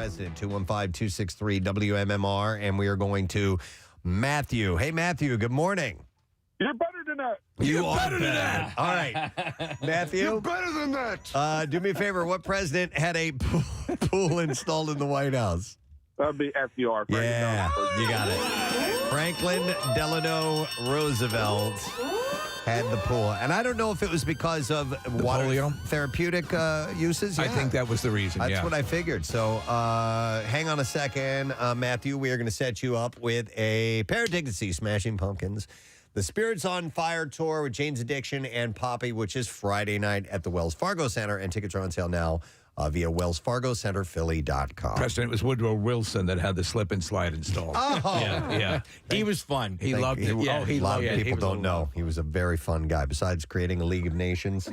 President, 215-263-WMMR, and we are going to Matthew. Hey, Matthew, good morning. You're better than that. You are better than that. All right. Matthew. You're better than that. Do me a favor. What president had a pool installed in the White House? That would be FDR. Yeah, you got it. Franklin Delano Roosevelt had the pool. And I don't know if it was because of water therapeutic uses. Yeah. I think that was the reason, That's what I figured. So hang on a second, Matthew. We are going to set you up with a pair of tickets to see Smashing Pumpkins, the Spirits on Fire tour with Jane's Addiction and Poppy, which is Friday night at the Wells Fargo Center. And tickets are on sale now via wellsfargocenterphilly.com. President, it was Woodrow Wilson that had the slip and slide installed. Oh. Yeah. He was fun. He loved it. A lot of people don't know. He was a very fun guy. Besides creating a League of Nations,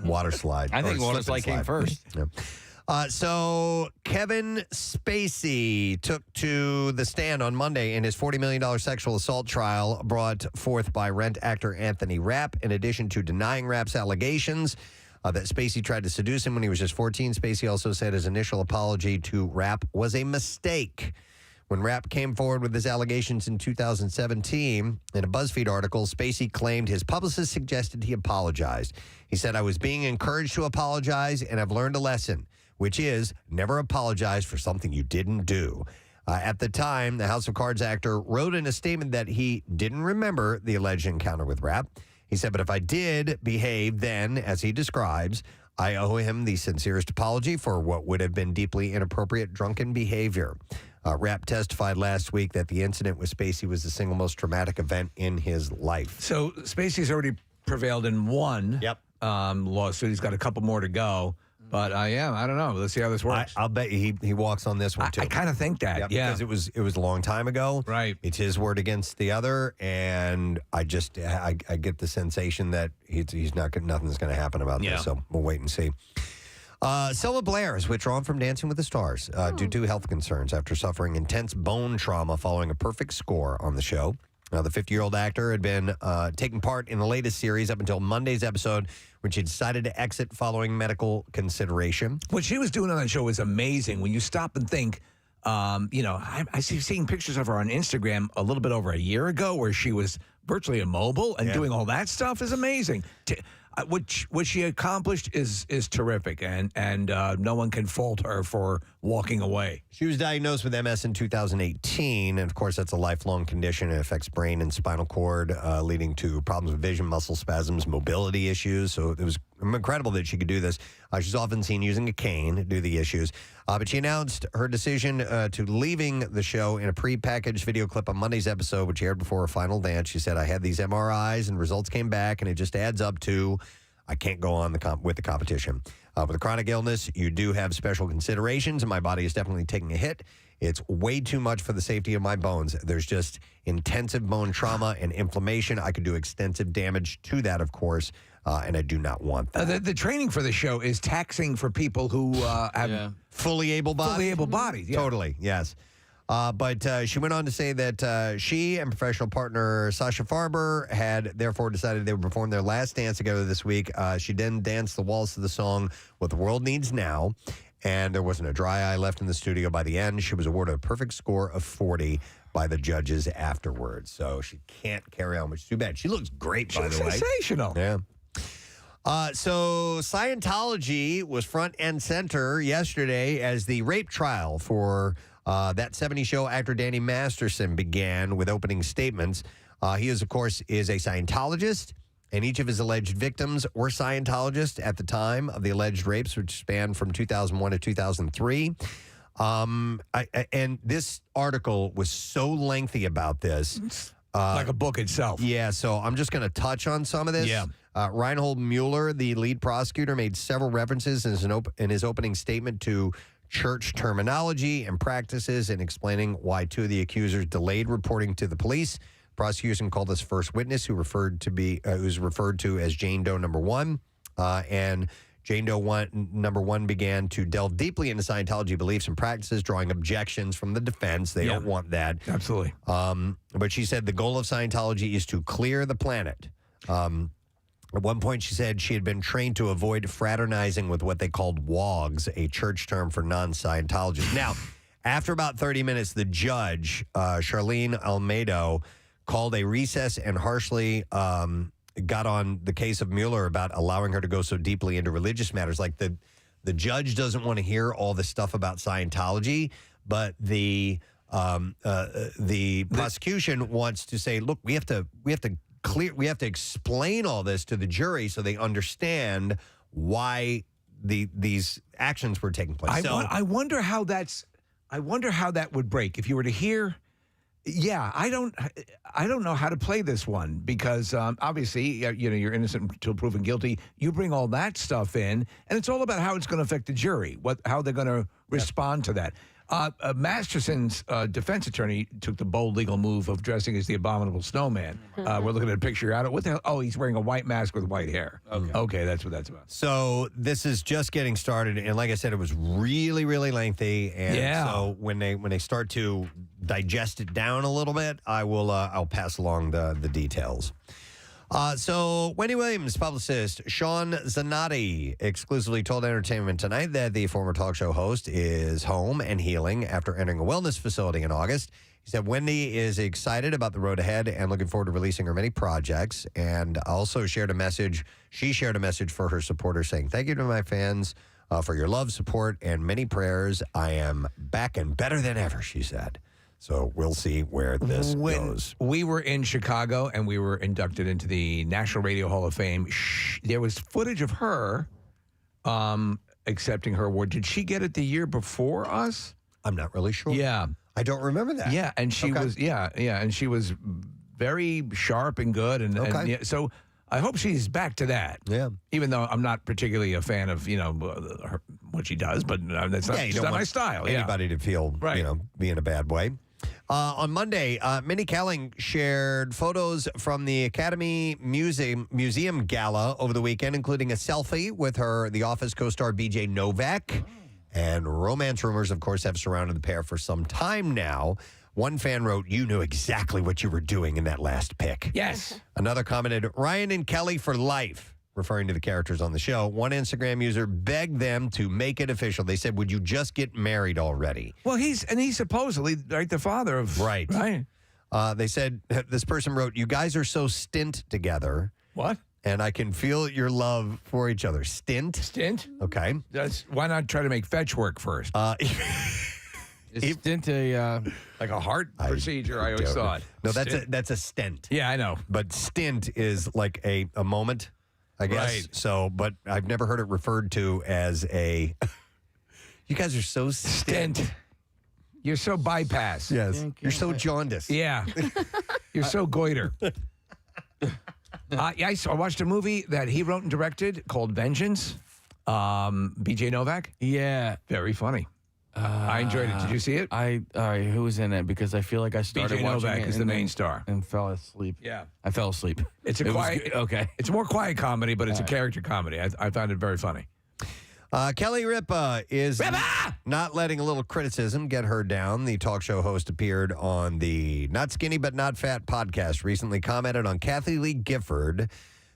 water slide. I think water slide came first. Yeah. So Kevin Spacey took to the stand on Monday in his $40 million sexual assault trial brought forth by Rent actor Anthony Rapp. In addition to denying Rapp's allegations that Spacey tried to seduce him when he was just 14, Spacey also said his initial apology to Rapp was a mistake. When Rapp came forward with his allegations in 2017, in a BuzzFeed article, Spacey claimed his publicist suggested he apologized. He said, "I was being encouraged to apologize, and I've learned a lesson, which is never apologize for something you didn't do." At the time, the House of Cards actor wrote in a statement that he didn't remember the alleged encounter with Rapp. He said, "But if I did behave then, as he describes, I owe him the sincerest apology for what would have been deeply inappropriate drunken behavior." Rapp testified last week that the incident with Spacey was the single most traumatic event in his life. So Spacey's already prevailed in one lawsuit. He's got a couple more to go. But I don't know. Let's see how this works. I'll bet he walks on this one too. I kind of think that, because it was a long time ago. Right. It's his word against the other, and I get the sensation that nothing's going to happen about this. So we'll wait and see. Selma Blair is withdrawn from Dancing with the Stars due to health concerns after suffering intense bone trauma following a perfect score on the show. Now, the 50-year-old actor had been taking part in the latest series up until Monday's episode, when she decided to exit following medical consideration. What she was doing on that show was amazing. When you stop and think, I see seeing pictures of her on Instagram a little bit over a year ago where she was virtually immobile and doing all that stuff is amazing. What she accomplished is terrific, and no one can fault her for walking away. She was diagnosed with MS in 2018, and of course that's a lifelong condition. It affects brain and spinal cord, leading to problems with vision, muscle spasms, mobility issues. So it was incredible that she could do this. She's often seen using a cane to do the issues. But she announced her decision to leaving the show in a pre-packaged video clip on Monday's episode, which aired before her final dance. She said, "I had these MRIs and results came back, and it just adds up to I can't go on with the competition. With a chronic illness, you do have special considerations, and my body is definitely taking a hit. It's way too much for the safety of my bones. There's just intensive bone trauma and inflammation. I could do extensive damage to that, of course, and I do not want that." The training for the show is taxing for people who have fully able bodies. Fully able bodies, Totally, yes. But she went on to say that she and professional partner Sasha Farber had therefore decided they would perform their last dance together this week. She then danced the waltz to the song "What the World Needs Now," and there wasn't a dry eye left in the studio by the end. She was awarded a perfect score of 40 by the judges afterwards. So she can't carry on, which is too bad. She looks great, by the way. Sensational. Yeah. So Scientology was front and center yesterday as the rape trial for that 70s show actor Danny Masterson began with opening statements. He is, of course, a Scientologist, and each of his alleged victims were Scientologists at the time of the alleged rapes, which spanned from 2001 to 2003. And this article was so lengthy about this. Like a book itself. Yeah, so I'm just going to touch on some of this. Yeah. Reinhold Mueller, the lead prosecutor, made several references in his opening statement to church terminology and practices and explaining why two of the accusers delayed reporting to the police. Prosecution called this first witness, who's referred to as Jane Doe number 1, and Jane Doe number 1 began to delve deeply into Scientology beliefs and practices, drawing objections from the defense. They don't want that. Absolutely. But she said the goal of Scientology is to clear the planet. At one point, she said she had been trained to avoid fraternizing with what they called WOGs, a church term for non-Scientologists. Now, after about 30 minutes, the judge, Charlene Almeida, called a recess and harshly got on the case of Mueller about allowing her to go so deeply into religious matters. Like the judge doesn't want to hear all this stuff about Scientology, but the prosecution wants to say, look, we have to explain all this to the jury so they understand why these actions were taking place. I wonder how that would break if you were to hear. Yeah, I don't know how to play this one because obviously you're innocent until proven guilty. You bring all that stuff in, and it's all about how it's going to affect the jury, how they're going to respond to that. Masterson's defense attorney took the bold legal move of dressing as the abominable snowman. We're looking at a picture out of what the hell? Oh, he's wearing a white mask with white hair. Okay, that's what that's about. So this is just getting started, and like I said, it was really, really lengthy. And so when they start to digest it down a little bit, I'll pass along the details. So Wendy Williams, publicist Sean Zanotti, exclusively told Entertainment Tonight that the former talk show host is home and healing after entering a wellness facility in August. He said Wendy is excited about the road ahead and looking forward to releasing her many projects, and also shared a message. She shared a message for her supporters saying, "Thank you to my fans for your love, support, and many prayers. I am back and better than ever," she said. So we'll see where this goes. We were in Chicago and we were inducted into the National Radio Hall of Fame. There was footage of her accepting her award. Did she get it the year before us? I'm not really sure. Yeah. I don't remember that. Yeah, and she was and she was very sharp and good and so I hope she's back to that. Yeah. Even though I'm not particularly a fan of, what she does, but that's not my style. Anybody to feel, be in a bad way. On Monday, Minnie Kaling shared photos from the Academy Museum Gala over the weekend, including a selfie with The Office co-star BJ Novak. And romance rumors, of course, have surrounded the pair for some time now. One fan wrote, "You knew exactly what you were doing in that last pic." Yes. Another commented, "Ryan and Kelly for life," referring to the characters on the show. One Instagram user begged them to make it official. They said, "Would you just get married already?" Well, he's supposedly the father of right. They said, this person wrote, "You guys are so stint together." What? "And I can feel your love for each other." Stint? Stint? Okay. Why not try to make fetch work first? Is stint like a heart procedure? I always thought. No, that's a stent. Yeah, I know. But stint is like a moment, I guess. Right. So, but I've never heard it referred to as a. You guys are so stint. You're so bypass. Yes. You're so jaundiced. Yeah. You're so goiter. I watched a movie that he wrote and directed called Vengeance. BJ Novak. Yeah. Very funny. I enjoyed it. Did you see it? All right, who was in it? Because I feel like I started BJ watching Novak it is the main star. and fell asleep. Yeah. I fell asleep. It's a quiet. Okay. It's a more quiet comedy, but it's a character comedy. I found it very funny. Kelly Ripa is not letting a little criticism get her down. The talk show host appeared on the Not Skinny But Not Fat podcast, recently commented on Kathy Lee Gifford,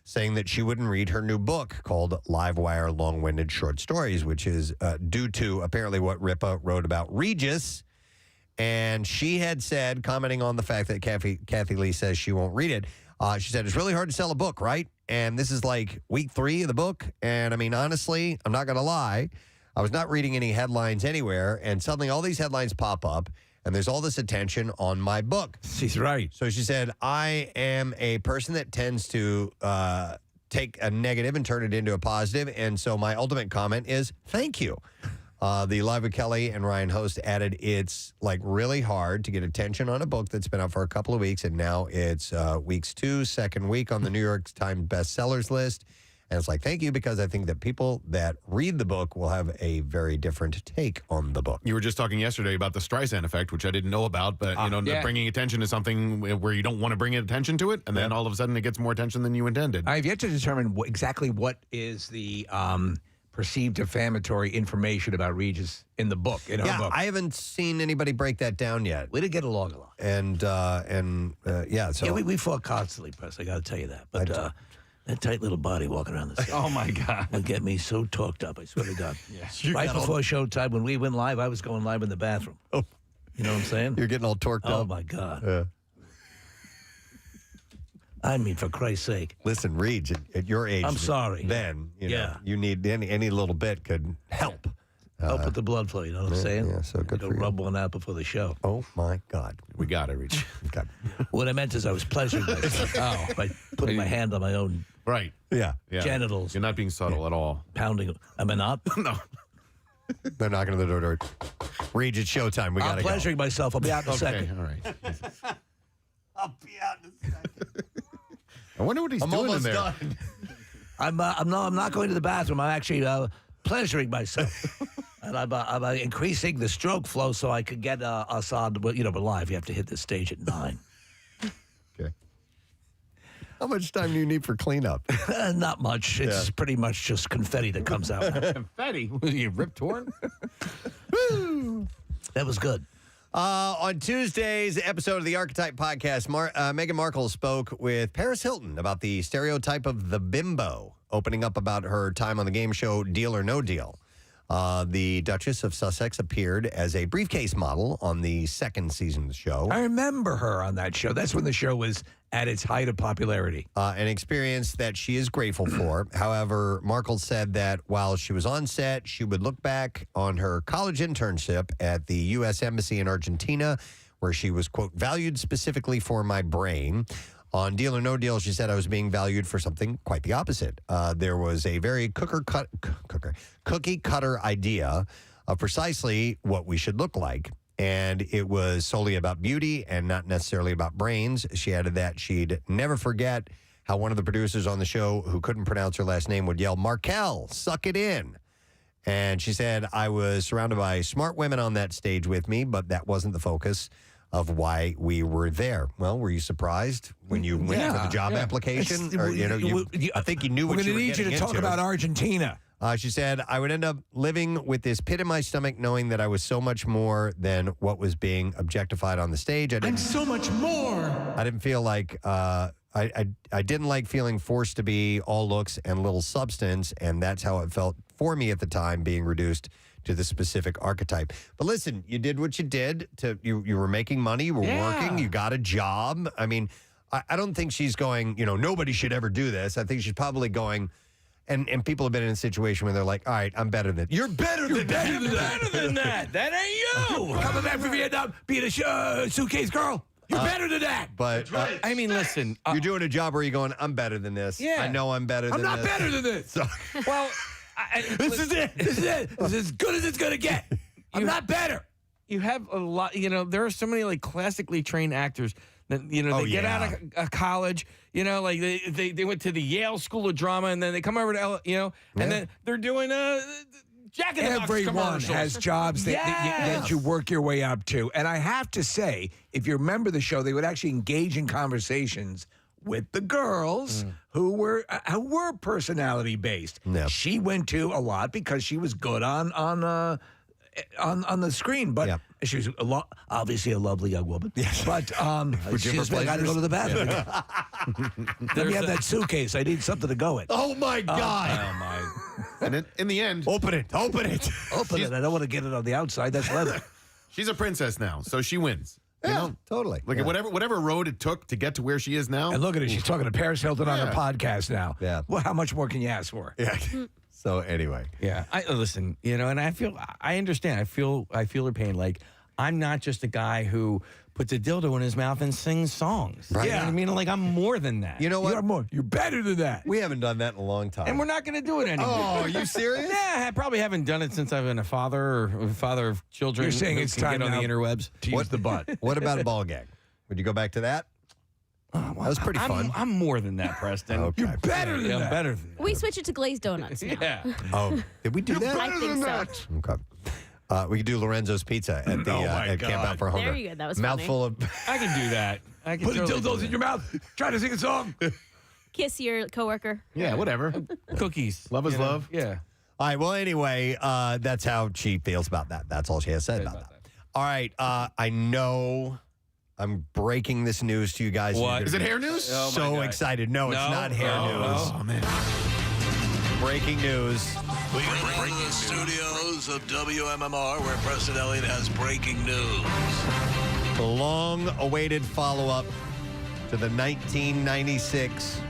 saying that she wouldn't read her new book called Livewire Long-Winded Short Stories, which is due to apparently what Ripa wrote about Regis. And she had said, commenting on the fact that Kathy Lee says she won't read it, she said, "It's really hard to sell a book, right? And this is like week 3 of the book. And I mean, honestly, I'm not going to lie. I was not reading any headlines anywhere. And suddenly all these headlines pop up. And there's all this attention on my book." She's right. So she said, "I am a person that tends to take a negative and turn it into a positive. And so my ultimate comment is, thank you." The Live with Kelly and Ryan host added, "It's like really hard to get attention on a book that's been out for a couple of weeks. And now it's weeks 2, second week on the New York Times bestsellers list. And it's like, thank you, because I think that people that read the book will have a very different take on the book." You were just talking yesterday about the Streisand effect, which I didn't know about, but bringing attention to something where you don't want to bring attention to it, and then all of a sudden it gets more attention than you intended. I have yet to determine exactly what is the perceived defamatory information about Regis in the book. In her book. I haven't seen anybody break that down yet. We did get along a lot. So we fought constantly, Press. I got to tell you that. But That tight little body walking around the set. Oh my God. Will get me so talked up, I swear to God. You Right got all- before showtime, when we went live, I was going live in the bathroom. Oh. You know what I'm saying? You're getting all torqued Oh, up. my God. Yeah. I mean, for Christ's sake. Listen, Reed, at your age, I'm sorry. Then Yeah. you need any little bit could help. Help with the blood flow, you know what I'm saying? yeah, so good Go for you. rub one out before the show. Oh my God, We got it, Reach. okay. What I meant is I was pleasuring myself by putting my hand on my own Right. Yeah, Yeah. genitals, You're not being subtle at all. pounding. Am I not? No. they're knocking on the door. Reed, it's showtime. We I'm gotta pleasuring myself. I'll be out in a Okay. second. All right. I'll be out in a second. I wonder what he's I'm doing in almost there. done. I'm not going to the bathroom. I'm actually pleasuring myself. And I'm increasing the stroke flow so I could get us on. But we're live. You have to hit the stage at 9. Okay. How much time do you need for cleanup? Not much. It's pretty much just confetti that comes out. Confetti. You Rip Torn? That was good. On Tuesday's episode of the Archetype Podcast, Meghan Markle spoke with Paris Hilton about the stereotype of the bimbo, opening up about her time on the game show Deal or No Deal. The Duchess of Sussex appeared as a briefcase model on the second season of the show. I remember her on that show. That's when the show was at its height of popularity. An experience that she is grateful for. However, Markle said that while she was on set, she would look back on her college internship at the U.S. Embassy in Argentina, where she was, quote, valued specifically for my brain. On Deal or No Deal, she said I was being valued for something quite the opposite. There was a very cookie cutter idea of precisely what we should look like. And it was solely about beauty and not necessarily about brains. She added that she'd never forget how one of the producers on the show who couldn't pronounce her last name would yell, Markel, suck it in. And she said, I was surrounded by smart women on that stage with me, but that wasn't the focus of why we were there. Well, were you surprised when you went for the job application? Or, I think you knew what you were getting into. We're going to need you to talk about Argentina. She said, I would end up living with this pit in my stomach knowing that I was so much more than what was being objectified on the stage. I'm so much more. I didn't feel like, I didn't like feeling forced to be all looks and little substance, and that's how it felt for me at the time, being reduced to the specific archetype. But listen, you did what you did. You were making money, you were working, you got a job. I mean, I don't think she's going, nobody should ever do this. I think she's probably going, and people have been in a situation where they're like, all right, I'm better than that. You're better than that. That ain't you. Coming back from Vietnam, being a suitcase girl. You're better than that. But I mean, listen. you're doing a job where you're going, I'm better than this. Yeah. I know I'm better than this. I'm not better than this. So, Well, This is it. This is it. This is as good as it's going to get. I'm not better. you have a lot. There are so many like classically trained actors that they get out of college. Like they went to the Yale School of Drama, and then they come over to and then they're doing Jack in the Box Everyone commercials. has jobs that you work your way up to. And I have to say, if you remember the show, they would actually engage in conversations with the girls who were personality based. Yeah. She went to a lot because she was good on the screen, but she was obviously a lovely young woman. Yes. But she's like, I gotta go to the bathroom. Let me have that suitcase. I need something to go in. oh my God. Oh my! And in the end, Open it. Open it. I don't want to get it on the outside. That's leather. she's a princess now, so she wins. Yeah, totally. Like whatever road it took to get to where she is now. And look at her. She's talking to Paris Hilton on her podcast now. Yeah. Well, how much more can you ask for? Yeah. So anyway. Yeah, I listen. And I understand. I feel her pain. Like I'm not just a guy who puts a dildo in his mouth and sings songs. Right. You know what I mean? Like I'm more than that. You know what? You're more. You're better than that. We haven't done that in a long time. And we're not going to do it anymore. Oh, are you serious? Yeah, I probably haven't done it since I've been a father or a father of children. You're saying who it's can time get on now the interwebs. to use the butt. What about a ball gag? Would you go back to that? That was pretty fun. I'm more than that, Preston. Okay. You're better than Yeah, I'm that. better than that. We switch it to glazed donuts now. Yeah. Oh, did we do that? I think so. Okay. We could do Lorenzo's Pizza at the at Camp Out for Hunger. There you go. That was funny. Mouthful of. I can do that. I can Put totally do dildos that. in your mouth. Try to sing a song. Kiss your coworker. yeah, whatever. Cookies. Love is you know? love. Yeah. All right. Well, anyway, that's how she feels about that. That's all she has said about that. All right. I know I'm breaking this news to you guys. What? Is it hair news? Oh, my So God. excited. No, it's not hair news. Oh, man. Breaking news. We are in the studios of WMMR where Preston Elliott has breaking news. The long-awaited follow-up to the 1996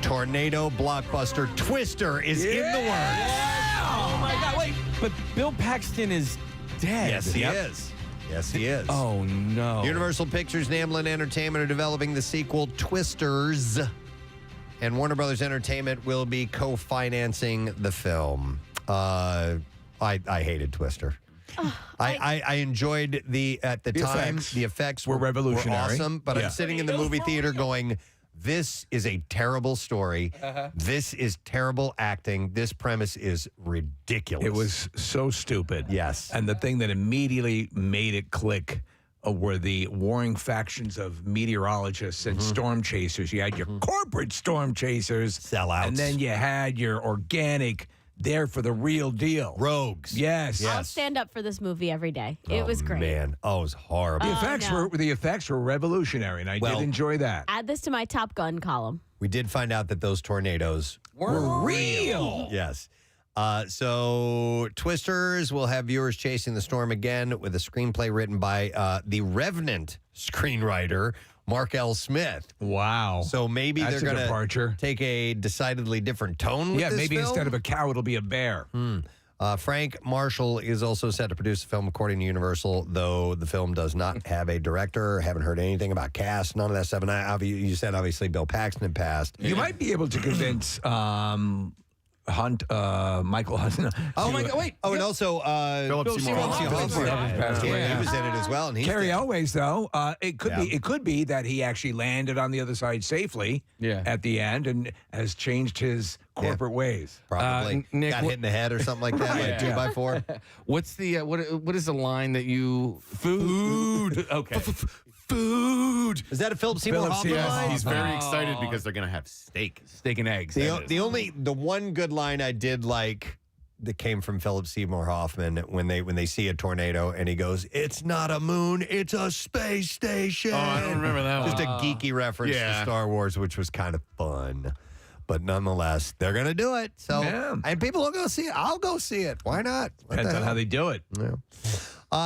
tornado blockbuster Twister is in the works. Oh my God! Wait, but Bill Paxton is dead. Yes, he is. Yes, he is. Oh no! Universal Pictures and Amblin Entertainment are developing the sequel Twisters, and Warner Brothers Entertainment will be co-financing the film. I hated Twister. I enjoyed at the time effects the effects were revolutionary. awesome, but Yeah. I'm sitting in the movie theater going, this is a terrible story. This is terrible acting. This premise is ridiculous. It was so stupid. Yes. And the thing that immediately made it click were the warring factions of meteorologists and storm chasers. You had your corporate storm chasers. Sellouts. And then you had your organic, there for the real deal. Rogues. Yes. I'll stand up for this movie every day. It was great. Man, it was horrible. The effects were revolutionary, and I Well- did enjoy that. Add this to my Top Gun column. We did find out that those tornadoes We're real. Yes. So Twisters will have viewers chasing the storm again with a screenplay written by the Revenant screenwriter, Mark L. Smith. Wow. So maybe That's they're a going to departure. take a decidedly different tone with Yeah, this maybe film. instead of a cow, it'll be a bear. Frank Marshall is also set to produce the film, according to Universal, though the film does not have a director. Haven't heard anything about cast, none of that stuff. And you said, obviously, Bill Paxton had passed. You might be able to convince Michael Hunt. Oh my God! Wait. Oh, and also Philip Seymour Hoffman. passed away, Yeah, yeah. he was in it as well. And he's Carrie dead. Elways, though, it could be that he actually landed on the other side safely at the end and has changed his corporate ways. Probably Nick, got hit in the head or something like that, like 2x4. What's the what is the line that you food? Okay. Food. Is that a Philip Seymour Philip Hoffman Seymour line? He's very excited because they're going to have steak. Steak and eggs. The one good line I did like that came from Philip Seymour Hoffman when they see a tornado and he goes, "It's not a moon, it's a space station." Oh, I don't remember that Just one. a geeky reference to Yeah. Star Wars, which was kind of fun. But nonetheless, they're going to do it. So, Yeah. and people will go see it. I'll go see it. Why not? What Depends the on hell? how they do it. Yeah.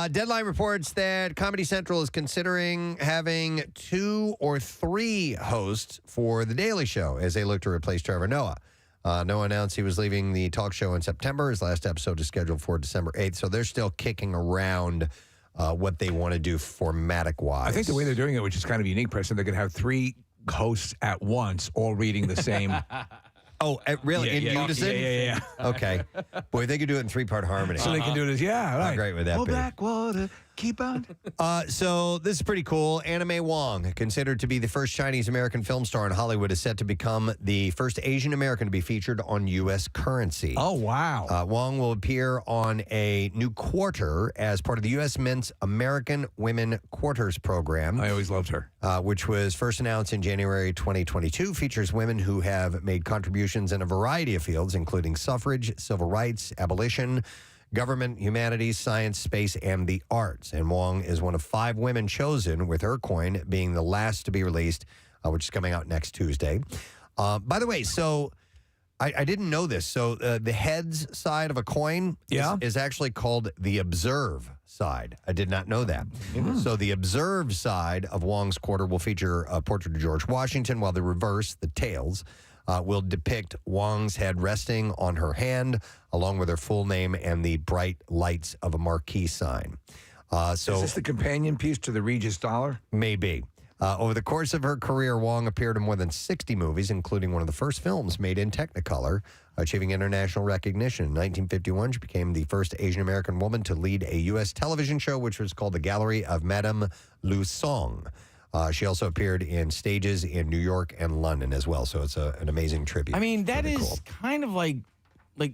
Deadline reports that Comedy Central is considering having 2 or 3 hosts for The Daily Show as they look to replace Trevor Noah. Noah announced he was leaving the talk show in September. His last episode is scheduled for December 8th. So they're still kicking around what they want to do formatic-wise. I think the way they're doing it, which is kind of unique, Preston, they're going to have 3 hosts at once, all reading the same. Oh, really? In unison? Yeah. Okay. Boy, they could do it in 3-part harmony. So they can do it as, right. How great would that Go be? back, water, keep on. So this is pretty cool. Anna May Wong, considered to be the first Chinese-American film star in Hollywood, is set to become the first Asian-American to be featured on U.S. currency. Oh, wow. Wong will appear on a new quarter as part of the U.S. Mint's American Women Quarters program, I always loved her. which was first announced in January 2022, features women who have made contributions in a variety of fields, including suffrage, civil rights, abolition, government, humanities, science, space, and the arts. And Wong is one of 5 women chosen, with her coin being the last to be released, which is coming out next Tuesday. By the way, so I didn't know this. So the heads side of a coin is actually called the observe side. I did not know that. So the observe side of Wong's quarter will feature a portrait of George Washington, while the reverse, the tails, will depict Wong's head resting on her hand, along with her full name and the bright lights of a marquee sign. So Is this the companion piece to the Regis dollar? maybe. Over the course of her career, Wong appeared in more than 60 movies, including one of the first films made in Technicolor, achieving international recognition. In 1951, she became the first Asian-American woman to lead a U.S. television show, which was called The Gallery of Madame Lu Song. She also appeared in stages in New York and London as well, so it's an amazing tribute. I mean, that Really is cool. kind of like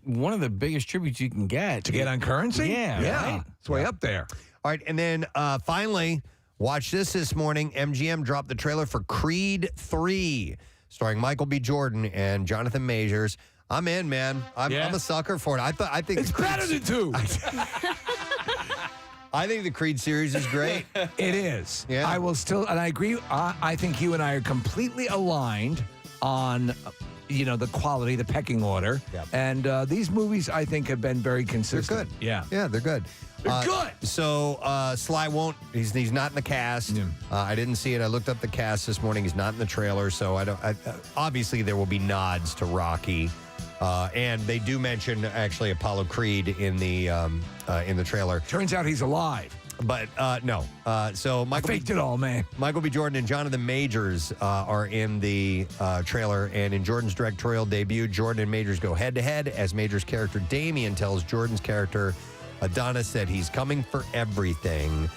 one of the biggest tributes you can get. To get on currency? Yeah, right? It's way up there. All right, and then finally, watch this morning. MGM dropped the trailer for Creed 3, starring Michael B. Jordan and Jonathan Majors. I'm in, man. I'm a sucker for it. I think It's better than 2. I think the Creed series is great. It is. Yeah. I will still, and I agree. I think you and I are completely aligned on, the quality, the pecking order. Yep. And these movies, I think, have been very They're consistent. good. Yeah. Yeah, they're good. They're good. So Sly won't. He's not in the cast. Yeah. I didn't see it. I looked up the cast this morning. He's not in the trailer. So obviously there will be nods to Rocky, and they do mention actually Apollo Creed in the trailer. Turns out he's alive. But no. So Michael Faked it all, man. Michael B. Jordan and Jonathan Majors are in the trailer, and in Jordan's directorial debut, Jordan and Majors go head-to-head as Majors' character Damien tells Jordan's character Adonis that he's coming for everything.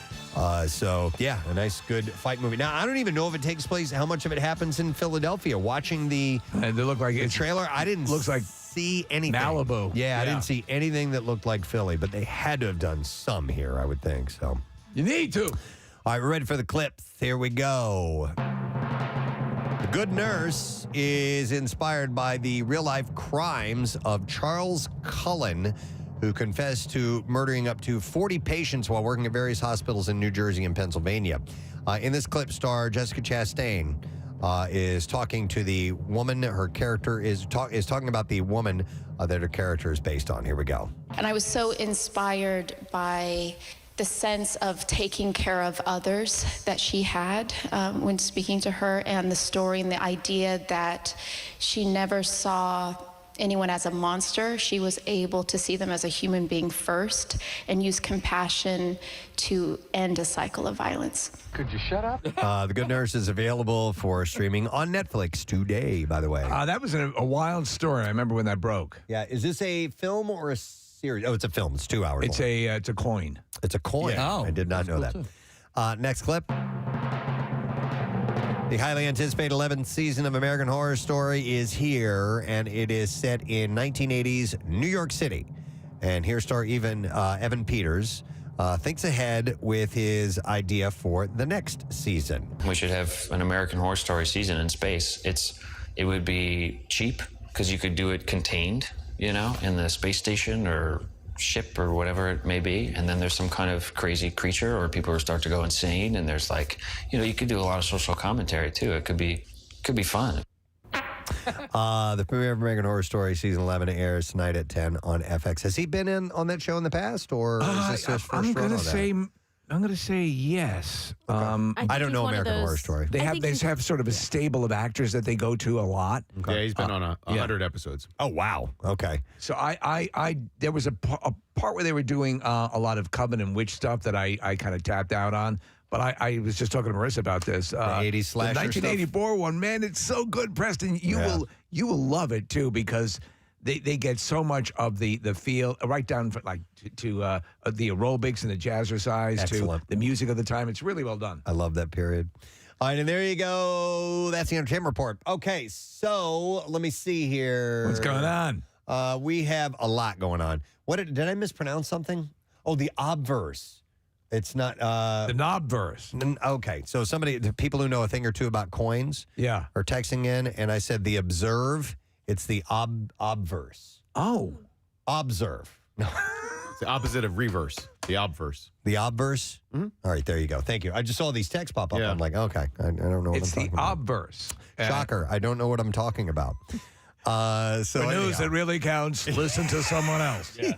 So, yeah, a nice, good fight movie. Now, I don't even know if it takes place, how much of it happens in Philadelphia. Watching the And they look like the it's trailt I didn't looks like see anything. Malibu. Yeah, I Yeah. didn't see anything that looked like Philly, but they had to have done some here, I would think. So, all You need to. right, we're ready for the clips. Here we go. The Good Nurse is inspired by the real-life crimes of Charles Cullen, who confessed to murdering up to 40 patients while working at various hospitals in New Jersey and Pennsylvania. In this clip, star Jessica Chastain is talking to the woman. Her character is talking about the woman that her character is based on. Here we go. And I was so inspired by the sense of taking care of others that she had when speaking to her, and the story and the idea that she never saw anyone as a monster. She was able to see them as a human being first and use compassion to end a cycle of violence. Could you shut up? The Good Nurse is available for streaming on Netflix today, by the way. That was a wild story. I remember when that broke. Yeah, is this a film or a series? Oh, it's a film. It's 2 hours It's long. it's a coin. It's a coin. Yeah. I did not know that. Next clip. The highly anticipated 11th season of American Horror Story is here, and it is set in 1980s New York City. And here star Evan Peters thinks ahead with his idea for the next season. We should have an American Horror Story season in space. It would be cheap because you could do it contained, in the space station or ship or whatever it may be, and then there's some kind of crazy creature or people who start to go insane, and there's you could do a lot of social commentary too. It could be fun. The premiere of American Horror Story season 11 airs tonight at 10 on FX. Has he been on that show in the past, or is this his first run on that? I'm going to say yes. I don't know American Horror Story. They have sort of a stable of actors that they go to a lot. Okay. Yeah, he's been on 100 episodes. Oh, wow. Okay. So there was a part where they were doing a lot of Coven and Witch stuff that I kind of tapped out on. But I was just talking to Marissa about this. The 80s slasher the 1984 one, man, it's so good, Preston. You will love it too, because they get so much of the feel, right down to the aerobics and the jazzercise. Excellent. To the music of the time. It's really well done. I love that period. All right, and there you go. That's the entertainment report. Okay, so let me see here. What's going on? We have a lot going on. Did I mispronounce something? Oh, the obverse. It's not the knobverse. Okay, so the people who know a thing or two about coins, are texting in, and I said the observe. It's the obverse. Oh, observe. No, it's the opposite of reverse. The obverse. The obverse. Mm-hmm. All right, there you go. Thank you. I just saw these texts pop up. Yeah. I'm like, okay, I don't know what it's I'm talking about. It's the obverse. Shocker! I don't know what I'm talking about. So for news that really counts, listen to someone else. Yeah.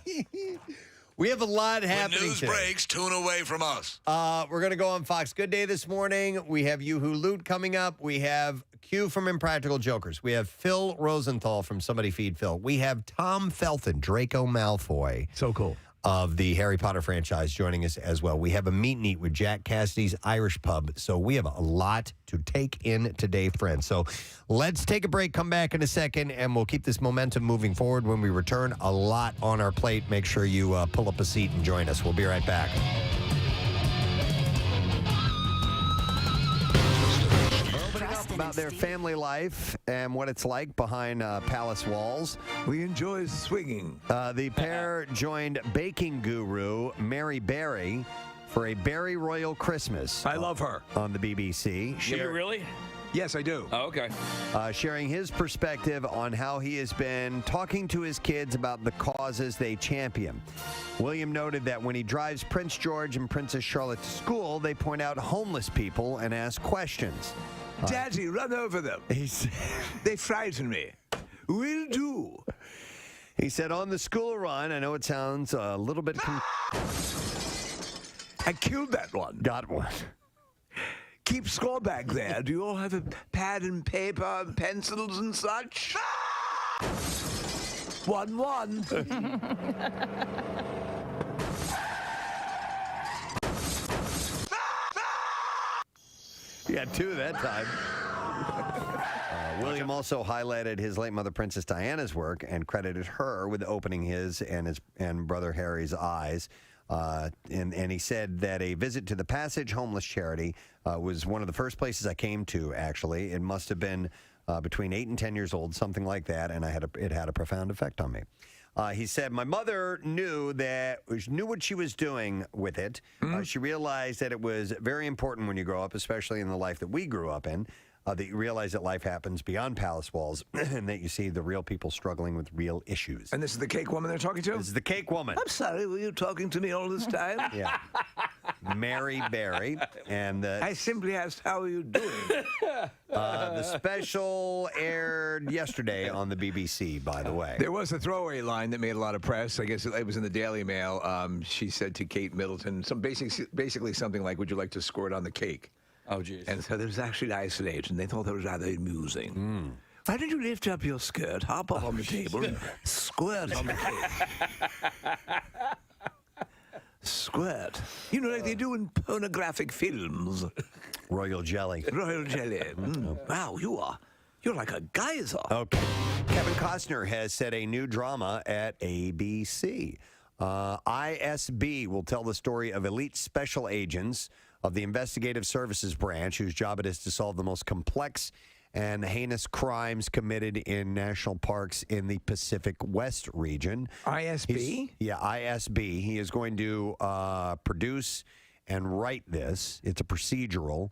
We have a lot happening When news today. breaks, tune away from us. We're going to go on Fox Good Day this morning. We have You Who Loot coming up. We have Q from Impractical Jokers. We have Phil Rosenthal from Somebody Feed Phil. We have Tom Felton, Draco Malfoy. So cool. Of the Harry Potter franchise joining us as well. We have a meet and eat with Jack Cassidy's Irish Pub. So we have a lot to take in today, friends. So let's take a break, come back in a second, and we'll keep this momentum moving forward. When we return, a lot on our plate. Make sure you pull up a seat and join us. We'll be right back. About their family life and what it's like behind palace walls. We enjoy swinging. The pair joined baking guru Mary Berry for a Berry Royal Christmas. I love her. On the BBC. Did you really? Yes, I do. Oh, okay. Sharing his perspective on how he has been talking to his kids about the causes they champion. William noted that when he drives Prince George and Princess Charlotte to school, they point out homeless people and ask questions. Daddy, run over them. They frighten me. Will do. He said on the school run, I know it sounds a little bit... I killed that one. Got one. Keep score back there. Do you all have a pad and paper and pencils and such? 1-1. You got two that time. William also highlighted his late mother, Princess Diana's work, and credited her with opening his and brother Harry's eyes. And he said that a visit to the Passage Homeless Charity was one of the first places I came to, actually. It must have been between 8 and 10 years old, something like that, and it had a profound effect on me. He said, my mother knew what she was doing with it. She realized that it was very important when you grow up, especially in the life that we grew up in, that you realize that life happens beyond palace walls and that you see the real people struggling with real issues. And this is the cake woman they're talking to? This is the cake woman. I'm sorry, were you talking to me all this time? Yeah. Mary Berry. And I simply asked, how are you doing? The special aired yesterday on the BBC, by the way. There was a throwaway line that made a lot of press. I guess it was in the Daily Mail. She said to Kate Middleton, basically something like, would you like to squirt on the cake? Oh, geez. And so there was actually isolation. They thought that was rather amusing. Why don't you lift up your skirt, hop up on the table, and squirt on the cake? Squirt. You know, like they do in pornographic films. Royal jelly. Royal jelly. Wow, you're like a geyser. Okay. Kevin Costner has set a new drama at ABC. ISB will tell the story of elite special agents of the Investigative Services Branch, whose job it is to solve the most complex and heinous crimes committed in national parks in the Pacific West region. ISB? ISB. He is going to produce and write this. It's a procedural.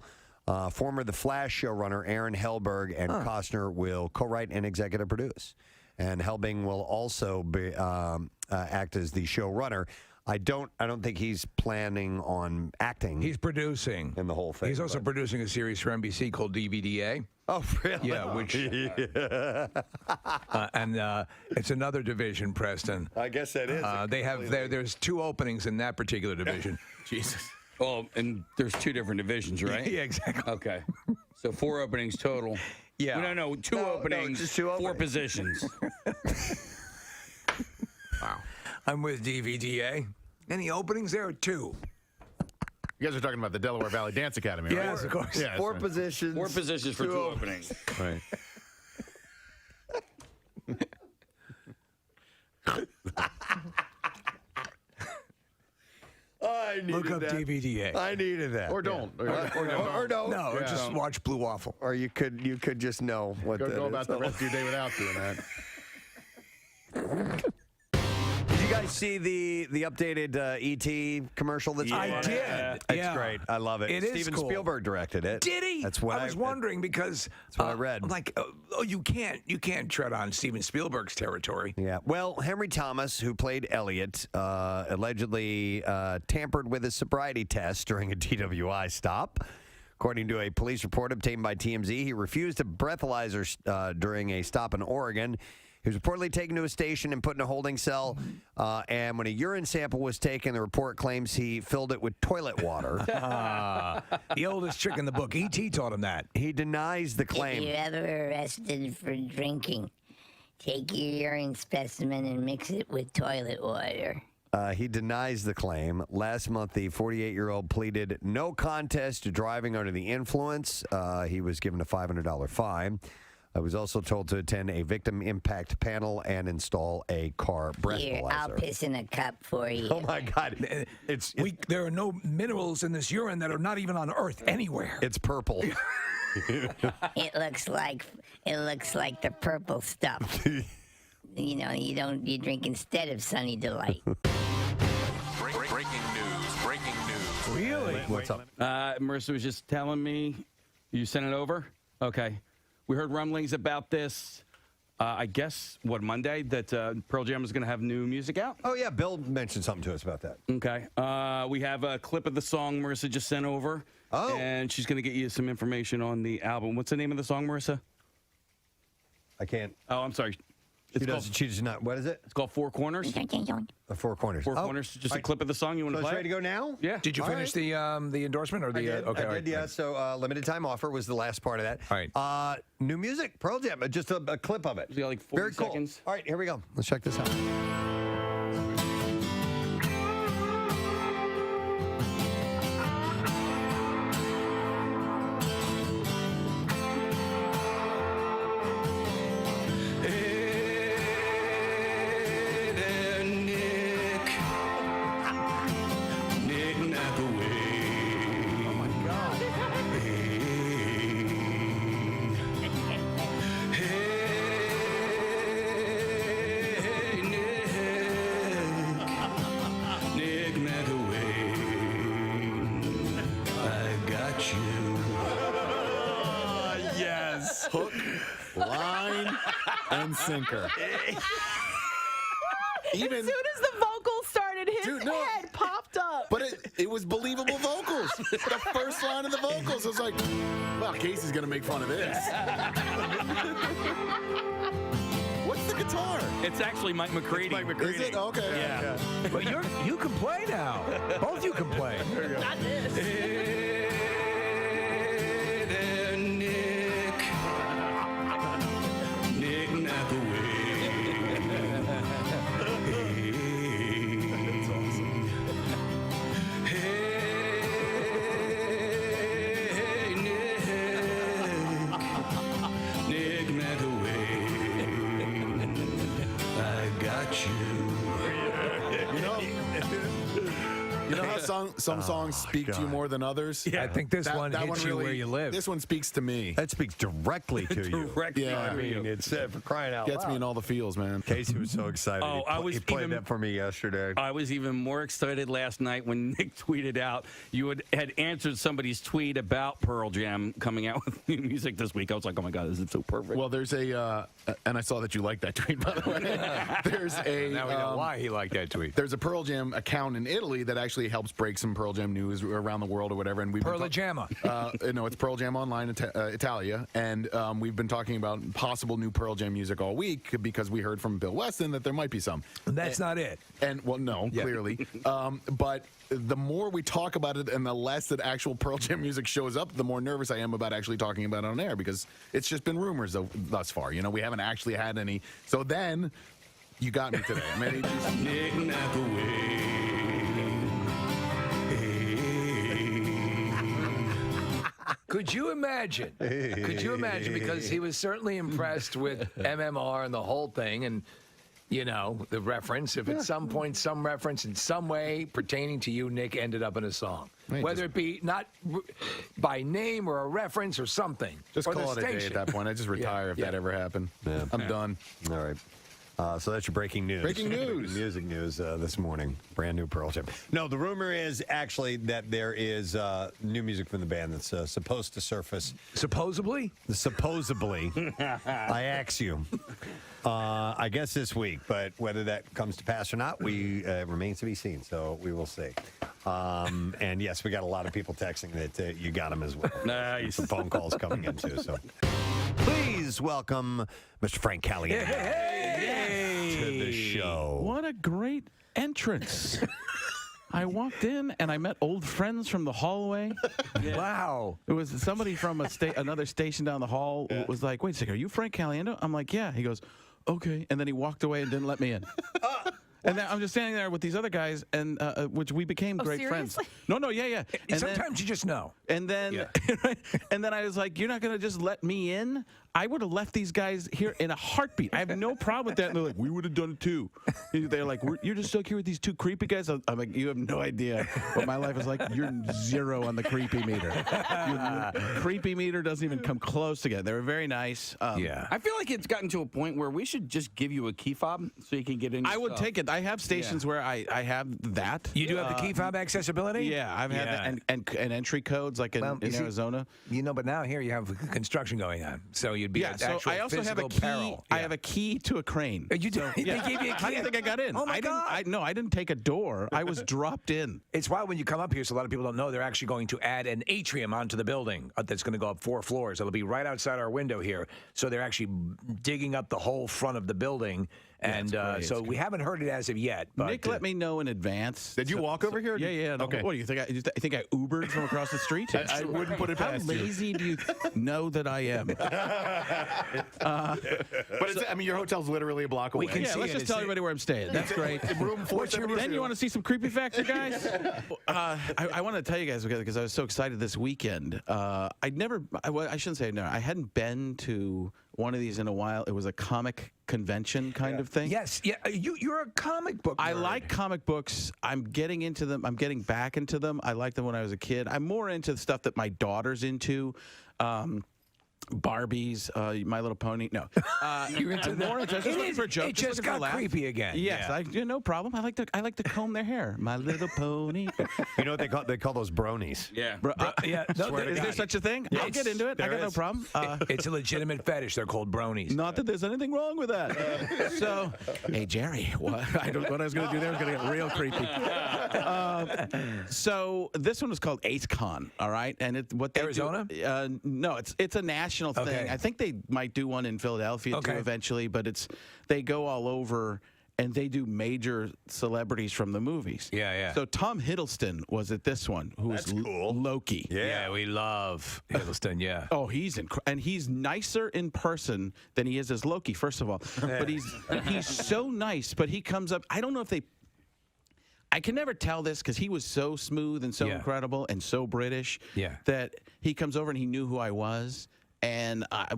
Former The Flash showrunner Aaron Helberg and Costner will co-write and executive produce. And Helbing will also be, act as the showrunner. I don't think he's planning on acting. He's producing in the whole thing. He's also producing a series for NBC called DVDA. Oh, really? Yeah, which and it's another division, Preston. I guess that is. There's 2 openings in that particular division. Jesus. Oh, and there's 2 different divisions, right? Yeah, exactly. Okay. So 4 openings total. Yeah. No, 2 openings, just 2 4 openings. positions. Wow. I'm with DVDA. Any openings there? 2. You guys are talking about the Delaware Valley Dance Academy, right? Yes, of course. Yeah, 4 positions. 4 positions for 2 openings. Right. I needed Look up that. DVDA. I needed that. Or don't. Yeah. Or don't. No, or just watch Blue Waffle. Or you could just know what that Go is. about the rest of your day without doing that. Did you guys see the updated E.T. commercial that's I on? did. It's Yeah. great. I love it. It is Steven cool. Spielberg directed it. Did he? That's what I was wondering because that's what I read. You can't tread on Steven Spielberg's territory. Yeah. Well, Henry Thomas, who played Elliot, allegedly tampered with his sobriety test during a DWI stop. According to a police report obtained by TMZ, he refused a breathalyzer during a stop in Oregon. He was reportedly taken to a station and put in a holding cell. And when a urine sample was taken, the report claims he filled it with toilet water. The oldest trick in the book. E.T. taught him that. He denies the claim. If you're ever arrested for drinking, take your urine specimen and mix it with toilet water. He denies the claim. Last month, the 48-year-old pleaded no contest to driving under the influence. He was given a $500 fine. I was also told to attend a victim impact panel and install a car breathalyzer. Here, I'll piss in a cup for you. Oh, my God. There are no minerals in this urine that are not even on Earth anywhere. It's purple. It looks like the purple stuff. You know, you drink instead of Sunny Delight. Breaking news. Really? What's up? Marissa was just telling me you sent it over. Okay. We heard rumblings about this, I guess, Monday, that Pearl Jam is going to have new music out? Oh, yeah. Bill mentioned something to us about that. Okay. We have a clip of the song Marissa just sent over. Oh. And she's going to get you some information on the album. What's the name of the song, Marissa? I can't. Oh, I'm sorry. She does not. What is it? It's called Four Corners. Four Corners. Four Corners. Just a clip of the song. You want to So it's play? ready to go now? Yeah. Did you finish the endorsement or the? I did, yeah. So limited time offer was the last part of that. All right. New music, Pearl Jam. Just a clip of it. It's got like 40 Very cool. seconds. All right, here we go. Let's check this out. Hook, line, and sinker. Even as soon as the vocals started, his head popped up. But it was believable vocals. The first line of the vocals, I was like, well, Casey's going to make fun of this. What's the guitar? It's actually Mike McCready. It's Mike McCready. Is it? Okay. Yeah. But you can play now. Both you can play. Not this. You know how some songs speak to you more than others? Yeah. I think this one hits you where you live. This one speaks to me. That speaks directly to you. Directly Yeah. I mean, it's for crying out Gets loud. me in all the feels, man. Casey was so excited. Oh, he played that for me yesterday. I was even more excited last night when Nick tweeted out you had answered somebody's tweet about Pearl Jam coming out with new music this week. I was like, oh my God, this is so perfect. Well, there's and I saw that you liked that tweet, by the way. There's a Now we know why he liked that tweet. There's a Pearl Jam account in Italy that actually helps break some Pearl Jam news around the world or whatever. And Pearl Jamma. No, it's Pearl Jam Online Italia. And we've been talking about possible new Pearl Jam music all week because we heard from Bill Weston that there might be some. And that's not it. And, well, no, clearly. But the more we talk about it and the less that actual Pearl Jam music shows up, the more nervous I am about actually talking about it on air because it's just been rumors thus far. You know, we haven't actually had any. So then, you got me today. Maybe just Could you imagine? Could you imagine? Because he was certainly impressed with MMR and the whole thing, and you know the reference. If at some point some reference in some way pertaining to you, Nick, ended up in a song, whether it be not by name or a reference or something. Just or call the it a day station. at that point. I just retire if that ever happened. Yeah. I'm done. All right. So that's your breaking news. Breaking news. Music news this morning. Brand new Pearl Jam. No, the rumor is actually that there is new music from the band that's supposed to surface. Supposedly? Supposedly. I ask you. I guess this week, but whether that comes to pass or not, remains to be seen. So we will see. And yes, we got a lot of people texting that you got them as well. Nice. Some phone calls coming in too. So please welcome Mr. Frank Callahan to the show. What a great entrance. I walked in and I met old friends from the hallway. Wow. It was somebody from another station down the hall was like, wait a second, are you Frank Caliendo? I'm like, yeah. He goes, okay. And then he walked away and didn't let me in. And then I'm just standing there with these other guys, and which we became great seriously? friends. No, yeah. And sometimes you just know. And then, and then I was like, "You're not gonna just let me in? I would have left these guys here in a heartbeat. I have no problem with that. And they're like, we would have done it too. They're like, you're just stuck here with these two creepy guys. I'm like, you have no idea what my life is like. You're 0 on the creepy meter. Your creepy meter doesn't even come close to it. They were very nice. I feel like it's gotten to a point where we should just give you a key fob so you can get in. I would take it. I have stations where I have that. You do have the key fob accessibility? Yeah, I've had that. And entry codes like in Arizona. But now here you have construction going on. So you'd be at so actual I also have a key. peril. I have a key to a crane. You do? They gave you a key? How do you think I got in? Oh, my God. No, I didn't take a door. I was dropped in. It's why when you come up here, so a lot of people don't know, they're actually going to add an atrium onto the building that's going to go up 4 floors. It'll be right outside our window here. So they're actually digging up the whole front of the building. And so we haven't heard it as of yet. But Nick let me know in advance. Did you walk over here? Yeah. Okay. What do you think? You think I Ubered from across the street? I wouldn't put it past you. How lazy do you know that I am? But it's, I mean, your hotel's literally a block away. Let's just tell everybody where I'm staying. That's great. Room 472. Then you want to see some creepy factor, guys? I want to tell you guys because I was so excited this weekend. I shouldn't say no. I hadn't been to one of these in a while. It was a comic convention kind of thing. Yes, yeah. You're a comic book nerd. I like comic books. I'm getting into them. I'm getting back into them. I liked them when I was a kid. I'm more into the stuff that my daughter's into. Barbies, My Little Pony. No, you're into that. Just looking for a joke. It just got creepy again. Yes, no problem. I like to comb their hair. My Little Pony. You know what they call those bronies? Yeah. Yeah. Is there such a thing? Yes, I'll get into it. I got no problem. It's a legitimate fetish. They're called bronies. Not that there's anything wrong with that. So, hey Jerry, what I was going to do there was going to get real creepy. So this one was called AceCon. All right, and Arizona? No, it's a national thing. Okay. I think they might do one in Philadelphia too eventually, but they go all over and they do major celebrities from the movies. Yeah. So Tom Hiddleston was at this one, who was cool. Loki. Yeah, we love Hiddleston. Yeah. Oh, and he's nicer in person than he is as Loki. First of all, but he's so nice. But he comes up. I don't know if they. I can never tell this because he was so smooth and so incredible and so British that he comes over and he knew who I was. And that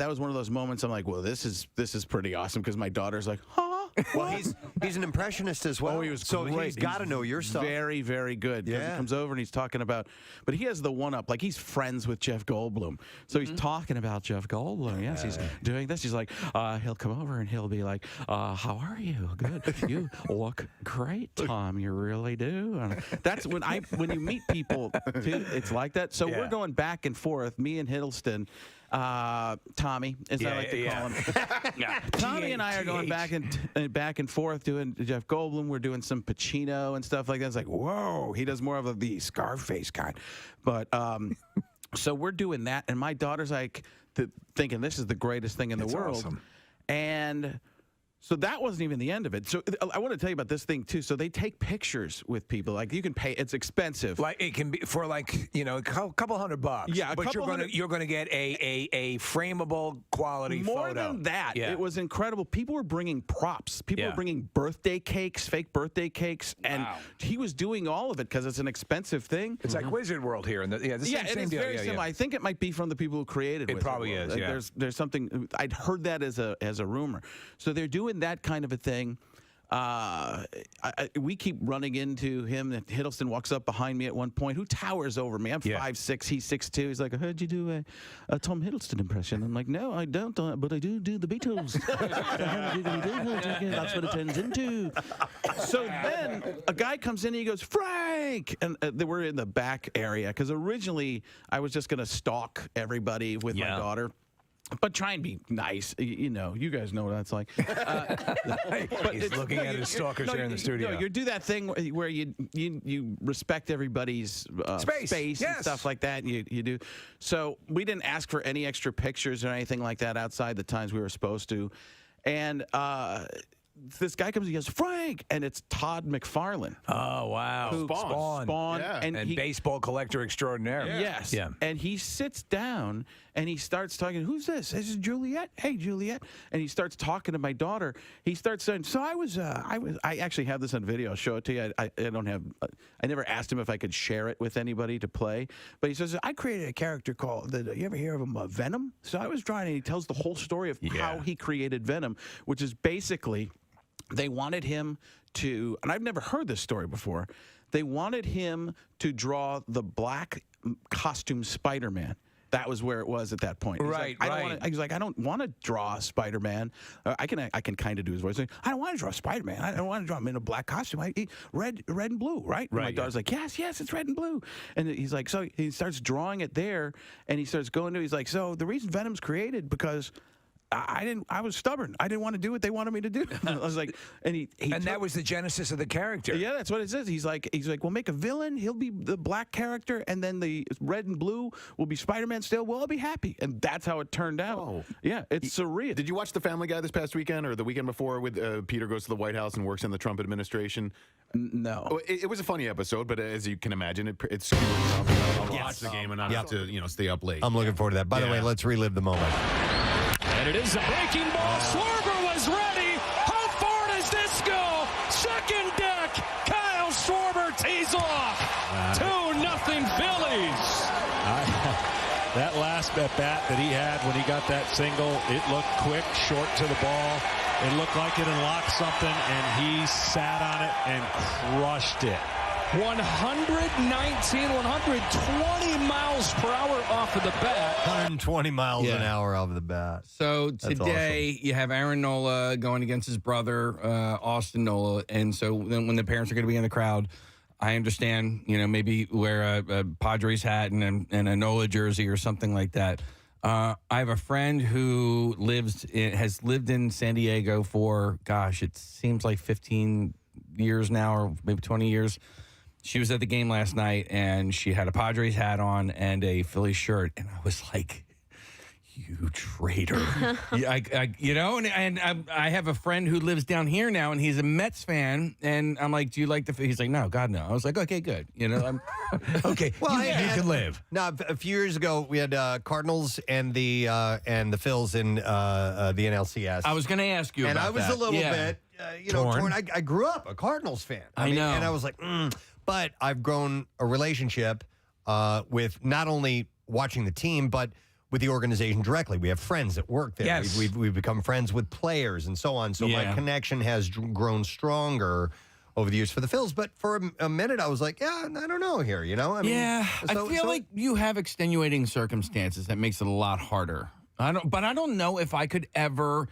was one of those moments I'm like, well, this is pretty awesome because my daughter's like, huh? Well, he's an impressionist as well. Oh, he was so great. he's got to know your stuff. Very, very good. Yeah. He comes over and he's talking about, but he has the one-up. Like, he's friends with Jeff Goldblum. So he's talking about Jeff Goldblum. Yes, he's doing this. He's like, he'll come over and he'll be like, how are you? Good. You look great, Tom. You really do. And that's when you meet people, too, it's like that. So we're going back and forth, me and Hiddleston. Tommy, as I like to call him. Tommy and I are going back and forth doing Jeff Goldblum. We're doing some Pacino and stuff like that. It's like, whoa, he does more of the Scarface kind. But so we're doing that, and my daughter's like thinking this is the greatest thing in the world. Awesome. And so that wasn't even the end of it. So I want to tell you about this thing too. So they take pictures with people. Like, you can pay. It's expensive. Like, it can be for a couple $100. Yeah, but you're gonna get a frameable quality More photo. than that, Yeah. it was incredible. People were bringing props. People were bringing birthday cakes, fake birthday cakes, and he was doing all of it because it's an expensive thing. It's like Wizard World here, and it is very similar. I think it might be from the people who created it. It probably is. Yeah. There's something. I'd heard that as a rumor. So they're doing that kind of a thing. We keep running into him. And Hiddleston walks up behind me at one point. Who towers over me? I'm 5'6", he's 6'2". He's like, I heard you do a Tom Hiddleston impression. I'm like, no, I don't, but I do the Beatles. That's what it turns into. So then a guy comes in and he goes, Frank! And we're in the back area because originally I was just going to stalk everybody with my daughter. But try and be nice. You guys know what that's like. But he's looking at his stalkers here in the studio. You do that thing where you respect everybody's space and stuff like that. You do. So we didn't ask for any extra pictures or anything like that outside the times we were supposed to. And this guy comes and he goes, Frank, and it's Todd McFarlane. Oh, wow. Spawn. And baseball collector extraordinaire. Yes. Yeah. And he sits down and he starts talking. Who's this? This is Juliet. Hey, Juliet. And he starts talking to my daughter. He starts saying, "So I actually have this on video. I'll show it to you. I don't have. I never asked him if I could share it with anybody to play, but he says I created a character called. You ever hear of him, Venom? So I was drawing, and he tells the whole story of how he created Venom, which is basically they wanted him to, and I've never heard this story before. They wanted him to draw the black costume Spider-Man. That was where it was at that point. Right, He's like, I don't want to draw Spider-Man. I can kind of do his voice. I don't want to draw Spider-Man. I don't want to draw him in a black costume. Red and blue, right? And my daughter's like, yes, it's red and blue. And he's like, so he starts drawing it there, and he starts going to. He's like, so the reason Venom's created because I was stubborn. I didn't want to do what they wanted me to do. I was like, and that was the genesis of the character. Yeah, that's what it says. He's like, we'll make a villain. He'll be the black character, and then the red and blue will be Spider-Man still. We'll all be happy, and that's how it turned out. Oh. Yeah, it's surreal. Did you watch The Family Guy this past weekend or the weekend before with Peter goes to the White House and works in the Trump administration? No. It was a funny episode, but as you can imagine, it's super tough. I'll watch the game and not have to stay up late. I'm looking forward to that. By the way, let's relive the moment. And it is a breaking ball. Schwarber was ready. How far does this go? Second deck. Kyle Schwarber tees off. 2-0 Phillies. That last at bat that he had when he got that single, it looked quick, short to the ball. It looked like it unlocked something, and he sat on it and crushed it. 119, 120 miles per hour off of the bat. 120 miles an hour off of the bat. So That's today you have Aaron Nola going against his brother, Austin Nola. And so then when the parents are going to be in the crowd, I understand, maybe wear a Padres hat and a Nola jersey or something like that. I have a friend who has lived in San Diego for, it seems like 15 years now or maybe 20 years. She was at the game last night, and she had a Padres hat on and a Phillies shirt, and I was like, "You traitor!" I have a friend who lives down here now, and he's a Mets fan, and I'm like, "Do you like the?" He's like, "No, God, no." I was like, "Okay, good." I'm okay. Well, you can live. Now, a few years ago, we had Cardinals and the Phils in the NLCS. I was going to ask you, and about I was that. a little bit, torn. I grew up a Cardinals fan. I know, and I was like, But I've grown a relationship with not only watching the team, but with the organization directly. We have friends that work there. Yes. We've become friends with players and so on. So my connection has grown stronger over the years for the Phils. But for a minute, I was like, I don't know here, I feel like you have extenuating circumstances that makes it a lot harder. I don't know if I could ever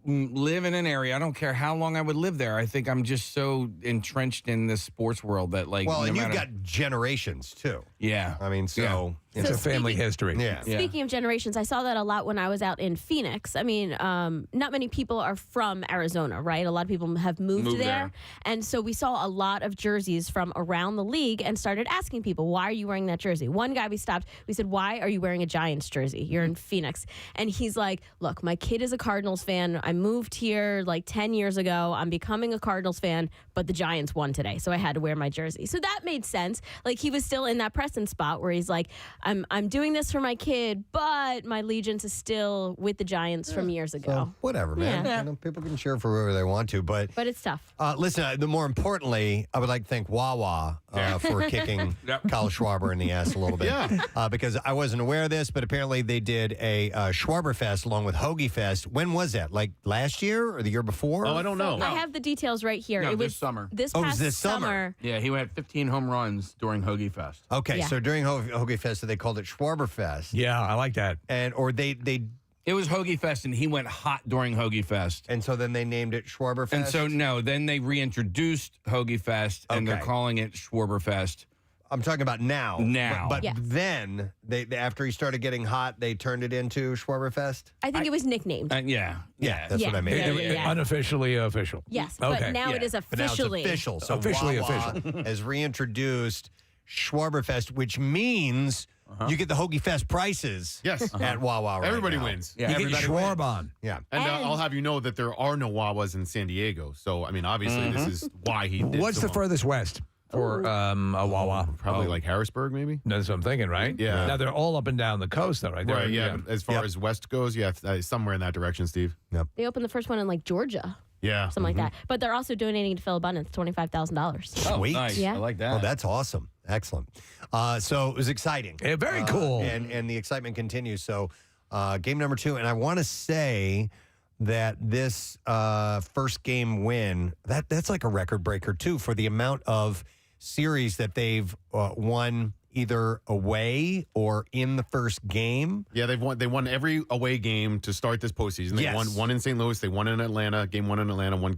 live in an area. I don't care how long I would live there. I think I'm just so entrenched in this sports world that you've got generations too. Yeah. I mean, it's a family history. Yeah. Speaking of generations, I saw that a lot when I was out in Phoenix. I mean, not many people are from Arizona, right? A lot of people have moved there. And so we saw a lot of jerseys from around the league and started asking people, why are you wearing that jersey? One guy we stopped, we said, why are you wearing a Giants jersey? You're in Phoenix. And he's like, look, my kid is a Cardinals fan. I moved here like 10 years ago. I'm becoming a Cardinals fan, but the Giants won today, so I had to wear my jersey. So that made sense. Like, he was still in that Preston spot where he's like, I'm doing this for my kid, but my allegiance is still with the Giants from years ago. So, whatever, man. Yeah. People can cheer for whoever they want to, but it's tough. Listen, more importantly, I would like to thank Wawa for kicking Kyle Schwarber in the ass a little bit. Because I wasn't aware of this, but apparently they did a Schwarber Fest along with Hoagie Fest. When was that? Like last year or the year before? Oh, I don't know. I have the details right here. No, it was this summer. This Oh, it was past this summer. Yeah, he had 15 home runs during Hoagie Fest. Okay, Yeah. so during Hoagie Fest, they called it Schwarber Fest. Yeah, I like that. It was Hoagie Fest, and he went hot during Hoagie Fest. And so then they named it Schwarber Fest? And so, no, then they reintroduced Hoagie Fest, and they're Okay. calling it Schwarber Fest. I'm talking about now. Now. But Yes. then, they after he started getting hot, they turned it into Schwarber Fest? I think it was nicknamed. Yeah. That's Yeah. what I mean. Yeah. Unofficially official. Yes, but now it is But now it's officially. official. So Officially Wawa official. has reintroduced Schwarberfest, which means you get the Hoagie Fest prices at Wawa right Everybody now. wins. You get your Schwarb on. Yeah. And I'll have you know that there are no Wawas in San Diego. So, I mean, obviously, this is why he did What's so the furthest west? for a Wawa. Probably like Harrisburg, maybe. That's what I'm thinking, right? Yeah. Now they're all up and down the coast, though, right? Right. Yeah. As far as west goes, somewhere in that direction, Steve. Yep. They opened the first one in like Georgia. Yeah. Something like that. But they're also donating to Phil Abundance $25,000. Sweet. Nice. Yeah. I like that. Well, that's awesome. Excellent. So it was exciting. Yeah, very cool. And the excitement continues. So game number 2, and I want to say that this first game win, that's like a record breaker, too, for the amount of series that they've won either away or in the first game. Yeah, they won every away game to start this postseason. They won one in St. Louis, they won in Atlanta, game 1 in Atlanta, one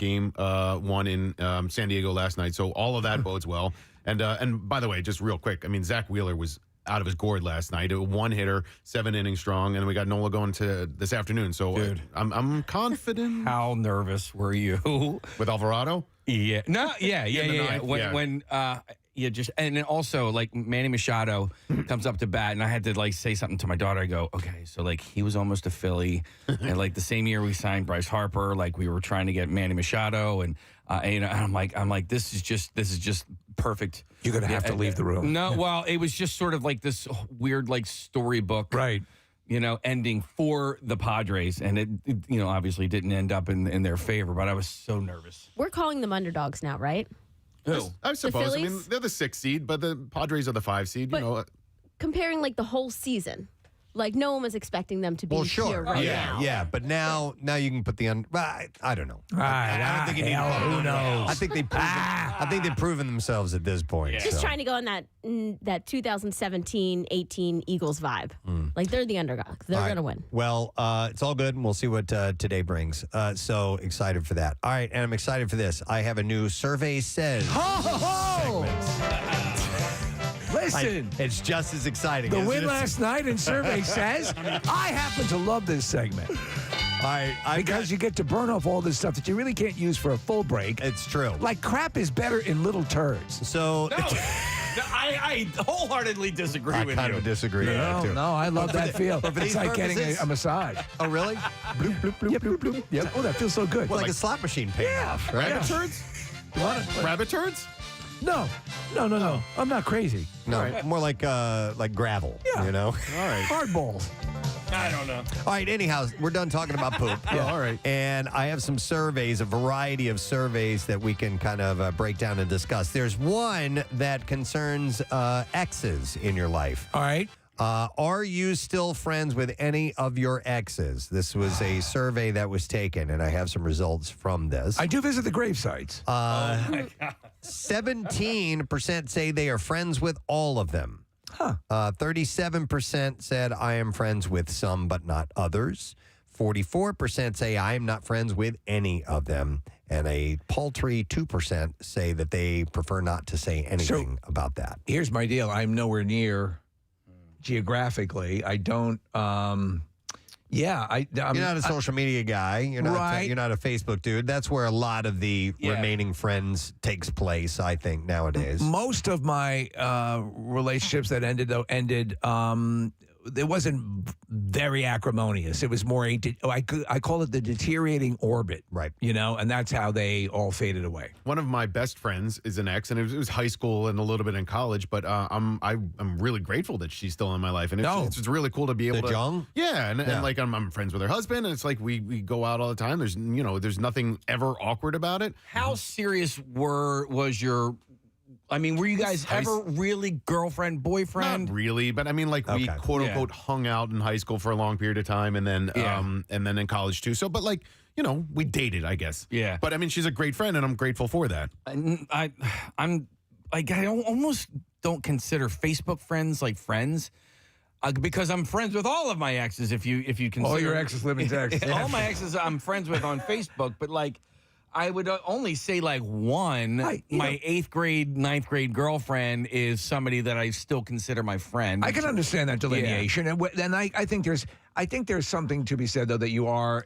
in San Diego last night. So all of that bodes well. And by the way, just real quick, I mean, Zach Wheeler was out of his gourd last night. A one-hitter, 7 innings strong, and we got Nola going to this afternoon. So Dude. I'm confident. How nervous were you With Alvarado? Yeah. No. Yeah. ninth? When and then also like Manny Machado comes up to bat, and I had to like say something to my daughter. I go, okay, so like he was almost a Philly, and like the same year we signed Bryce Harper, like we were trying to get Manny Machado, and I'm like, this is just perfect. You're gonna have to leave the room. No, well, it was just sort of like this weird like storybook, right? Ending for the Padres, and it obviously didn't end up in their favor. But I was so nervous. We're calling them underdogs now, right? Who? I suppose. I mean, Phillies? they're the 6th seed, but the Padres are the 5 seed. But- Comparing like the whole season, like no one was expecting them to be here right now. Yeah, but now you can put the I don't know. I don't think who knows? I think they've proven themselves at this point. Just so. trying to go on that 2017-18 Eagles vibe. Like they're the underdogs. They're All right. going to win. Well, it's all good, and we'll see what today brings. So excited for that. All right, and I'm excited for this. I have a new Survey Says segment. Listen. It's just as exciting. The isn't win it? last night in Survey Says, I happen to love this segment. All right, because you get to burn off all this stuff that you really can't use for a full break. It's true. Like crap is better in little turds. So I wholheartedly disagree I with kind you. of disagree. with that, too. No, I love that feel. But for It's these like getting purposes- a massage. Oh, really? bloop, bloop, bloop, Yep. bloop, bloop. Yep. Oh, that feels so good. Well, like a slot machine paying off, right? Rabbit turds? Rabbit turds? No. I'm not crazy. No, more like gravel. Yeah. You know. All right. Hard balls. I don't know. All right. Anyhow, we're done talking about poop. All right. And I have some surveys, a variety of surveys that we can kind of break down and discuss. There's one that concerns exes in your life. All right. Are you still friends with any of your exes? This was a survey that was taken, and I have some results from this. I do visit the grave sites. 17% say they are friends with all of them. 37% said I am friends with some but not others. 44% say I am not friends with any of them. And a paltry 2% say that they prefer not to say anything about that. Here's my deal. I'm nowhere near geographically. I don't. I'm You're not a social media guy. You're not. Right. You're not a Facebook dude. That's where a lot of the remaining friends takes place. I think nowadays. Most of my relationships that ended. It wasn't very acrimonious. It was more I call it the deteriorating orbit, right? And that's how they all faded away. One of my best friends is an ex, and it was high school and a little bit in college. But I'm really grateful that she's still in my life, and it's really cool to be able to. Jung? Yeah, and like I'm friends with her husband, and it's like we go out all the time. There's there's nothing ever awkward about it. How serious was your? I mean, were you guys ever really girlfriend, boyfriend? Not really, but I mean, like we quote unquote hung out in high school for a long period of time, and then in college too. So, but like we dated, I guess. Yeah. But I mean, she's a great friend, and I'm grateful for that. I'm like I almost don't consider Facebook friends like friends. Because I'm friends with all of my exes. If you consider All your exes live in Texas. all my exes I'm friends with on Facebook, but like. I would only say like one. My 8th grade, 9th grade girlfriend is somebody that I still consider my friend. I can understand that delineation, and I think there's something to be said though that you are.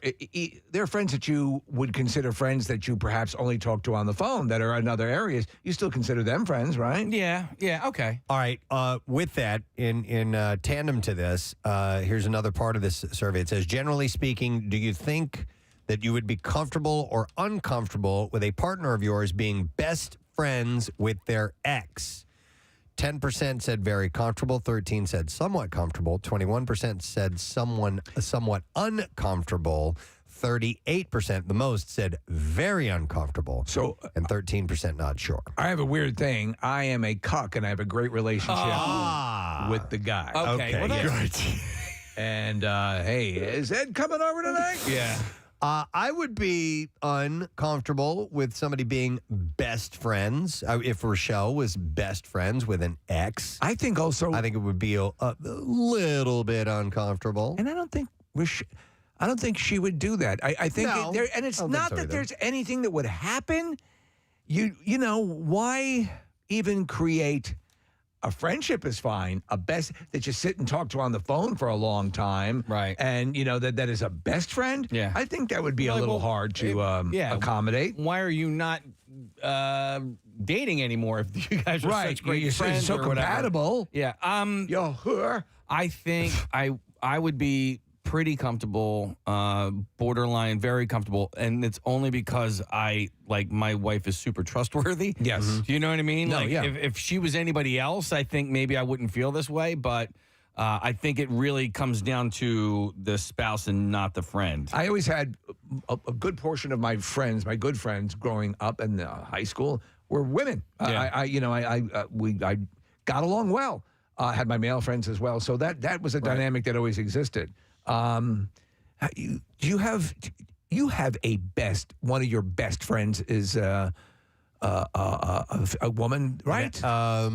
There are friends that you would consider friends that you perhaps only talk to on the phone that are in other areas. You still consider them friends, right? Yeah. Okay. All right. With that, in tandem to this, here's another part of this survey. It says, generally speaking, do you think that you would be comfortable or uncomfortable with a partner of yours being best friends with their ex. 10% said very comfortable, 13% said somewhat comfortable, 21% said somewhat uncomfortable, 38%, the most, said very uncomfortable. So, and 13% not sure. I have a weird thing. I am a cuck, and I have a great relationship with the guy. Okay. Well, that's good. And hey, is Ed coming over tonight? Yeah. I would be uncomfortable with somebody being best friends. If Rochelle was best friends with an ex, I think it would be a little bit uncomfortable. And I don't think she would do that. I think, No, and it's I don't not think so that either. there's anything that would happen. You know, why even create a friendship is fine. A best that you sit and talk to on the phone for a long time, right? And you know that is a best friend. Yeah, I think that would be a little hard to accommodate. Why are you not dating anymore if you guys are such great You're friends so or whatever? compatible? Yeah. I think I would be pretty comfortable, borderline very comfortable, and it's only because my wife is super trustworthy. Yes. Do you know what I mean? No, yeah. If she was anybody else, I think maybe I wouldn't feel this way, but I think it really comes down to the spouse and not the friend. I always had a good portion of my friends, my good friends growing up in high school were women. Yeah. I got along well. Had my male friends as well. So that was a dynamic that always existed. You have one of your best friends is a woman, right? I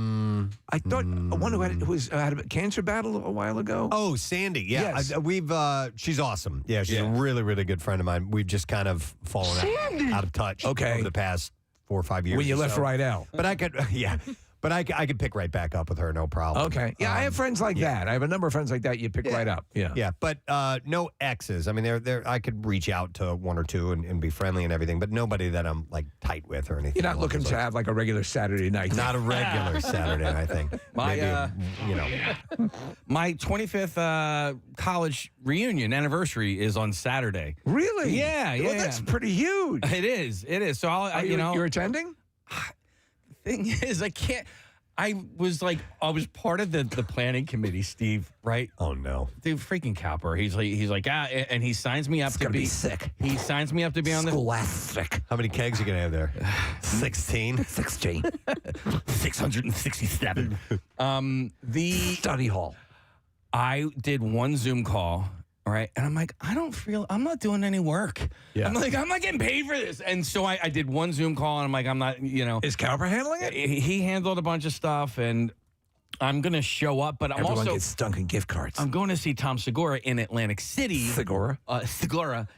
thought one who had a cancer battle a while ago. Oh, Sandy. Yeah. Yes. She's awesome. Yeah, she's a really, really good friend of mine. We've just kind of fallen out of touch over the past 4 or 5 years. When you left so. right out. But I could, but I could pick right back up with her, no problem. Okay. Yeah, I have friends like that. I have a number of friends like that you pick right up. Yeah. Yeah, but no exes. I mean, I could reach out to one or two and be friendly and everything, but nobody that I'm like tight with or anything. You're not looking to have like a regular Saturday night. Not a regular Saturday night thing. My 25th college reunion anniversary is on Saturday. Really? Yeah. Well, that's pretty huge. It is. So you're attending? Thing is, I was part of the planning committee, Steve, right? Oh no. Dude, freaking Cowper. He's like, and he signs me up to be sick. He signs me up to be on the Scholastic. How many kegs are you going to have there? 16? 16. 667. The study hall. I did one Zoom call. All right. And I'm like, I'm not doing any work. Yeah. I'm not getting paid for this. And so I did one Zoom call and I'm like, I'm not, Is Cowper handling it? He handled a bunch of stuff and I'm going to show up, but Everyone gets stunk in gift cards. I'm going to see Tom Segura in Atlantic City. Segura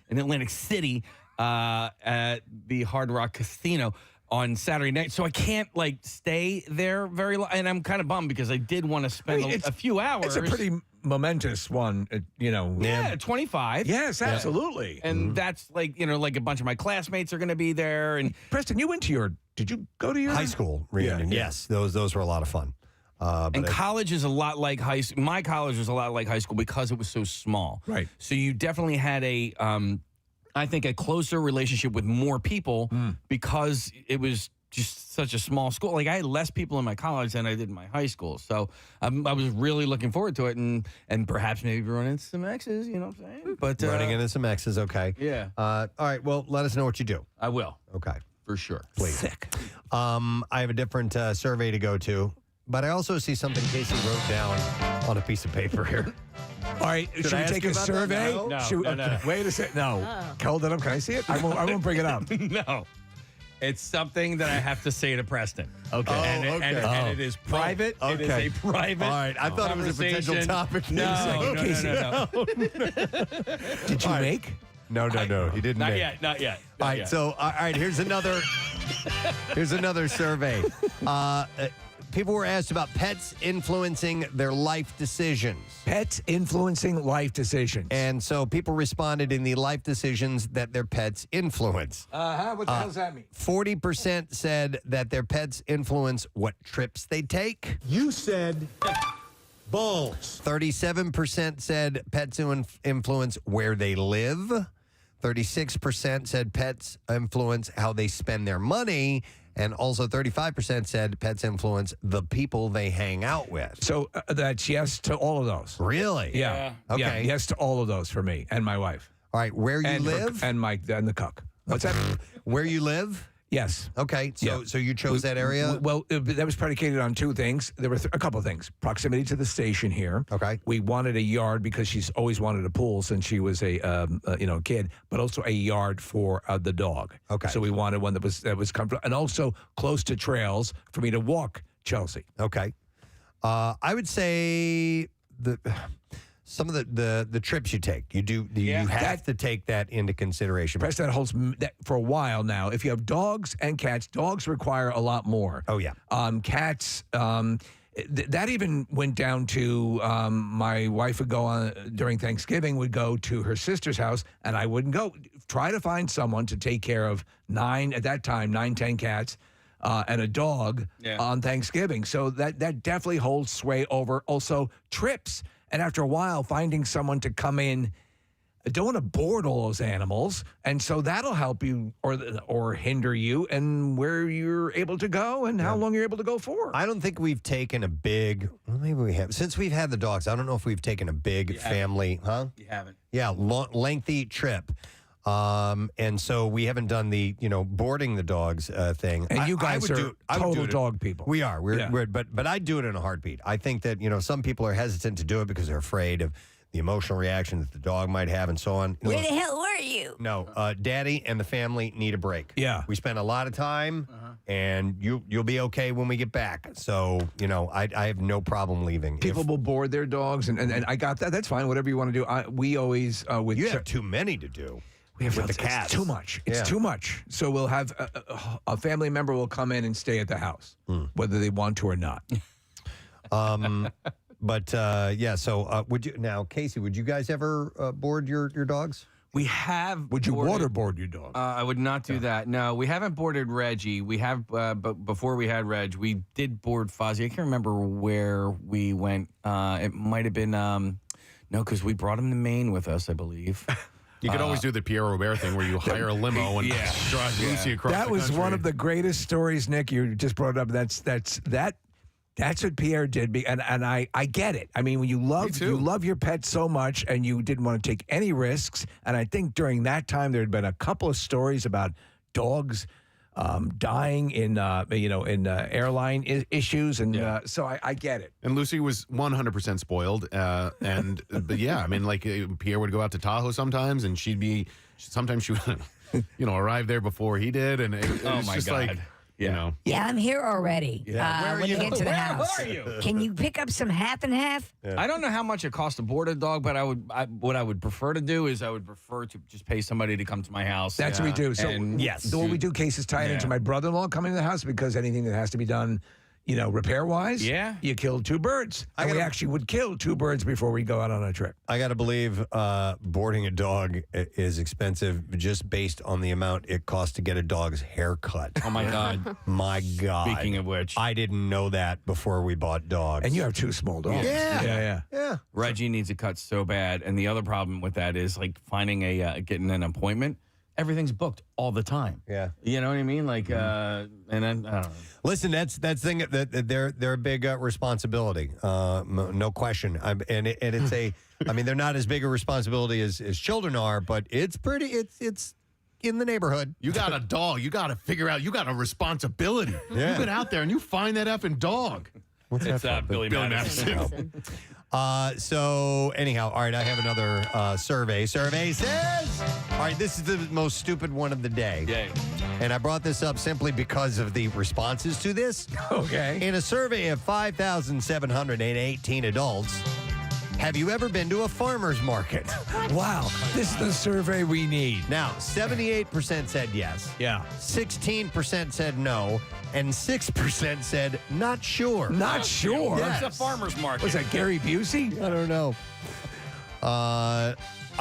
in Atlantic City at the Hard Rock Casino on Saturday night. So I can't stay there very long. And I'm kind of bummed because I did want to spend a few hours. It's a pretty momentous one, Yeah, 25. Yes, absolutely. And that's like a bunch of my classmates are going to be there. And Preston, did you go to your high school reunion? Yeah. Yes, those were a lot of fun. And college is a lot like high school. My college was a lot like high school because it was so small. Right. So you definitely had I think a closer relationship with more people because it was just such a small school. Like I had less people in my college than I did in my high school. So I was really looking forward to it and perhaps maybe run into some exes, you know what I'm saying? But running into some exes, okay. Yeah. All right, well, let us know what you do. I will. Okay. For sure. Please. Sick. I have a different survey to go to, but I also see something Casey wrote down on a piece of paper here. All right, should we take a survey? No. Wait a second. No. Hold it up. Can I see it? I won't bring it up. No. It's something that I have to say to Preston. Okay. And it is private. Okay. It is a private. All right. I thought it was a potential topic. No. Did you make? No. He didn't Not make. yet. Not yet. All right. So, all right. Here's another survey. People were asked about pets influencing their life decisions. Pets influencing life decisions. And so people responded in the life decisions that their pets influence. What the hell does that mean? 40% said that their pets influence what trips they take. You said balls. 37% said pets influence where they live. 36% said pets influence how they spend their money. And also 35% said pets influence the people they hang out with. So that's yes to all of those. Really? Yeah. Okay. Yeah, yes to all of those for me and my wife. All right, where you live? And the cook. What's that? Where you live? Yes. Okay, so you chose that area? Well, that was predicated on two things. There were a couple of things. Proximity to the station here. Okay. We wanted a yard because she's always wanted a pool since she was a kid, but also a yard for the dog. Okay. So we wanted one that was comfortable and also close to trails for me to walk Chelsea. Okay. I would say some of the trips you take, you have to take that into consideration. Preston holds that for a while now. If you have dogs and cats, dogs require a lot more. Oh yeah. Cats. That even went down to my wife would go on during Thanksgiving, would go to her sister's house, and I wouldn't go. Try to find someone to take care of 10 cats. And a dog on Thanksgiving. So that definitely holds sway over also trips. And after a while, finding someone to come in, don't want to board all those animals. And so that'll help you or hinder you and where you're able to go and how long you're able to go for. I don't think we've taken a big, well, maybe we have. Since we've had the dogs, I don't know if we've taken a big family, huh? You haven't. Yeah, lengthy trip. And so we haven't done the, boarding the dogs thing. And you guys I would are total it. dog people. We are. But I'd do it in a heartbeat. I think that, some people are hesitant to do it because they're afraid of the emotional reaction that the dog might have and so on. Where the hell were you? No, Daddy and the family need a break. Yeah. We spent a lot of time, and you'll be okay when we get back. So, I have no problem leaving. People will board their dogs, and I got that. That's fine, whatever you want to do. We always... you have too many to do. We have with the cats. It's too much. It's too much. So we'll have a family member will come in and stay at the house, whether they want to or not. So would you now, Casey? Would you guys ever board your dogs? We have. Would you waterboard your dog? I would not do that. No, we haven't boarded Reggie. We have, but before we had Reg, we did board Fozzie. I can't remember where we went. It might have been no, because we brought him to Maine with us, I believe. You could always do the Pierre Robert thing where you hire a limo and drive Lucy across the country. That was one of the greatest stories, Nick. You just brought it up. That's what Pierre did, and I get it. I mean, when you love your pet so much, and you didn't want to take any risks. And I think during that time there had been a couple of stories about dogs dying in airline issues, and so I get it. And Lucy was 100% spoiled, but I mean, like Pierre would go out to Tahoe sometimes, and sometimes she would, arrive there before he did, and it was my just God. like. Yeah, I'm here already. Yeah. When you get to the house, Where are you? can you pick up some half and half? I don't know how much it costs to board a dog, but what I would prefer to do is I would prefer to just pay somebody to come to my house. That's what we do. So yes, what we do, cases tie it into my brother-in-law coming to the house because anything that has to be done, repair-wise, you kill two birds. And we actually would kill two birds before we go out on a trip. I got to believe boarding a dog is expensive just based on the amount it costs to get a dog's hair cut. Oh, my God. My God. Speaking of which. I didn't know that before we bought dogs. And you have two small dogs. Yeah. Reggie needs a cut so bad, and the other problem with that is like finding getting an appointment. Everything's booked all the time. Yeah. You know what I mean? Like, and then, I don't know. Listen, that's thing that they're a big responsibility, no question. It's I mean, they're not as big a responsibility as children are, but it's in the neighborhood. You got a dog. You got to figure out. You got a responsibility. Yeah. You get out there and you find that effing dog. What's It's that? Billy Madison. So anyhow, all right, I have another survey. Survey says, all right, this is the most stupid one of the day. Yay. And I brought this up simply because of the responses to this. Okay. In a survey of 5,718 adults, have you ever been to a farmer's market? Wow. This is the survey we need. Now, 78% said yes. Yeah. 16% said no. And 6% said not sure. Not sure? Yes. What's a farmer's market? Was that Gary Busey? I don't know. I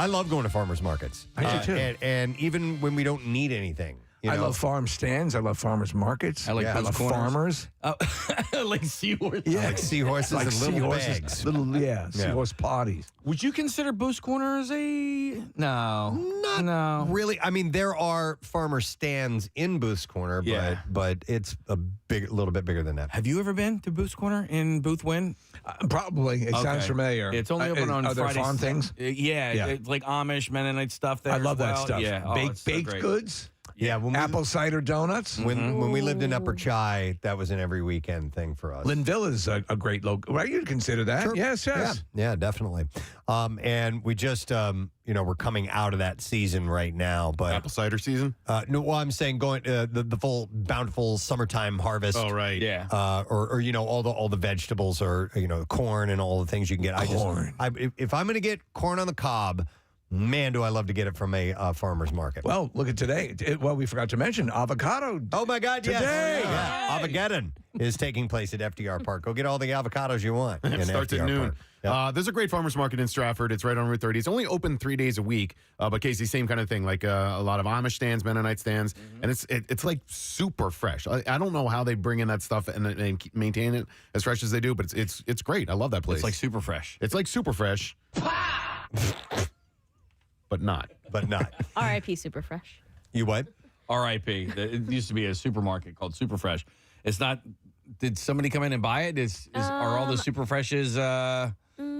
love going to farmers markets. I do too. And even when we don't need anything. You I know? love farm stands. I love farmers markets. I like I those love corners. farmers. Like seahorses. Yeah, like seahorses like and little seahorses, bags. Little seahorse potties. Would you consider Boost Corners a no? No. Really, I mean, there are farmer stands in Booth's Corner, but it's a little bit bigger than that. Have you ever been to Boost Corner in Boothwyn? Probably. It sounds familiar. It's only open on are there Fridays. farm things? Yeah, it's like Amish Mennonite stuff there. I love as that well. stuff. Yeah, it's so baked great. goods. Yeah, Apple cider donuts. When we lived in Upper Chai, that was an every weekend thing for us. Linville is a great local. Right, you'd consider that. Sure. Yes. Yeah, definitely. And we just, we're coming out of that season right now. But Apple cider season? No, well, I'm saying going the full bountiful summertime harvest. Oh, right. Yeah. Or all the vegetables or corn and all the things you can get. Corn. If I'm going to get corn on the cob, man, do I love to get it from a farmer's market. Well, look at today. We forgot to mention avocado. Oh my God! Today. Yes. Yeah. Avocaddon is taking place at FDR Park. Go get all the avocados you want. It starts at FDR noon. Park. Yep. There's a great farmer's market in Stratford. It's right on Route 30. It's only open 3 days a week. But Casey, same kind of thing. Like a lot of Amish stands, Mennonite stands, and it's like super fresh. I don't know how they bring in that stuff and keep, maintain it as fresh as they do, but it's great. I love that place. It's like super fresh. It's like super fresh. But not. R.I.P. Super Fresh. You what? R.I.P. It used to be a supermarket called Super Fresh. It's not. Did somebody come in and buy it? Are all the Super Freshes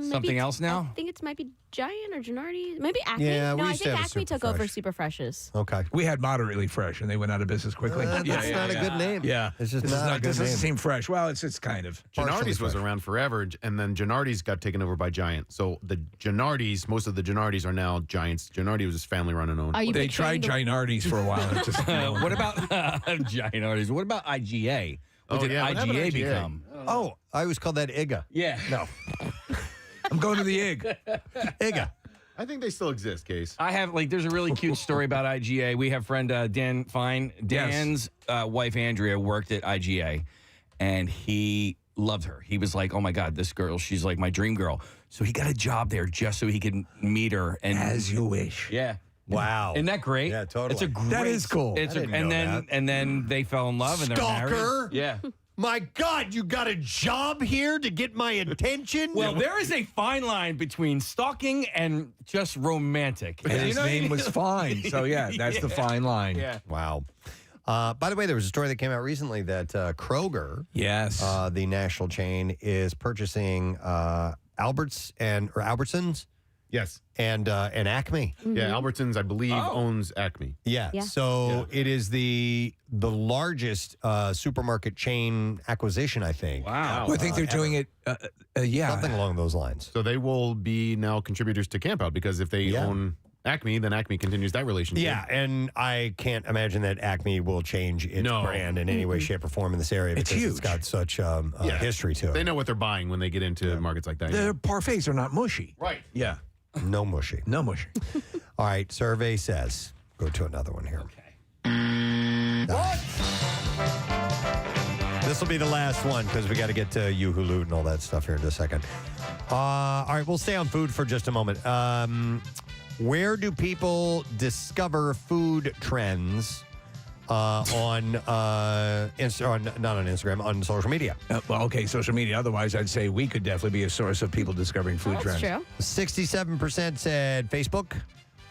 something else now? I think it might be Giant or Gennardi. Maybe Acme. Yeah, we no, I used to think have a Acme Super took over Fresh. Super Freshes. Okay. We had moderately fresh, and they went out of business quickly. That's not a good name. Yeah, It's just this not a good this doesn't name. seem fresh. Well, it's kind of. Gennardi's was around forever, and then Gennardi's got taken over by Giant. So the Gennardi's, most of the Gennardi's are now Giants. Gennardi was his family run and owned. Are you They picturing tried Gianardi's for a while. It just, What about Giant Artists? What about IGA? What did what happened to IGA IGA? become? Oh, I always called that IGA. Yeah. No. I'm going to the egg. IGA. I think they still exist, Case. I have there's a really cute story about IGA. We have friend Dan Fine. Dan's wife Andrea worked at IGA, and he loved her. He was like, "Oh my God, this girl, she's like my dream girl." So he got a job there just so he could meet her. And As you wish. yeah. Wow. Isn't that great? Yeah, totally. It's a great. That is cool. It's I a, didn't and know then that. and then they fell in love and they're married. Stalker? Yeah. My God, you got a job here to get my attention? Well, there is a fine line between stalking and just romantic. And his name was Fine. So, yeah, that's the fine line. Yeah. Wow. By the way, there was a story that came out recently that Kroger, Yes. the national chain, is purchasing Albertsons Yes. and Acme. Yeah, Albertsons, I believe, owns Acme. Yeah. Yeah. So it is the largest supermarket chain acquisition, I think. Wow. Well, I think they're doing it, Something along those lines. So they will be now contributors to Campout because if they own Acme, then Acme continues that relationship. Yeah, and I can't imagine that Acme will change its brand in any way, shape, or form in this area It's because huge. it's got such history to it. They know what they're buying when they get into markets like that. The parfaits are not mushy. Right. Yeah. No mushy. No mushy. All right, survey says. Go to another one here. Okay. This will be the last one because we got to get to You Who Loot and all that stuff here in just a second. All right, we'll stay on food for just a moment. Where do people discover food trends on not on Instagram, on social media? Well, okay, social media. Otherwise, I'd say we could definitely be a source of people discovering food That's trends. true. 67% said Facebook,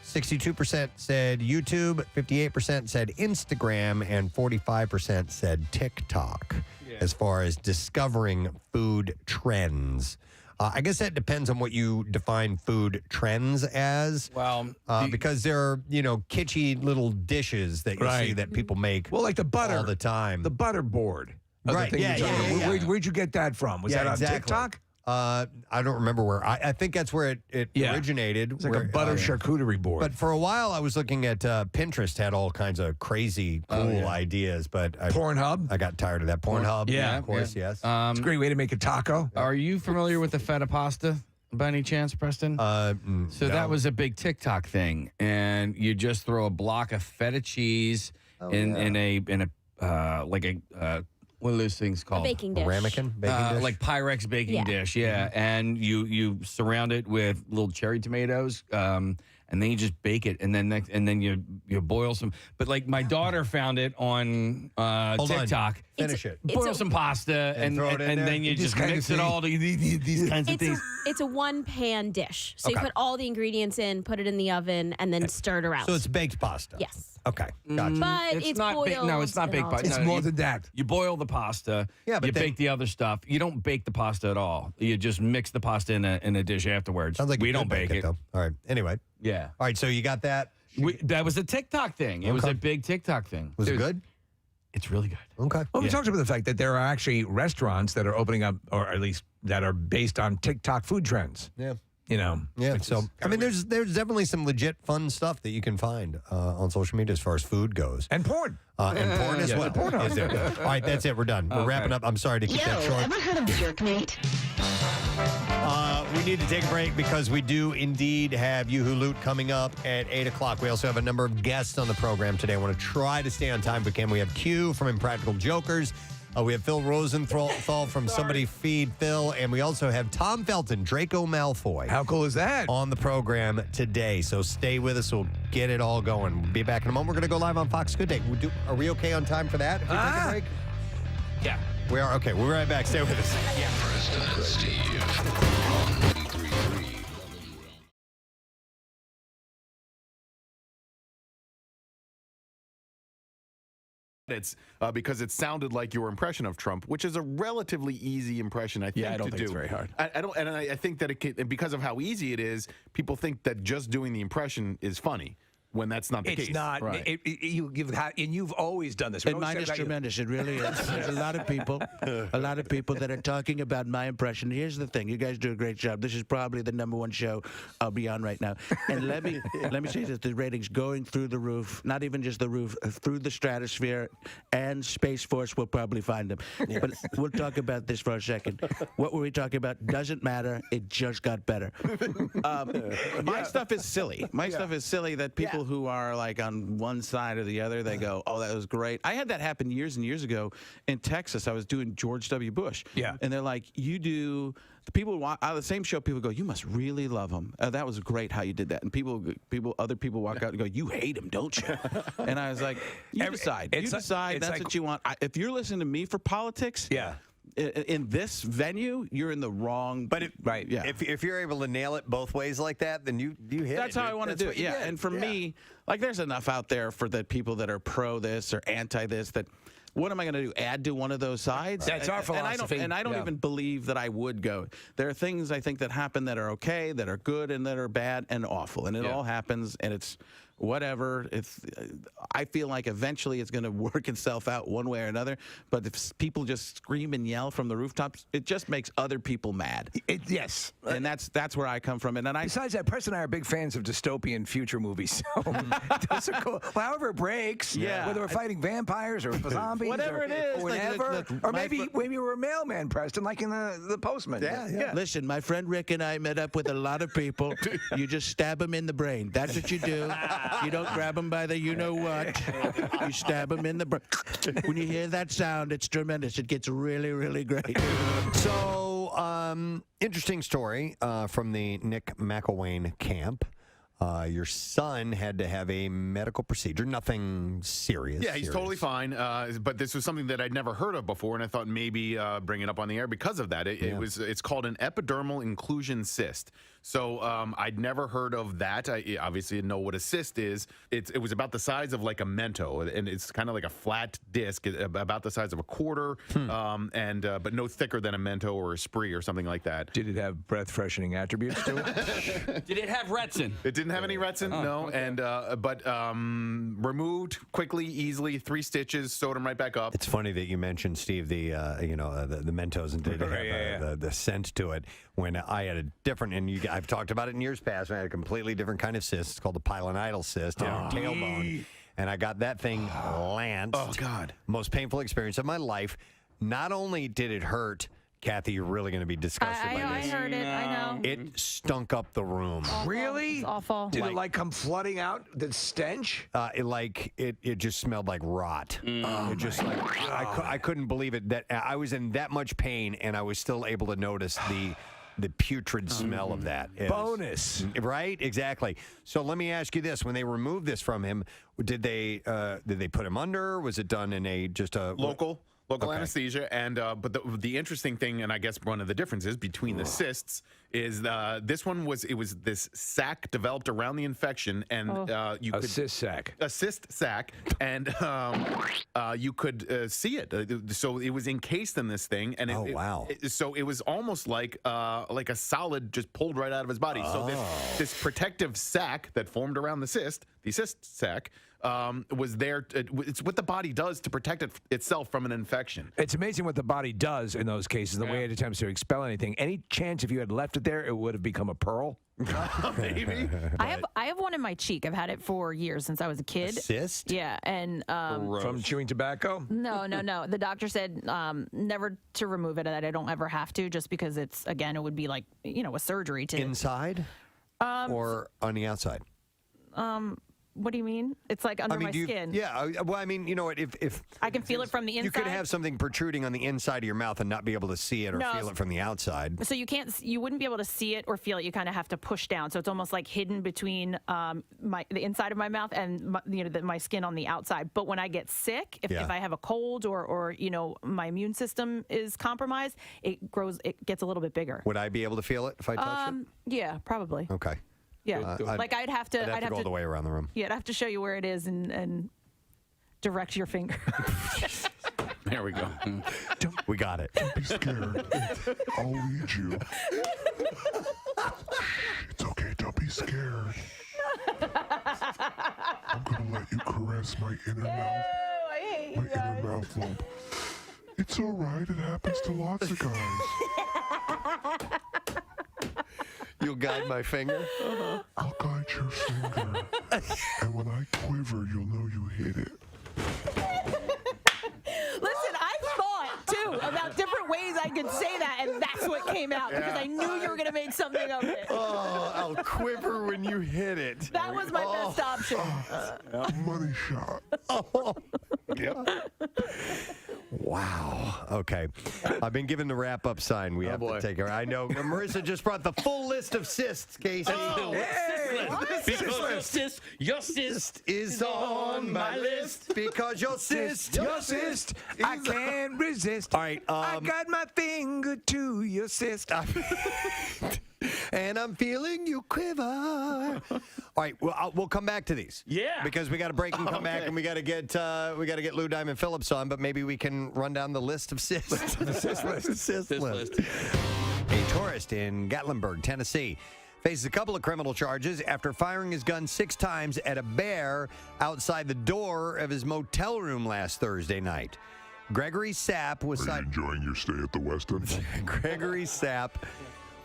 62% said YouTube, 58% said Instagram, and 45% said TikTok as far as discovering food trends. I guess that depends on what you define food trends as. Well, because there are, kitschy little dishes that you see that people make Well, like the butter. all the time. The butter board. Right, yeah, Where'd you get that from? Was that on TikTok? I don't remember where. I think that's where it originated. It's like a butter charcuterie board. But for a while, I was looking at Pinterest, had all kinds of crazy, cool ideas. But Pornhub? I got tired of that. Pornhub, Yeah, of course, yes. It's a great way to make a taco. Are you familiar with the feta pasta by any chance, Preston? So that was a big TikTok thing, and you just throw a block of feta cheese in a what are those things called? A baking dish. Ramekin? Baking dish? Like Pyrex baking dish, yeah. And you surround it with little cherry tomatoes, and then you just bake it, and then you you boil some. But like my daughter found it on Hold on. TikTok. Finish it. Boil some pasta And throw it in there? then you just mix it all. These kinds of things. It's a one-pan dish. So you Okay. put all the ingredients in, put it in the oven, and then stir it around. So it's baked pasta. Yes. Okay. Gotcha. But it's not boiled. no, it's not and baked all pasta. that. It's more than that. You boil the pasta. Yeah, but you then- bake the other stuff. You don't bake the pasta at all. You just mix the pasta in a dish afterwards. Sounds like we you don't could bake it. though. All right. Anyway. Yeah. All right. So you got that. That was a TikTok thing. It was Okay. a big TikTok thing. Was it good? It's really good. Okay. Well, we talked about the fact that there are actually restaurants that are opening up, or at least that are based on TikTok food trends. Yeah. You know. Yeah. which So is I mean, there's definitely some legit fun stuff that you can find on social media as far as food goes, and porn. And porn as Yeah, well. porn Is there? All right. That's it. We're done. We're wrapping up. I'm sorry to keep that short. ever heard of Jerkmate? We need to take a break because we do indeed have You Who Loot coming up at 8 o'clock. We also have a number of guests on the program today. I want to try to stay on time if we can. We have Q from Impractical Jokers. We have Phil Rosenthal from Somebody Feed Phil. And we also have Tom Felton, Draco Malfoy. How cool is that? On the program today. So stay with us. We'll get it all going. We'll be back in a moment. We're going to go live on Fox Good Day. Are we okay on time for that if we take a break? Yeah. We are. Okay. We'll be right back. Stay with us. Preston and Steve on 93.3. It's because it sounded like your impression of Trump, which is a relatively easy impression, I think, I don't to think do. it's very hard. I don't, and I think that it can, and because of how easy it is, people think that just doing the impression is funny when that's not the case. It's not. Right. You've always done this. And mine is tremendous. It really is. There's a lot of people that are talking about my impression. Here's the thing: you guys do a great job. This is probably the #1 show I'll be on right now. And let me say that the ratings going through the roof. Not even just the roof, through the stratosphere, and Space Force will probably find them. But we'll talk about this for a second. What were we talking about? Doesn't matter. It just got better. My stuff is silly. My stuff is silly that people who are like on one side or the other, they go, oh, that was great. I had that happen years and years ago in Texas. I was doing George W. Bush. Yeah. And they're like, you do, the people out of the same show, people go, you must really love him. That was great how you did that. And other people walk out and go, you hate him, don't you? And I was like, you decide. You decide. That's what you want. If you're listening to me for politics, in this venue, you're in the wrong. But if you're able to nail it both ways like that, then you hit it. That's how I want to do it. Yeah. And for me, like, there's enough out there for the people that are pro this or anti this that. What am I going to do? Add to one of those sides? That's our philosophy. And I don't even believe that I would go. There are things I think that happen that are okay, that are good, and that are bad and awful. And it all happens, and it's whatever. I feel like eventually it's going to work itself out one way or another. But if people just scream and yell from the rooftops, it just makes other people mad. Yes. And that's where I come from. And Besides that, Preston and I are big fans of dystopian future movies. So those are cool. Well, however it breaks, whether we're fighting vampires or zombies, whatever it is, or whatever, or maybe we're a mailman, Preston, like in the Postman. Yeah. Listen, my friend Rick and I met up with a lot of people. You just stab them in the brain. That's what you do. You don't grab them by the you-know-what. You stab them in the brain. When you hear that sound, it's tremendous. It gets really, really great. So, interesting story from the Nick McElwain camp. Your son had to have a medical procedure, nothing serious. Yeah, he's totally fine. But this was something that I'd never heard of before, and I thought maybe bring it up on the air because of that. It's called an epidermal inclusion cyst. So I'd never heard of that. I obviously know what a cyst is. It was about the size of like a Mento, and it's kind of like a flat disc about the size of a quarter, but no thicker than a Mento or a Spree or something like that. Did it have breath freshening attributes to it? Did it have Retsin? It didn't have any Retsin, no. Okay. And but removed quickly, easily, 3 stitches, sewed them right back up. It's funny that you mentioned, Steve, the Mentos and did have the scent to it. When I had a different, and I've talked about it in years past, I had a completely different kind of cyst. It's called the pilonidal cyst in our tailbone. And I got that thing lanced. Oh, God. Most painful experience of my life. Not only did it hurt, Kathy, you're really going to be disgusted by I this. heard it. I know. It stunk up the room. Really? It's awful. Did it come flooding out? The stench? It just smelled like rot. It just I couldn't believe it that I was in that much pain and I was still able to notice the putrid smell of that. Bonus. Right? Exactly. So let me ask you this. When they removed this from him, did they put him under? Was it done in a local anesthesia? And but the interesting thing, and I guess one of the differences between the cysts is this one was this sac developed around the infection, and you could cyst sac, and you could see it. So it was encased in this thing, and so it was almost like a solid just pulled right out of his body. So this protective sac that formed around the cyst sac. Was there. It's what the body does to protect itself from an infection. It's amazing what the body does in those cases, the way it attempts to expel anything. Any chance if you had left it there, it would have become a pearl? Maybe. I have one in my cheek. I've had it for years, since I was a kid. A cyst? Yeah, and from chewing tobacco? No. The doctor said never to remove it, that I don't ever have to, just because it would be like a surgery to inside or on the outside. What do you mean? It's like under my skin. Yeah. Well, I mean, you know what? If I can feel it from the inside. You could have something protruding on the inside of your mouth and not be able to see it or feel it from the outside. So you wouldn't be able to see it or feel it. You kind of have to push down. So it's almost like hidden between the inside of my mouth and my skin on the outside. But when I get sick, if I have a cold or my immune system is compromised, it gets a little bit bigger. Would I be able to feel it if I touched it? Yeah, probably. Okay. Yeah, I'd have to go all the way around the room. Yeah, I'd have to show you where it is and direct your finger. There we go. We got it. Don't be scared. I'll lead you. It's okay. Don't be scared. I'm gonna let you caress my inner mouth. I hate you my inner mouth lump. It's all right. It happens to lots of guys. You'll guide my finger? I'll guide your finger. And when I quiver, you'll know you hit it. Listen, I thought, too, about different ways I could say that, and that's what came out, because I knew you were going to make something of it. Oh, I'll quiver when you hit it. That was my best option. Money shot. Oh. Yep. Wow. Okay. I've been given the wrap-up sign. We have to take care. I know. Marissa just brought the full list of cysts, Casey. Because your cyst is on my list. Because your cyst, I can't resist. All right. I got my finger to your cyst. And I'm feeling you quiver. All right, well, we'll come back to these. Yeah, because we got to break and come back, and we got to get Lou Diamond Phillips on. But maybe we can run down the list of cysts. The cyst list. A tourist in Gatlinburg, Tennessee, faces a couple of criminal charges after firing his gun 6 times at a bear outside the door of his motel room last Thursday night. Gregory Sapp was enjoying your stay at the Westin? Gregory Sapp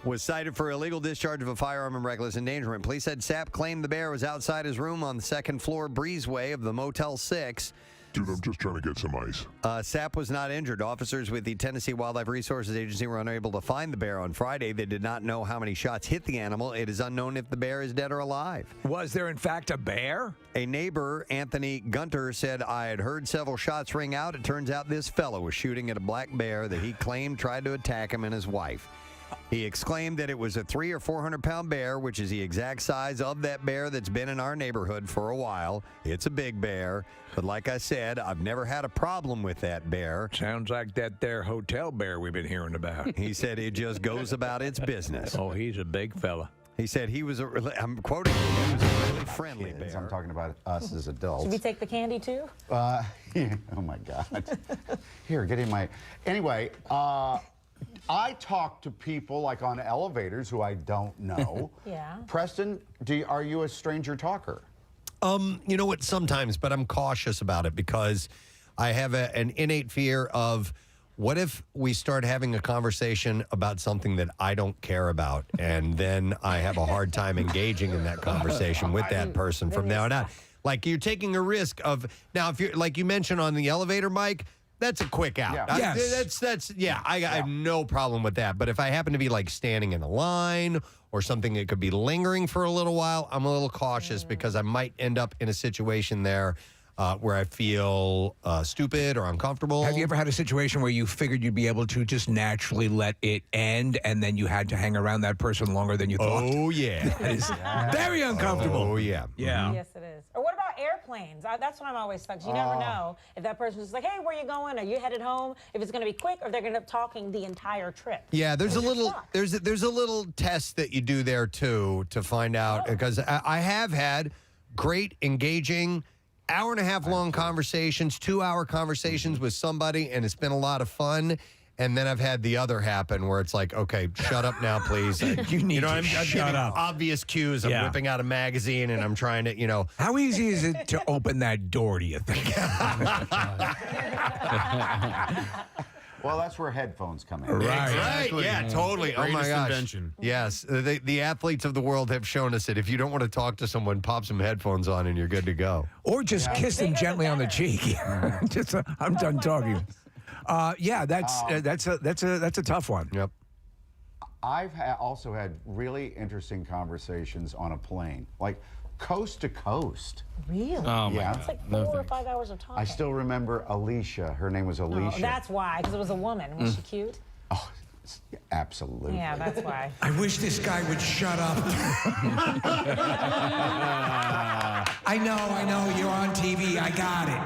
was cited for illegal discharge of a firearm and reckless endangerment. Police said Sapp claimed the bear was outside his room on the second-floor breezeway of the Motel 6. Dude, I'm just trying to get some ice. Sapp was not injured. Officers with the Tennessee Wildlife Resources Agency were unable to find the bear on Friday. They did not know how many shots hit the animal. It is unknown if the bear is dead or alive. Was there, in fact, a bear? A neighbor, Anthony Gunter, said, I had heard several shots ring out. It turns out this fellow was shooting at a black bear that he claimed tried to attack him and his wife. He exclaimed that it was a 300 or 400-pound bear, which is the exact size of that bear that's been in our neighborhood for a while. It's a big bear, but like I said, I've never had a problem with that bear. Sounds like that there hotel bear we've been hearing about. He said it just goes about its business. Oh, he's a big fella. He said he was I'm quoting him, he was a really friendly bear. I'm talking about us as adults. Should we take the candy, too? Oh, my God. Here, get in my... Anyway, I talk to people like on elevators who I don't know. Yeah. Preston, are you a stranger talker? You know what? Sometimes, but I'm cautious about it because I have an innate fear of what if we start having a conversation about something that I don't care about, and then I have a hard time engaging in that conversation with that person from now on out. Like you're taking a risk of now, if you're like you mentioned on the elevator, Mike. That's a quick out. Yeah. Yes. I have no problem with that. But if I happen to be like standing in a line or something that could be lingering for a little while, I'm a little cautious because I might end up in a situation there. where I feel stupid or uncomfortable. Have you ever had a situation where you figured you'd be able to just naturally let it end, and then you had to hang around that person longer than you thought? Oh, yeah. That is very uncomfortable. Oh, yeah. Yeah. Yes, it is. Or what about airplanes? That's what I'm always stuck. You never know if that person's like, hey, where you going? Are you headed home? If it's going to be quick, or they're going to end up talking the entire trip. Yeah, there's a little test that you do there too to find out, because I have had great, engaging, hour-and-a-half long conversations, 2-hour conversations with somebody, and it's been a lot of fun. And then I've had the other happen where it's like, okay, shut up now, please. You need to I'm shut giving up. Obvious cues. I'm whipping out a magazine and I'm trying to, How easy is it to open that door, do you think? Well, that's where headphones come in. Right. Yeah, totally. Oh, my Greatest gosh. invention. Yes. The athletes of the world have shown us that if you don't want to talk to someone, pop some headphones on and you're good to go. Or just kiss them gently on the cheek. I'm done talking. That's a tough one. Yep. I've also had really interesting conversations on a plane, like coast to coast. Really? Oh, my Yeah. It's like 4 or 5 hours of talking. I still remember Alicia. Her name was Alicia. Oh, that's why, because it was a woman. Was she cute? Oh, absolutely. Yeah, that's why. I wish this guy would shut up. I know, you're on TV. I got it.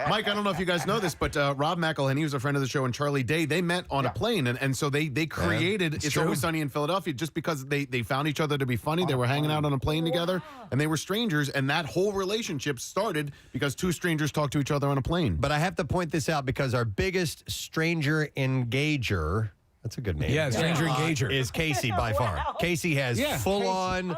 Mike, I don't know if you guys know this, but Rob McElhenney, who's a friend of the show, and Charlie Day, they met on a plane, and so they created It's true. Always Sunny in Philadelphia just because they found each other to be funny. They were hanging out on a plane together, and they were strangers, and that whole relationship started because two strangers talked to each other on a plane. But I have to point this out because our biggest stranger engager, that's a good name. Yeah, stranger engager. Is Casey by far. Casey has full-on,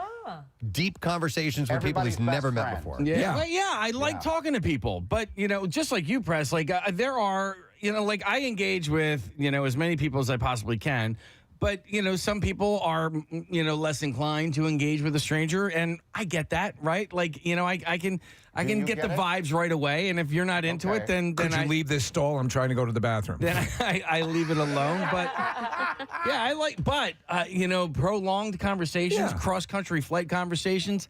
deep conversations with people he's never met before. I like talking to people, but just like you, Press, like there are, like I engage with as many people as I possibly can. But, some people are, less inclined to engage with a stranger, and I get that, right? Like, I can get the vibes right away, and if you're not into it, then Could you leave this stall? I'm trying to go to the bathroom. Then I leave it alone. But prolonged conversations, cross-country flight conversations.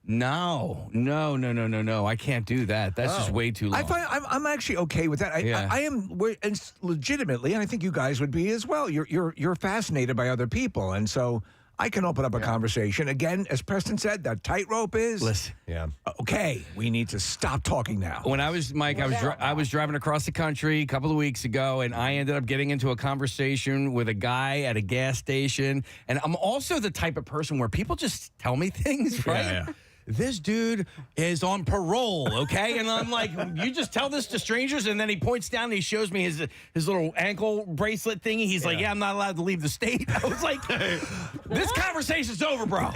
No. I can't do that. That's just way too long. I'm actually okay with that. I am, and legitimately, and I think you guys would be as well. You're fascinated by other people, and so I can open up a conversation. Again, as Preston said, that tightrope is. Listen. Yeah. Okay, we need to stop talking now. When I was Mike, I was driving across the country a couple of weeks ago, and I ended up getting into a conversation with a guy at a gas station. And I'm also the type of person where people just tell me things, right? Yeah. This dude is on parole, okay? And I'm like, you just tell this to strangers? And then he points down and he shows me his little ankle bracelet thingy. He's like, I'm not allowed to leave the state. I was like, this conversation's over, bro.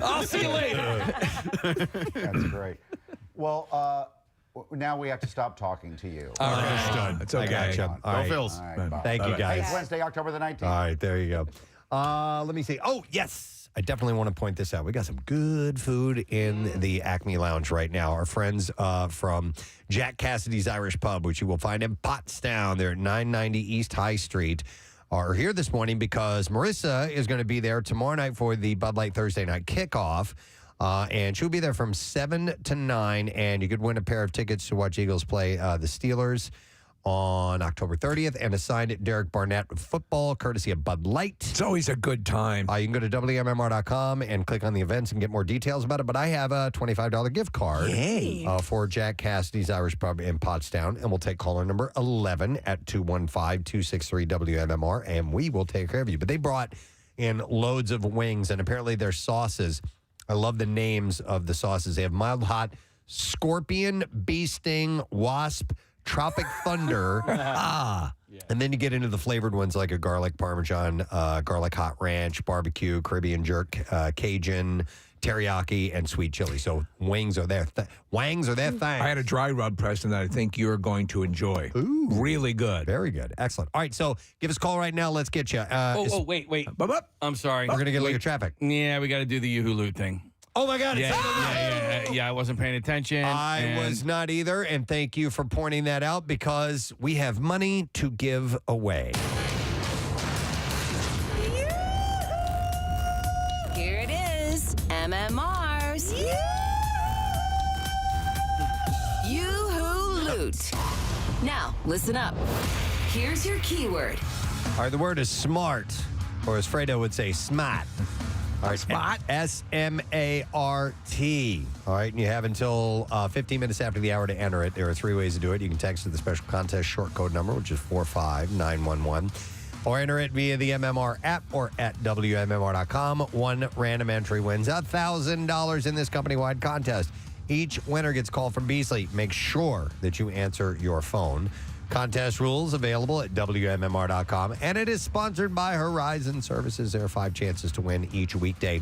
I'll see you later. That's great. Well, now we have to stop talking to you. All right. It's okay. I gotcha. All right. Phils. All right, bye. Thank you, guys. Hey, Wednesday, October the 19th. All right, there you go. Let me see. Oh, yes. I definitely want to point this out. We got some good food in the Acme Lounge right now. Our friends from Jack Cassidy's Irish Pub, which you will find in Pottstown. They're at 990 East High Street. Are here this morning because Marissa is going to be there tomorrow night for the Bud Light Thursday night kickoff. And she'll be there from 7 to 9. And you could win a pair of tickets to watch Eagles play the Steelers on October 30th, and a signed Derek Barnett football, courtesy of Bud Light. It's always a good time. You can go to WMMR.com and click on the events and get more details about it. But I have a $25 gift card for Jack Cassidy's Irish Pub in Pottstown, and we'll take caller number 11 at 215-263-WMMR, and we will take care of you. But they brought in loads of wings, and apparently their sauces, I love the names of the sauces. They have Mild Hot, Scorpion, Bee Sting, Wasp, Tropic Thunder. And then you get into the flavored ones like a garlic parmesan, garlic hot ranch, barbecue, Caribbean jerk, Cajun, teriyaki, and sweet chili. So wings are their wangs are their thing. I had a dry rub, Preston, that I think you're going to enjoy. Ooh. Really good. Very good. Excellent. All right, so give us a call right now. Let's get you. Wait. I'm sorry. We're going to get a look at traffic. Yeah, we got to do the Yoo-Hoo thing. Oh, my God. Yeah, I wasn't paying attention. I was not either, and thank you for pointing that out because we have money to give away. Here it is, MMR's hoot. Now, listen up. Here's your keyword. All right, the word is smart, or as Fredo would say, smart. All right, smart. S-M-A-R-T. All right, and you have until 15 minutes after the hour to enter it. There are 3 ways to do it. You can text to the special contest short code number, which is 45911, or enter it via the MMR app or at WMMR.com. One random entry wins $1,000 in this company-wide contest. Each winner gets called from Beasley. Make sure that you answer your phone. Contest rules available at WMMR.com. And it is sponsored by Horizon Services. There are 5 chances to win each weekday.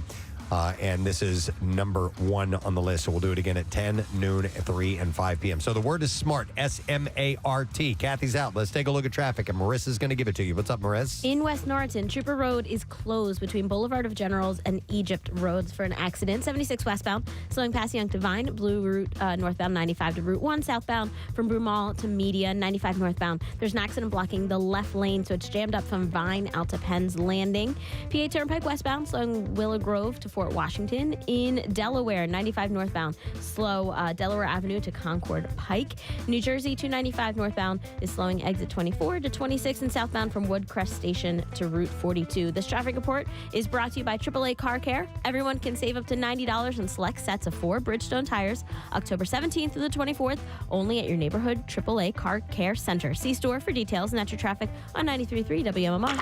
And this is number 1 on the list. So we'll do it again at 10, noon, 3, and 5 p.m. So the word is smart, S-M-A-R-T. Kathy's out. Let's take a look at traffic, and Marissa's going to give it to you. What's up, Marissa? In West Norriton, Trooper Road is closed between Boulevard of Generals and Egypt Roads for an accident. 76 westbound, slowing past Young Divine, Blue Route northbound 95 to Route 1, southbound from Broome Mall to Media, 95 northbound. There's an accident blocking the left lane, so it's jammed up from Vine out to Penn's Landing. PA Turnpike westbound, slowing Willow Grove to Fort Washington. In Delaware, 95 northbound, slow Delaware Avenue to Concord Pike. New Jersey, 295 northbound is slowing exit 24 to 26 and southbound from Woodcrest Station to Route 42. This traffic report is brought to you by AAA Car Care. Everyone can save up to $90 on select sets of 4 Bridgestone tires October 17th to the 24th, only at your neighborhood AAA Car Care Center. See store for details and at your traffic on 93.3 WMMR.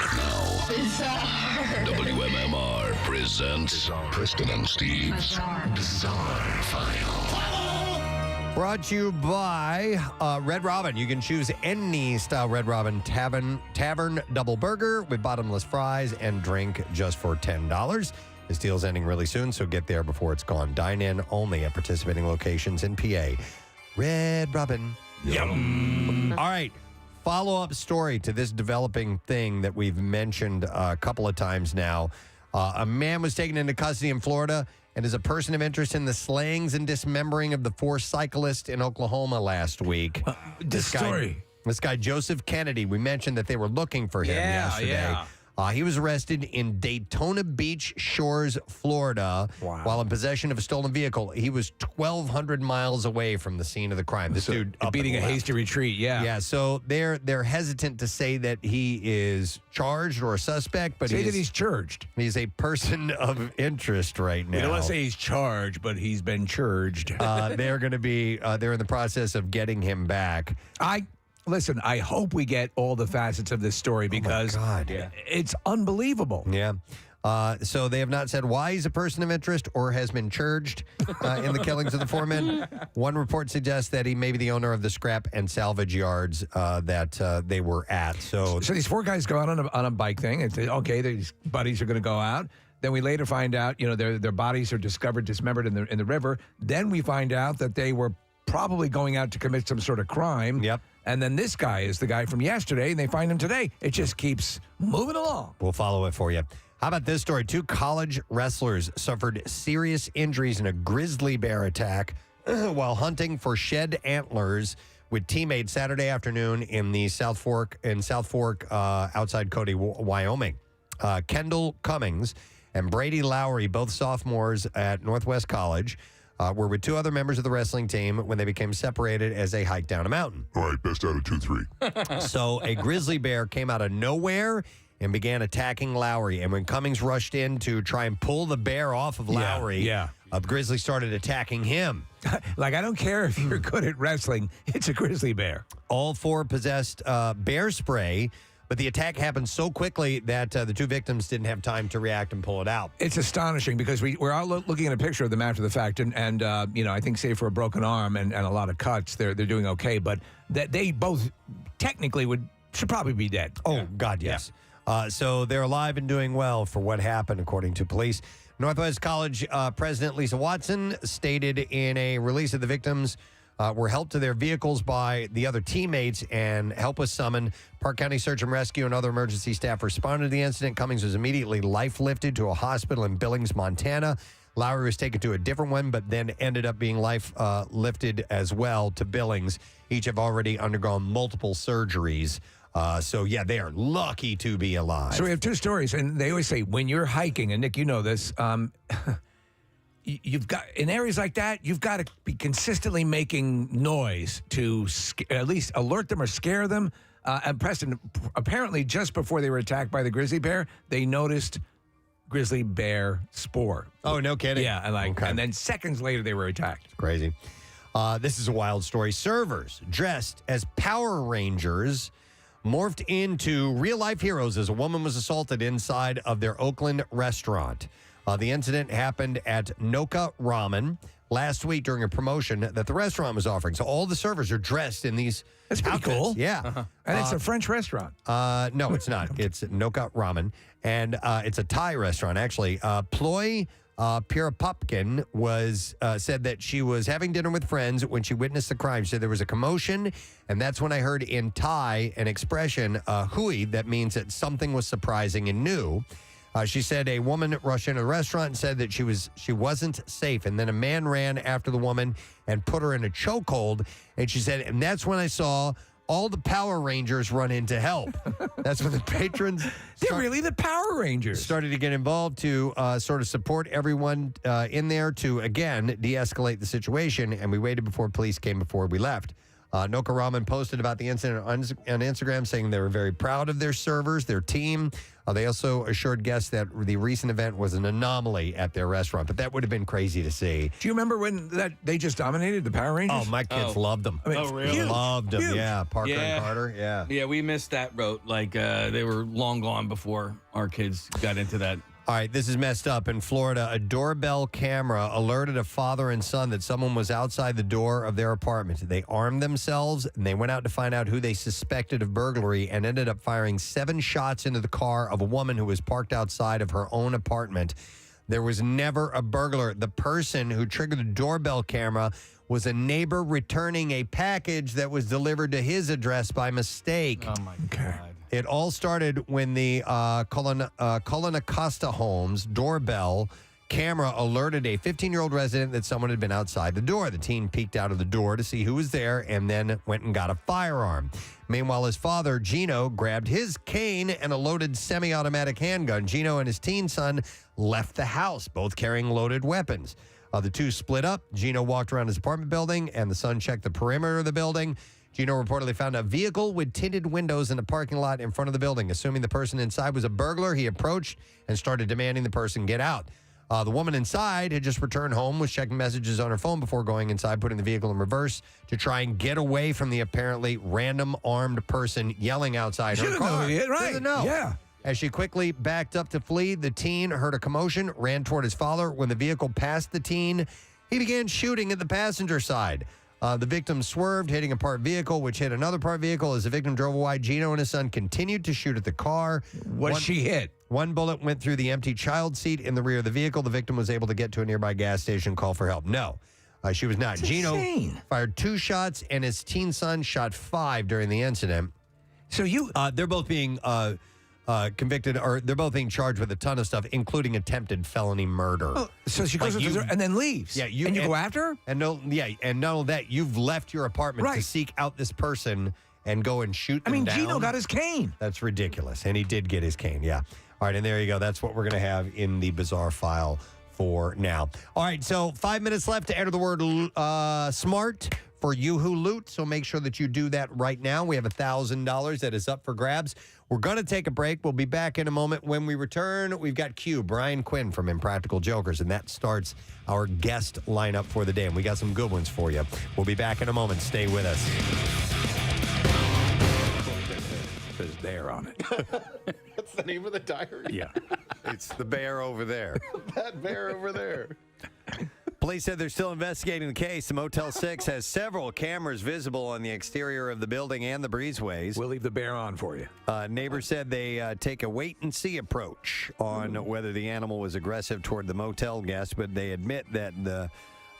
WMMR presents Preston and Steve's Bizarre File. Brought to you by Red Robin. You can choose any style Red Robin Tavern double burger with bottomless fries and drink just for $10. This deal's ending really soon, so get there before it's gone. Dine in only at participating locations in PA. Red Robin. Yum. All right. Follow-up story to this developing thing that we've mentioned a couple of times now. A man was taken into custody in Florida and is a person of interest in the slayings and dismembering of the 4 cyclists in Oklahoma last week. This guy, Joseph Kennedy, we mentioned that they were looking for him yesterday. Yeah. He was arrested in Daytona Beach Shores, Florida, while in possession of a stolen vehicle. He was 1,200 miles away from the scene of the crime. This dude beating a hasty retreat. Yeah. Yeah. So they're hesitant to say that he is charged or a suspect, but that he's charged. He's a person of interest right now. You don't want to say he's charged, but he's been charged. They're going to be. They're in the process of getting him back. Listen, I hope we get all the facets of this story because it's unbelievable. Yeah. So they have not said why he's a person of interest or has been charged in the killings of the 4 men. One report suggests that he may be the owner of the scrap and salvage yards that they were at. So these 4 guys go out on a bike thing and say, okay, these buddies are going to go out. Then we later find out, their bodies are discovered dismembered in the river. Then we find out that they were probably going out to commit some sort of crime. Yep. And then this guy is the guy from yesterday, and they find him today. It just keeps moving along. We'll follow it for you. How about this story? 2 college wrestlers suffered serious injuries in a grizzly bear attack while hunting for shed antlers with teammates Saturday afternoon in the South Fork outside Cody, Wyoming. Kendall Cummings and Brady Lowry, both sophomores at Northwest College, were with 2 other members of the wrestling team when they became separated as they hiked down a mountain. All right, best out of 2-3. So a grizzly bear came out of nowhere and began attacking Lowry. And when Cummings rushed in to try and pull the bear off of Lowry, a grizzly started attacking him. I don't care if you're good at wrestling, it's a grizzly bear. All 4 possessed bear spray. But the attack happened so quickly that the 2 victims didn't have time to react and pull it out. It's astonishing because we're out looking at a picture of them after the fact, and I think save for a broken arm and a lot of cuts, they're doing okay. But that they both technically should probably be dead. Oh God, yes. Yeah. So they're alive and doing well for what happened, according to police. Northwest College President Lisa Watson stated in a release of the victims were helped to their vehicles by the other teammates, and help was summoned. Park County Search and Rescue and other emergency staff responded to the incident. Cummings was immediately life-lifted to a hospital in Billings, Montana. Lowry was taken to a different one, but then ended up being life-lifted as well to Billings. Each have already undergone multiple surgeries. So, they are lucky to be alive. So we have 2 stories, and they always say when you're hiking, and Nick, you know this, you've got in areas like that, you've got to be consistently making noise to at least alert them or scare them. And Preston, apparently, just before they were attacked by the grizzly bear, they noticed grizzly bear spore. Oh, no kidding. Yeah, and then seconds later they were attacked. Crazy. This is a wild story. Servers dressed as Power Rangers morphed into real-life heroes as a woman was assaulted inside of their Oakland restaurant. The incident happened at Noka Ramen last week during a promotion that the restaurant was offering. So all the servers are dressed in these That's pretty outfits. cool. Yeah. And it's a French restaurant. No, it's not. It's Noka Ramen. And it's a Thai restaurant, actually. Ploy Pirapupkin said that she was having dinner with friends when she witnessed the crime. She said there was a commotion, and that's when I heard in Thai an expression, hui, that means that something was surprising and new. She said a woman rushed into the restaurant and said that she wasn't safe. And then a man ran after the woman and put her in a chokehold. And she said, and that's when I saw all the Power Rangers run in to help. That's when the patrons... They're really the Power Rangers. Started to get involved to sort of support everyone in there to, again, de-escalate the situation. And we waited before police came before we left. Noka Ramen posted about the incident on Instagram, saying they were very proud of their servers, their team. They also assured guests that the recent event was an anomaly at their restaurant, but that would have been crazy to see. Do you remember when they just dominated the Power Rangers? Oh, my kids loved them. I mean, really? Loved them, Huge. yeah. Parker and Carter, yeah. Yeah, we missed that boat. Like, they were long gone before our kids got into that. All right, this is messed up. In Florida, a doorbell camera alerted a father and son that someone was outside the door of their apartment. They armed themselves, and they went out to find out who they suspected of burglary and ended up firing 7 shots into the car of a woman who was parked outside of her own apartment. There was never a burglar. The person who triggered the doorbell camera was a neighbor returning a package that was delivered to his address by mistake. Oh, my God. It all started when the Cullen Acosta Homes doorbell camera alerted a 15-year-old resident that someone had been outside the door. The teen peeked out of the door to see who was there and then went and got a firearm. Meanwhile, his father, Gino, grabbed his cane and a loaded semi-automatic handgun. Gino and his teen son left the house, both carrying loaded weapons. The two split up. Gino walked around his apartment building, and the son checked the perimeter of the building. Gino reportedly found a vehicle with tinted windows in the parking lot in front of the building. Assuming the person inside was a burglar, he approached and started demanding the person get out. The woman inside had just returned home, was checking messages on her phone before going inside, putting the vehicle in reverse to try and get away from the apparently random armed person yelling outside her car. Right. Doesn't know. Yeah. As she quickly backed up to flee, the teen heard a commotion, ran toward his father. When the vehicle passed the teen, he began shooting at the passenger side. The victim swerved, hitting a parked vehicle, which hit another parked vehicle. As the victim drove away, Gino and his son continued to shoot at the car. She hit? One bullet went through the empty child seat in the rear of the vehicle. The victim was able to get to a nearby gas station and call for help. No, she was not. That's Gino insane. fired 2 shots, and his teen son shot 5 during the incident. So they're both being convicted, or they're both being charged with a ton of stuff, including attempted felony murder. Oh, so she goes and then leaves. Yeah, you go after her? And and not only that, you've left your apartment to seek out this person and go and shoot them down. Gino got his cane. That's ridiculous, and he did get his cane. Yeah. All right, and there you go. That's what we're going to have in the bizarre file for now. All right, so 5 minutes left to enter the word SMART for Yoo-Hoo Loot, so make sure that you do that right now. We have $1,000 that is up for grabs. We're going to take a break. We'll be back in a moment. When we return, we've got Q, Brian Quinn from Impractical Jokers, and that starts our guest lineup for the day, and we got some good ones for you. We'll be back in a moment. Stay with us. There's bear on it. That's the name of the diary? Yeah. It's the bear over there. That bear over there. Police said they're still investigating the case. The Motel 6 has several cameras visible on the exterior of the building and the breezeways. We'll leave the bear on for you. Neighbors said they take a wait-and-see approach on whether the animal was aggressive toward the motel guests, but they admit that the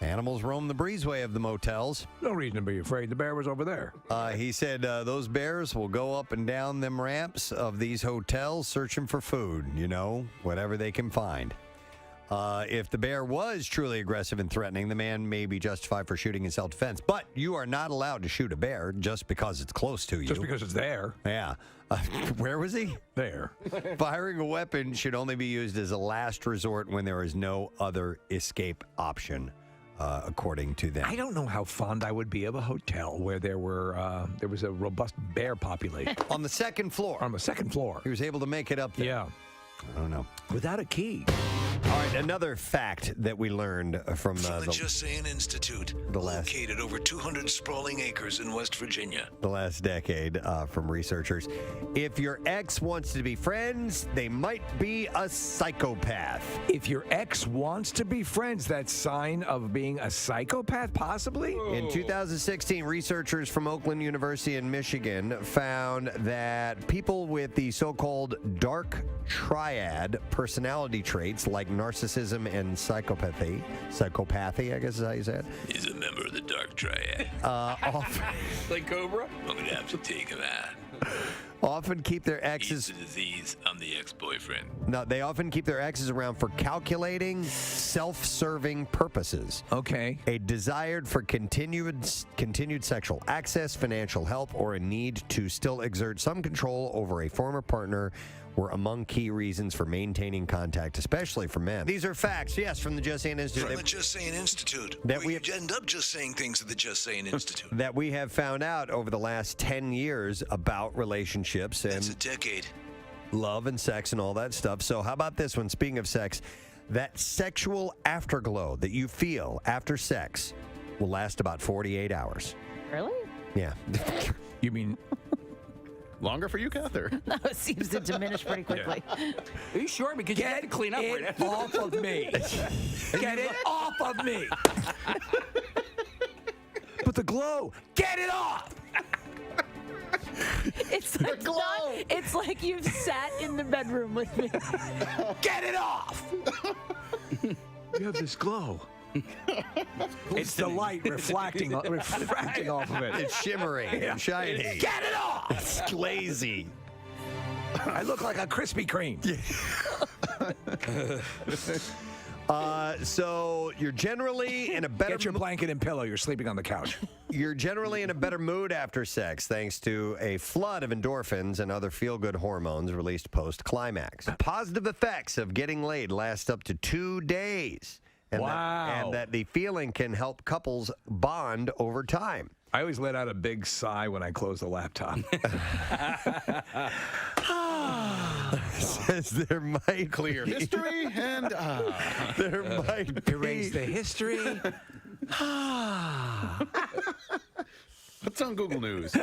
animals roam the breezeway of the motels. No reason to be afraid. The bear was over there. He said those bears will go up and down them ramps of these hotels searching for food, whatever they can find. If the bear was truly aggressive and threatening, the man may be justified for shooting in self-defense. But you are not allowed to shoot a bear just because it's close to you. Just because it's there. Yeah. Where was he? There. Firing a weapon should only be used as a last resort when there is no other escape option, according to them. I don't know how fond I would be of a hotel where there was a robust bear population. On the second floor. On the second floor. He was able to make it up there. Yeah. I don't know. Without a key. All right, another fact that we learned from the Just Saying Institute, located over 200 sprawling acres in West Virginia. the last decade from researchers. If your ex wants to be friends, they might be a psychopath. If your ex wants to be friends, that's sign of being a psychopath, possibly? In 2016, researchers from Oakland University in Michigan found that people with the so-called dark triad personality traits like narcissism and psychopathy, I guess is how you say it, He's a member of the Dark Triad. often, Like Cobra? I'm going to have to take him out. often keep their He's exes. the disease. I'm the ex-boyfriend. No, they often keep their exes around for calculating, self-serving purposes. Okay. A desire for continued sexual access, financial help, or a need to still exert some control over a former partner were among key reasons for maintaining contact, especially for men. These are facts, yes, from the Just Saying Institute. From the Just Saying Institute. That where we you end up just saying things at the Just Saying Institute. That we have found out over the last 10 years about relationships and It's a decade. love and sex and all that stuff. So how about this one? Speaking of sex, that sexual afterglow that you feel after sex will last about 48 hours. Really? Yeah. You mean longer for you, Cather? No, it seems to diminish pretty quickly. Are you sure? Because you have to clean up right after. off of me. Get it off of me. But the glow, get it off. It's like it's like you've sat in the bedroom with me. Get it off. You have this glow. It's the light refracting off of it. It's shimmering and shiny. Get it off. It's glazy. I look like a Krispy Kreme. So you're generally in a better Get your blanket and pillow. You're sleeping on the couch. You're generally in a better mood after sex thanks to a flood of endorphins and other feel-good hormones released post-climax. Positive effects of getting laid last up to 2 days. And Wow. that the feeling can help couples bond over time. I always let out a big sigh when I close the laptop. Says there might Clear be, history and there might be, Erase the history. What's on Google News?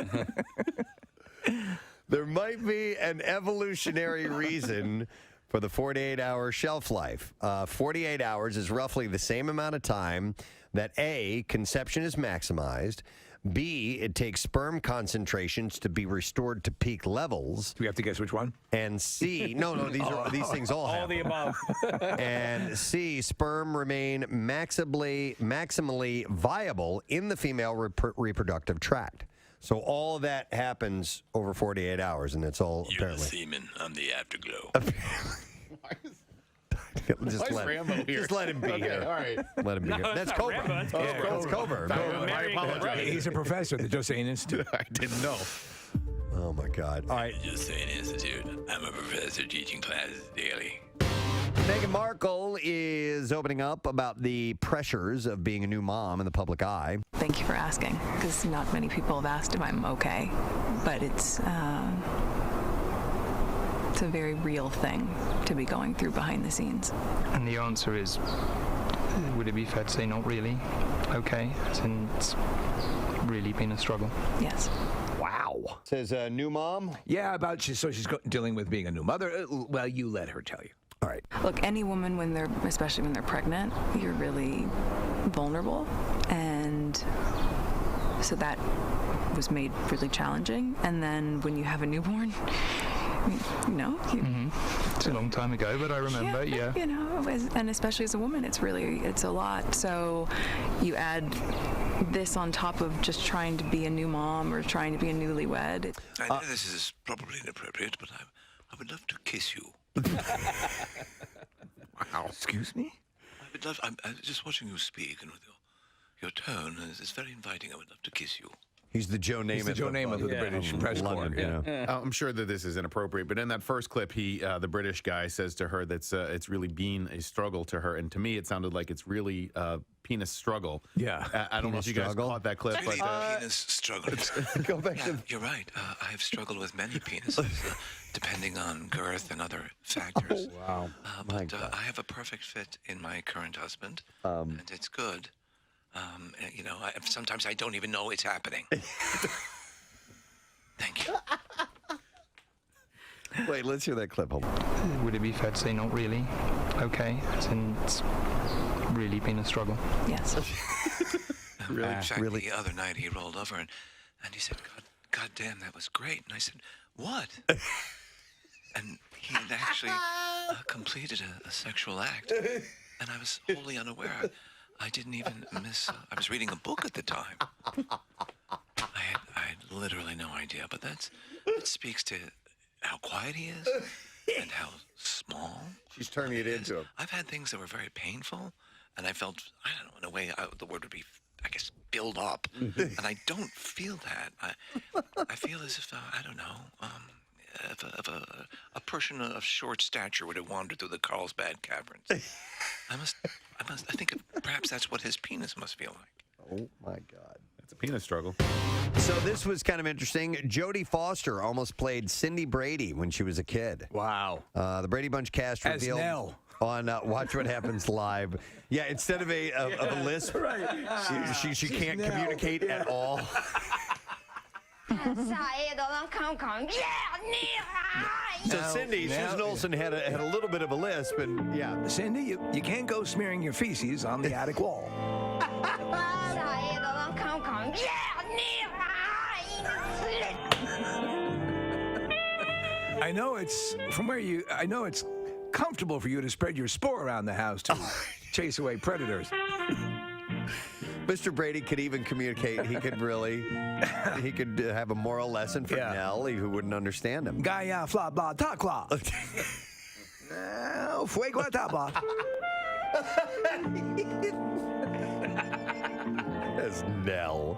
there might be an evolutionary reason for the 48-hour shelf life. 48 hours is roughly the same amount of time that A, conception is maximized, B, it takes sperm concentrations to be restored to peak levels. Do we have to guess which one? And C, no, these things all happen. All the above. And C, sperm remain maximally viable in the female reproductive tract. So all that happens over 48 hours, and it's all You're apparently. the semen. I'm the afterglow. Just let him be Okay, here. all right. Let him be here. That's not Cobra. Rambo, that's That's Cobra. I apologize. He's a professor at the Just Saying Institute. I didn't know. Oh my God! All right, Just Saying Institute. I'm a professor teaching classes daily. Meghan Markle is opening up about the pressures of being a new mom in the public eye. Thank you for asking, because not many people have asked if I'm okay, but it's a very real thing to be going through behind the scenes. And the answer is, would it be fair to say not really okay, since it's really been a struggle? Yes. Wow. Says a new mom? Yeah, she's dealing with being a new mother. Well, you let her tell you. All right. Look, any woman, especially when they're pregnant, you're really vulnerable, and so that was made really challenging. And then when you have a newborn, It's a long time ago, but I remember, yeah. And especially as a woman, it's a lot. So you add this on top of just trying to be a new mom or trying to be a newlywed. I know this is probably inappropriate, but I would love to kiss you. Wow. Excuse me? I would love. I'm just watching you speak, and with your tone is very inviting. I would love to kiss you. He's the Joe Namath. He's the Joe Namath of the British press corps. I'm sure that this is inappropriate, but in that first clip, the British guy says to her that it's really been a struggle to her, and to me, it sounded like it's really penis struggle. Yeah, I don't know if you guys caught that clip, Really, but penis struggle. Go back to. You're right. I have struggled with many penises, depending on girth and other factors. Wow. But I have a perfect fit in my current husband, and it's good. You know, sometimes I don't even know it's happening. Thank you. Wait, let's hear that clip. Hold on. Would it be fair to say not really? Okay, as in it's really been a struggle. Yes. In fact, the other night he rolled over and he said, God damn, that was great. And I said, what? And he had actually completed a sexual act. And I was wholly unaware. I didn't even miss. I was reading a book at the time. I had literally no idea, but that speaks to how quiet he is and how small. She's turning it into him. I've had things that were very painful, and I felt, I don't know, in a way, the word would be, I guess, build up, and I don't feel that. I feel as if I don't know. If a person of short stature would have wandered through the Carlsbad Caverns, I think perhaps that's what his penis must feel like. Oh my God, it's a penis struggle. So this was kind of interesting. Jodie Foster almost played Cindy Brady when she was a kid. Wow. The Brady Bunch cast As revealed Nell. on Watch What Happens Live. Yeah, instead of a lisp, she can't communicate at all. So Cindy, Susan Olsen had a little bit of a lisp, and yeah. Cindy, you can't go smearing your feces on the attic wall. I know it's comfortable for you to spread your spore around the house to chase away predators. Mr. Brady could even communicate. He could have a moral lesson for Nellie, who wouldn't understand him. Gaya fla bla ta qua. Fuego tapa. That's Nell.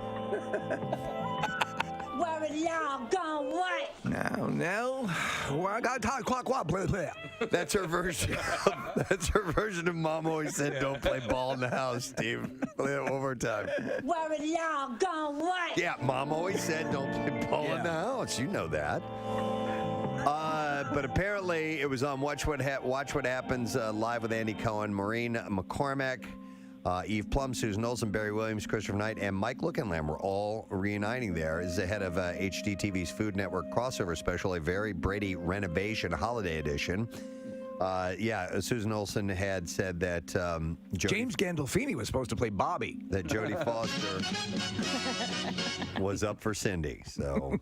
Where are y'all going? What? Now, I got talk qua. That's her version. That's her version of Mom always said, "Don't play ball in the house, Steve." Play it one more time. Where are y'all going? What? Yeah, Mom always said, "Don't play ball in the house." You know that. But apparently, it was on Watch What Happens live with Andy Cohen, Maureen McCormack, Eve Plum, Susan Olsen, Barry Williams, Christopher Knight, and Mike Lookenlamb were all reuniting there. This is ahead of HGTV's Food Network crossover special, a Very Brady Renovation Holiday Edition. Susan Olsen had said that James Gandolfini was supposed to play Bobby. That Jodie Foster was up for Cindy. So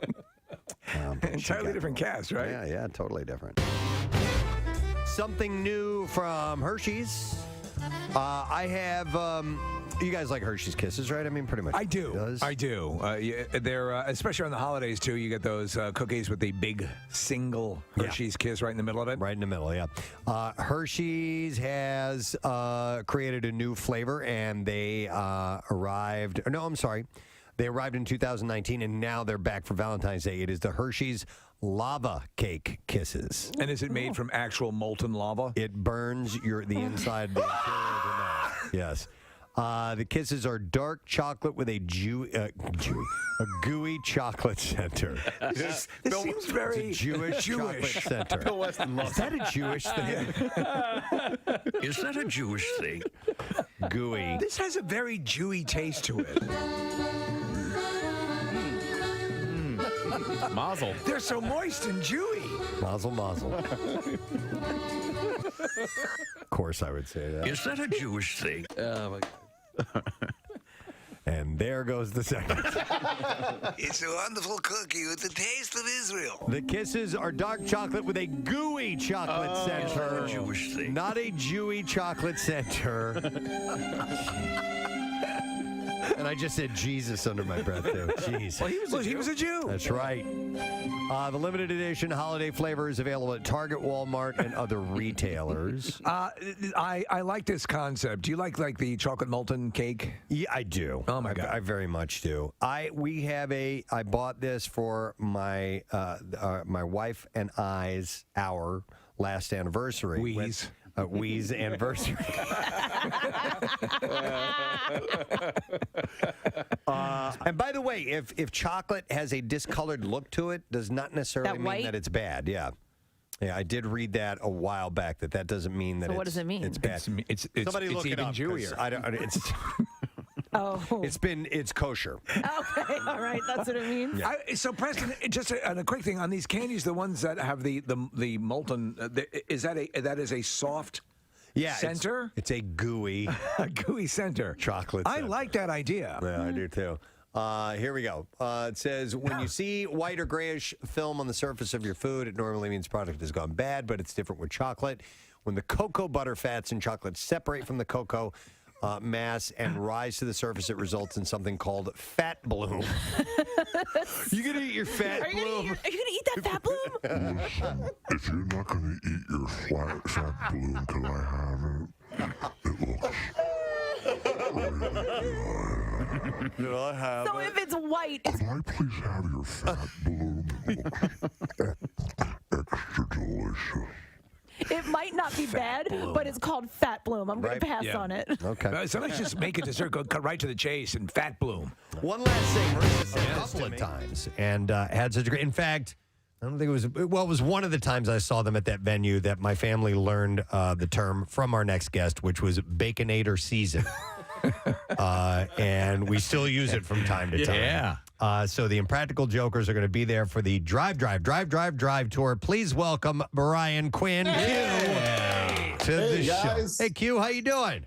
entirely different cast, right? Yeah, totally different. Something new from Hershey's. I have. You guys like Hershey's Kisses, right? I mean, pretty much. I do. I do. They're especially on the holidays too. You get those cookies with the big single Hershey's Kiss right in the middle of it. Right in the middle, yeah. Hershey's has created a new flavor, and they arrived. No, I'm sorry. They arrived in 2019, and now they're back for Valentine's Day. It is the Hershey's Lava Cake Kisses. And is it made from actual molten lava? It burns the inside of the interior of your mouth. Yes. The kisses are dark chocolate with a gooey chocolate center. This seems very it's a Jewish chocolate center. Bill Weston loves Is that a Jewish thing? Is that a Jewish thing? Gooey. This has a very Jewy taste to it. Mazel. They're so moist and Jewy. Mazel, mazel. Of course I would say that. Is that a Jewish thing? Oh, my God. And there goes the second. It's a wonderful cookie with the taste of Israel. The kisses are dark chocolate with a gooey chocolate center. Not a Jewish thing. Not a Jewy chocolate center. And And I just said Jesus under my breath, too. Jeez. Well, he was a Jew. That's right. The limited edition holiday flavor is available at Target, Walmart, and other retailers. I like this concept. Do you like the chocolate molten cake? Yeah, I do. Oh my God, I very much do. I bought this for my my wife and our last anniversary. Wee's anniversary. And by the way, if chocolate has a discolored look to it, does not necessarily mean that it's bad. Yeah. Yeah, I did read that a while back. That doesn't mean that. So what does it mean? It's bad. Somebody look even it up. Jewier. I don't. It's. Oh. It's kosher. Okay, all right, that's what it means. Yeah. So Preston, just a quick thing on these candies, the ones that have the molten, that is a soft center? It's a gooey center. Chocolate I center. like that idea. Yeah, I do too. Here we go. It says, when you see white or grayish film on the surface of your food, it normally means product has gone bad, but it's different with chocolate. When the cocoa butter fats in chocolate separate from the cocoa mass and rise to the surface, it results in something called fat bloom. You gonna eat your fat bloom? Are you gonna eat that fat bloom? Listen, if you're not going to eat your fat bloom till I have it, it looks really good. Did I have So if it's white, it's Could I please have your fat bloom? It looks extra delicious. it might not be bad, but it's called fat bloom. I'm going to pass on it. Okay. So let's just make a dessert, cut right to the chase, and fat bloom. One last thing. Marissa said a couple of times and had such a great. In fact, I don't think it was. Well, it was one of the times I saw them at that venue that my family learned the term from our next guest, which was Baconator season. And we still use it from time to time. Yeah. So the Impractical Jokers are going to be there for the Drive tour. Please welcome Brian Quinn Q to the show. Hey Q, how you doing?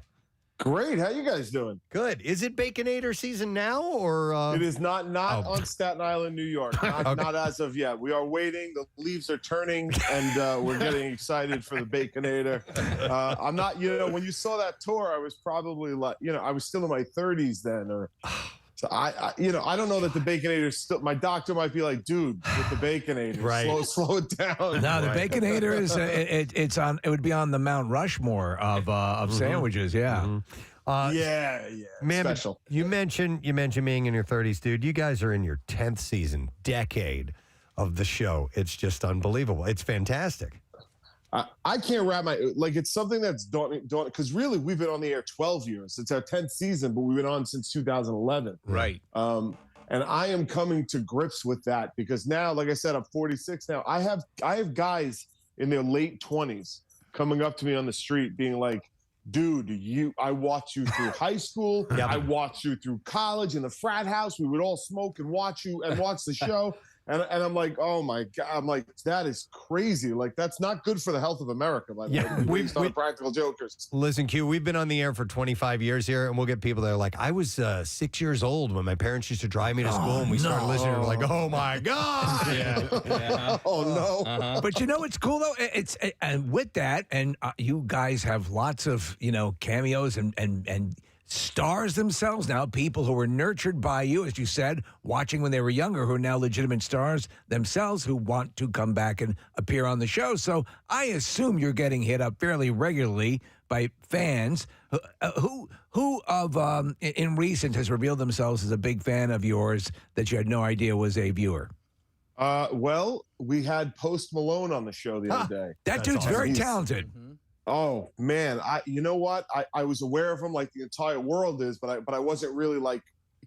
Great. How you guys doing? Good. Is it Baconator season now, or it is not on Staten Island, New York. Not as of yet. We are waiting. The leaves are turning, and we're getting excited for the Baconator. I'm not. When you saw that tour, I was probably like, I was still in my 30s then, or. So I don't know that the Baconator still. My doctor might be like, dude, with the Baconator, right? Slow it down. No, the Baconator is it's on. It would be on the Mount Rushmore of sandwiches. Yeah. Yeah. Man, special. You mentioned being in your 30s, dude. You guys are in your 10th season, decade of the show. It's just unbelievable. It's fantastic. I can't wrap it's something that's daunting because really we've been on the air 12 years. It's our 10th season, but we've been on since 2011. Right. And I am coming to grips with that because now, like I said, I'm 46 now. I have guys in their late 20s coming up to me on the street being like, dude, I watched you through high school. I watched you through college in the frat house. We would all smoke and watch you and watch the show. And I'm like, oh my God. I'm like, that is crazy. Like, that's not good for the health of America. By the way. We've on Practical Jokers. Listen, Q, we've been on the air for 25 years here, and we'll get people that are like, I was 6 years old when my parents used to drive me to school, and we started listening. And we're like, oh my God. Oh no. But it's cool though. And with that, and you guys have lots of cameos and stars themselves now, people who were nurtured by you, as you said, watching when they were younger, who are now legitimate stars themselves who want to come back and appear on the show. So I assume you're getting hit up fairly regularly by fans who in recent has revealed themselves as a big fan of yours that you had no idea was a viewer. Well, we had Post Malone on the show the other day. That dude's very talented. Oh man, you know what? I was aware of him like the entire world is, but I wasn't really like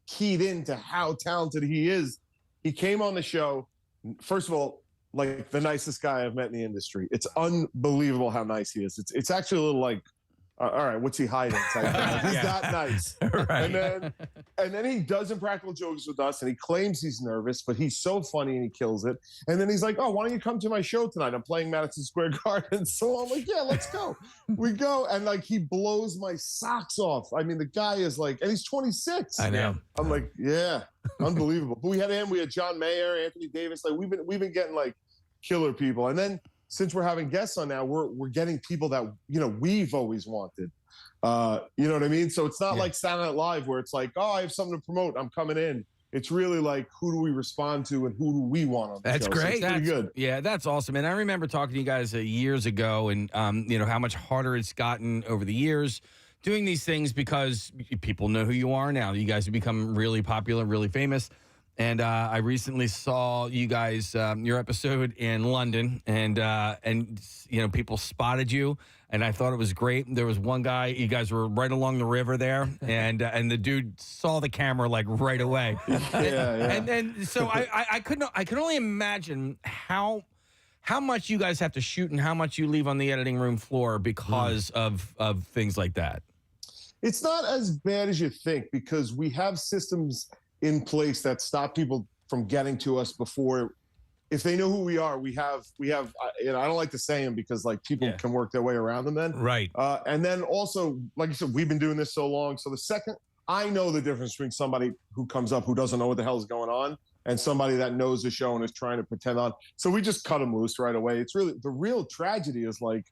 keyed into how talented he is. He came on the show. First of all, like the nicest guy I've met in the industry. It's unbelievable how nice he is. It's actually a little like, all right, what's he hiding? He's that nice. Right. And then he does Impractical Jokes with us, and he claims he's nervous, but he's so funny and he kills it. And then he's like, oh, why don't you come to my show tonight? I'm playing Madison Square Garden. So I'm like, yeah, let's go. We go. And like, he blows my socks off. I mean, the guy is like, and he's 26. I know. I'm like, yeah, unbelievable. But we had him. We had John Mayer, Anthony Davis. Like we've been getting like killer people. And then since we're having guests on now, we're getting people that we've always wanted. You know what I mean? So it's not like Saturday Night Live where it's like, oh, I have something to promote, I'm coming in. It's really like, who do we respond to and who do we want on the That's show? great. So it's pretty good. Yeah, that's awesome. And I remember talking to you guys years ago, and how much harder it's gotten over the years doing these things because people know who you are now. You guys have become really popular, really famous. And I recently saw you guys, your episode in London, and people spotted you, and I thought it was great. There was one guy, you guys were right along the river there, and the dude saw the camera like right away. And then so I could only imagine how much you guys have to shoot and how much you leave on the editing room floor because of things like that. It's not as bad as you think because we have systems in place that stop people from getting to us before. If they know who we are, we have. I don't like to say them because like people can work their way around them then. Right. And then also, like I said, we've been doing this so long. So the second I know the difference between somebody who comes up who doesn't know what the hell is going on and somebody that knows the show and is trying to pretend on. So we just cut them loose right away. It's really, the real tragedy is like,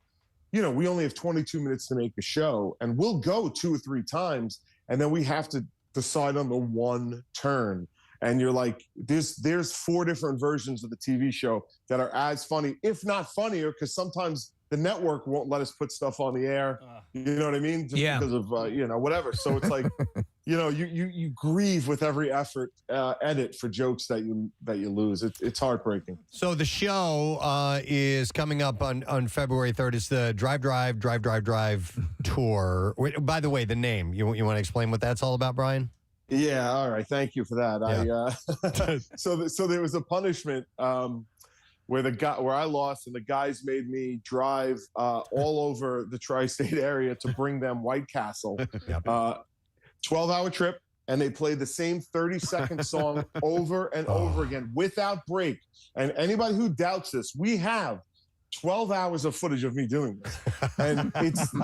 we only have 22 minutes to make a show and we'll go 2 or 3 times and then we have to decide on the one turn. And you're like, there's 4 different versions of the TV show that are as funny, if not funnier, because sometimes the network won't let us put stuff on the air. You know what I mean? Just because of, whatever. So it's like, you grieve with every effort edit for jokes that you lose. It's heartbreaking. So the show is coming up on February 3rd. It's the Drive tour. Wait, by the way, the name, you want to explain what that's all about, Brian? Yeah, all right. Thank you for that. Yeah. So there was a punishment where I lost, and the guys made me drive all over the tri-state area to bring them White Castle. 12-hour trip, and they played the same 30-second song over and over again without break. And anybody who doubts this, we have 12 hours of footage of me doing this. And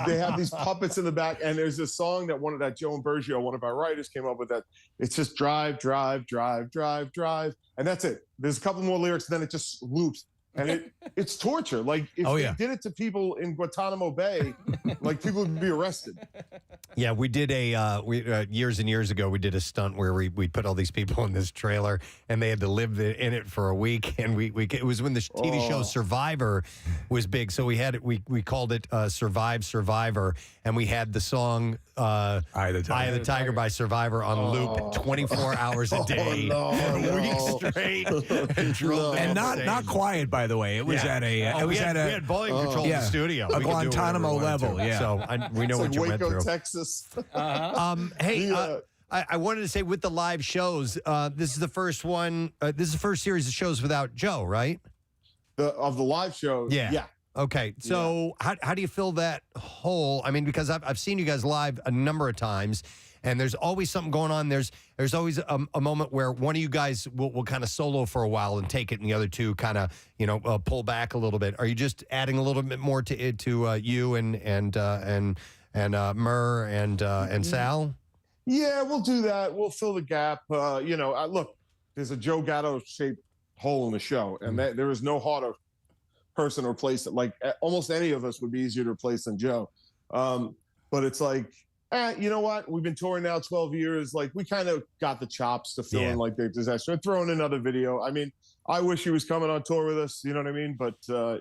they have these puppets in the back, and there's this song that Joe and Bergio, one of our writers, came up with that. It's just drive, drive, drive, drive, drive. And that's it. There's a couple more lyrics, and then it just loops. And it's torture. Like, if they did it to people in Guantanamo Bay, like, people would be arrested. Yeah, we did years and years ago, we did a stunt where we put all these people in this trailer, and they had to live in it for a week. And it was when the TV show Survivor was big. So we called it Survivor, and we had the song Eye of the Tiger by Survivor on loop 24 hours a day, a week straight. And not quiet, by the way. It was at a. We had volume control in the studio. A Guantanamo level. So we know what you went Waco, through. Texas. Hey, I wanted to say with the live shows, this is the first one. This is the first series of shows without Joe, right? Of the live show. Yeah. Okay. So how do you fill that hole? I mean, because I've seen you guys live a number of times, and there's always something going on. There's always a moment where one of you guys will kind of solo for a while and take it, and the other two kind of pull back a little bit. Are you just adding a little bit more to you and Murr and Sal? Yeah, we'll do that. We'll fill the gap. Look, there's a Joe Gatto-shaped hole in the show, and there is no harder person to replace it. Like, almost any of us would be easier to replace than Joe. But it's like, you know what? We've been touring now 12 years. Like, we kind of got the chops to fill in like the disaster. And throwing in another video. I mean, I wish he was coming on tour with us. You know what I mean? But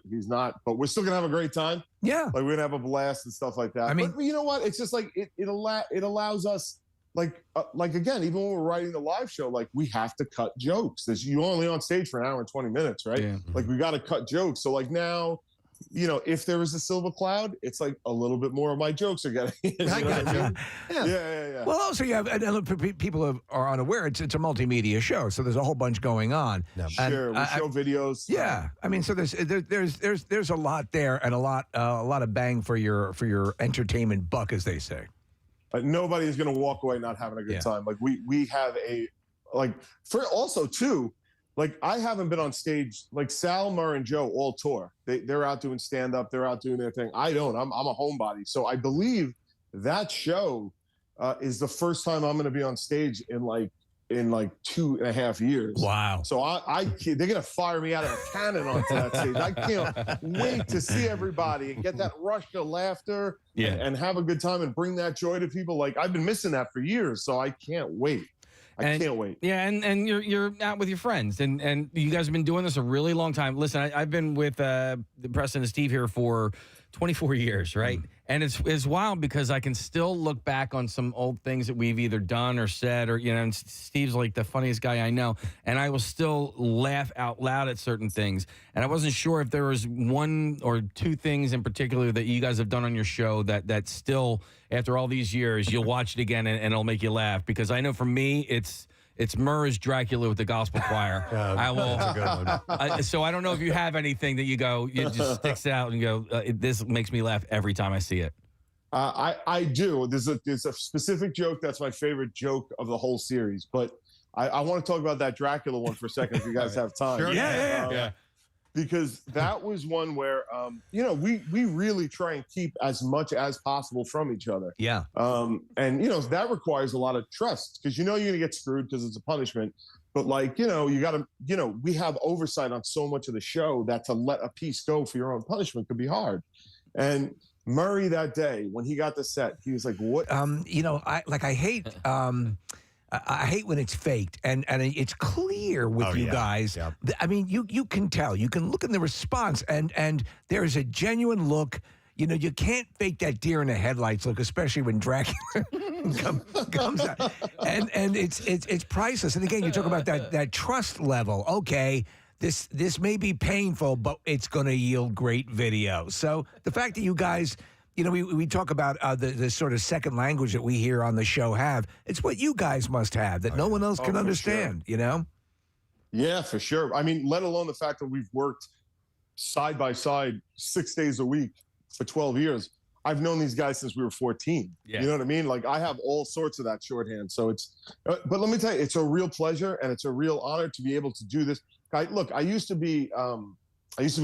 he's not. But we're still gonna have a great time. Yeah, like we're gonna have a blast and stuff like that. I mean, but you know what? It's just like it allows us. Like again, even when we're writing the live show, like we have to cut jokes. You're only on stage for an hour and 20 minutes, right? Yeah. Like we got to cut jokes. So like now, if there is a silver cloud, it's like a little bit more of my jokes are getting. I got you. Yeah. Well, also you have people are unaware. It's a multimedia show, so there's a whole bunch going on. No. Sure, we show videos. Yeah, I mean, so there's a lot there and a lot of bang for your entertainment buck, as they say. Nobody is going to walk away not having a good time. Like we have I haven't been on stage. Like Sal, Murr, and Joe all tour. They're out doing stand up. They're out doing their thing. I don't. I'm a homebody. So I believe that show is the first time I'm going to be on stage in like in like 2.5 years. Wow. So they're going to fire me out of a cannon onto that stage. I can't wait to see everybody and get that rush of laughter and have a good time and bring that joy to people. Like, I've been missing that for years, so I can't wait. I can't wait. Yeah, and you're out with your friends, and you guys have been doing this a really long time. Listen, I've been with Preston and Steve here for 24 years, right? And it's wild because I can still look back on some old things that we've either done or said, or, and Steve's like the funniest guy I know, and I will still laugh out loud at certain things. And I wasn't sure if there was one or two things in particular that you guys have done on your show that still, after all these years, you'll watch it again and it'll make you laugh. Because I know for me, it's Murrah's Dracula with the gospel choir. I will. That's a good one. So I don't know if you have anything that you just sticks out and go, this makes me laugh every time I see it. I do. There's a specific joke that's my favorite joke of the whole series, but I want to talk about that Dracula one for a second if you guys have time. Sure. Yeah. Because that was one where, we really try and keep as much as possible from each other. Yeah. And, that requires a lot of trust because you're going to get screwed because it's a punishment. But you got to, we have oversight on so much of the show that to let a piece go for your own punishment could be hard. And Murray that day, when he got the set, he was like, what? I hate when it's faked, and it's clear with you guys. Yep. I mean, you can tell. You can look in the response, and there's a genuine look. You can't fake that deer in the headlights look, especially when Dracula comes out. And it's priceless. And again, you talk about that trust level. Okay, this may be painful, but it's going to yield great video. So the fact that you guys. We talk about the sort of second language that we here on the show have. It's what you guys must have that no one else can understand, Yeah, for sure. I mean, let alone the fact that we've worked side by side 6 days a week for 12 years. I've known these guys since we were 14. Yeah. You know what I mean? Like, I have all sorts of that shorthand. So but let me tell you, it's a real pleasure and it's a real honor to be able to do this. I used to be a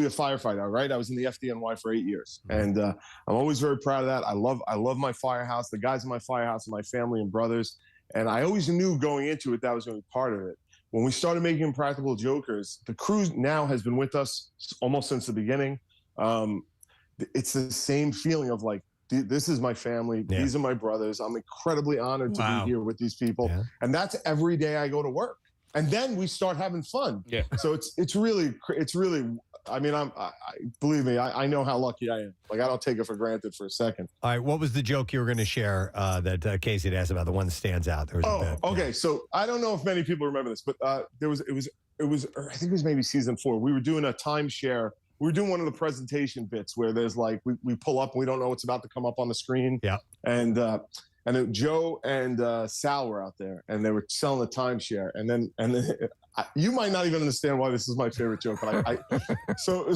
firefighter, right? I was in the FDNY for 8 years, and I'm always very proud of that. I love my firehouse. The guys in my firehouse are my family and brothers, and I always knew going into it that was going to be part of it. When we started making Impractical Jokers, the crew now has been with us almost since the beginning. It's the same feeling of like, this is my family. Yeah. These are my brothers. I'm incredibly honored to be here with these people, and that's every day I go to work. And then we start having fun. Yeah. So it's really. I mean, believe me, I know how lucky I am. Like, I don't take it for granted for a second. All right, what was the joke you were going to share that Casey had asked about? The one that stands out. There was okay. So I don't know if many people remember this, but it was. I think it was maybe season 4. We were doing a timeshare. We were doing one of the presentation bits where there's like we pull up and we don't know what's about to come up on the screen. Yeah. And Joe and Sal were out there, and they were selling the timeshare. And then you might not even understand why this is my favorite joke, but so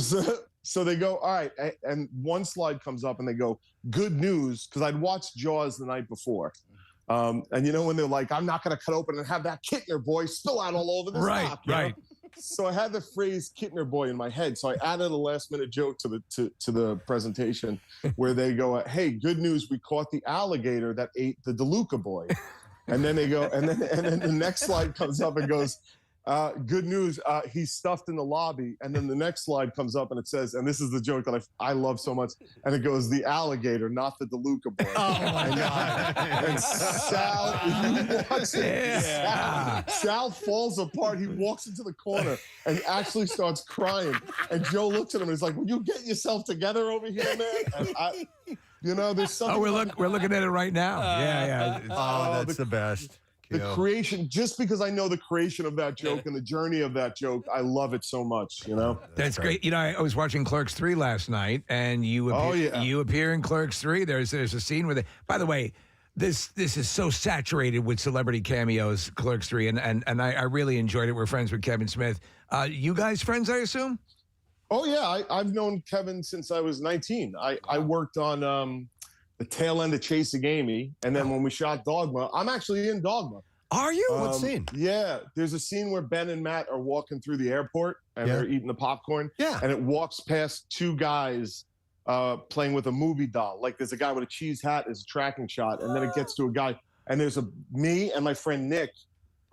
they go, all right, and one slide comes up, and they go, good news, because I'd watched Jaws the night before. And when they're like, I'm not going to cut open and have that Kittner boy spill out all over this dock, right. So I had the phrase Kittner boy in my head. So I added a last minute joke to the presentation where they go, hey, good news, we caught the alligator that ate the DeLuca boy. And then they go, and then the next slide comes up and goes, good news, he's stuffed in the lobby. And then the next slide comes up and it says, and this is the joke that I love so much, and it goes, the alligator, not the DeLuca boy. Oh, my God. And Sal, he walks in, Sal falls apart. He walks into the corner and actually starts crying. And Joe looks at him and he's like, will you get yourself together over here, man? And there's something. Oh, we're looking at it right now. Yeah. That's the best. The creation, just because I know the creation of that joke and the journey of that joke, I love it so much, That's great. I was watching Clerks 3 last night, and you appear in Clerks 3. There's a scene where by the way, this is so saturated with celebrity cameos, Clerks 3, and I really enjoyed it. We're friends with Kevin Smith. You guys friends, I assume? Oh, yeah. I've known Kevin since I was 19. I worked on the tail end of Chasing Amy. And then when we shot Dogma, I'm actually in Dogma. Are you? What scene? Yeah. There's a scene where Ben and Matt are walking through the airport and they're eating the popcorn. Yeah. And it walks past two guys playing with a movie doll. Like, there's a guy with a cheese hat, is a tracking shot. And then it gets to a guy. And there's me and my friend Nick,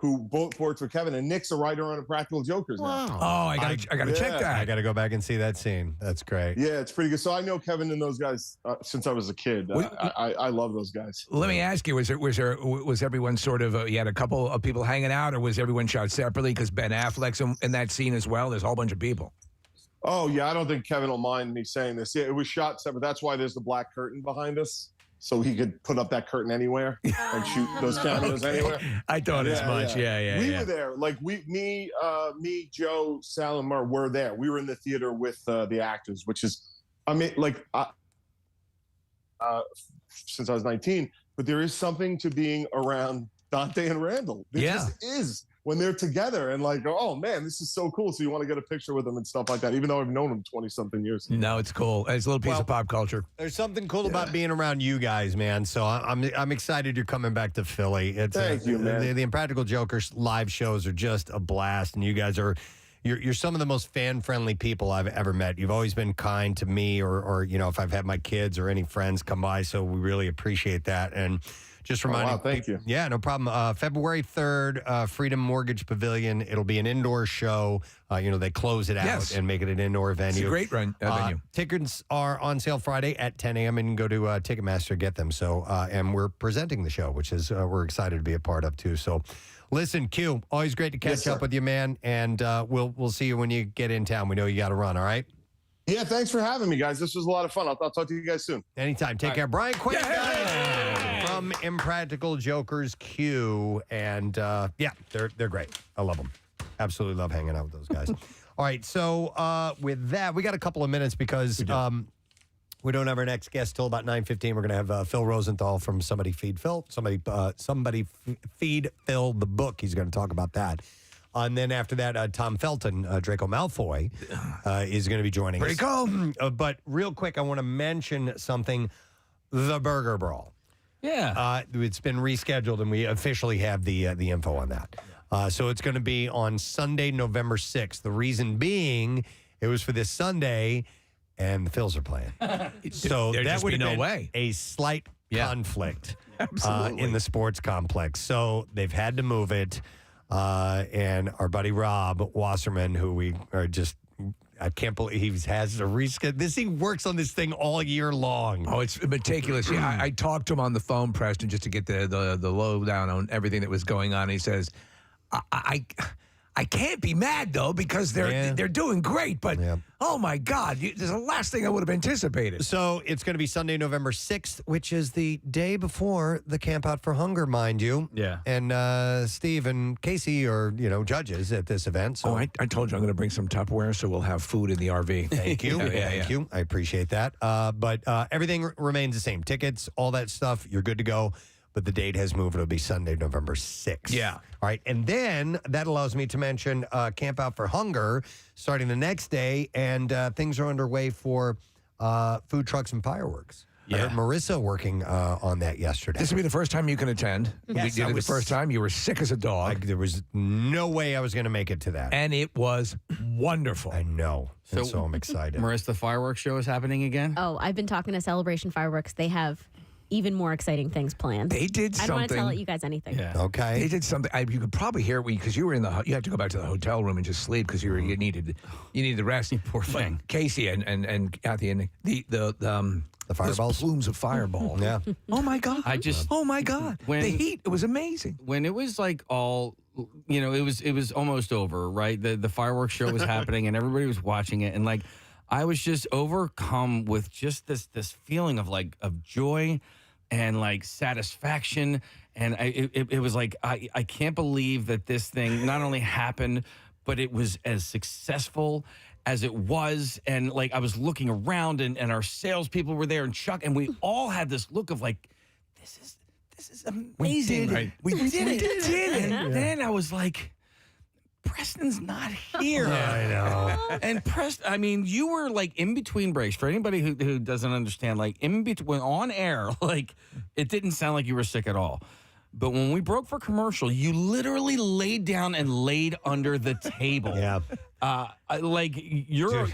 who both worked for Kevin, and Nick's a writer on Impractical Jokers now. Oh, I gotta check that. I gotta go back and see that scene. That's great. Yeah, it's pretty good. So I know Kevin and those guys since I was a kid. I love those guys. Let me ask you: was everyone sort of? You had a couple of people hanging out, or was everyone shot separately? Because Ben Affleck's in that scene as well. There's a whole bunch of people. Oh yeah, I don't think Kevin will mind me saying this. Yeah, it was shot separate. That's why there's the black curtain behind us. So he could put up that curtain anywhere and shoot those cameras anywhere. I thought as much. Yeah. We were there. Like me, Joe, Sal, and Murr were there. We were in the theater with the actors, which is, I mean, like, since I was 19. But there is something to being around Dante and Randall. There just is. When they're together and like, oh man, this is so cool. So you want to get a picture with them and stuff like that, even though I've known them 20-something years. No, it's cool. It's a little piece of pop culture. There's something cool about being around you guys, man. So I'm excited you're coming back to Philly. Thank you, man. The Impractical Jokers live shows are just a blast, and you guys are you're some of the most fan-friendly people I've ever met. You've always been kind to me, or if I've had my kids or any friends come by. So we really appreciate that. And just reminding thank you. Yeah, no problem. February 3rd, Freedom Mortgage Pavilion. It'll be an indoor show. They close it out and make it an indoor venue. It's a great venue. Tickets are on sale Friday at 10 a.m. and you can go to Ticketmaster to get them. So, and we're presenting the show, which is we're excited to be a part of too. So, listen, Q, always great to catch up with you, man. And we'll see you when you get in town. We know you got to run. All right. Yeah, thanks for having me, guys. This was a lot of fun. I'll talk to you guys soon. Anytime. Take care. Brian Quinn from Impractical Jokers Q. And they're great. I love them. Absolutely love hanging out with those guys. All right. So with that, we got a couple of minutes because we don't have our next guest till about 9:15. We're going to have Phil Rosenthal from Somebody Feed Phil. Somebody Feed Phil the book. He's going to talk about that. And then after that, Tom Felton, Draco Malfoy, is going to be joining us. Pretty cool. But real quick, I want to mention something. The Burger Brawl. Yeah. It's been rescheduled, and we officially have the info on that. So it's going to be on Sunday, November 6th. The reason being, it was for this Sunday, and the Phils are playing. So that would have been a slight conflict in the sports complex. So they've had to move it. And our buddy Rob Wasserman, who we are just, I can't believe he has to reschedule. This thing works on this thing all year long. Oh, it's meticulous. Yeah, I talked to him on the phone, Preston, just to get the lowdown on everything that was going on. He says, I can't be mad, though, because they're doing great. But, oh, my God, this is the last thing I would have anticipated. So it's going to be Sunday, November 6th, which is the day before the Camp Out for Hunger, mind you. Yeah. And Steve and Casey are, judges at this event. So I told you I'm going to bring some Tupperware, so we'll have food in the RV. Thank you. Thank you. I appreciate that. But everything remains the same. Tickets, all that stuff, you're good to go. But the date has moved. It'll be Sunday, November 6th. Yeah. All right. And then that allows me to mention Camp Out for Hunger starting the next day. And things are underway for food trucks and fireworks. I heard Marissa working on that yesterday. This will be the first time you can attend. Yes, we did it the first time. You were sick as a dog. There was no way I was going to make it to that. And it was wonderful. I know. So I'm excited. Marissa, the fireworks show is happening again? Oh, I've been talking to Celebration Fireworks. They have even more exciting things planned. They did something. I don't want to tell you guys anything. Yeah. Okay. They did something. You could probably hear it because you were you had to go back to the hotel room and just sleep because you needed the rest. Poor thing. Casey and Kathy and the fireballs, plumes of fireball. Yeah. Oh my God. Oh my God. When the heat. It was amazing. When it was like all, it was almost over, right? The fireworks show was happening and everybody was watching it, and like I was just overcome with just this feeling of joy and like satisfaction, and it was like I can't believe that this thing not only happened, but it was as successful as it was. And like I was looking around, and our salespeople were there, and Chuck, and we all had this look of like, this is amazing. We did it. And then I was like, Preston's not here. I know. And Preston, you were like in between breaks. For anybody who doesn't understand, like in between on air, like it didn't sound like you were sick at all. But when we broke for commercial, you literally laid down and laid under the table. Yeah. Like you're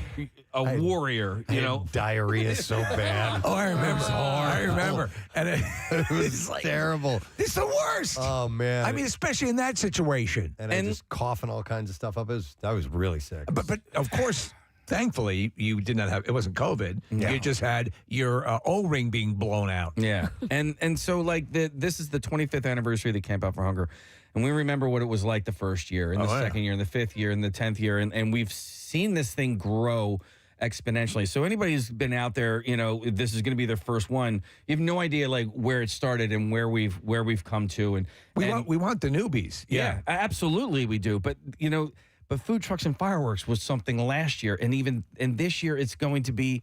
a warrior, you know. Diarrhea so bad. Oh, I remember. I remember. And it was terrible. It's the worst. Oh man. I mean, especially in that situation. And I just coughing all kinds of stuff up. I was really sick. But of course, thankfully, you did not have. It wasn't COVID. Yeah. You just had your O-ring being blown out. Yeah, and so like this is the 25th anniversary of the Camp Out for Hunger, and we remember what it was like the first year, and the second year, and the fifth year, and the 10th year, and we've seen this thing grow exponentially. So anybody who's been out there, you know, this is going to be their first one. You have no idea like where it started and where we've come to, and we want the newbies. Yeah, absolutely we do. But you know, but food trucks and fireworks was something last year, and this year it's going to be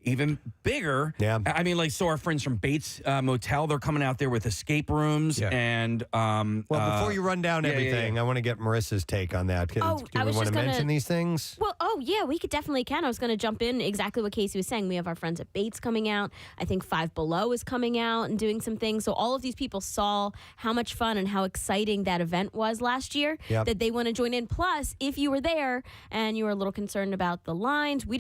even bigger. Yeah. I mean, like, so our friends from Bates Motel, they're coming out there with escape rooms and well, before you run down everything, I want to get Marissa's take on that. Do we want to mention these things? Well, yeah, we definitely can. I was going to jump in exactly what Casey was saying. We have our friends at Bates coming out. I think Five Below is coming out and doing some things. So all of these people saw how much fun and how exciting that event was last year that they want to join in. Plus, if you were there and you were a little concerned about the lines, we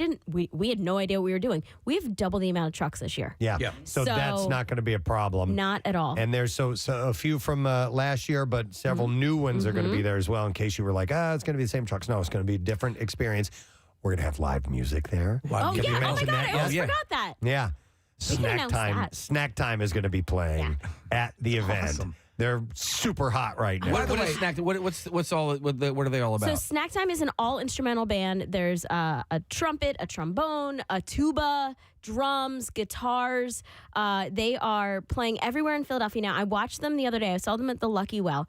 had no idea what we were doing. We have double the amount of trucks this year. Yeah. So that's not going to be a problem. Not at all. And there's so a few from last year, but several new ones are going to be there as well, in case you were like, it's going to be the same trucks. No, it's going to be a different experience. We're going to have live music there. Oh, yeah. Oh, my God. I almost forgot that. Yeah. We can announce that. Snack Time is going to be playing at the event. Awesome. They're super hot right now. What is Snack? What are they all about? So Snack Time is an all-instrumental band. There's a trumpet, a trombone, a tuba, drums, guitars. They are playing everywhere in Philadelphia now. I watched them the other day. I saw them at the Lucky Well.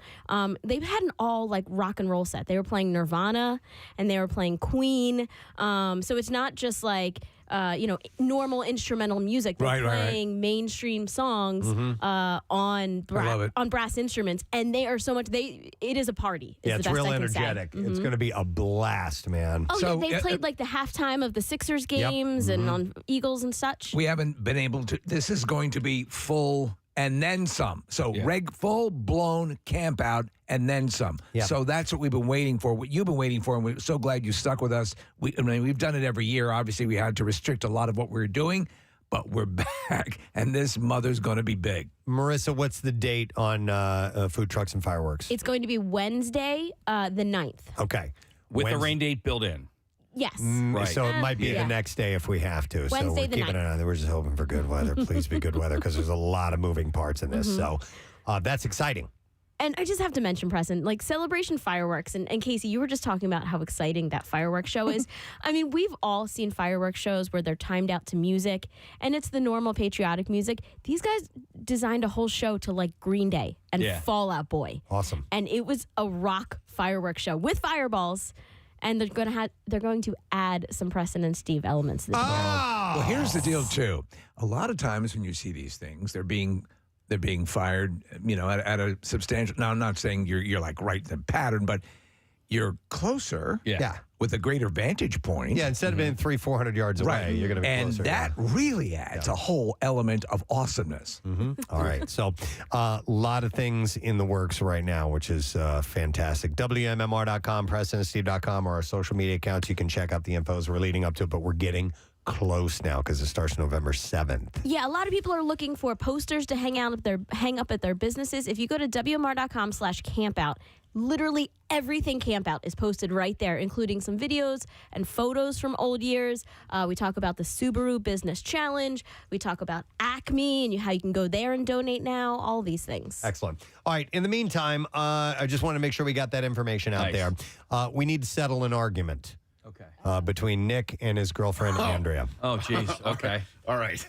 They've had an all like rock and roll set. They were playing Nirvana and they were playing Queen. So it's not just like normal instrumental music. They're playing mainstream songs on brass instruments, and they are so much. It is a party. Yeah, it's real energetic. It's going to be a blast, man. Oh, so, yeah, they played like the halftime of the Sixers games and on Eagles and such. We haven't been able to. This is going to be full and then some. So full blown camp out and then some. Yeah. So that's what we've been waiting for. What you've been waiting for, and we're so glad you stuck with us. We've done it every year. Obviously, we had to restrict a lot of what we were doing, but we're back, and this mother's going to be big. Marissa, what's the date on food trucks and fireworks? It's going to be Wednesday, the 9th. Okay. With the rain date built in. Yes. Right. So it might be the next day if we have to. Wednesday so we're the keeping 9th. it on. We're just hoping for good weather. Please be good weather, because there's a lot of moving parts in this. So that's exciting. And I just have to mention, Preston, like Celebration Fireworks, and Casey, you were just talking about how exciting that fireworks show is. I mean, we've all seen fireworks shows where they're timed out to music, and it's the normal patriotic music. These guys designed a whole show to like Green Day and Fall Out Boy. Awesome. And it was a rock fireworks show with fireballs. And they're going to add some Preston and Steve elements this year. Well, here's the deal too. A lot of times when you see these things, they're being fired, at a substantial. Now, I'm not saying you're like right in the pattern, but you're closer. Yeah. With a greater vantage point. Yeah, instead of being 300-400 yards away, you're going to be and closer. that really adds a whole element of awesomeness. All right. So a lot of things in the works right now, which is fantastic. WMMR.com, PrestonandSteve.com are our social media accounts. You can check out the info as we're leading up to it, but we're getting close now because it starts November 7th. Yeah, a lot of people are looking for posters to hang up at their businesses. If you go to WMR.com/campout, literally everything Camp Out is posted right there, including some videos and photos from old years. We talk about the Subaru Business Challenge. We talk about Acme and how you can go there and donate now, all these things. Excellent. All right. In the meantime, I just want to make sure we got that information out there. We need to settle an argument. Okay. Between Nick and his girlfriend, Andrea. Oh, geez. Okay. All right.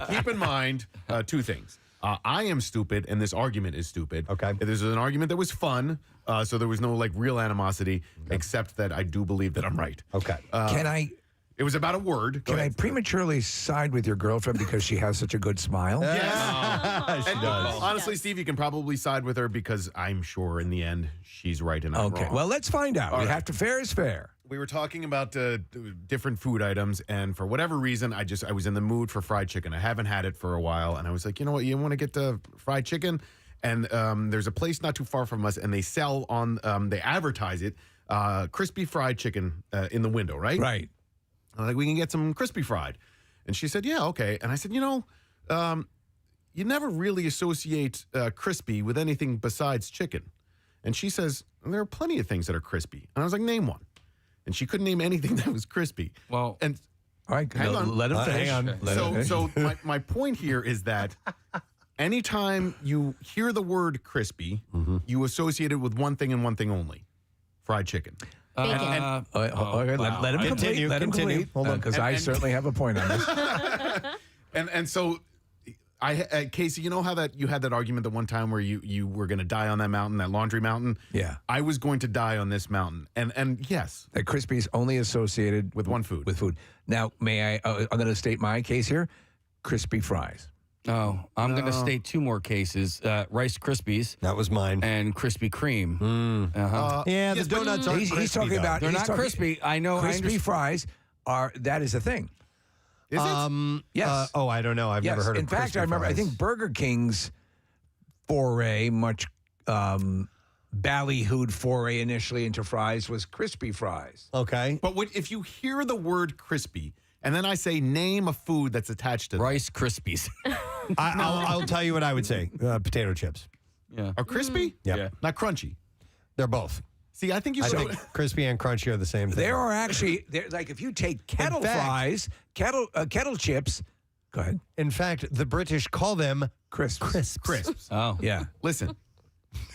Keep in mind two things. I am stupid, and this argument is stupid. Okay. This is an argument that was fun, so there was no real animosity, except that I do believe that I'm right. Okay. Can I? It was about a word. Can I prematurely side with your girlfriend because she has such a good smile? Yes. She does. Honestly, Steve, you can probably side with her because I'm sure in the end she's right and I'm wrong. Okay. Well, let's find out. We have to. Fair is fair. We were talking about different food items, and for whatever reason, I was in the mood for fried chicken. I haven't had it for a while, and I was like, you know what, you want to get the fried chicken? And there's a place not too far from us, and they sell they advertise it crispy fried chicken in the window, right? Right. I'm like, we can get some crispy fried. And she said, yeah, okay. And I said, you never really associate crispy with anything besides chicken. And she says, there are plenty of things that are crispy. And I was like, name one. And she couldn't name anything that was crispy. Well, and all right, hang on. let him finish. Hang on. So my point here is that anytime you hear the word crispy, you associate it with one thing and one thing only: fried chicken. Let him complete. Let him complete. Hold on, because I certainly have a point on this. And so, Casey, you know how that you had that argument the one time where you were going to die on that mountain, that laundry mountain? Yeah. I was going to die on this mountain. And yes. That crispy is only associated with one food. With food. Now, may I, I'm going to state my case here. Crispy fries. Oh, I'm going to state two more cases. Rice Krispies. That was mine. And Krispy Kreme. Yeah, the donuts aren't crispy. He's talking about... They're he's not talking- crispy. I know. Crispy fries that is a thing. Is it? Yes. I don't know. I've never heard of In fact, crispy I remember, I fries. think Burger King's foray, much ballyhooed foray initially into fries was crispy fries. Okay. But if you hear the word crispy, and then I say name a food that's attached to Rice Krispies. I'll tell you what I would say. Potato chips. Yeah. Are crispy? Yeah. Not crunchy. They're both. See, I think you I should. think crispy and crunchy are the same thing. There are actually, like if you take kettle fries, kettle chips, go ahead. In fact, the British call them crisps. Crisps. Oh. Yeah. Listen,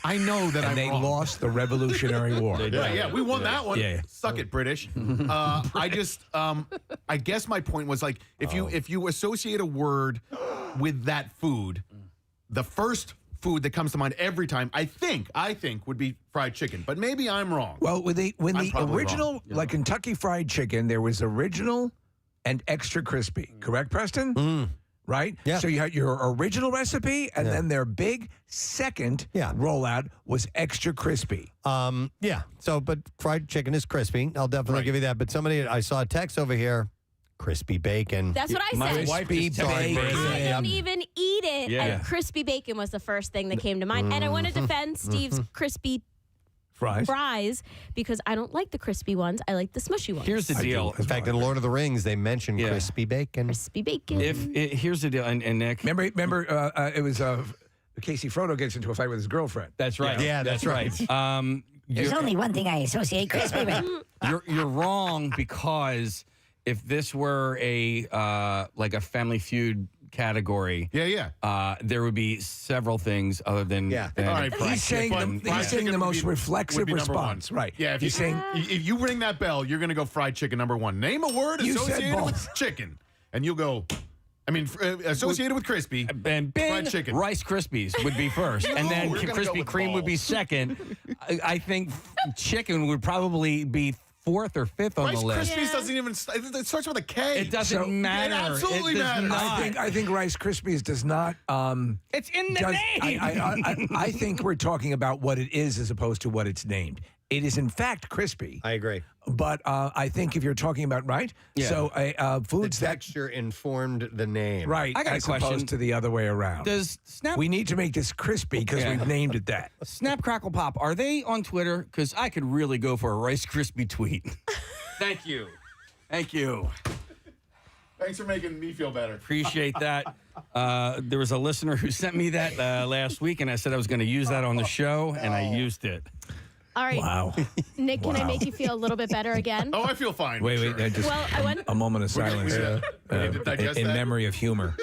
I know that And I'm they wrong. lost the Revolutionary War. Yeah, we won that one. Yeah. Suck it, British. I just, I guess my point was like, if you associate a word with that food, the first food that comes to mind every time, I think would be fried chicken. But maybe I'm wrong. Well, when the probably original, wrong. like Kentucky Fried Chicken, there was original and extra crispy. Correct, Preston? Right? Yeah. So you had your original recipe, and then their big second rollout was extra crispy. Yeah. So, but fried chicken is crispy. I'll definitely give you that. But I saw a text over here. Crispy bacon. That's what I said. My wife just texted me. I don't even eat it. Yeah. And crispy bacon was the first thing that came to mind. And I want to defend Steve's crispy fries because I don't like the crispy ones. I like the smushy ones. Here's the deal. In fact, in Lord of the Rings, they mentioned crispy bacon. Crispy bacon. Here's the deal. And Nick. Remember it was Casey Frodo gets into a fight with his girlfand. That's right. Yeah, that's right. There's only one thing I associate crispy with. You're wrong because if this were a like a Family Feud category, there would be several things other than. All right, He's saying the most reflexive response. Right. Yeah, if you ring that bell, you're going to go fried chicken number one. Name a word You said associated both. with chicken. And you'll go, associated with crispy, and fried chicken. Rice Krispies would be first, and then we're gonna go Krispy with Kreme would be balls. second. I think chicken would probably be fourth or fifth on Rice the list. Krispies doesn't even. It starts with a K. It doesn't matter. It absolutely It does matters. not. I think Rice Krispies does not. It's in the name. I think we're talking about what it is as opposed to what it's named. It is in fact crispy. I agree. But I think if you're talking about so foods the that texture informed the name. right I got a as question. opposed to the other way around. Does Snap We need to make this crispy because we've named it that. Snap Crackle Pop, are they on Twitter? Because I could really go for a Rice Krispie tweet. Thank you. Thank you. Thanks for making me feel better. Appreciate that. There was a listener who sent me that last week, and I said I was going to use that on the show, and I used it. All right. Wow. Nick, can I make you feel a little bit better again? Oh, I feel fine. Wait, sure. just Well, I went- a moment of silence we need to digest in that. memory of humor.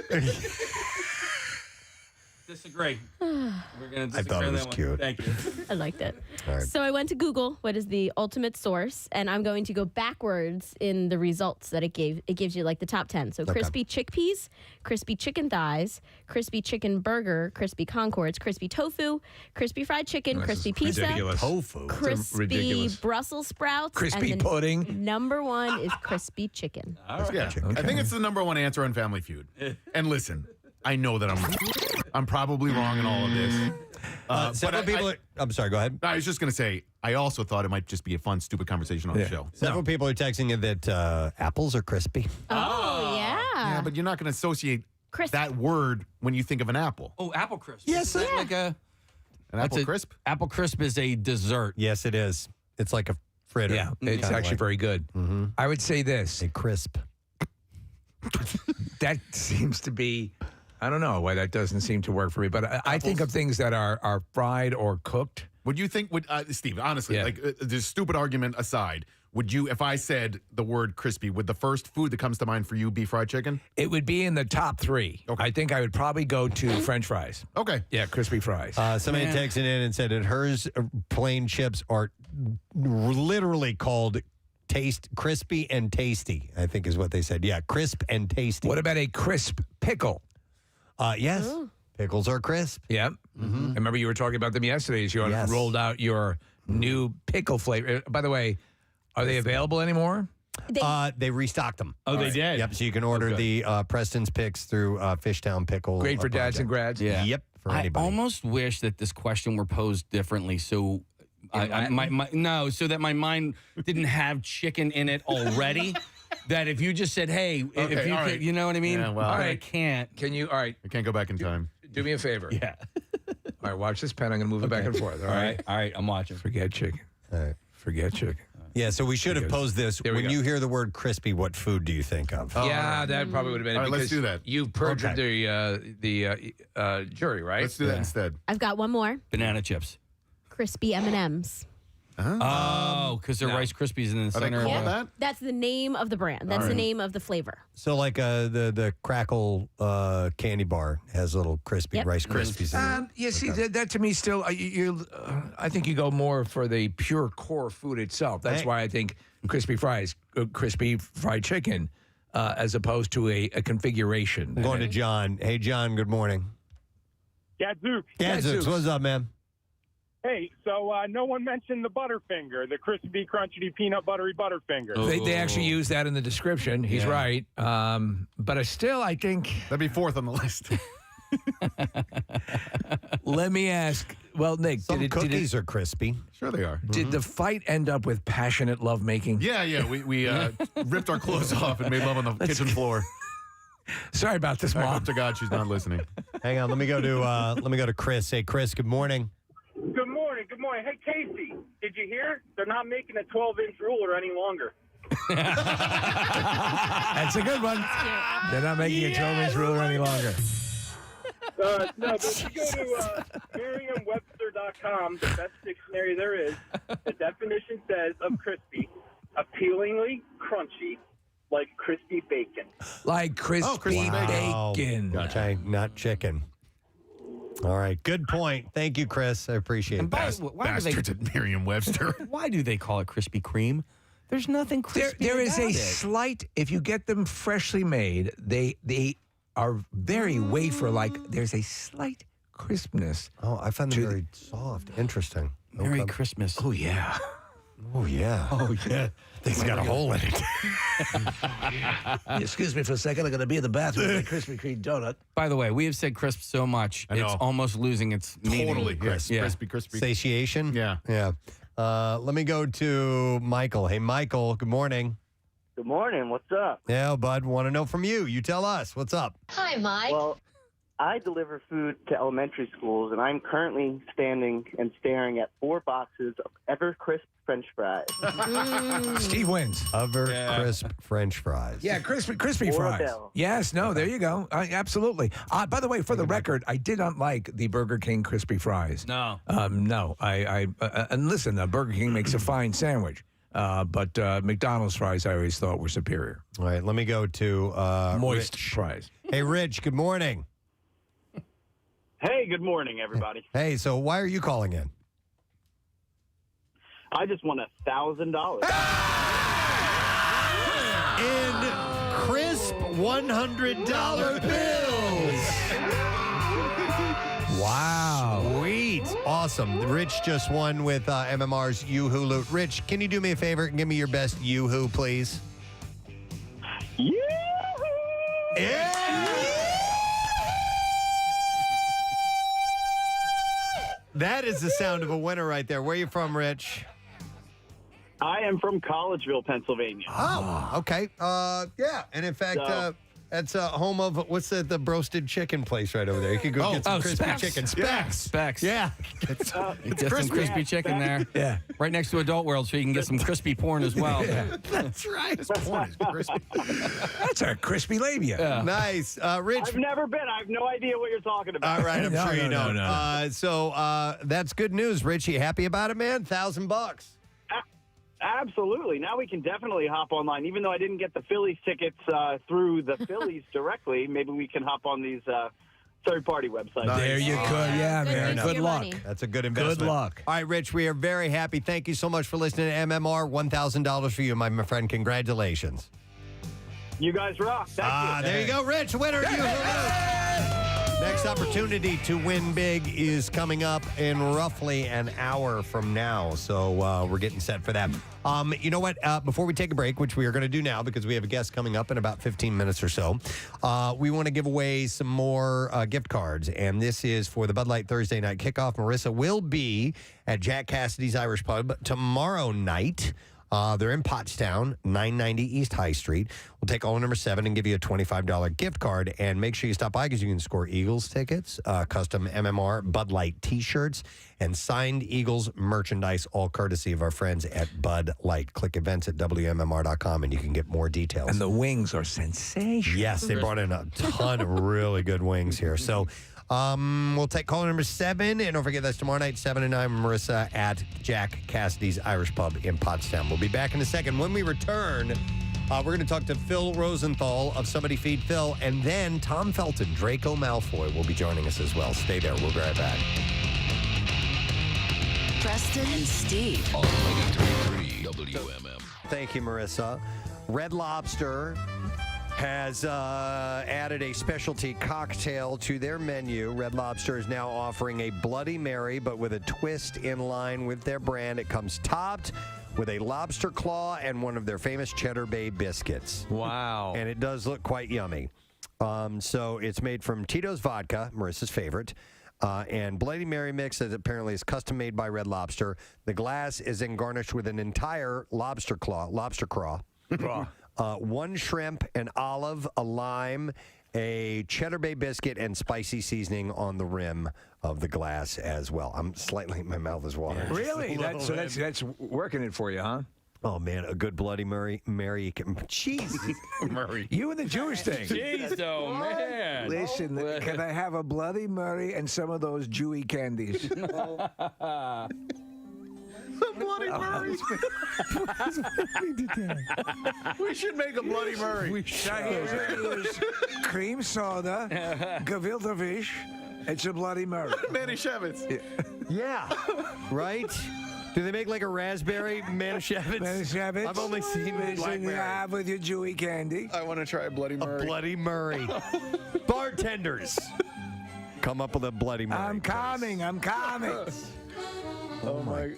Disagree. We're going to disagree. I thought it on was that one. cute. Thank you. I liked it. All right. So I went to Google, what is the ultimate source, and I'm going to go backwards in the results that it gave. It gives you like the top 10. So crispy chickpeas, crispy chicken thighs, crispy chicken burger, crispy Concords, crispy tofu, crispy fried chicken, crispy pizza, ridiculous. Tofu. crispy ridiculous. Brussels sprouts, Crispy and the pudding. Number one is crispy chicken. Yeah, I think it's the number one answer on Family Feud. And listen, I know that I'm probably wrong in all of this. Several people. I'm sorry. Go ahead. I was just going to say, I also thought it might just be a fun, stupid conversation on the show. Several people are texting you that apples are crispy. Oh, yeah. Yeah, but you're not going to associate Crisp. that word when you think of an apple. Oh, apple crisp. Yes, Isn't that like a An apple that's a- crisp? Apple crisp is a dessert. Yes, it is. It's like a fritter. Yeah, it's Kinda actually like- very good. Mhm. I would say this. A crisp. That seems to be, I don't know why that doesn't seem to work for me, but I think of things that are fried or cooked. Would you think, Steve, honestly, like this stupid argument aside, would you, if I said the word crispy, would the first food that comes to mind for you be fried chicken? It would be in the top 3. Okay. I think I would probably go to French fries. Okay. Yeah, crispy fries. Somebody texted in and said that hers plain chips are literally called crispy and tasty, I think is what they said. Yeah, crisp and tasty. What about a crisp pickle? Yes. Pickles are crisp. Yep. I remember you were talking about them yesterday as you rolled out your new pickle flavor. By the way, are they available anymore? They restocked them. Oh, they did? Yep. So you can order the Preston's Picks through Fishtown Pickle. Great for dads and grads. Yeah. Yep. For I anybody. almost wish that this question were posed differently, so so that my mind didn't have chicken in it already. That if you just said, "Hey," if you all could, right. you know what I mean? Yeah, well, But all I right. can't. Can you? All right. I can't go back in time. Do me a favor. Yeah. All right. Watch this pen. I'm going to move it back and forth. All right. All right. I'm watching. Forget chicken. All right. Forget chicken. Yeah, so we should have posed this. There we When go. you hear the word crispy, what food do you think of? Yeah, that probably would have been it. All right, let's because do that. You've perjured the jury, right? Let's do that instead. I've got one more. Banana chips. Crispy M&Ms. Oh, because they're Rice Krispies in the Are they center. called that? That's the name of the brand. That's the name of the flavor. So like the Crackle candy bar has little crispy Yep. Rice Krispies in it. Yeah, see, that to me still, I think you go more for the pure core food itself. That's Hey. why I think crispy fries, crispy fried chicken, as opposed to a configuration. I'm going to John. Hey, John, good morning. Gadzooks. Gadzooks, what's up, man? Hey, so no one mentioned the Butterfinger, the crispy, crunchy, peanut buttery Butterfinger. They actually use that in the description. He's right. But I think that'd be 4th on the list. Let me ask. Well, Nick, Some cookies are crispy. Sure they are. Did the fight end up with passionate lovemaking? Yeah. We ripped our clothes off and made love on the kitchen floor. Sorry about this, I Mom. hope to God she's not listening. Hang on, let me go to Chris. Hey, Chris, good morning. Good morning. Good morning. Hey, Casey, did you hear? They're not making a 12-inch ruler any longer. That's a good one. They're not making a 12-inch ruler any longer. No, but if you go to Merriam-Webster.com, the best dictionary there is, the definition says of crispy, appealingly crunchy, like crispy bacon. Like crispy bacon. Okay, not chicken. All right, good point. Thank you, Chris. I appreciate it. Bastards at Merriam-Webster. Why do they call it Krispy Kreme? There's nothing crispy There is about a it. slight, if you get them freshly made, they are very wafer-like. There's a slight crispness. Oh, I find them very soft. Interesting. Merry Christmas. Oh, yeah. Oh, yeah. Oh, yeah. Thing's got a hole in it. Excuse me for a second. I'm going to be in the bathroom with a Krispy Kreme donut. By the way, we have said crisp so much, I know. it's almost losing its meaning. Totally. Crisp. Yeah. Crispy. Satiation? Yeah. Yeah. Let me go to Michael. Hey, Michael, good morning. Good morning. What's up? Yeah, bud, want to know from you. You tell us. What's up? Hi, Mike. Well, I deliver food to elementary schools, and I'm currently standing and staring at 4 boxes of Evercrisp French fries. Steve wins. Crisp French fries. Yeah, crispy Or a fries. bell. Yes, no, there you go. Absolutely. By the way, for the record, I did not like the Burger King crispy fries. No. No. And listen, Burger King makes a fine sandwich, but McDonald's fries I always thought were superior. All right, let me go to Moist Rich. fries. Hey, Rich, good morning. Hey, good morning, everybody. Hey, so why are you calling in? I just won $1,000. In crisp $100 bills. Wow. Sweet. Awesome. Rich just won with MMR's Yoo-Hoo Loot. Rich, can you do me a favor and give me your best Yoo-Hoo, please? Yeah. That is the sound of a winner right there. Where are you from, Rich? I am from Collegeville, Pennsylvania. Oh, okay. Yeah. And in fact, That's home of, what's the roasted chicken place right over there? You could go get some crispy Specs. chicken. Specs. Yeah. Get some crispy chicken there. Yeah. Right next to Adult World so you can get some crispy porn as well. That's right. This porn is crispy. That's a crispy labia. Nice. Rich. I've never been. I have no idea what you're talking about. All right, I'm sure you don't. No. So that's good news, Rich. You happy about it, man? $1,000. Absolutely. Now we can definitely hop online. Even though I didn't get the Phillies tickets through the Phillies directly, maybe we can hop on these third-party websites. There you go. Yeah, man. Good luck. That's a good investment. Good luck. All right, Rich, we are very happy. Thank you so much for listening to MMR. $1,000 for you, my friend. Congratulations. You guys rock. Thank you. There you go, Rich. Winner. Next opportunity to win big is coming up in roughly an hour from now. So we're getting set for that. You know what? Before we take a break, which we are going to do now because we have a guest coming up in about 15 minutes or so, we want to give away some more gift cards. And this is for the Bud Light Thursday night kickoff. Marissa will be at Jack Cassidy's Irish Pub tomorrow night. They're in Pottstown, 990 East High Street. We'll take caller number 7 and give you a $25 gift card. And make sure you stop by because you can score Eagles tickets, custom MMR Bud Light T-shirts, and signed Eagles merchandise, all courtesy of our friends at Bud Light. Click events at WMMR.com and you can get more details. And the wings are sensational. Yes, they brought in a ton of really good wings here. So we'll take caller number 7, and don't forget that's tomorrow night, 7 to 9, Marissa at Jack Cassidy's Irish Pub in Pottstown. We'll be back in a second. When we return, we're going to talk to Phil Rosenthal of Somebody Feed Phil, and then Tom Felton, Draco Malfoy, will be joining us as well. Stay there. We'll be right back. Preston and Steve. On 93.3 WMM. Thank you, Marissa. Red Lobster has added a specialty cocktail to their menu. Red Lobster is now offering a Bloody Mary, but with a twist in line with their brand. It comes topped with a lobster claw and one of their famous Cheddar Bay biscuits. Wow. And it does look quite yummy. So it's made from Tito's vodka, Marissa's favorite, and Bloody Mary mix that apparently is custom made by Red Lobster. The glass is then garnished with an entire lobster craw. One shrimp, an olive, a lime, a Cheddar Bay biscuit, and spicy seasoning on the rim of the glass as well. My mouth is watering. Really? That's working it for you, huh? Oh, man, a good Bloody Mary. Jeez. Murray. You and the Jewish thing. Jeez, oh, man. Listen, can I have a Bloody Mary and some of those Jewy candies? Bloody Murray. We should make a Bloody Murray. Here's cream soda, gefilte fish. It's a Bloody Murray. Manischewitz. Yeah. Right? Do they make like a raspberry Manischewitz? Manischewitz. I've only seen blackberry. You have with your Jewy candy. I want to try a Bloody Murray. A Bloody Murray. Bartenders, come up with a Bloody Murray. I'm coming. Oh my!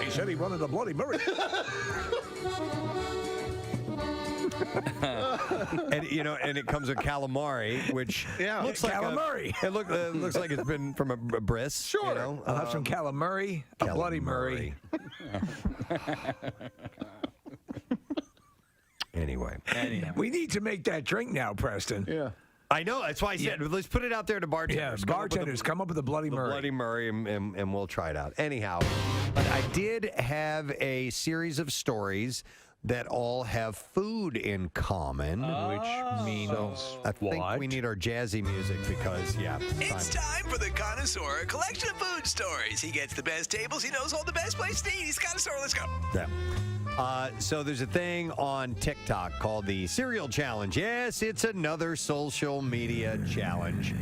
He said he wanted a Bloody Murray. and it comes with calamari, which looks like calamari. It looks like it's been from a bris. Sure. I'll have some calamari, a Bloody Murray. Anyway, we need to make that drink now, Preston. Yeah. I know. That's why I said let's put it out there to bartenders. Yeah, bartenders, come up with a Bloody Murray. Bloody Murray, and we'll try it out. Anyhow, but I did have a series of stories that all have food in common, which means I think we need our jazzy music because, It's time for the Connoisseur, a collection of food stories. He gets the best tables. He knows all the best places to eat. He's Connoisseur. Let's go. Yeah. So there's a thing on TikTok called the Cereal Challenge. Yes, it's another social media challenge.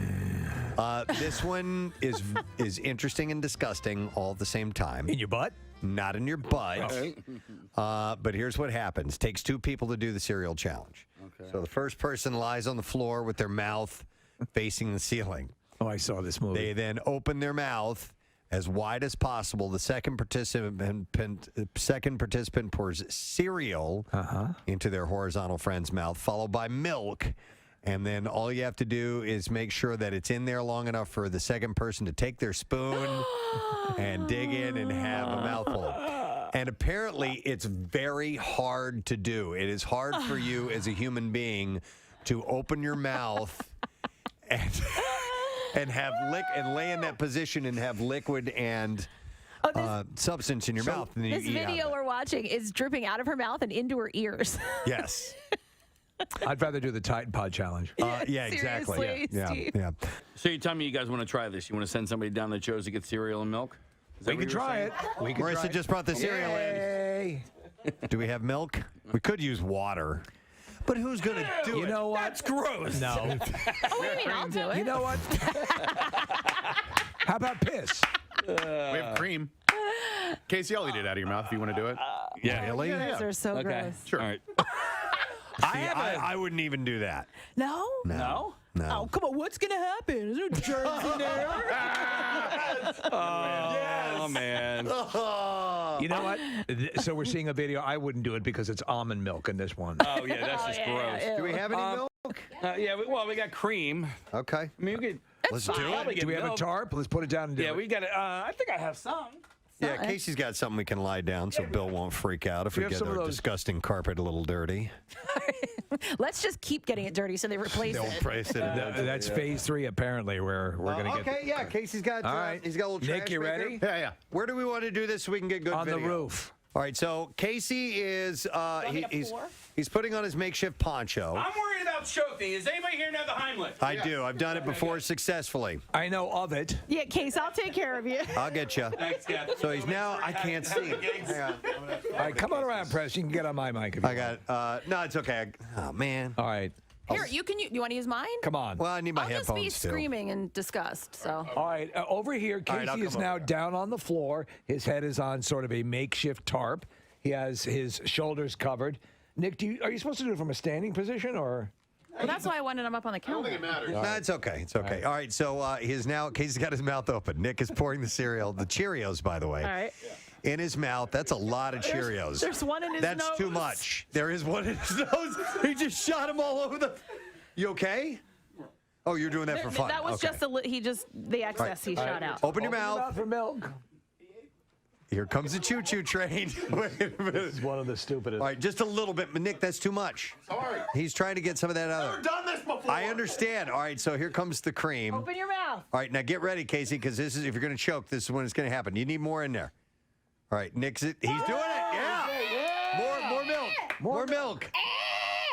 This one is interesting and disgusting all at the same time. In your butt? Not in your butt. But here's what happens. Takes 2 people to do the cereal challenge. Okay. So the first person lies on the floor with their mouth facing the ceiling. Oh, I saw this movie. They then open their mouth as wide as possible. The second participant pours cereal into their horizontal friend's mouth, followed by milk. And then all you have to do is make sure that it's in there long enough for the second person to take their spoon and dig in and have a mouthful. And apparently, it's very hard to do. It is hard for you as a human being to open your mouth and have and lay in that position and have liquid and substance in your mouth. And then This you eat out video of it. we're watching is dripping out of her mouth and into her ears. Yes. I'd rather do the Titan Pod challenge. Yeah, exactly. Seriously, Yeah, Steve. yeah. So you tell me you guys want to try this. You want to send somebody down the Joe's to get cereal and milk? Is that We what could you were try saying? it. We could Marissa try it. just brought the cereal in. Do we have milk? We could use water. But who's going to do it? You know what? That's gross. No. Oh, what do you mean? I'll do it. You know what? How about piss? We have cream. Casey, I'll eat it out of your mouth if you want to do it. Yeah. Really? You guys are so Okay. gross. Sure. All right. I wouldn't even do that. No? No? No. Oh, come on. What's going to happen? Is there germs in there? Oh, man. You know what? So we're seeing a video. I wouldn't do it because it's almond milk in this one. Oh, yeah, that's just gross. Do we have any milk? Yeah, we got cream. Okay. I mean, we could. Let's do probably it. get Do we have a milk. tarp? Let's put it down and do Yeah, it. we got it. I think I have some. Yeah, Casey's got something we can lie down so Bill won't freak out if We we have get some of our those- disgusting carpet a little dirty. Let's just keep getting it dirty so they replace They'll it. price it. That's phase 3, apparently, where we're going to get. Okay, yeah, Casey's got. All right. He's got a little. Nick, trash you maker. ready? Yeah. Where do we want to do this so we can get good On video? the roof. All right, so Casey is he's putting on his makeshift poncho. I'm worried about choking. Does anybody here know the Heimlich? I do. I've done it before successfully. I know of it. Yeah, Case, I'll take care of you. I'll get you. Thanks, Captain. So he's now. I can't see. Hang on. All right, come on around, Press. You can get on my mic if you I got. No, it's okay. Oh man. All right. Here, you want to use mine? Come on. Well, I need my I'll just headphones be too. screaming in disgust. So. All right, over here, All right, I'll Casey is come now over. down on the floor. His head is on sort of a makeshift tarp. He has his shoulders covered. Nick, are you supposed to do it from a standing position or? Well, that's why I wanted him up on the counter. No, it's okay. It's okay. All right. So Casey's got his mouth open. Nick is pouring the cereal, the Cheerios, by the way, All right. in his mouth. That's a lot of Cheerios. There's one in his That's nose. too much. There is one in his nose. He just shot him all over the. You okay? Oh, you're doing that for fun. That was Okay. just the excess he shot out. Open your mouth. for milk. Here comes the choo-choo train. Wait a minute. This is one of the stupidest. All right, just a little bit. But Nick, that's too much. Sorry. He's trying to get some of that out. Never done this before. I understand. All right, so here comes the cream. Open your mouth. All right, now get ready, Casey, because this is if you're going to choke, this is when it's going to happen. You need more in there. All right, Nick's he's doing it. Yeah. More milk. More milk.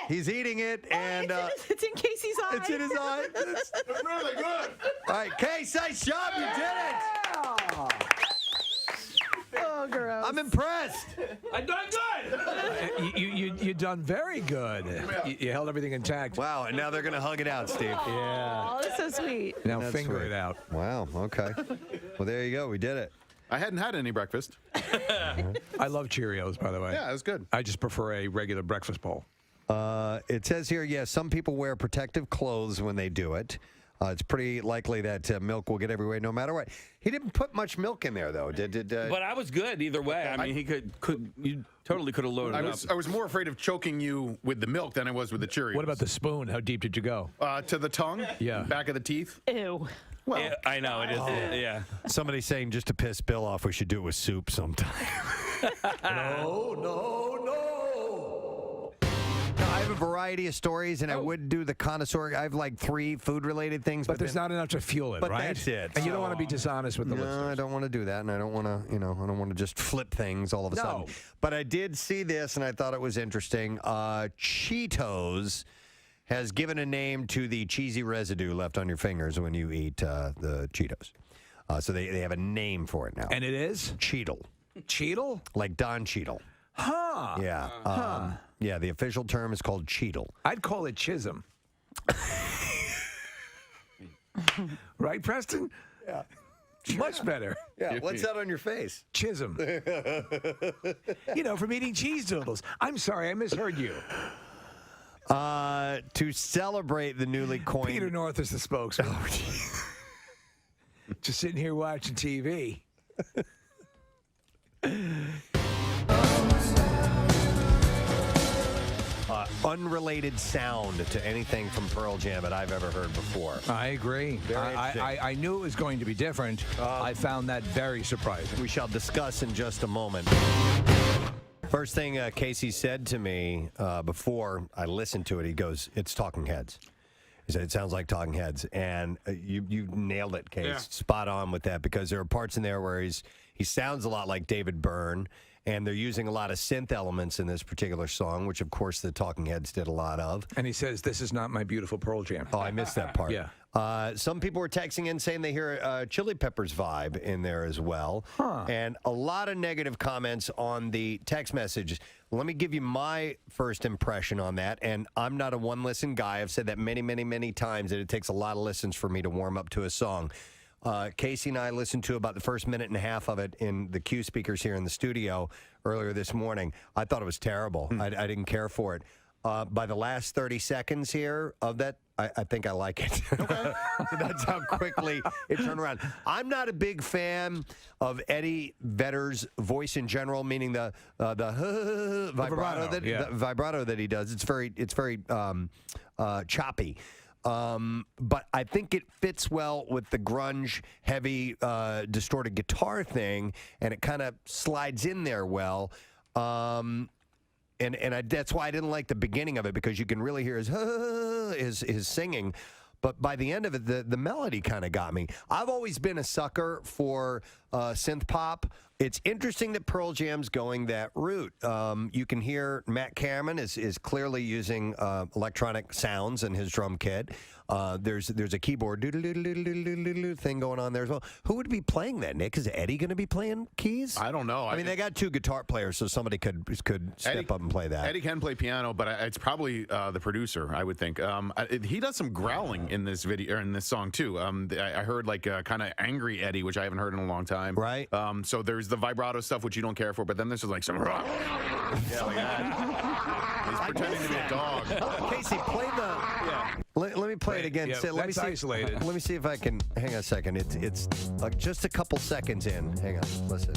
He's eating it, and It's in Casey's eye. it's in his eye. It's really good. All right, Case, nice job. You did it. Oh, gross. I'm impressed. I'm doing good. You done very good. You held everything intact. Wow, and now they're going to hug it out, Steve. Yeah. Oh, that's so sweet. Now That's finger sweet. it out. Wow, okay. Well, there you go. We did it. I hadn't had any breakfast. I love Cheerios, by the way. Yeah, it was good. I just prefer a regular breakfast bowl. It says here, yes, some people wear protective clothes when they do it. It's pretty likely that milk will get everywhere no matter what. He didn't put much milk in there, though. But I was good either way. I mean, you totally could have loaded up. I was more afraid of choking you with the milk than I was with the Cheerios. What about the spoon? How deep did you go? To the tongue? Yeah. Back of the teeth? Ew. Well, Yeah, I know it is. Yeah. Somebody's saying just to piss Bill off, we should do it with soup sometime. No. I have a variety of stories, and I would do the connoisseur. I have like 3 food-related things, But there's not enough to fuel it, but right? that's it. And you don't want to be dishonest with the No, listeners. I don't want to do that, and I don't want to, I don't want to just flip things all of a sudden. No. But I did see this, and I thought it was interesting. Cheetos has given a name to the cheesy residue left on your fingers when you eat the Cheetos. So they have a name for it now. And it is? Cheetle. Cheetle? Like Don Cheadle. Huh. Yeah. Yeah, the official term is called Cheetle. I'd call it Chisholm. Right, Preston? Yeah. Much better. Yeah, what's that on your face? Chisholm. From eating cheese doodles. I'm sorry, I misheard you. To celebrate the newly coined... Peter North is the spokesman. Just sitting here watching TV. unrelated sound to anything from Pearl Jam that I've ever heard before. I agree. I knew it was going to be different. I found that very surprising. We shall discuss in just a moment. First thing Casey said to me before I listened to it, he goes, "It's Talking Heads." He said, "It sounds like Talking Heads," and you nailed it, Case. Yeah. Spot on with that, because there are parts in there where he sounds a lot like David Byrne, and they're using a lot of synth elements in this particular song, which of course the Talking Heads did a lot of. And he says, "This is not my beautiful Pearl Jam." Oh, I missed that part. Yeah. Some people were texting in saying they hear a Chili Peppers vibe in there as well. And a lot of negative comments on the text messages. Let me give you my first impression on that. And I'm not a one-listen guy. I've said that many, many, many times, that it takes a lot of listens for me to warm up to a song. Casey and I listened to about the first minute and a half of it in the Q speakers here in the studio earlier this morning. I thought it was terrible. I didn't care for it. By the last 30 seconds here of that, I think I like it. So that's how quickly it turned around. I'm not a big fan of Eddie Vedder's voice in general, meaning the vibrato that he does. It's very choppy. But I think it fits well with the grunge, heavy, distorted guitar thing, and it kind of slides in there well. That's why I didn't like the beginning of it, because you can really hear his singing. But by the end of it, the melody kind of got me. I've always been a sucker for synth pop. It's interesting that Pearl Jam's going that route. You can hear Matt Cameron is clearly using electronic sounds in his drum kit. There's a keyboard thing going on there as well. Who would be playing that, Nick? Is Eddie going to be playing keys? I don't know. I mean, they got two guitar players, so somebody could step up and play that. Eddie can play piano, but it's probably the producer, I would think. He does some growling in this video, or in this song too. I heard like kind of angry Eddie, which I haven't heard in a long time. Right. So there's the vibrato stuff, which you don't care for, but then there's just like some rock. Yeah, like that. He's pretending to be a dog. Casey, play the. Yeah. Let me play it again. Yeah, Let me see. isolated. Let me see if I can. Hang on a second. It's like just a couple seconds in. Hang on. Listen.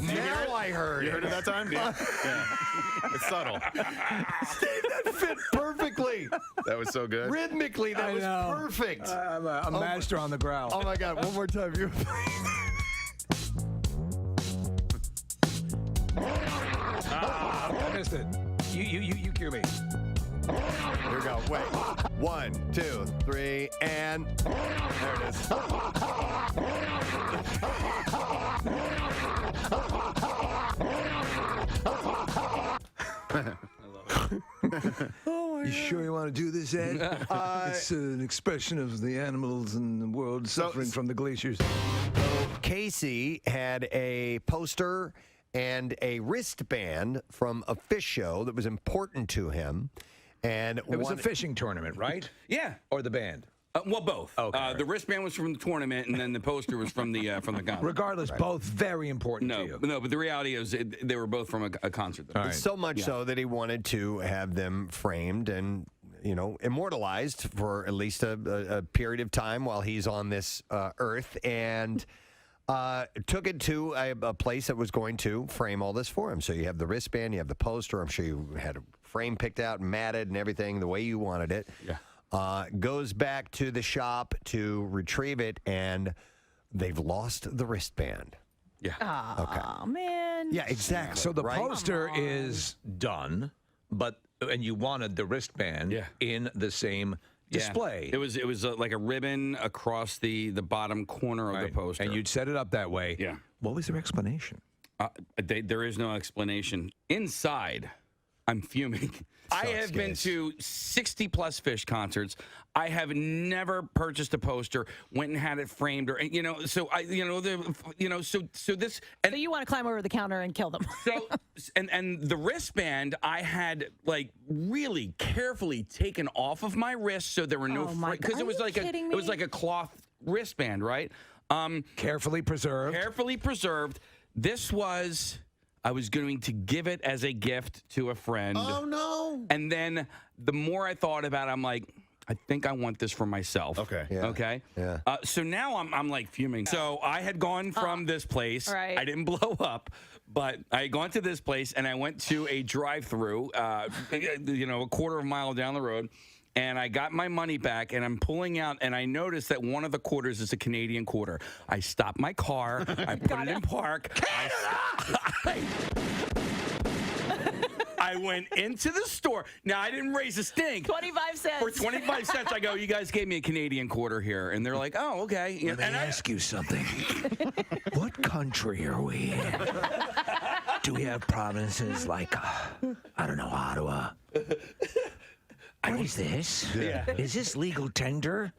Now I heard. You heard it that time? Yeah. It's subtle. Steve, that fit perfectly. That was so good. Rhythmically, that was perfect. I'm a master on the growl. Oh my God! One more time. You. I missed it. You cue me. Here we go. Wait. 1, 2, 3, and there it is. You sure you want to do this, Ed? It's an expression of the animals in the world suffering from the glaciers. Casey had a poster and a wristband from a fish show that was important to him. And it was a fishing tournament, right? Yeah. Or the band? Well, both. Okay, the wristband was from the tournament, and then the poster was from the concert. Regardless, both very important to you. No, but the reality is they were both from a concert. Though. So much so that he wanted to have them framed and, immortalized for at least a period of time while he's on this earth, and took it to a place that was going to frame all this for him. So you have the wristband, you have the poster. I'm sure you had a frame picked out and matted and everything the way you wanted it. Yeah. Goes back to the shop to retrieve it, and they've lost the wristband. Yeah. Oh, man. Yeah, exactly. So the right? poster is done, and you wanted the wristband in the same display. It was like a ribbon across the bottom corner of the poster. And you'd set it up that way. Yeah. What was their explanation? There is no explanation. Inside, I'm fuming. I have been to 60-plus Fish concerts. I have never purchased a poster, went and had it framed, or So this. And so you want to climb over the counter and kill them? So and the wristband I had really carefully taken off of my wrist, so there were no because it was like a cloth wristband, right? Carefully preserved. Carefully preserved. This was I was going to give it as a gift to a friend. Oh, no. And then the more I thought about it, I'm like, I think I want this for myself. Okay. Yeah. Okay. Yeah. So now I'm like fuming. So I had gone from this place. Right. I didn't blow up, but I had gone to this place and I went to a drive-through, a quarter of a mile down the road. And I got my money back, and I'm pulling out, and I noticed that one of the quarters is a Canadian quarter. I stopped my car. I put it in park. I went into the store. Now, I didn't raise a stink. 25 cents. For 25 cents, I go, you guys gave me a Canadian quarter here. And they're like, oh, okay. Let me ask you something. What country are we in? Do we have provinces like, I don't know, Ottawa? What is this? Yeah. Is this legal tender?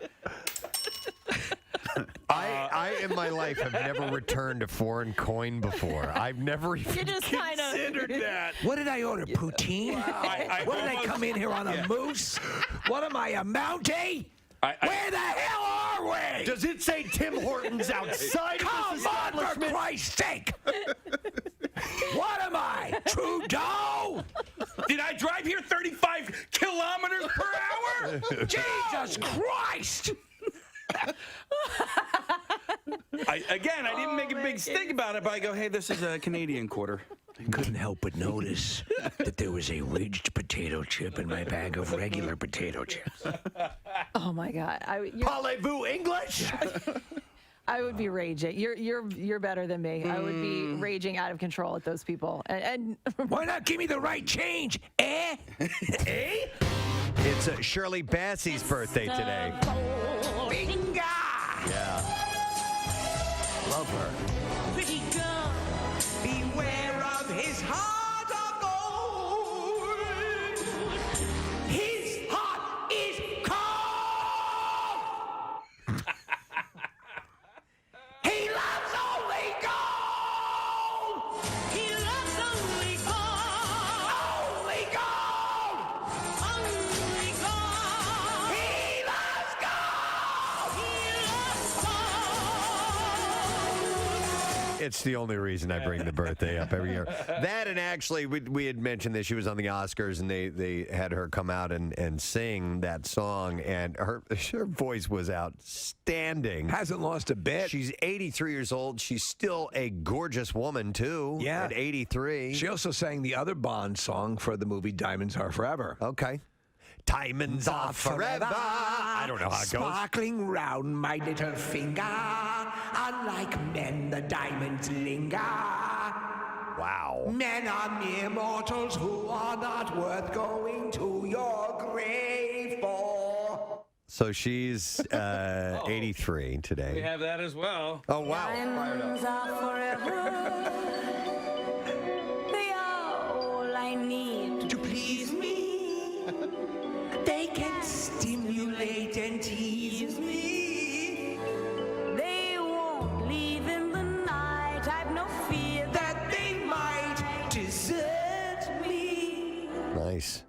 I in my life have never returned a foreign coin before. I've never even You just kind of considered that. What did I order? Poutine? What did I come in here on a moose? What am I, a Mountie? Where the hell are we? Does it say Tim Hortons outside of Come this on, establishment? for Christ's sake! What am I, Trudeau? Did I drive here 35 kilometers per hour? Jesus Christ! I didn't make a big stink about it, but I go, hey, this is a Canadian quarter. I couldn't help but notice that there was a ridged potato chip in my bag of regular potato chips. Oh my God! Parlez-vous English? I would be raging. You're better than me. I would be raging out of control at those people. And why not give me the right change? Eh? Eh? It's Shirley Bassey's birthday today. Binga! Yeah. Love her. Pretty girl, beware of his heart of gold. His heart is cold. He loves only gold. He loves only gold. Only gold. Only gold. He loves gold. He loves gold. It's the only reason I bring the birthday up every year. That, and actually, we had mentioned that she was on the Oscars, and they had her come out and sing that song, and her voice was outstanding. Hasn't lost a bit. She's 83 years old. She's still a gorgeous woman, too, Yeah. at 83. She also sang the other Bond song for the movie Diamonds Are Forever. Okay. Diamonds are forever. I don't know how it goes. Sparkling round my little finger. Unlike men, the diamonds linger. Wow. Men are mere mortals who are not worth going to your grave for. So she's 83 today. We have that as well. Oh, wow. Diamonds are forever. They are all I need to please me. They can stimulate and tease me. They won't leave in the night. I've no fear that they might desert me. Nice.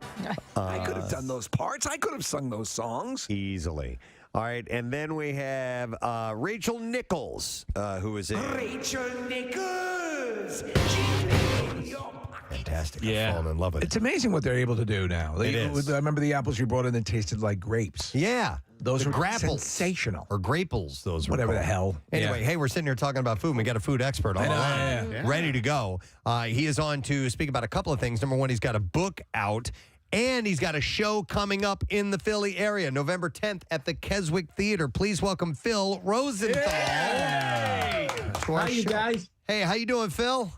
I could have done those parts. I could have sung those songs. Easily. All right, and then we have Rachel Nichols, who is in... Rachel Nichols. Fantastic. Yeah. I've fallen in love with it. It's amazing what they're able to do now. It is. I remember the apples you brought in that tasted like grapes. Yeah. Those The were grapples. sensational. Or graples, those were Whatever the called. hell. Anyway, Yeah. hey, we're sitting here talking about food, and we got a food expert on I the know, line, yeah. ready to go. He is on to speak about a couple of things. Number one, he's got a book out, and he's got a show coming up in the Philly area, November 10th at the Keswick Theater. Please welcome Phil Rosenthal. to our How you show. guys? Hey, how you doing, Phil?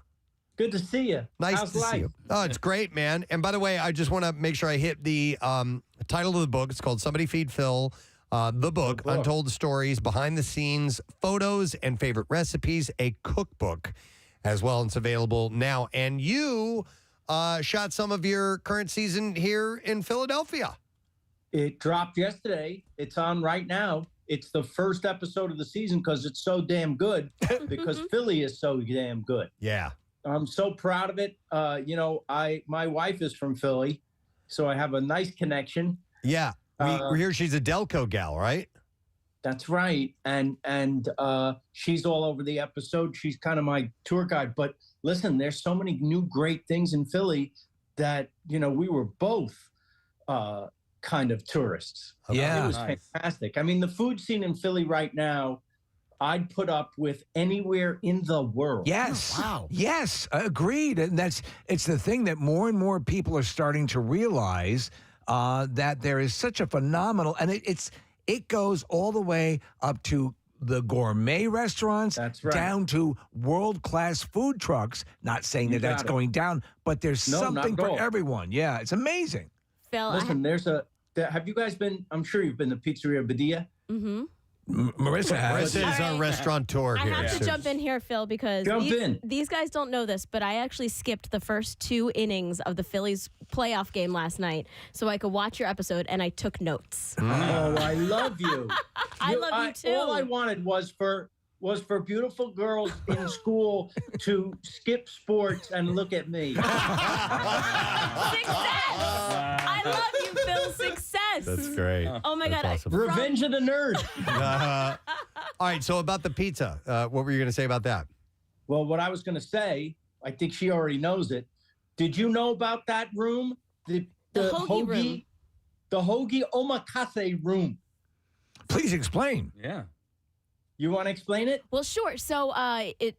Good to see you. Nice How's to life? see you. Oh, it's great, man. And by the way, I just want to make sure I hit the title of the book. It's called Somebody Feed Phil, the book, Untold Stories, Behind the Scenes, Photos, and Favorite Recipes, a cookbook as well. It's available now. And you shot some of your current season here in Philadelphia. It dropped yesterday. It's on right now. It's the first episode of the season because it's so damn good, because Philly is so damn good. Yeah. I'm so proud of it. My wife is from Philly, so I have a nice connection. Yeah. We hear she's a Delco gal, right? That's right. And she's all over the episode. She's kind of my tour guide. But listen, there's so many new great things in Philly that, we were both kind of tourists. Yeah. It was fantastic. I mean, the food scene in Philly right now, I'd put up with anywhere in the world. Yes. Oh, wow. Yes, agreed. And it's the thing that more and more people are starting to realize that there is such a phenomenal, and it goes all the way up to the gourmet restaurants, down to world-class food trucks. Not saying that that's going down, but there's something for everyone. Yeah, it's amazing. Phil, listen, have you guys been, I'm sure you've been to Pizzeria Badia? Mm-hmm. Marissa has. Marissa is our restaurateur here. I have to jump in here, Phil, because these guys don't know this, but I actually skipped the first 2 innings of the Phillies playoff game last night so I could watch your episode, and I took notes. Oh, I love you. I love you too. All I wanted was for beautiful girls in school to skip sports and look at me. Success! I love you, Phil. Success. That's great. Oh my God. Awesome. Revenge of the Nerd. All right, so about the pizza, what were you going to say about that? Well, what I was going to say, I think she already knows it. Did you know about that room? The hoagie room. The hoagie omakase room. Please explain. Yeah. You want to explain it? Well, sure. So,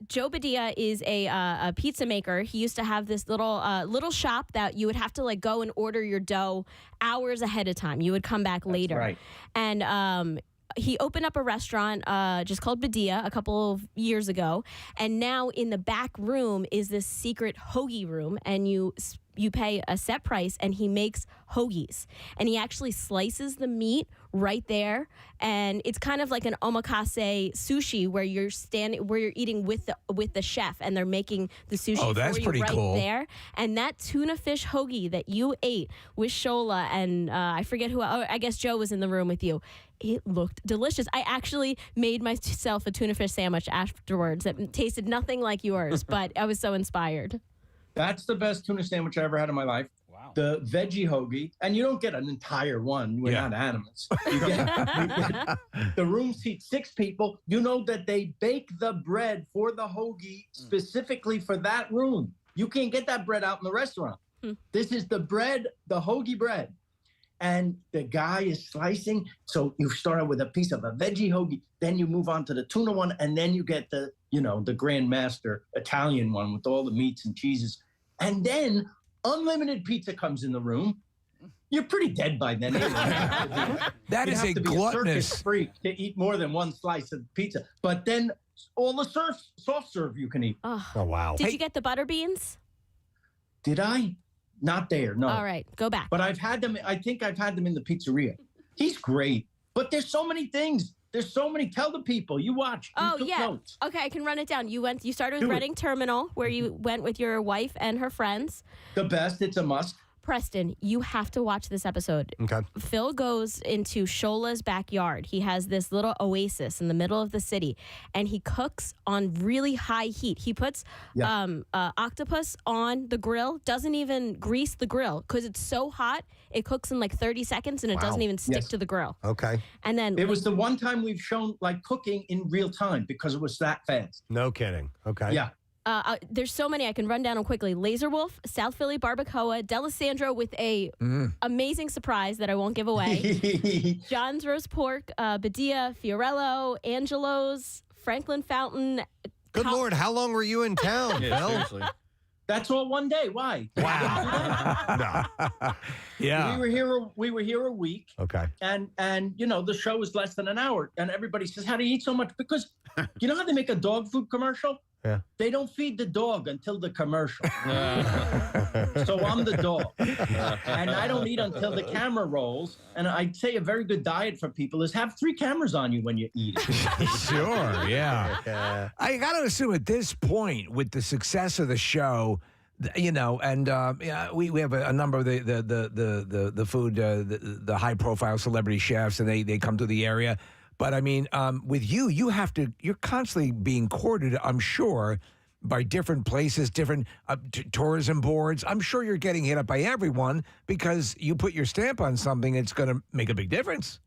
Joe Badia is a pizza maker. He used to have this little shop that you would have to go and order your dough hours ahead of time. You would come back later. Right. And he opened up a restaurant just called Badia a couple of years ago, and now in the back room is this secret hoagie room, and you pay a set price, and he makes hoagies, and he actually slices the meat right there, and it's kind of like an omakase sushi where you're eating with the chef, and they're making the sushi Oh, that's for you pretty right cool. there. And that tuna fish hoagie that you ate with Shola and I forget who. Oh, I guess Joe was in the room with you. It looked delicious. I actually made myself a tuna fish sandwich afterwards that tasted nothing like yours, but I was so inspired. That's the best tuna sandwich I ever had in my life. Wow. The veggie hoagie, and you don't get an entire one. We're not animals. You get, the room seats 6 people. You know that they bake the bread for the hoagie specifically for that room. You can't get that bread out in the restaurant. This is the bread, the hoagie bread. And the guy is slicing. So you start out with a piece of a veggie hoagie, then you move on to the tuna one, and then you get the Grandmaster Italian one with all the meats and cheeses. And then unlimited pizza comes in the room. You're pretty dead by then. That is a gluttonous circus freak to eat more than one slice of pizza. But then all the soft serve you can eat. Oh, wow. Did you get the butter beans? Did I? Not there, no. All right, go back. But I've had them. I think I've had them in the pizzeria. He's great. But there's so many things. There's so many. Tell the people. You watch. You took notes. Okay, I can run it down. You started with Reading Terminal, where you went with your wife and her friends. The best. It's a must. Preston, you have to watch this episode. Okay. Phil goes into Shola's backyard. He has this little oasis in the middle of the city, and he cooks on really high heat. He puts octopus on the grill, doesn't even grease the grill because it's so hot. It cooks in 30 seconds, and it doesn't even stick to the grill. Okay. And then it was the one time we've shown cooking in real time because it was that fast. No kidding. Okay. Yeah. There's so many I can run down them quickly. Laser Wolf, South Philly Barbacoa, Delisandro with a amazing surprise that I won't give away. John's Roast Pork, Badia, Fiorello, Angelo's, Franklin Fountain. Good Lord, how long were you in town, Phil? Seriously. That's all one day. Why? Wow. Yeah. We were here a week. Okay. And the show is less than an hour, and everybody says, "How do you eat so much?" Because you know how they make a dog food commercial? Yeah. They don't feed the dog until the commercial. So I'm the dog. And I don't eat until the camera rolls. And I'd say a very good diet for people is have 3 cameras on you when you eat it. Sure, yeah. I got to assume at this point, with the success of the show, we have a number of the food, the high profile celebrity chefs, and they come to the area. But I mean, with you're constantly being courted, I'm sure, by different places, different tourism boards. I'm sure you're getting hit up by everyone because you put your stamp on something. It's going to make a big difference.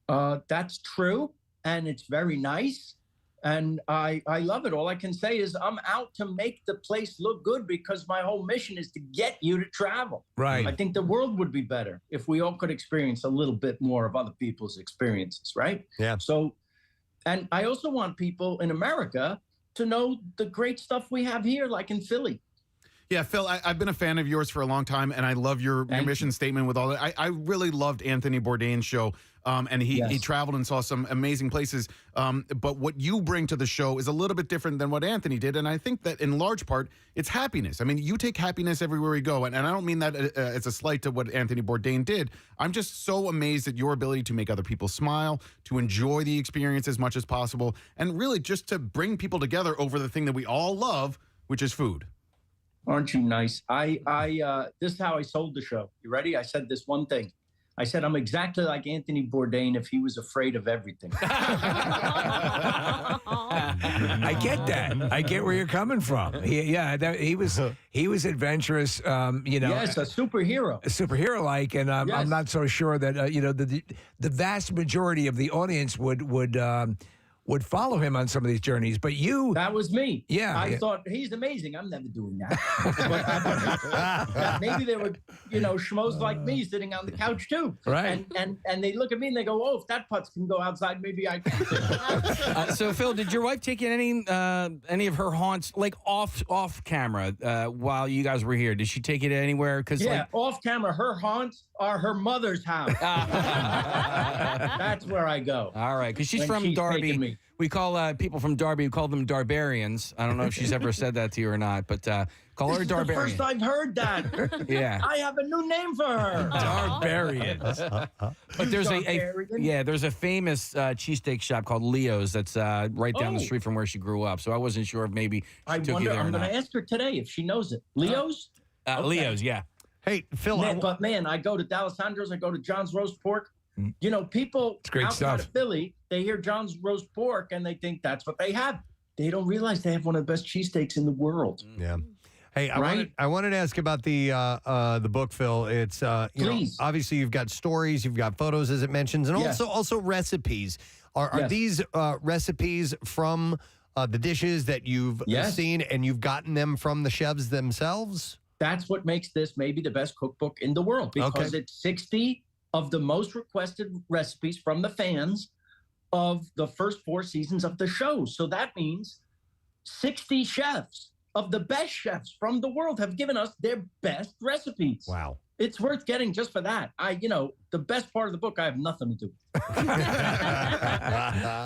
That's true, and it's very nice, and I love it. All I can say is I'm out to make the place look good because my whole mission is to get you to travel. Right. I think the world would be better if we all could experience a little bit more of other people's experiences, right? Yeah. So, and I also want people in America to know the great stuff we have here, like in Philly. Yeah, Phil, I've been a fan of yours for a long time, and I love your mission statement with all that. I really loved Anthony Bourdain's show, and he traveled and saw some amazing places. But what you bring to the show is a little bit different than what Anthony did, and I think that in large part, it's happiness. I mean, you take happiness everywhere you go, and I don't mean that as a slight to what Anthony Bourdain did. I'm just so amazed at your ability to make other people smile, to enjoy the experience as much as possible, and really just to bring people together over the thing that we all love, which is food. Aren't you nice? This is how I sold the show. You ready? I said this one thing. I said, I'm exactly like Anthony Bourdain if he was afraid of everything. I get that. I get where you're coming from. He was adventurous. Yes, a superhero. A superhero-like, and I'm not so sure that the vast majority of the audience would follow him on some of these journeys, but that was me. Yeah. I thought he's amazing. I'm never doing that. But maybe there were, schmoes like me sitting on the couch too. Right. And they look at me and they go, oh, if that putz can go outside, maybe I can. So Phil, did your wife take you any of her haunts, like off camera, while you guys were here? Did she take you to anywhere? Off camera, her haunts are her mother's house. That's where I go. All right, because she's from Darby. We call people from Darby, we call them Darbarians. I don't know if she's ever said that to you or not, but call her Darbarian. The first I've heard that. Yeah. I have a new name for her. Darbarians. But there's there's a famous cheesesteak shop called Leo's that's right down the street from where she grew up. So I wasn't sure if maybe she took you there or not. I'm going to ask her today if she knows it. Leo's? Leo's, yeah. Hey, Phil. Man, I go to D'Alessandro's, I go to John's Roast Pork. People outside of Philly, they hear John's Roast Pork and they think that's what they have. They don't realize they have one of the best cheesesteaks in the world. Yeah. Hey, I wanted to ask about the book, Phil. It's obviously you've got stories, you've got photos as it mentions, and also recipes. Are these recipes from the dishes that you've seen and you've gotten them from the chefs themselves? That's what makes this maybe the best cookbook in the world because it's 60 of the most requested recipes from the fans of the first 4 seasons of the show. So that means 60 chefs of the best chefs from the world have given us their best recipes. Wow. It's worth getting just for that. The best part of the book, I have nothing to do.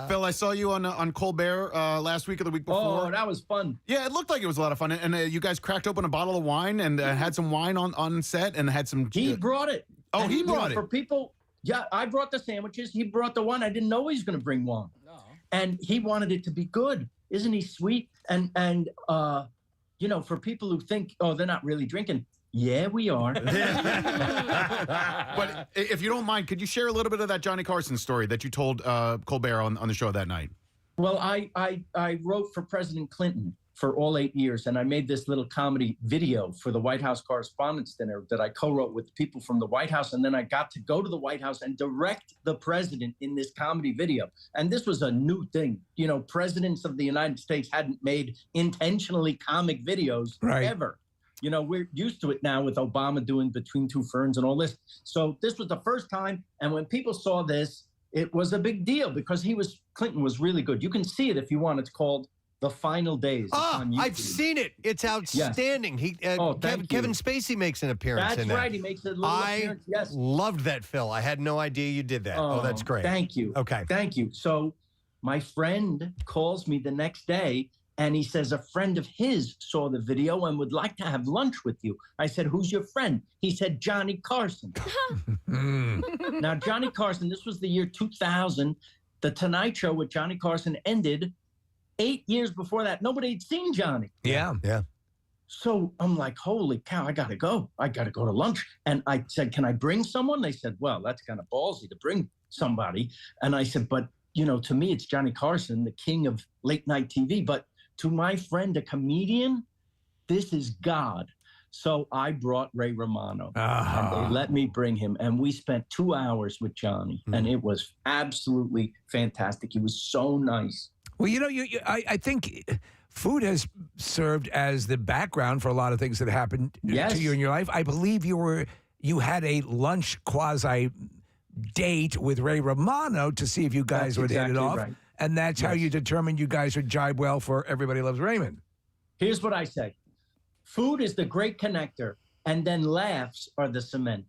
Phil, I saw you on Colbert last week or the week before. Oh, that was fun. Yeah, it looked like it was a lot of fun. And you guys cracked open a bottle of wine and had some wine on set and had some... He brought it. Oh, he brought it. For people, I brought the sandwiches. He brought the wine. I didn't know he was going to bring one. No. And he wanted it to be good. Isn't he sweet? And for people who think, oh, they're not really drinking, yeah, we are. But if you don't mind, could you share a little bit of that Johnny Carson story that you told Colbert on the show that night? Well, I wrote for President Clinton for all 8 years, and I made this little comedy video for the White House Correspondents' Dinner that I co-wrote with people from the White House, and then I got to go to the White House and direct the president in this comedy video. And this was a new thing. Presidents of the United States hadn't made intentionally comic videos ever. We're used to it now with Obama doing Between Two Ferns and all this. So this was the first time, and when people saw this, it was a big deal because Clinton was really good. You can see it if you want. It's called The Final Days. I've seen it. It's outstanding. Yes. Kevin Spacey makes an appearance in that. That's right. He makes a little appearance. Yes. Loved that, Phil. I had no idea you did that. Oh, that's great. Thank you. Okay. Thank you. So my friend calls me the next day and he says a friend of his saw the video and would like to have lunch with you. I said, who's your friend? He said, Johnny Carson. Now, Johnny Carson, this was the year 2000. The Tonight Show with Johnny Carson ended 8 years before that. Nobody had seen Johnny. Yeah. So I'm like, holy cow, I got to go. I got to go to lunch. And I said, can I bring someone? They said, well, that's kind of ballsy to bring somebody. And I said, but, to me, it's Johnny Carson, the king of late night TV. But to my friend, a comedian, this is God. So I brought Ray Romano, Ah. and they let me bring him, and we spent 2 hours with Johnny, and it was absolutely fantastic. He was so nice. Well, I think food has served as the background for a lot of things that happened to you in your life. I believe you had a lunch quasi date with Ray Romano to see if you guys would hit it off. Right. And that's how you determined you guys would jibe well for Everybody Loves Raymond. Here's what I say. Food is the great connector, and then laughs are the cement.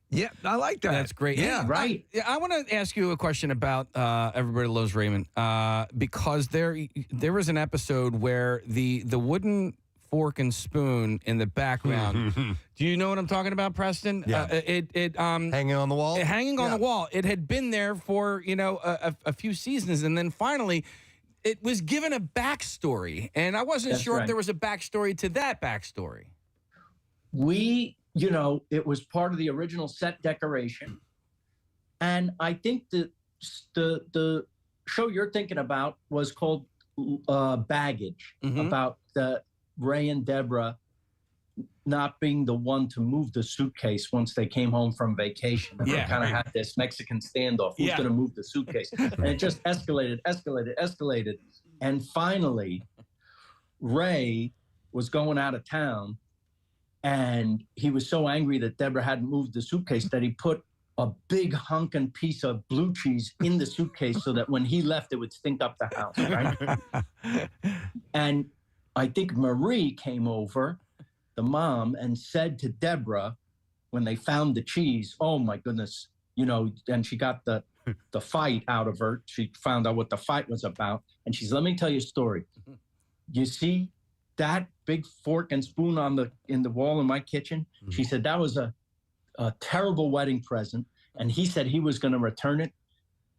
Yeah, I like that. That's great. Yeah. Right. I want to ask you a question about Everybody Loves Raymond because there was an episode where the wooden fork and spoon in the background. Do you know what I'm talking about, Preston? Yeah. Hanging on the wall? Hanging on the wall. It had been there for, a few seasons, and then finally it was given a backstory. And I wasn't That's sure if right. there was a backstory to that backstory. It was part of the original set decoration. And I think the show you're thinking about was called Baggage, about Ray and Deborah not being the one to move the suitcase once they came home from vacation. And they kind of had this Mexican standoff. Who's going to move the suitcase? And it just escalated. And finally, Ray was going out of town, and he was so angry that Deborah hadn't moved the suitcase that he put a big honking piece of blue cheese in the suitcase so that when he left, it would stink up the house, right? And I think Marie came over, the mom, and said to Deborah when they found the cheese, oh my goodness, and she got the fight out of her. She found out what the fight was about. And she said, let me tell you a story. You see that big fork and spoon in the wall in my kitchen? She said, that was a terrible wedding present. And he said he was going to return it,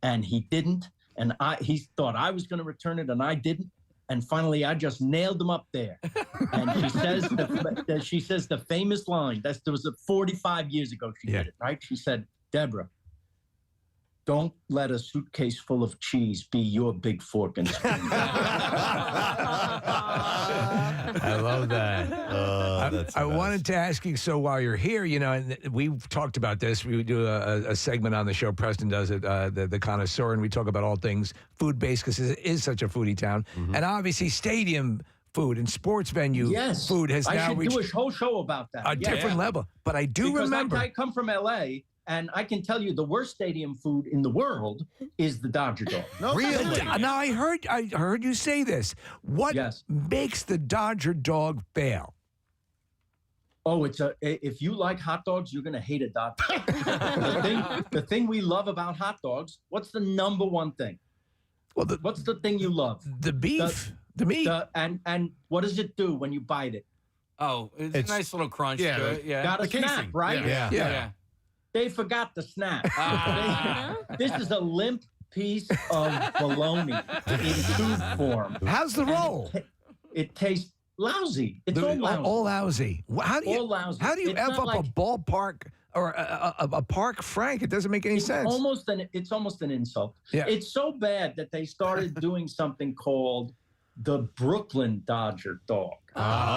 and he didn't. And he thought I was going to return it, and I didn't. And finally, I just nailed them up there. And she says the famous line. There was 45 years ago. She did it, right? She said, Deborah, don't let a suitcase full of cheese be your big fork and spoon. I love that. I wanted to ask you, so while you're here, and we've talked about this. We do a segment on the show. Preston does it, the Connoisseur, and we talk about all things food-based because it is such a foodie town. And obviously, stadium food and sports venue food has now reached do a whole show about that. a different level. But I do remember. I come from L.A., and I can tell you the worst stadium food in the world is the Dodger dog. Really? Now I heard you say this. What makes the Dodger dog fail? Oh, if you like hot dogs, you're gonna hate a Dodger. the thing we love about hot dogs. What's the number one thing? Well, what's the thing you love? The beef, the meat, and what does it do when you bite it? Oh, it's a nice little crunch to it. Yeah, got a snap, right? Yeah. They forgot the snap. This is a limp piece of bologna in tube form. How's the roll? It tastes lousy. It's all lousy. All lousy. How do you It's F not up like- a ballpark or a park frank? It doesn't make any sense. It's almost an insult. Yeah. It's so bad that they started doing something called the Brooklyn Dodger dog,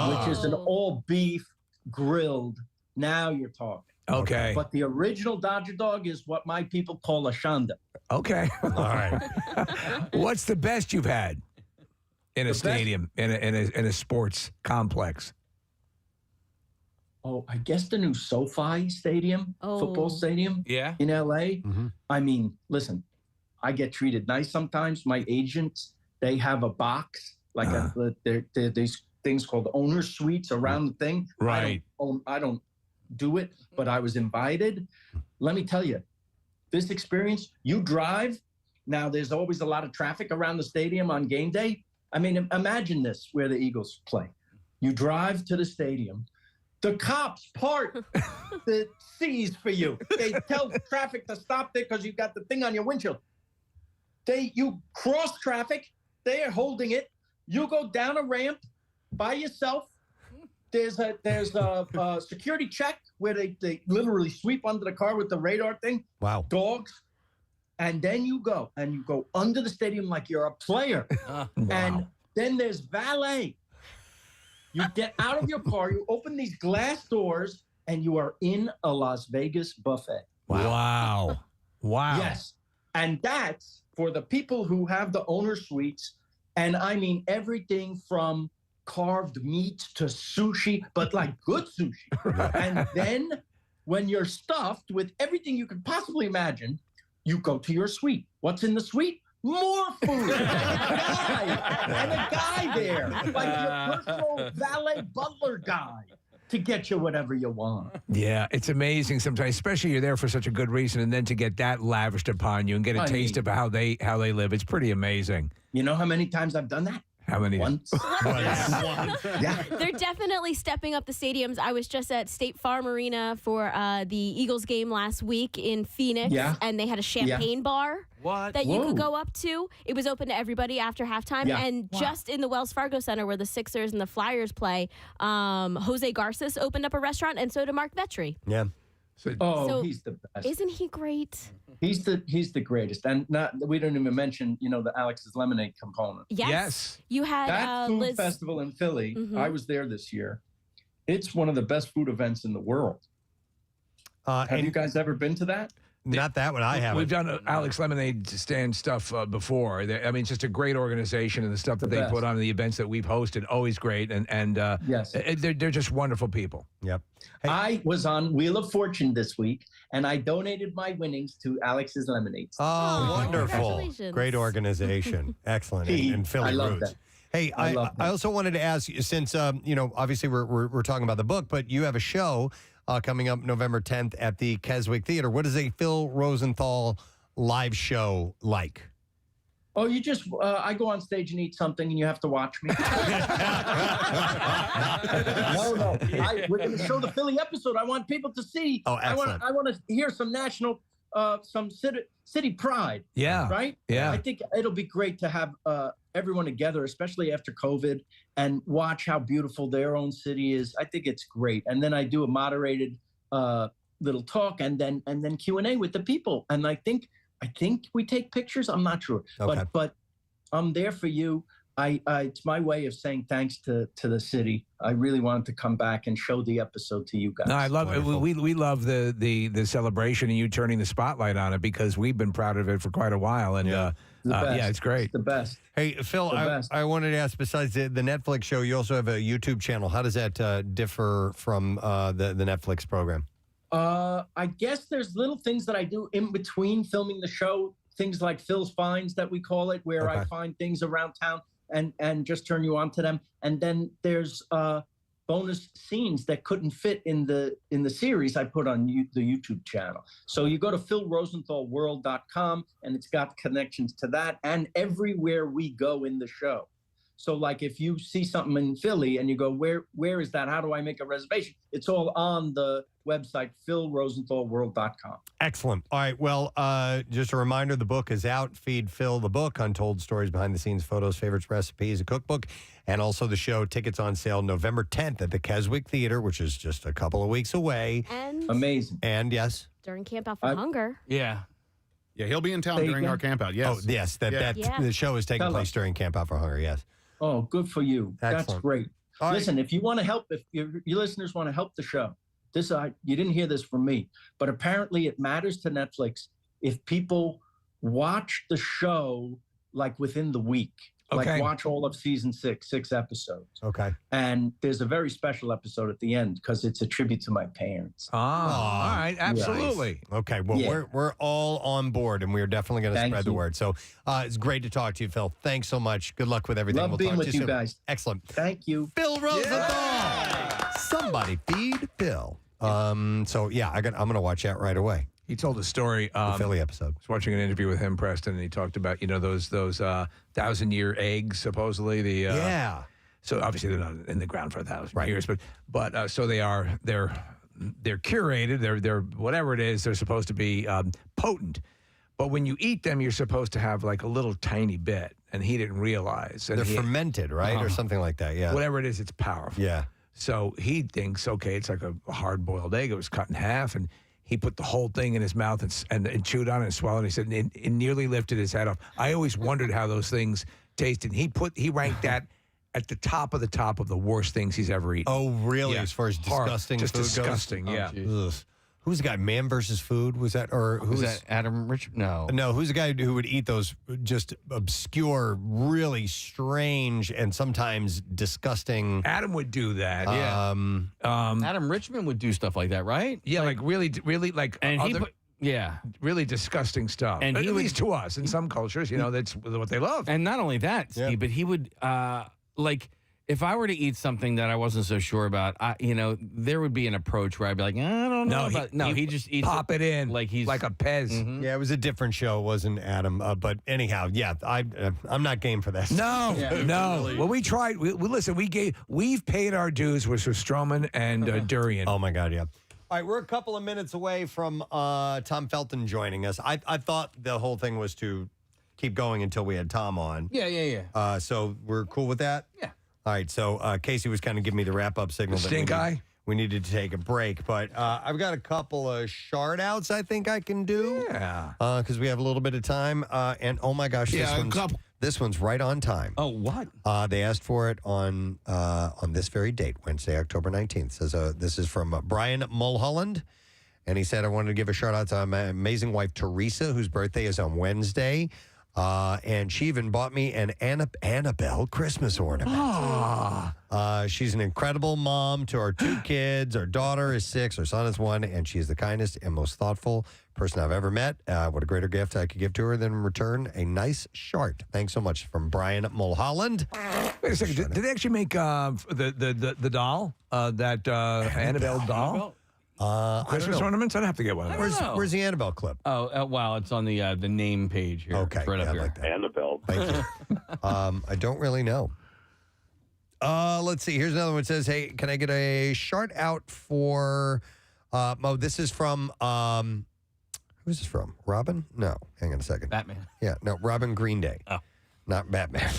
which is an all beef grilled. Now you're talking. Okay. But the original Dodger dog is what my people call a shonda. Okay. All right. What's the best you've had in a stadium, in a sports complex? Oh, I guess the new SoFi Stadium, football stadium in LA. I mean, listen, I get treated nice sometimes. My agents, they have a box, like there these things called owner suites around the thing. Right. I don't do it, but I was invited. Let me tell you, this experience, you drive. Now, there's always a lot of traffic around the stadium on game day. I mean, imagine this, where the Eagles play. You drive to the stadium. The cops part the C's for you. They tell traffic to stop there because you've got the thing on your windshield. You cross traffic. They are holding it. You go down a ramp by yourself. There's a security check where they literally sweep under the car with the radar thing. Wow. Dogs. And then you go under the stadium like you're a player. And then there's valet. You get out of your car, you open these glass doors, and you are in a Las Vegas buffet. Wow. Yes. And that's for the people who have the owner suites. And I mean everything from carved meat to sushi, but like good sushi. And then when you're stuffed with everything you could possibly imagine, you go to your suite. What's in the suite? More food. And a guy there, like your personal valet butler guy, to get you whatever you want. Yeah, it's amazing sometimes, especially you're there for such a good reason, and then to get that lavished upon you and get a taste of how they live. It's pretty amazing. You know how many times I've done that? How many? Once. Yeah. They're definitely stepping up the stadiums. I was just at State Farm Arena for the Eagles game last week in Phoenix, and they had a champagne bar that you could go up to. It was open to everybody after halftime. Yeah. And just in the Wells Fargo Center where the Sixers and the Flyers play, Jose Garces opened up a restaurant, and so did Mark Vetri. Yeah. So he's the best. Isn't he great? He's the greatest. And we don't even mention, the Alex's Lemonade component. Yes. You had that food Liz. festival in Philly. Mhm. I was there this year. It's one of the best food events in the world. Have you guys ever been to that? Not that one. I haven't. We've done Alex Lemonade stand stuff before. I mean, it's just a great organization, and the stuff that they best. put on, the events that we've hosted, always great. And yes, they're just wonderful people. Yep. I was on Wheel of Fortune this week, and I donated my winnings to Alex's Lemonade. Oh, wonderful. congratulations. Great organization. Excellent. And Philly I love roots. that. Hey, I also wanted to ask you, since, obviously we're talking about the book, but you have a show coming up November 10th at the Keswick Theater. What is a Phil Rosenthal live show like? Oh, you just, I go on stage and eat something, and you have to watch me. No. We're going to show the Philly episode. I want people to see. Oh, excellent. I want to hear some national, some city pride. Yeah. Right? Yeah. I think it'll be great to have everyone together, especially after COVID, and watch how beautiful their own city is. I think it's great. And then I do a moderated little talk, and then Q&A with the people. And I think we take pictures. I'm not sure, Okay. but I'm there for you. It's my way of saying thanks to the city. I really wanted to come back and show the episode to you guys. No, I love it. We love the celebration and you turning the spotlight on it, because we've been proud of it for quite a while. And it's great. It's the best. Hey, Phil, I wanted to ask, besides the Netflix show, you also have a YouTube channel. How does that differ from the Netflix program? I guess there's little things that I do in between filming the show, things like Phil's Finds that we call it, where I find things around town and just turn you on to them. And then there's bonus scenes that couldn't fit in the series I put on the YouTube channel. So you go to philrosenthalworld.com, and it's got connections to that and everywhere we go in the show. So like if you see something in Philly and you go, where is that? How do I make a reservation? It's all on the website, philrosenthalworld.com. Excellent. All right. Well, just a reminder, the book is out. Feed Phil the book, Untold Stories Behind the Scenes, Photos, Favorites, Recipes, a cookbook, and also the show. Tickets on sale November 10th at the Keswick Theater, which is just a couple of weeks away. And amazing. And yes. During Camp Out for Hunger. Yeah. Yeah, he'll be in town during our camp out. Yes. Oh, yes. The show is taking place during Camp Out for Hunger. Yes. Oh, good for you. Excellent. That's great. All right. Listen, if you want to help, if your listeners want to help the show, you didn't hear this from me, but apparently it matters to Netflix if people watch the show like within the week. Okay. Like watch all of season 6 episodes. Okay. And there's a very special episode at the end because it's a tribute to my parents. All right. Absolutely. Okay. Well, we're all on board, and we're definitely going to Thank spread the you. word. So it's great to talk to you, Phil. Thanks so much. Good luck with everything. Love we'll being talk with to you you soon. guys. Excellent. Thank you. Phil Rosenthal. Somebody feed Phil. I'm going to watch that right away. He told a story. The Philly episode. I was watching an interview with him, Preston, and he talked about those 1,000-year eggs, supposedly. Yeah. So obviously they're not in the ground for 1,000 years, but so they're curated. They're whatever it is. They're supposed to be potent. But when you eat them, you're supposed to have like a little tiny bit, and he didn't realize. And They're fermented, right, or something like that. Yeah. Whatever it is, it's powerful. Yeah. So he thinks, okay, it's like a hard-boiled egg. It was cut in half, and he put the whole thing in his mouth and chewed on it and swallowed it. He said it nearly lifted his head off. I always wondered how those things tasted. He ranked that at the top of the worst things he's ever eaten. Oh, really? Yeah. As far as Horrible. disgusting Just food goes? disgusting, yeah. Ugh. Who's the guy? Man versus Food? Was that? Or Was that Adam Rich? No. No, who's the guy who would eat those just obscure, really strange, and sometimes disgusting? Adam would do that. Yeah. Adam Richmond would do stuff like that, right? Yeah, like really like And he other, put, yeah. really disgusting stuff. And At he would- least to us, in some cultures, that's what they love. And not only that, Steve, but he would like if I were to eat something that I wasn't so sure about, there would be an approach where I'd be like, I don't know. He just eats pop it in like he's like a Pez. Mhm. Yeah, it was a different show. It wasn't Adam. But anyhow, yeah, I'm not game for this. No, no. Well, we tried. We've paid our dues with Stroman and Durian. Oh my God, yeah. All right, we're a couple of minutes away from Tom Felton joining us. I thought the whole thing was to keep going until we had Tom on. Yeah. So we're cool with that? Yeah. All right, so Casey was kind of giving me the wrap-up signal. Stink eye? We needed to take a break, but I've got a couple of shard outs I think I can do. Yeah. Because we have a little bit of time. And oh my gosh, this one's right on time. Oh, what? They asked for it on this very date, Wednesday, October 19th. Says this is from Brian Mulholland. And he said, I wanted to give a shout out to my amazing wife, Teresa, whose birthday is on Wednesday. And she even bought me an Annabelle Christmas ornament. She's an incredible mom to our 2 kids. Our daughter is 6, our son is 1, and she's the kindest and most thoughtful person I've ever met. What a greater gift I could give to her than in return a nice shart. Thanks so much from Brian Mulholland. Wait a second. Did they actually make the doll, that Annabelle doll? Christmas ornaments? I'd have to get one of those. Where's the Annabelle clip? Oh, well, it's on the name page here. Okay, It's right up yeah, I here. like that. Annabelle. Thank you. I don't really know. Let's see. Here's another one. It says, hey, can I get a shout out for this is from who's this from? Robin? No. Hang on a second. Batman. Yeah, no, Robin Green Day. Oh. Not Batman.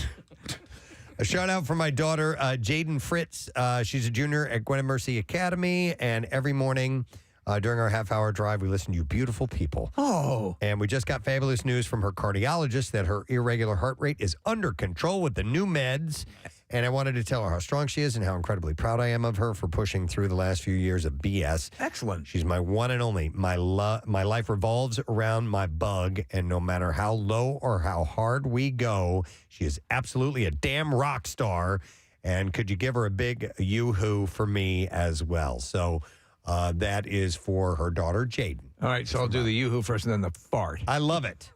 A shout out for my daughter, Jaden Fritz. She's a junior at Gwen and Mercy Academy, and every morning during our half-hour drive, we listen to you beautiful people. Oh. And we just got fabulous news from her cardiologist that her irregular heart rate is under control with the new meds. And I wanted to tell her how strong she is and how incredibly proud I am of her for pushing through the last few years of BS. Excellent. She's my one and only. My life revolves around my bug, and no matter how low or how hard we go, she is absolutely a damn rock star. And could you give her a big yoo-hoo for me as well? So that is for her daughter, Jaden. All right, so I'll do the yoo-hoo first and then the fart. I love it.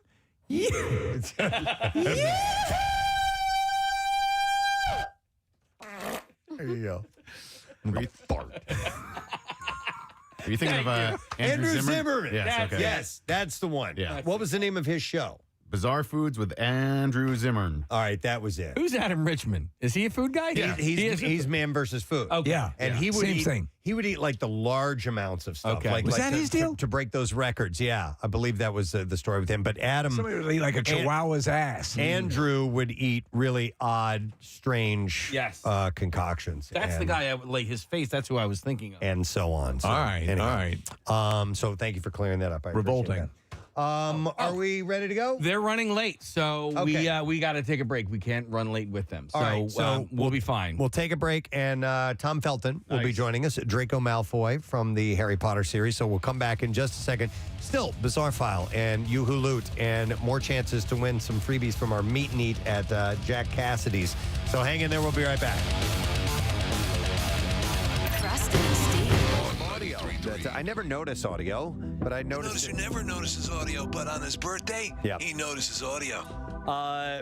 There you go. Fart. Are you thinking of Andrew Zimmerman? Yes, okay. Yes, that's the one. Yeah. What was the name of his show? Bizarre Foods with Andrew Zimmern. All right, that was it. Who's Adam Richmond? Is he a food guy? Yeah. He's Man versus Food. Okay. Yeah. And he would Same eat, thing. He would eat like the large amounts of stuff. Okay. Like, Was like that to, his deal? To break those records. Yeah, I believe that was the story with him. But Adam, Somebody would eat like a chihuahua's ass. Andrew would eat really odd, strange Yes. concoctions. That's the and- guy, like his face, that's who I was thinking of. and so on. So, All right, anyhow. all right. So thank you for clearing that up. I appreciate Revolting. that. Are we ready to go? They're running late, so Okay. we got to take a break. We can't run late with them. So, All right, so we'll be fine. We'll take a break, and Tom Felton will be Nice. joining us, Draco Malfoy from the Harry Potter series. So we'll come back in just a second. Still, Bizarre File and Yoo-Hoo Loot, and more chances to win some freebies from our meet and eat at Jack Cassidy's. So hang in there. We'll be right back. Preston and Steve. Audio. I never notice audio, but I Notice noticed who never notices audio, but on his birthday, he notices audio.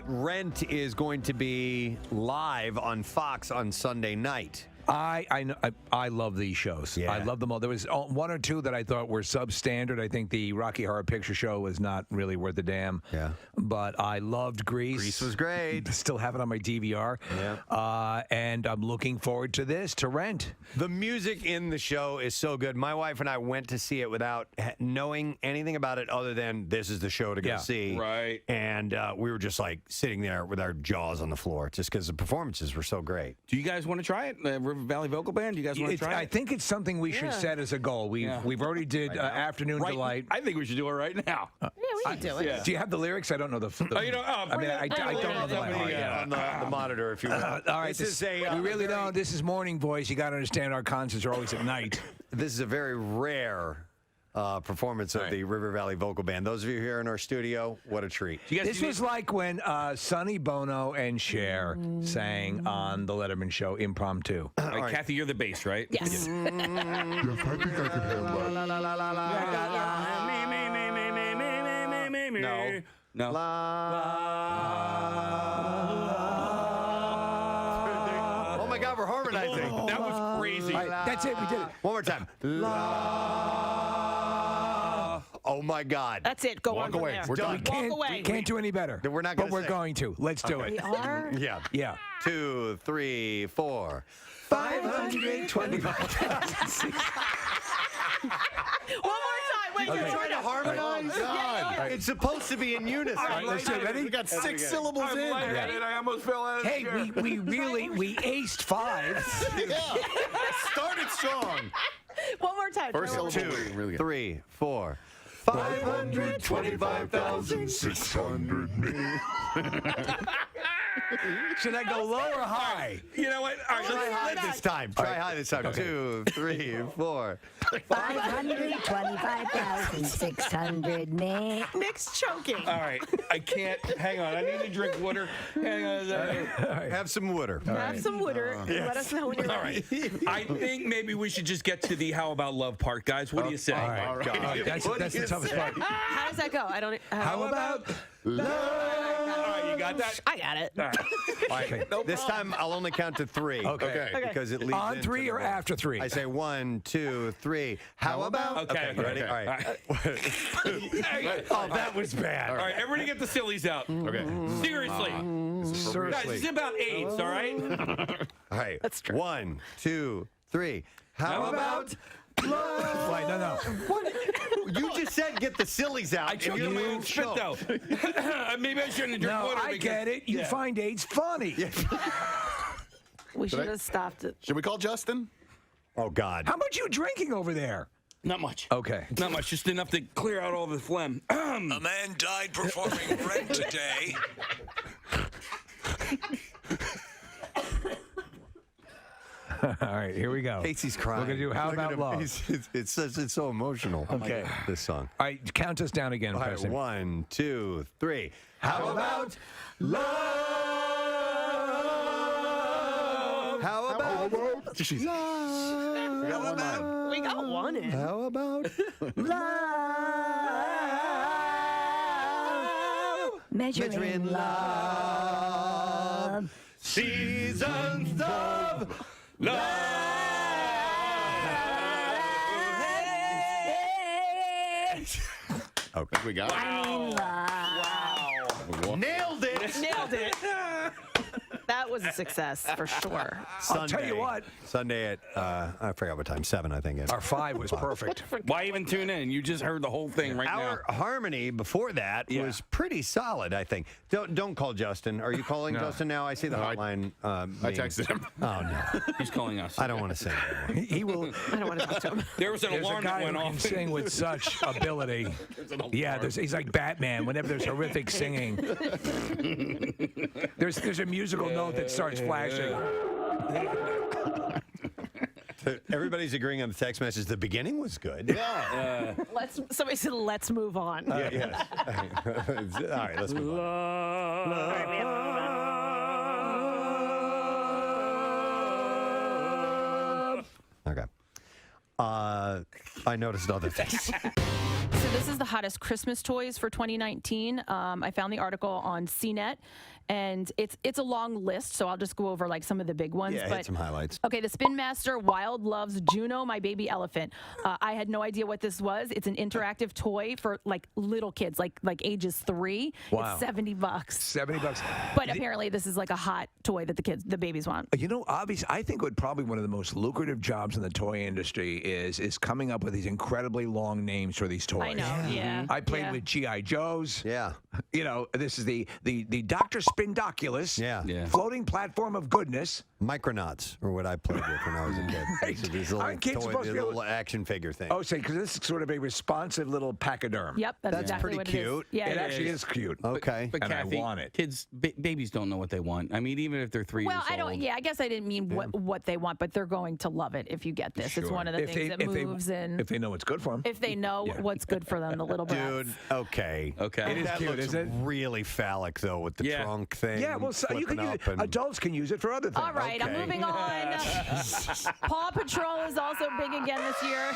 Rent is going to be live on Fox on Sunday night. I love these shows. Yeah. I love them all. There was one or two that I thought were substandard. I think the Rocky Horror Picture Show was not really worth a damn. Yeah. But I loved Grease. Grease was great. Still have it on my DVR. Yeah. And I'm looking forward to this, to Rent. The music in the show is so good. My wife and I went to see it without knowing anything about it other than this is the show to go see. Right. And we were just like sitting there with our jaws on the floor just because the performances were so great. Do you guys want to try it? River Valley Vocal Band? You guys want to try I it? think it's something we should set as a goal. We've already did Afternoon Delight. I think we should do it right now. Yeah, we can do it. Yeah. Do you have the lyrics? I don't know the. You know, I mean, I don't know the on the monitor, if you will. All right, This is we a really don't. This is morning, boys. You got to understand our concerts are always at night. This is a very rare performance of the River Valley Vocal Band. Those of you here in our studio, what a treat. This was like when Sonny Bono and Cher sang on the Letterman Show impromptu. All right, Kathy, you're the bass, right? Yes. Yes, I think I can handle that. No. Oh my God, we're harmonizing. That was crazy. All right, that's it. We did it. One more time. Oh my God. That's it. Go on from away. there. We're done. Walk away. We can't do any better. We're not But gonna we're sing. going to. Let's do it. We are? Yeah. Yeah. 2, 3, 4. 525,000. One more time. Wait, Okay. you're Trying to harmonize? God. It's supposed to be in unison. All right, let's do it. Ready? We got 6 syllables in. I almost fell out of the Hey, chair. we aced 5. Yeah. Started strong. One more time. First Try one more syllable. time. 2, 3, 4. 525,600 Should I go low or high? You know what? All right, Try high this time. Try high this time. 2, 3, 4. 525,600 men. Nick's choking. All right, I can't. Hang on, I need to drink water. Hang on. Have some water. Have some water and let us know when you're All ready. right. I think maybe we should just get to the How About Love part, guys. What do you say? All right. That's the toughest part. How does that go? I don't. How about All right, you got that? I got it. All right. All right. This time I'll only count to 3. Okay. Because it leads on into 3 the or rest. after 3? I say 1, 2, 3. How about? Okay. Ready? Okay. All right. Oh, that was bad. All right, everybody get the sillies out. Okay. Seriously. Guys, this is about AIDS, all right? All right. That's true. 1, 2, 3. How about? Wait, no. You just said get the sillies out. I choked on my own spit, though. Maybe I shouldn't have drank No, water. I because- get it. You find AIDS funny. We should have stopped it. Should we call Justin? Oh, God. How much you drinking over there? Not much. Okay. Not much, just enough to clear out all the phlegm. A man died performing Rent today. All right, here we go. Casey's crying. We're going to do How Look at About him. Love. It's so emotional. Okay. This song. All right, count us down again, All right, Preston. 1, 2, 3. How about love? How about Jeez. love? We got one line. We got one in. How about Measuring love? Seasons of Okay. We got it. Nailed it. Nailed it. That was a success for sure. I'll tell you what. Sunday at, I forgot what time, 7, I think. Our 5 was perfect. Why even tune in? You just heard the whole thing right Our harmony before that was pretty solid, I think. Don't call Justin. Are you calling Justin now? I see the hotline. I texted him. Oh, no. now. He's calling us. I don't want to say anymore. He will. I don't want to talk to him. There was an There's a alarm guy that went who can off. sing with such ability. Yeah, he's like Batman. Whenever there's horrific singing, there's a musical note that starts flashing. Everybody's agreeing on the text message. The beginning was good. Yeah. Somebody said, "Let's move on." Yes. All right, let's move on. Okay. I noticed other things. So this is the hottest Christmas toys for 2019. I found the article on CNET, and it's a long list, so I'll just go over like some of the big ones. Yeah, hit some highlights. Okay, the Spin Master Wild loves Juno, my baby elephant. I had no idea what this was. It's an interactive toy for like little kids, like ages 3. Wow. It's $70. $70. But apparently this is like a hot toy that the babies want. You know, obviously, I think what probably one of the most lucrative jobs in the toy industry is coming up with these incredibly long names for these toys. I know, yeah. I played Yeah. with G.I. Joes. Yeah. You know, this is the Dr. spindoculus. Yeah. Floating platform of goodness. Micronauts are what I played with when I was a kid. These little, Aren't kids supposed to be able little action figure thing. Oh, say, because this is sort of a responsive little pachyderm. Yep, that's exactly pretty what cute. It is. Yeah, It actually is cute. Okay. But and Kathy, I want it. kids, babies don't know what they want. I mean, even if they're 3 years Well, old. I don't. Yeah, I guess I didn't mean what they want, but they're going to love it if you get this. It's one of the things that moves in. If they know it's good for them. If they know what's good for them, the little brats. Dude, okay. Okay. It is that cute, looks isn't it? really phallic, though, with the trunk thing. Yeah, well, so you can use it. Adults can use it for other things. All right, I'm moving on. Paw Patrol is also big again this year.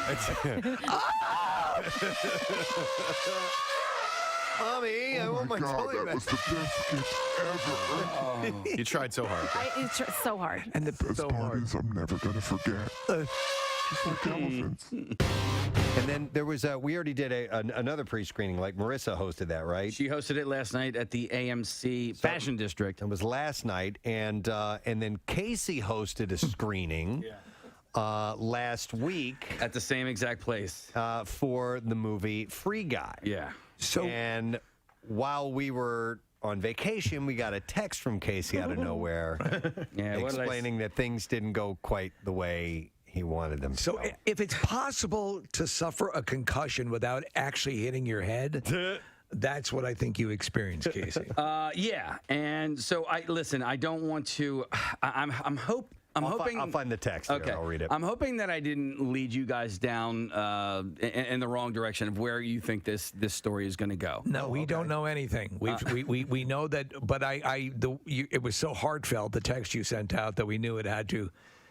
Mommy, I want my toy that back. was the best gift ever. You tried so hard. It's so hard. And the Best parties I'm never gonna forget. Just like elephants. And then there was we already did another pre-screening, like Marissa hosted that, right? She hosted it last night at the AMC Fashion District. It was last night, and then Casey hosted a screening last week at the same exact place for the movie Free Guy. Yeah. And while we were on vacation, we got a text from Casey out of nowhere explaining that things didn't go quite the way he wanted them. So if it's possible to suffer a concussion without actually hitting your head, that's what I think you experienced, Casey. Yeah, and so I don't want to. I'm hoping I'll find the text. Okay, Here. I'll read it. I'm hoping that I didn't lead you guys down in the wrong direction of where you think this story is going to go. No, we don't know anything. We know that, but it was so heartfelt, the text you sent out, that we knew it had to,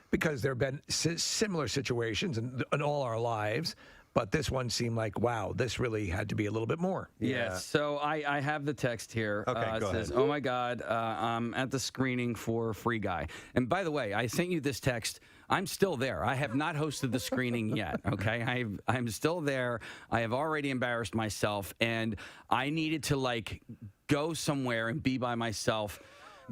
because there have been similar situations in all our lives. But this one seemed like, wow, this really had to be a little bit more. Yes. So I have the text here. Okay, it says, "Oh my God, I'm at the screening for Free Guy." And by the way, I sent you this text. I'm still there. I have not hosted the screening yet. Okay, I'm still there. I have already embarrassed myself, and I needed to go somewhere and be by myself,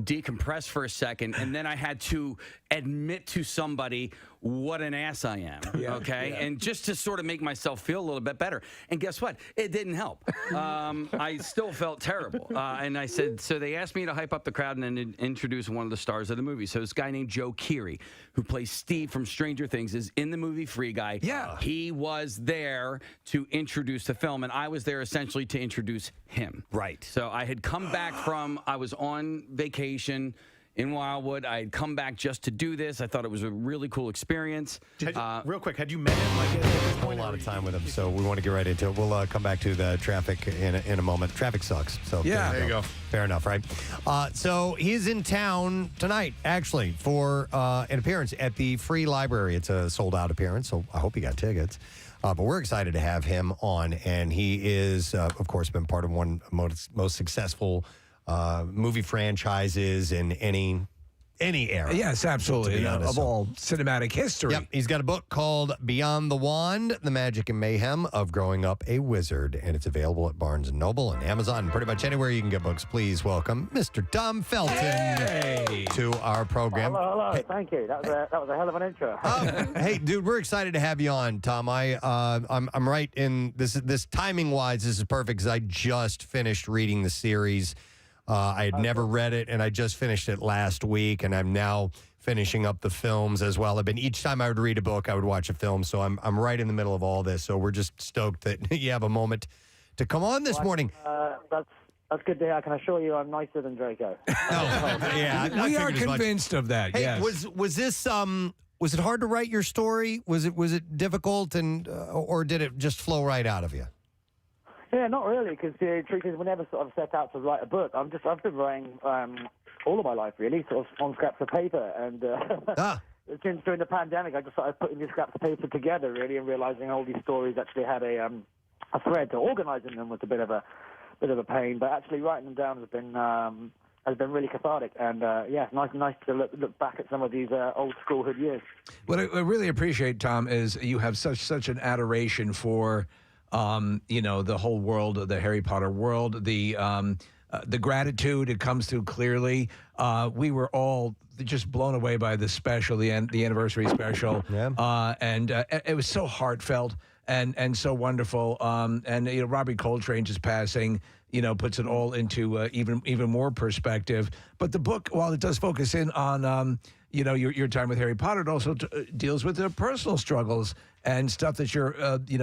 decompress for a second, and then I had to admit to somebody what an ass I am, and just to sort of make myself feel a little bit better. And guess what? It didn't help. I still felt terrible. And I said, so they asked me to hype up the crowd and then introduce one of the stars of the movie. So this guy named Joe Keery, who plays Steve from Stranger Things, is in the movie Free Guy. Yeah. He was there to introduce the film, and I was there essentially to introduce him. Right. So I had come back I was on vacation in Wildwood. I had come back just to do this. I thought it was a really cool experience. Real quick, had you met him at this point? A lot of time with him, so we want to get right into it. We'll come back to the traffic in a moment. Traffic sucks. So yeah, there you go. Fair enough, right? So he's in town tonight, actually, for an appearance at the Free Library. It's a sold-out appearance, so I hope he got tickets. But we're excited to have him on, and he is, of course, been part of one of the most successful movie franchises in any era. Yes, absolutely. Of all cinematic history. Yep. He's got a book called Beyond the Wand, The Magic and Mayhem of Growing Up a Wizard. And it's available at Barnes & Noble and Amazon and pretty much anywhere you can get books. Please welcome Mr. Tom Felton to our program. Hello. Hey. Thank you. That was a hell of an intro. Hey, dude, we're excited to have you on, Tom. I'm right in this timing wise. This is perfect because I just finished reading the series. I had never read it, and I just finished it last week, and I'm now finishing up the films as well. Each time I would read a book, I would watch a film, so I'm right in the middle of all this. So we're just stoked that you have a moment to come on this morning. That's good to hear. I can assure you I'm nicer than Draco. Yeah, we are convinced of that. Hey, yes. was this was it hard to write your story? Was it difficult, or did it just flow right out of you? Yeah, not really, because the truth is we never sort of set out to write a book. I've been writing all of my life, really, sort of on scraps of paper. And since during the pandemic, I just started putting these scraps of paper together, really, and realizing all these stories actually had a thread. So organizing them was a bit of a pain, but actually writing them down has been really cathartic. And nice to look back at some of these old schoolhood years. What I really appreciate, Tom, is you have such an adoration for the whole world of the Harry Potter world, the gratitude, it comes through clearly. We were all just blown away by the special, the anniversary special. And it was so heartfelt and so wonderful. And Robbie Coltrane just passing puts it all into even more perspective. But the book, while it does focus in on your time with Harry Potter, it also deals with the personal struggles and stuff that you're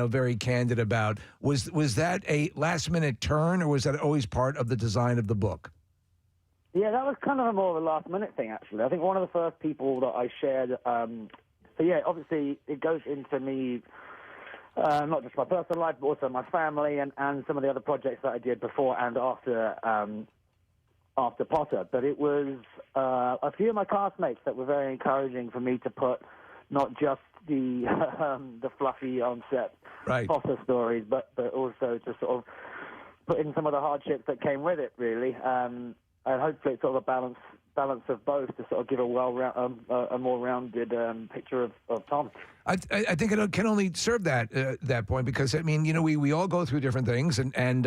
very candid about. Was that a last minute turn, or was that always part of the design of the book? Yeah, that was kind of a more of a last-minute thing, actually. I think one of the first people that I shared. So yeah, obviously it goes into me. Not just my personal life, but also my family and some of the other projects that I did before and after Potter. But it was a few of my classmates that were very encouraging for me to put not just the fluffy on-set Potter stories, but also to sort of put in some of the hardships that came with it, really. And hopefully it's sort of a balance of both to sort of give a more rounded picture of Tom. I think it can only serve that point, because I mean, we all go through different things, and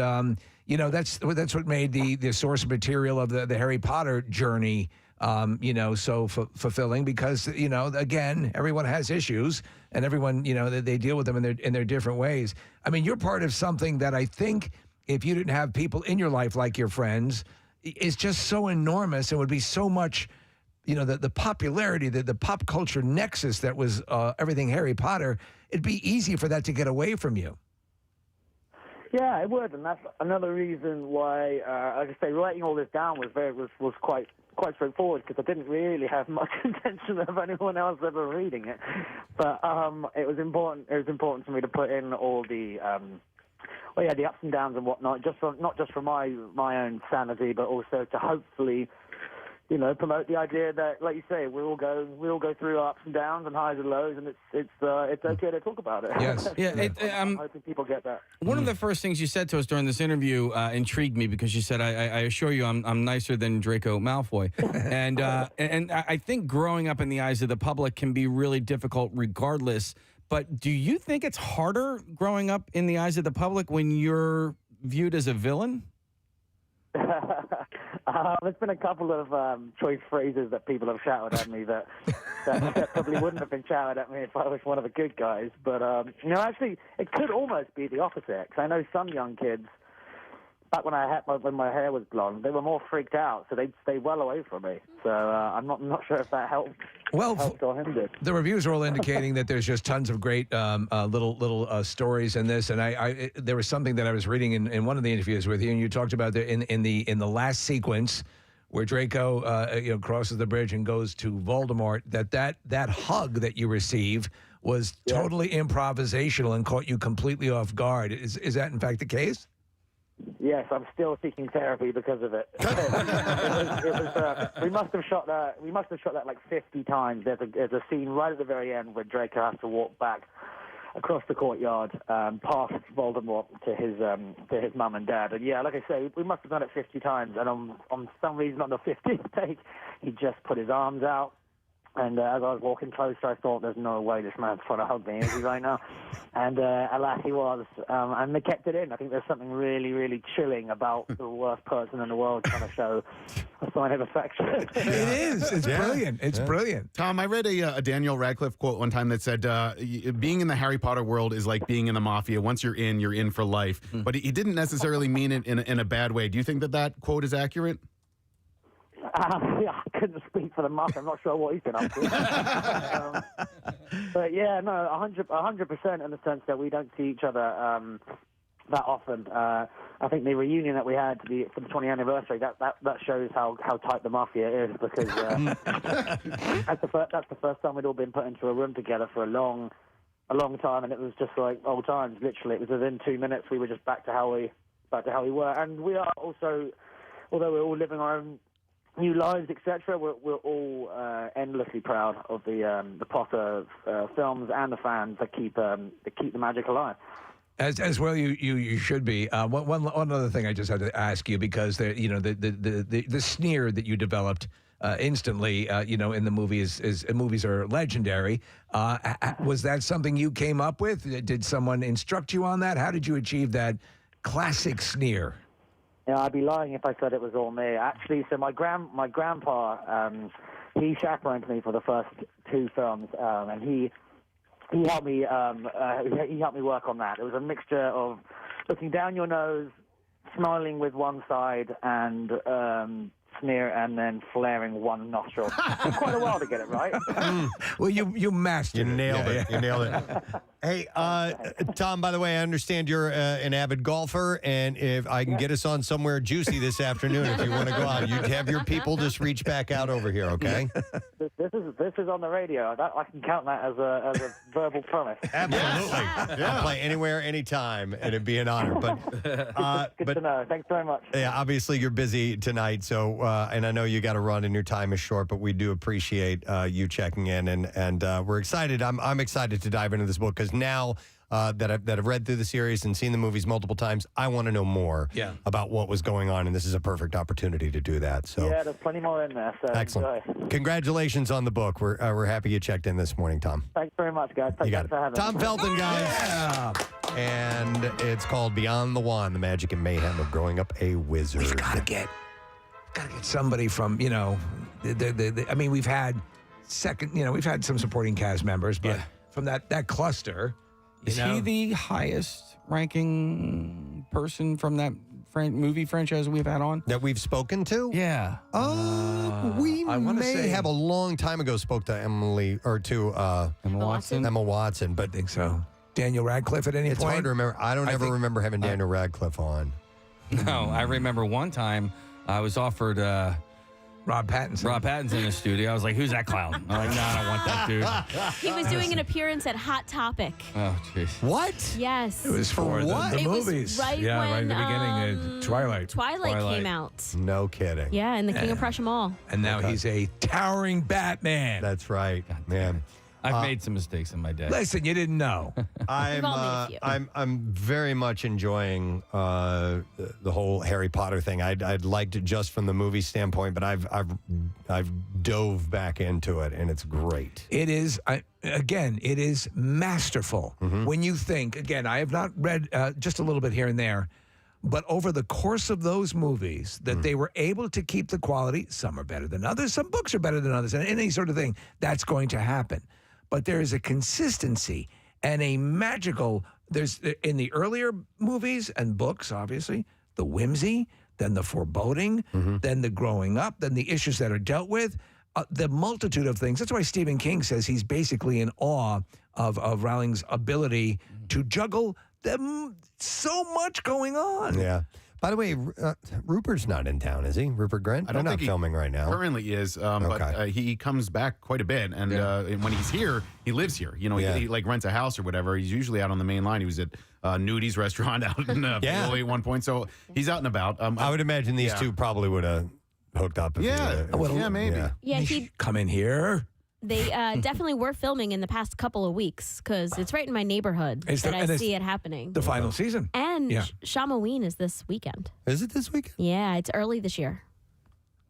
that's what made the source material of the Harry Potter journey so fulfilling, because again, everyone has issues, and everyone they deal with them in their different ways. I mean, you're part of something that I think, if you didn't have people in your life like your friends, is just so enormous, and would be so much, the popularity, the pop culture nexus that was everything Harry Potter. It'd be easy for that to get away from you. Yeah, it would, and that's another reason why, like I say, writing all this down was quite straightforward, because I didn't really have much intention of anyone else ever reading it. But it was important. It was important for me to put in all the. The ups and downs and whatnot, not just for my own sanity, but also to hopefully, promote the idea that, like you say, we all go through ups and downs and highs and lows, and it's okay to talk about it. Yes, yeah. I'm hoping people get that. One of the first things you said to us during this interview intrigued me, because you said, "I assure you, I'm nicer than Draco Malfoy," and I think growing up in the eyes of the public can be really difficult, regardless. But do you think it's harder growing up in the eyes of the public when you're viewed as a villain? There's been a couple of choice phrases that people have shouted at me that probably wouldn't have been shouted at me if I was one of the good guys. But, actually, it could almost be the opposite. Because I know some young kids, back when my hair was blonde, they were more freaked out, so they'd stay well away from me. So I'm not sure if that helped. Helped or hindered. The reviews are all indicating that there's just tons of great little stories in this, and I there was something that I was reading in one of the interviews with you, and you talked about in the last sequence where Draco crosses the bridge and goes to Voldemort, that hug that you receive was totally improvisational and caught you completely off guard. Is that in fact the case? Yes, I'm still seeking therapy because of it. We must have shot that like 50 times. There's a scene right at the very end where Draco has to walk back across the courtyard, past Voldemort to his mum and dad. And yeah, like I say, we must have done it 50 times. And on some reason, on the 50th take, he just put his arms out. And as I was walking closer, I thought, there's no way this man's trying to hug me, is he right now? And alas, he was. And they kept it in. I think there's something really, really chilling about the worst person in the world trying to show a sign of affection. It is. It's brilliant. It's brilliant. Tom, I read a Daniel Radcliffe quote one time that said, being in the Harry Potter world is like being in the mafia. Once you're in for life. But he didn't necessarily mean it in a bad way. Do you think that quote is accurate? I couldn't speak for the mafia. I'm not sure what he's been up to. But yeah, no, 100% in the sense that we don't see each other that often. I think the reunion that we had for the 20th anniversary that shows how tight the mafia is, because that's the first time we'd all been put into a room together for a long time, and it was just like old times. Literally, it was within 2 minutes we were just back to how we were, and we are also, although we're all living our own new lives, etc. We're all endlessly proud of the Potter films and the fans that keep the magic alive. As well, you should be. One other thing I just had to ask you, because the sneer that you developed instantly, in the movies movies are legendary. Was that something you came up with? Did someone instruct you on that? How did you achieve that classic sneer? Yeah, I'd be lying if I said it was all me. Actually, so my grandpa, he chaperoned me for the first 2 films, and he helped me. He helped me work on that. It was a mixture of looking down your nose, smiling with one side and sneer and then flaring one nostril. It took quite a while to get it right. Well, you mastered You it. nailed Yeah, it. yeah. You nailed it. Hey, Tom, by the way, I understand you're an avid golfer, and if I can get us on somewhere juicy this afternoon, if you want to go out, you have your people just reach back out over here, okay? This is on the radio. I can count that as a verbal promise. Absolutely. I'll play anywhere, anytime, and it'd be an honor. But Good to know. Thanks very much. yeah, obviously you're busy tonight, so and I know you got to run and your time is short, but we do appreciate you checking in, and we're excited. I'm excited to dive into this book because now that I've read through the series and seen the movies multiple times, I want to know more about what was going on, and this is a perfect opportunity to do that. So Yeah, there's plenty more in there. So excellent. enjoy. Congratulations on the book. We're happy you checked in this morning, Tom. Thanks very much, guys. You got it. Thanks for having Tom me. Felton, guys. And it's called Beyond the Wand, the magic and mayhem of growing up a wizard. We've got to get somebody from, I mean, we've had we've had some supporting cast members, but from that cluster. Is he the highest ranking person from that movie franchise we've had on? That we've spoken to? Yeah. We I wanna may say- have a long time ago spoke to Emily or to Emma Watson. Emma Watson, but I think so. Daniel Radcliffe at any it's point? hard to remember. I don't ever remember having Daniel Radcliffe on. No, I remember one time I was offered Rob Pattinson. Rob Pattinson in the studio. I was like, "Who's that clown?" I'm like, "No, I don't want that dude." He was doing an appearance at Hot Topic. Oh, jeez. What? Yes. It was for what? the It was movies. right yeah, when, right at the beginning. Twilight. Twilight came out. No kidding. Yeah, and the King of Prussia Mall. And now he's a towering Batman. That's right, man. I've made some mistakes in my day. Listen, you didn't know. I'm very much enjoying the whole Harry Potter thing. I'd liked it just from the movie standpoint, but I've dove back into it, and it's great. It is, it is masterful. When you think, again, I have not read just a little bit here and there, but over the course of those movies, that they were able to keep the quality. Some are better than others. Some books are better than others, and any sort of thing, that's going to happen. But there is a consistency and a magical, there's in the earlier movies and books, obviously, the whimsy, then the foreboding, then the growing up, then the issues that are dealt with, the multitude of things. That's why Stephen King says he's basically in awe of Rowling's ability to juggle them, so much going on. Yeah. By the way, Rupert's not in town, is he? Rupert Grint? I They're don't not think he filming right now. Currently is, but he comes back quite a bit, and when he's here, he lives here. You know, he like rents a house or whatever. He's usually out on the main line. He was at Nudie's restaurant out in Philly at one point, so he's out and about. I would imagine these two probably would have hooked up. If maybe. Yeah, he Come in here. They definitely were filming in the past couple of weeks because it's right in my neighborhood It's the- that I and it's see it happening. The final season. And Yeah. Shamaween is this weekend. Is it this weekend? Yeah, it's early this year.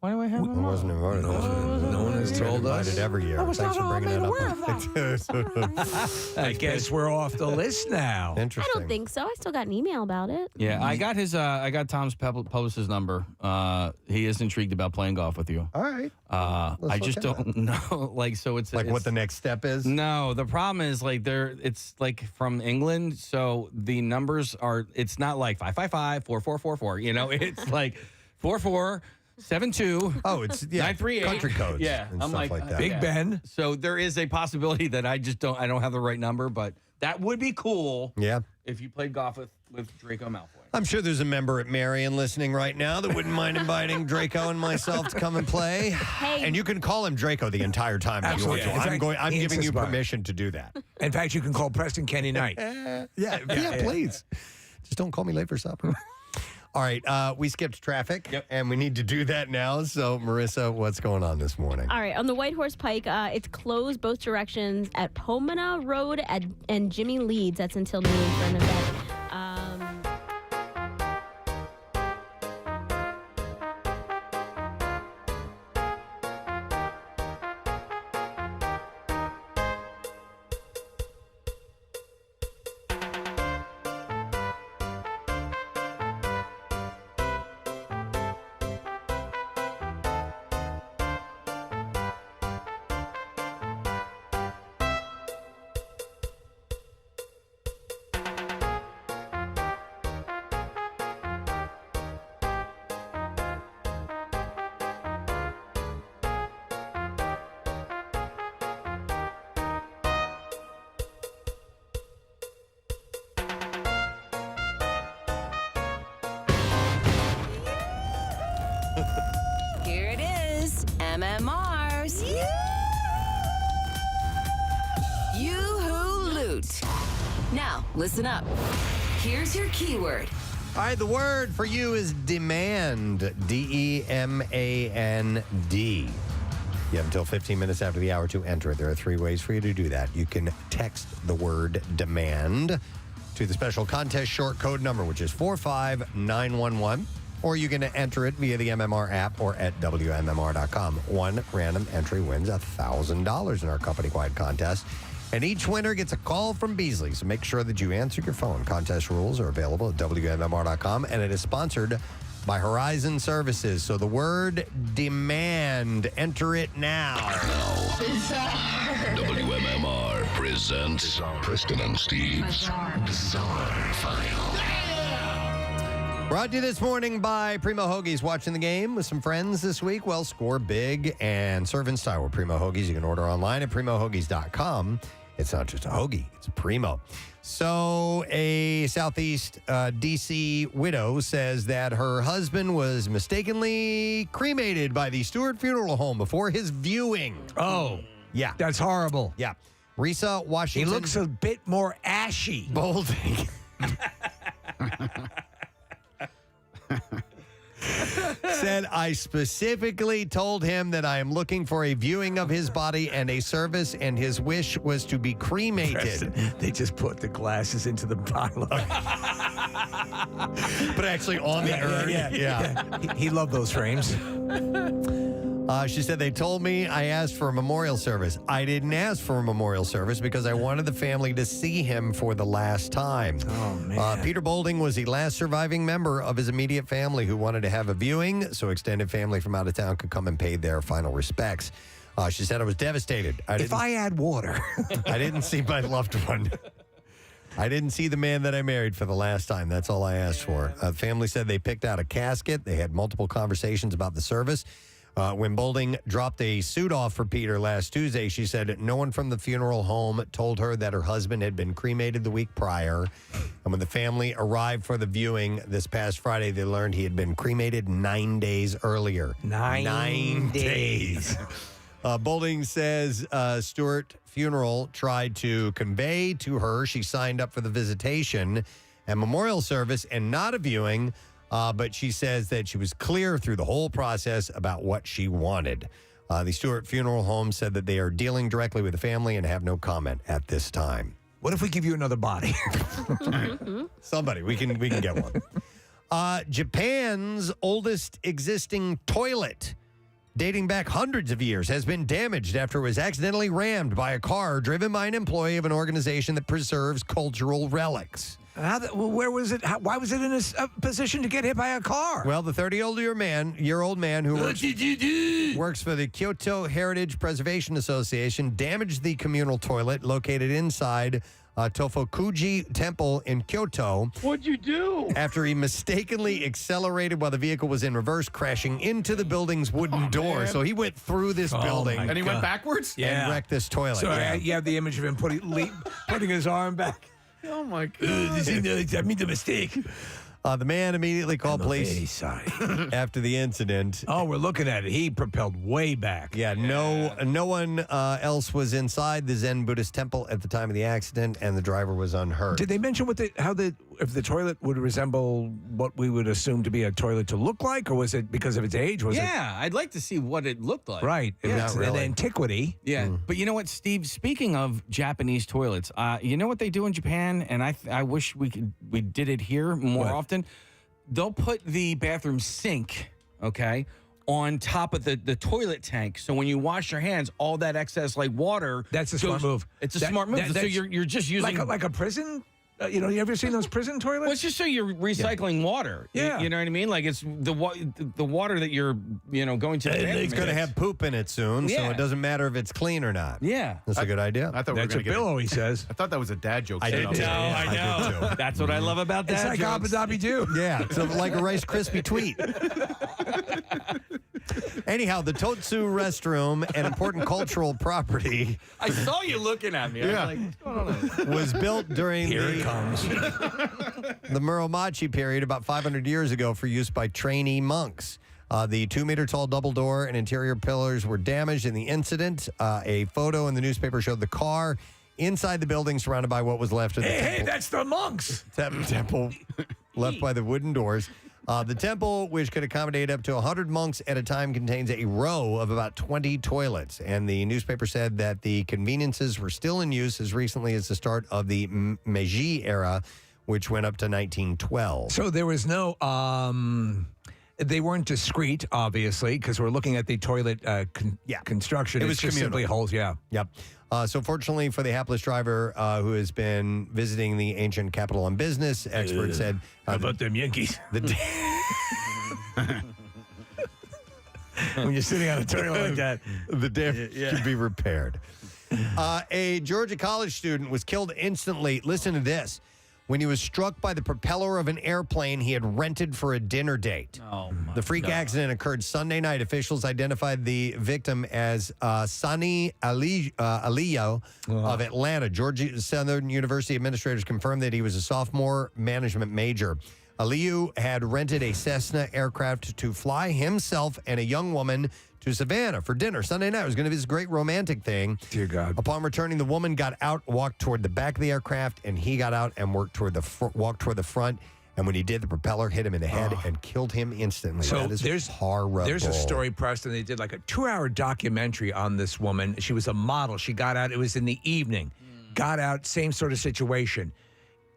Why do I have I wasn't invited. No one has told us. Invited every year. Thanks for bringing that up. I guess we're off the list now. I Interesting. don't think so. I still got an email about it. Yeah, I got his. I got Tom's publicist's number. He is intrigued about playing golf with you. All right. I look just at don't know. Like, so it's Like it's, what the next step is? No, the problem is like it's like from England, so the numbers are. It's not like 555 4444. You know, it's like 4472. Oh, it's 938 country codes. Yeah, and I'm stuff like that. Big Ben. So there is a possibility that I don't have the right number, but that would be cool. Yeah. If you played golf with Draco Malfoy. I'm sure there's a member at Marion listening right now that wouldn't mind inviting Draco and myself to come and play. Hey. And you can call him Draco the entire time if you want Absolutely. to. In fact, I'm he giving you insists on it. permission to do that. In fact, you can call Preston Kenny Knight. Yeah, please. Just don't call me late for supper. All right, we skipped traffic, and we need to do that now. So, Marissa, what's going on this morning? All right, on the White Horse Pike, it's closed both directions at Pomona Road and Jimmy Leeds. That's until noon for an event. listen up. Here's your keyword. All right, the word for you is demand. D-E-M-A-N-D. You have until 15 minutes after the hour to enter it. There are 3 ways for you to do that. You can text the word demand to the special contest short code number, which is 45911. Or you can enter it via the MMR app or at WMMR.com. One random entry wins $1,000 in our company-wide contest. And each winner gets a call from Beasley, so make sure that you answer your phone. Contest rules are available at WMMR.com, and it is sponsored by Horizon Services. So the word demand, enter it now. WMMR presents Preston and Steve's Bizarre File. Brought to you this morning by Primo Hoagies. Watching the game with some friends this week? Well, score big and serve in style with Primo Hoagies. You can order online at primohoagies.com. It's not just a hoagie, it's a Primo. So a Southeast D.C. widow says that her husband was mistakenly cremated by the Stewart Funeral Home before his viewing. Oh. Yeah. That's horrible. Yeah. Risa Washington. He looks a bit more ashy. Bolding. Said, I specifically told him that I am looking for a viewing of his body and a service, and his wish was to be cremated. Preston, they just put the glasses into the pile. But actually on the urn. Yeah. He loved those frames. She said, they told me I asked for a memorial service. I didn't ask for a memorial service because I wanted the family to see him for the last time. Oh, man. Peter Bolding was the last surviving member of his immediate family who wanted to have a viewing so extended family from out of town could come and pay their final respects. She said, I was devastated. If I had water. I didn't see my loved one. I didn't see the man that I married for the last time. That's all I asked for. The family said they picked out a casket. They had multiple conversations about the service. When Bolding dropped a suit off for Peter last Tuesday, she said no one from the funeral home told her that her husband had been cremated the week prior. And when the family arrived for the viewing this past Friday, they learned he had been cremated 9 days earlier. 9 days. Bolding says Stewart Funeral tried to convey to her she signed up for the visitation and memorial service and not a viewing. But she says that she was clear through the whole process about what she wanted. The Stewart Funeral Home said that they are dealing directly with the family and have no comment at this time. What if we give you another body? Somebody, we can get one. Japan's oldest existing toilet, dating back hundreds of years, has been damaged after it was accidentally rammed by a car driven by an employee of an organization that preserves cultural relics. Where was it? Why was it in a position to get hit by a car? Well, the 30-year-old man who works for the Kyoto Heritage Preservation Association damaged the communal toilet located inside Tofukuji Temple in Kyoto. What'd you do? After he mistakenly accelerated while the vehicle was in reverse, crashing into the building's wooden door. Man. So he went through this building. And he went backwards? And wrecked this toilet. So you have the image of him putting his arm back. Oh, my God. I made the mistake. The man immediately called police Very sorry. after the incident. Oh, we're looking at it. He propelled way back. Yeah, no one else was inside the Zen Buddhist temple at the time of the accident, and the driver was unhurt. Did they mention if the toilet would resemble what we would assume to be a toilet to look like, or was it because of its age? I'd like to see what it looked like. Right. Not It's really. an antiquity. Yeah, but you know what, Steve? Speaking of Japanese toilets, you know what they do in Japan, and I wish we did it here more often. They'll put the bathroom sink, on top of the toilet tank. So when you wash your hands, all that excess water. That's a smart move. It's a smart move. So you're just using like a prison. You ever seen those prison toilets? Well, it's just so you're recycling water. Yeah. You know what I mean? Like it's the water that you're going to the bathroom. It's going to have poop in it soon, so Yeah. it doesn't matter if it's clean or not. Yeah. That's a good idea. I thought That's what Bill always says. I thought that was a dad joke. I did too. I know. did too. That's what I love about that. It's like Abba Doo. Yeah, it's like a Rice Krispie tweet. Anyhow, the Totsu restroom, an important cultural property, I saw you looking at me. Yeah. I was like, what's going on? was built during Here it comes. the Muromachi period about 500 years ago for use by trainee monks. The 2-meter-tall double door and interior pillars were damaged in the incident. A photo in the newspaper showed the car inside the building, surrounded by what was left of the temple. Hey, that's the monks. Temple left by the wooden doors. The temple, which could accommodate up to 100 monks at a time, contains a row of about 20 toilets. And the newspaper said that the conveniences were still in use as recently as the start of the Meiji era, which went up to 1912. So there was no, they weren't discreet, obviously, because we're looking at the toilet construction. It was It's just communal. simply holes, yeah. Yep. So fortunately for the hapless driver who has been visiting the ancient capital on business, experts said... How about them Yankees? When you're sitting on a toilet like that, the damage should be repaired. A Georgia college student was killed instantly. Listen to this. When he was struck by the propeller of an airplane he had rented for a dinner date. The freak accident occurred Sunday night. Officials identified the victim as Sani Aliyo of Atlanta. Georgia Southern University administrators confirmed that he was a sophomore management major. Aliyu had rented a Cessna aircraft to fly himself and a young woman to Savannah for dinner Sunday night. It was going to be this great romantic thing. Dear God. Upon returning, the woman got out, walked toward the back of the aircraft, and he got out and walked toward the front. And when he did, the propeller hit him in the head and killed him instantly. So that is there's horrible. There's a story, Preston. They did like a 2-hour documentary on this woman. She was a model. She got out. It was in the evening. Got out, same sort of situation.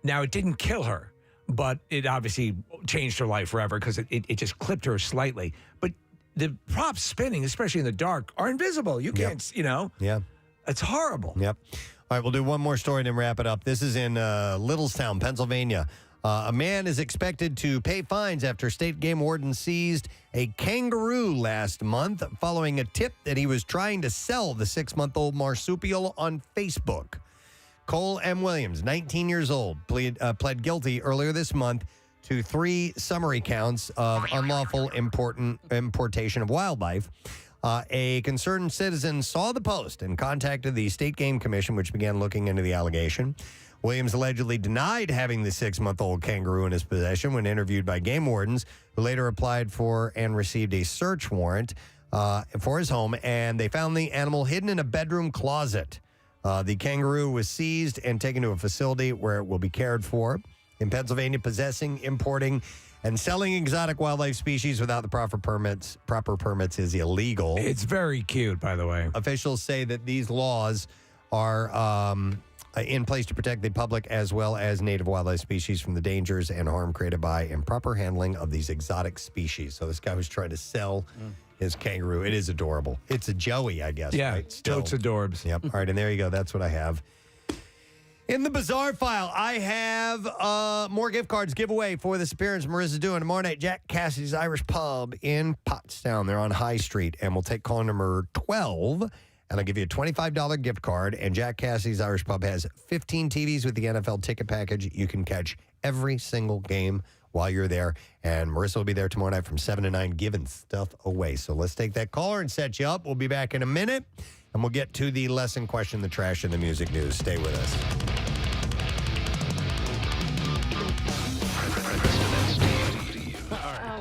Now, it didn't kill her, but it obviously changed her life forever because it just clipped her slightly. But the props spinning, especially in the dark, are invisible. You can't, Yeah. It's horrible. Yep. All right, we'll do one more story and then wrap it up. This is in Littlestown, Pennsylvania. A man is expected to pay fines after state game warden seized a kangaroo last month following a tip that he was trying to sell the 6-month-old marsupial on Facebook. Cole M. Williams, 19 years old, pled guilty earlier this month to 3 summary counts of unlawful importation of wildlife. A concerned citizen saw the post and contacted the State Game Commission, which began looking into the allegation. Williams allegedly denied having the 6-month-old kangaroo in his possession when interviewed by game wardens, who later applied for and received a search warrant for his home, and they found the animal hidden in a bedroom closet. The kangaroo was seized and taken to a facility where it will be cared for. In Pennsylvania, possessing, importing, and selling exotic wildlife species without the proper permits is illegal. It's very cute, by the way. Officials say that these laws are in place to protect the public as well as native wildlife species from the dangers and harm created by improper handling of these exotic species. So this guy was trying to sell his kangaroo. It is adorable. It's a Joey, I guess. Yeah, right? Still. totes adorbs. Yep. All right, and there you go. That's what I have. In the bizarre file, I have more gift cards giveaway for this appearance Marissa's doing tomorrow night. Jack Cassidy's Irish Pub in Pottstown. They're on High Street, and we'll take caller number 12, and I'll give you a $25 gift card. And Jack Cassidy's Irish Pub has 15 TVs with the NFL ticket package. You can catch every single game while you're there. And Marissa will be there tomorrow night from 7 to 9 giving stuff away. So let's take that caller and set you up. We'll be back in a minute, and we'll get to the lesson question, the trash, and the music news. Stay with us.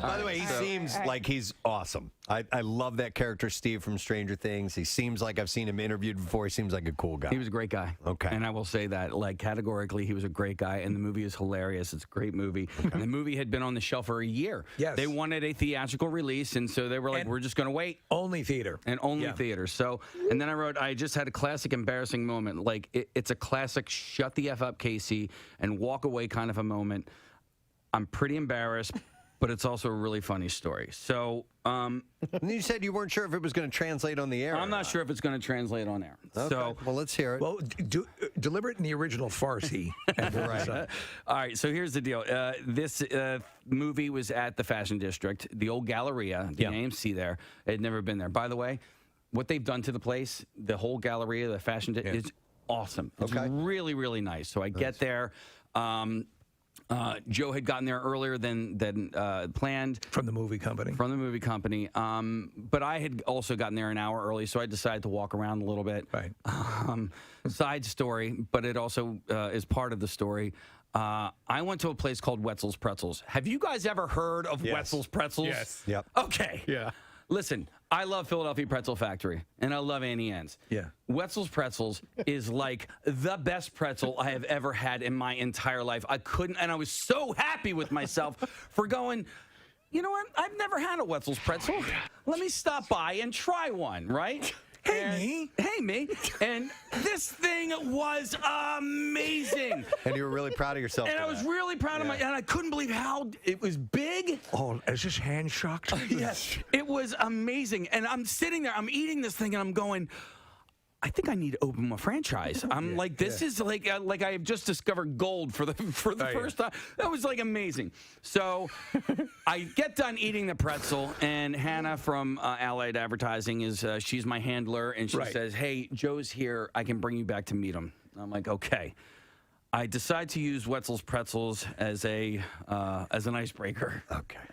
By the way, he seems like he's awesome. I love that character, Steve, from Stranger Things. He seems like I've seen him interviewed before. He seems like a cool guy. He was a great guy. Okay. And I will say that, like, categorically, he was a great guy, and the movie is hilarious. It's a great movie. And the movie had been on the shelf for a year. Yes. They wanted a theatrical release, and so they were like, we're just going to wait. Only theater. And only theater. So, and then I just had a classic embarrassing moment. Like, it's a classic shut the F up, Casey, and walk away kind of a moment. I'm pretty embarrassed, but it's also a really funny story. So, you said you weren't sure if it was going to translate on the air. I'm not sure if it's going to translate on air. Okay. So, well, let's hear it. Well, deliver it in the original Farsi. Right. All right, so here's the deal. This movie was at the Fashion District, the old Galleria, the AMC there. It had never been there. By the way, what they've done to the place, the whole Galleria, the Fashion District, is awesome. It's really, really nice. So I get there. Joe had gotten there earlier than planned. From the movie company. But I had also gotten there an hour early, so I decided to walk around a little bit. Right. Side story, but it also is part of the story. I went to a place called Wetzel's Pretzels. Have you guys ever heard of Wetzel's Pretzels? Yes. Yep. Okay. Yeah. Listen, I love Philadelphia Pretzel Factory, and I love Annie Ann's. Yeah. Wetzel's Pretzels is like the best pretzel I have ever had in my entire life. I couldn't, and I was so happy with myself for going, you know what? I've never had a Wetzel's pretzel. Let me stop by and try one, right? Hey, me. And this thing was amazing. And you were really proud of yourself. And I was really proud of and I couldn't believe how it was big. Oh, is this hand shocked? Yes. It was amazing. And I'm sitting there, I'm eating this thing, and I'm going, I think I need to open a franchise. I'm like, this is like I have just discovered gold for the first time. That was like amazing. So I get done eating the pretzel, and Hannah from Allied Advertising is she's my handler, and she says, "Hey, Joe's here. I can bring you back to meet him." I'm like, okay. I decide to use Wetzel's Pretzels as an icebreaker.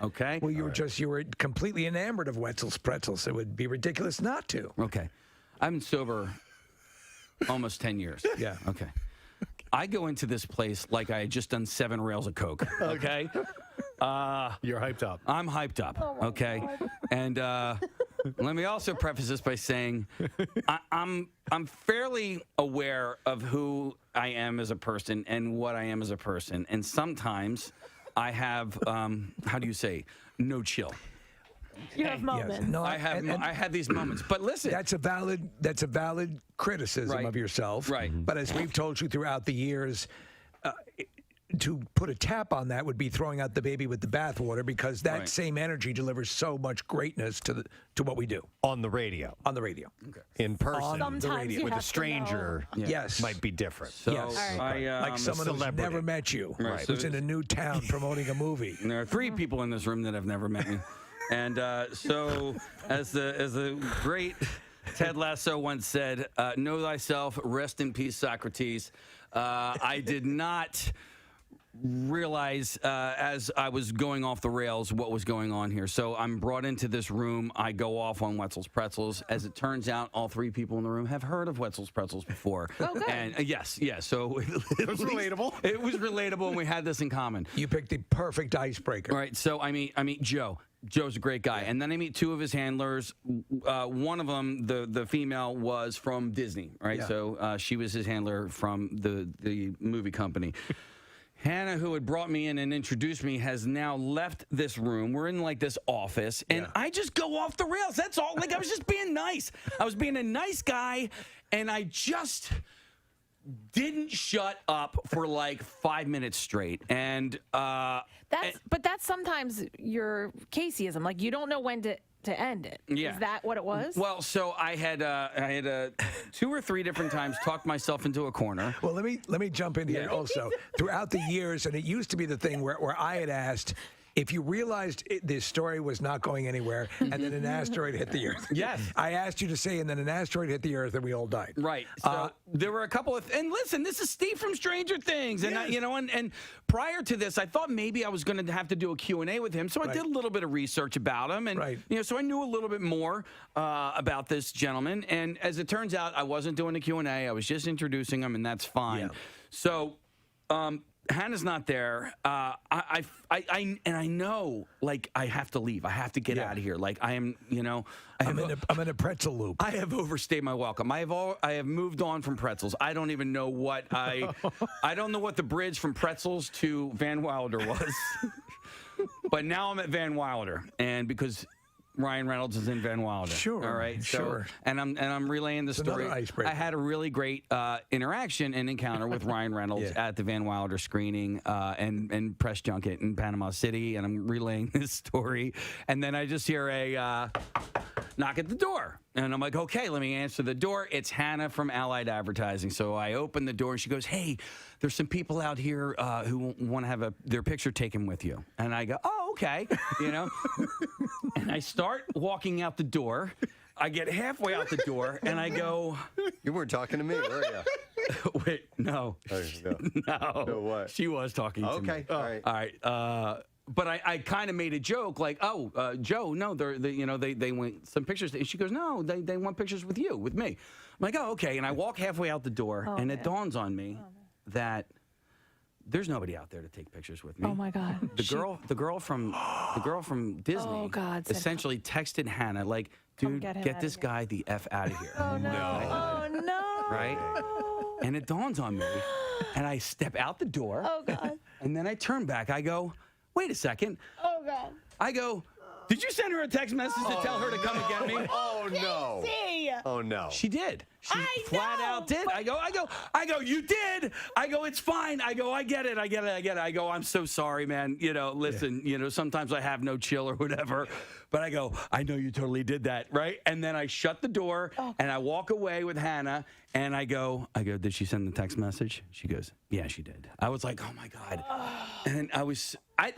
Okay. Well, you were completely enamored of Wetzel's Pretzels. It would be ridiculous not to. Okay. I've been sober almost 10 years. Yeah. Okay. I go into this place like I had just done 7 rails of coke. Okay. You're hyped up. I'm hyped up. Okay. And let me also preface this by saying I'm fairly aware of who I am as a person and what I am as a person. And sometimes I have, how do you say, no chill. You have moments. Yes. No, I had these moments. But listen, that's a valid criticism of yourself. Right. But as we've told you throughout the years, to put a tap on that would be throwing out the baby with the bathwater, because that same energy delivers so much greatness to what we do on the radio. On the radio. Okay. In person, on the radio with a stranger, yes, might be different. So yes, like someone who's never met you, who's in a new town promoting a movie. And there are 3 people in this room that have never met me. And so, as the great Ted Lasso once said, "Know thyself, rest in peace, Socrates." I did not realize as I was going off the rails what was going on here. So I'm brought into this room. I go off on Wetzel's Pretzels. As it turns out, all 3 people in the room have heard of Wetzel's Pretzels before. Oh, good. And yes. So it was relatable. It was relatable, and we had this in common. You picked the perfect icebreaker. All right. So I meet Joe. Joe's a great guy. And then I meet 2 of his handlers. One of them, the female, was from Disney, right? Yeah. So she was his handler from the movie company. Hannah, who had brought me in and introduced me, has now left this room. We're in like this office, and I just go off the rails. That's all. Like, I was just being nice. I was being a nice guy, and I just didn't shut up for like 5 minutes straight. And that's sometimes your Caseyism. Like, you don't know when to end it. Yeah. Is that what it was? Well, so I had 2 or 3 different times talked myself into a corner. Well, let me jump in here also. Throughout the years, and it used to be the thing where I had asked, if you realized this story was not going anywhere, and then an asteroid hit the Earth. Yes. I asked you to say, and then an asteroid hit the Earth, and we all died. Right. So there were a couple of, and listen, this is Steve from Stranger Things, and and prior to this, I thought maybe I was going to have to do a Q&A with him, so I did a little bit of research about him, and so I knew a little bit more about this gentleman. And as it turns out, I wasn't doing a Q&A. I was just introducing him, and that's fine. Yeah. So. Hannah's not there. I know, like, I have to leave. I have to get out of here. Like, I am, I'm in a pretzel loop. I have overstayed my welcome. I have moved on from pretzels. I don't even know what I don't know what the bridge from pretzels to Van Wilder was. But now I'm at Van Wilder, and because Ryan Reynolds is in Van Wilder. Sure. All right. Sure. So, and I'm relaying the story. Another icebreaker. I had a really great interaction and encounter with Ryan Reynolds at the Van Wilder screening and press junket in Panama City, and I'm relaying this story, and then I just hear a knock at the door. And I'm like, okay, let me answer the door. It's Hannah from Allied Advertising. So I open the door, and she goes, hey, there's some people out here who want to have their picture taken with you. And I go, oh, okay, And I start walking out the door. I get halfway out the door, and I go... You weren't talking to me, were you? Wait, no. No. No, what? She was talking to me. Okay, all right. All right. But I kind of made a joke, like, Joe, no, they want some pictures. And she goes, no, they want pictures with you, with me. I'm like, oh, okay. And I walk halfway out the door, and it dawns on me that there's nobody out there to take pictures with me. Oh my God. The girl from Disney essentially texted Hannah, like, dude, get him get outta this guy the F out of here. Oh, no. Oh, no. Right? And it dawns on me, and I step out the door. Oh, God. And then I turn back. I go, wait a second. Oh, God. I go, did you send her a text message to tell her to come and get me? Oh, no. Oh, no. She did. She flat out did. I go, you did. I go, it's fine. I go, I get it. I go, I'm so sorry, man. Listen, sometimes I have no chill or whatever. But I go, I know you totally did that, right? And then I shut the door and I walk away with Hannah and I go, did she send the text message? She goes, yeah, she did. I was like, oh my God. And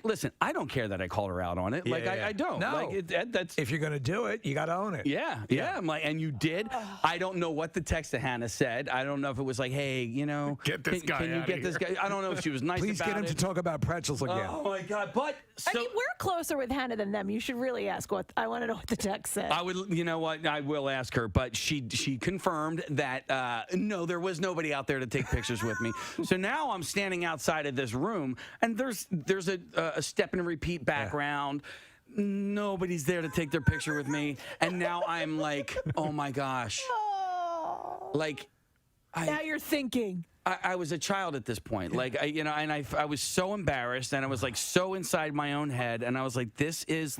listen, I don't care that I called her out on it. I don't. No. That's if you're going to do it, you got to own it. Yeah. I'm like, and you did. I don't know what the text to Hannah said. I don't know if it was like, hey, get this guy. Can you get this guy? I don't know if she was nice Please about it. get him to talk about pretzels again. Oh my God. But I mean, we're closer with Hannah than them. You should really ask I want to know what the text said. I would, you know what? I will ask her, but she confirmed that no, there was nobody out there to take pictures with me. So now I'm standing outside of this room, and there's a step and repeat background. Nobody's there to take their picture with me, and now I'm like, oh my gosh, now you're thinking. I was a child at this point, I was so embarrassed, and I was like so inside my own head, and I was like, this is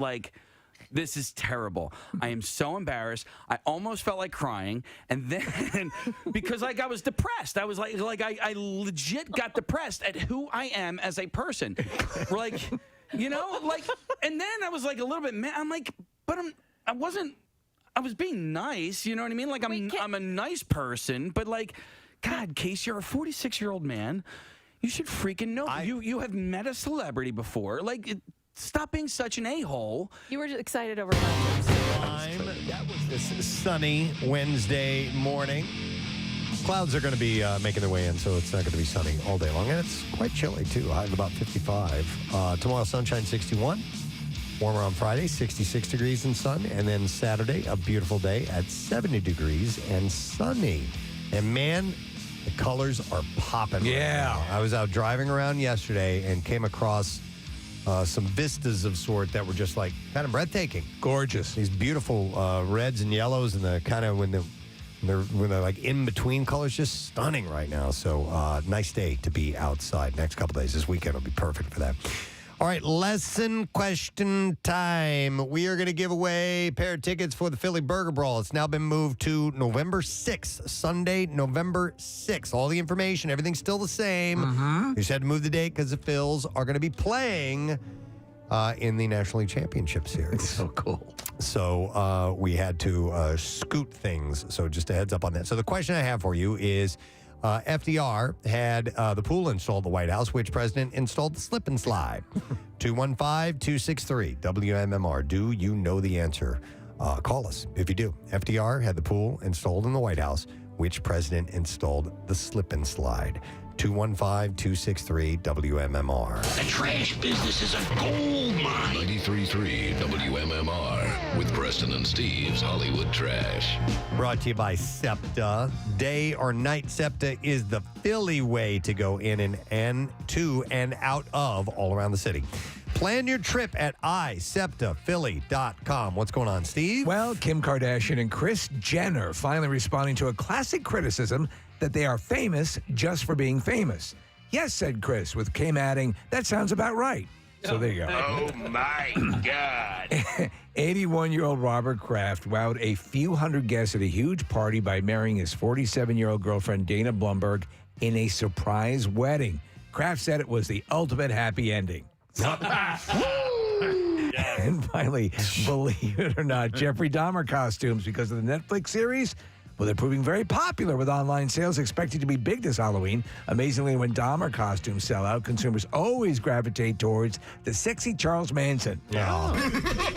terrible. I am so embarrassed. I almost felt like crying, and then because I was depressed, I was like I legit got depressed at who I am as a person, and then I was like a little bit mad. I'm like, but I was being nice, you know what I mean? Like I'm a nice person, but like, God, Case, you're a 46-year-old man. You should freaking know. You have met a celebrity before. Stop being such an a-hole. You were just excited over time. This is sunny Wednesday morning. Clouds are going to be making their way in, so it's not going to be sunny all day long. And it's quite chilly, too. High of about 55. Tomorrow, sunshine 61. Warmer on Friday, 66 degrees and sun. And then Saturday, a beautiful day at 70 degrees and sunny. And, man, the colors are popping. Yeah. Right now. I was out driving around yesterday and came across some vistas of sort that were just like kind of breathtaking. Gorgeous. These beautiful reds and yellows and the kind of when they're like in between colors, just stunning right now. So nice day to be outside. Next couple days, this weekend will be perfect for that. All right, lesson question time. We are going to give away a pair of tickets for the Philly Burger Brawl. It's now been moved to November 6th, Sunday, November 6th. All the information, everything's still the same. You just had to move the date because the Phils are going to be playing in the National League Championship Series. So cool. So we had to scoot things. So just a heads up on that. So the question I have for you is, FDR had the pool installed at the White House. Which president installed the slip and slide? 215-263-WMMR. Do you know the answer? Call us if you do. FDR had the pool installed in the White House. Which president installed the slip and slide? 215-263-WMMR. The trash business is a gold mine. 93.3 WMMR with Preston and Steve's Hollywood Trash. Brought to you by SEPTA. Day or night, SEPTA is the Philly way to go in and to and out of all around the city. Plan your trip at iseptaphilly.com. What's going on, Steve? Well, Kim Kardashian and Kris Jenner finally responding to a classic criticism that they are famous just for being famous. Yes, said Kris, with Kim adding, that sounds about right. So there you go. Oh, my God. 81-year-old Robert Kraft wowed a few hundred guests at a huge party by marrying his 47-year-old girlfriend, Dana Blumberg, in a surprise wedding. Kraft said it was the ultimate happy ending. And finally, believe it or not, Jeffrey Dahmer costumes, because of the Netflix series, well, they're proving very popular with online sales expected to be big this Halloween. Amazingly, when Dahmer costumes sell out, consumers always gravitate towards the sexy Charles Manson. Oh.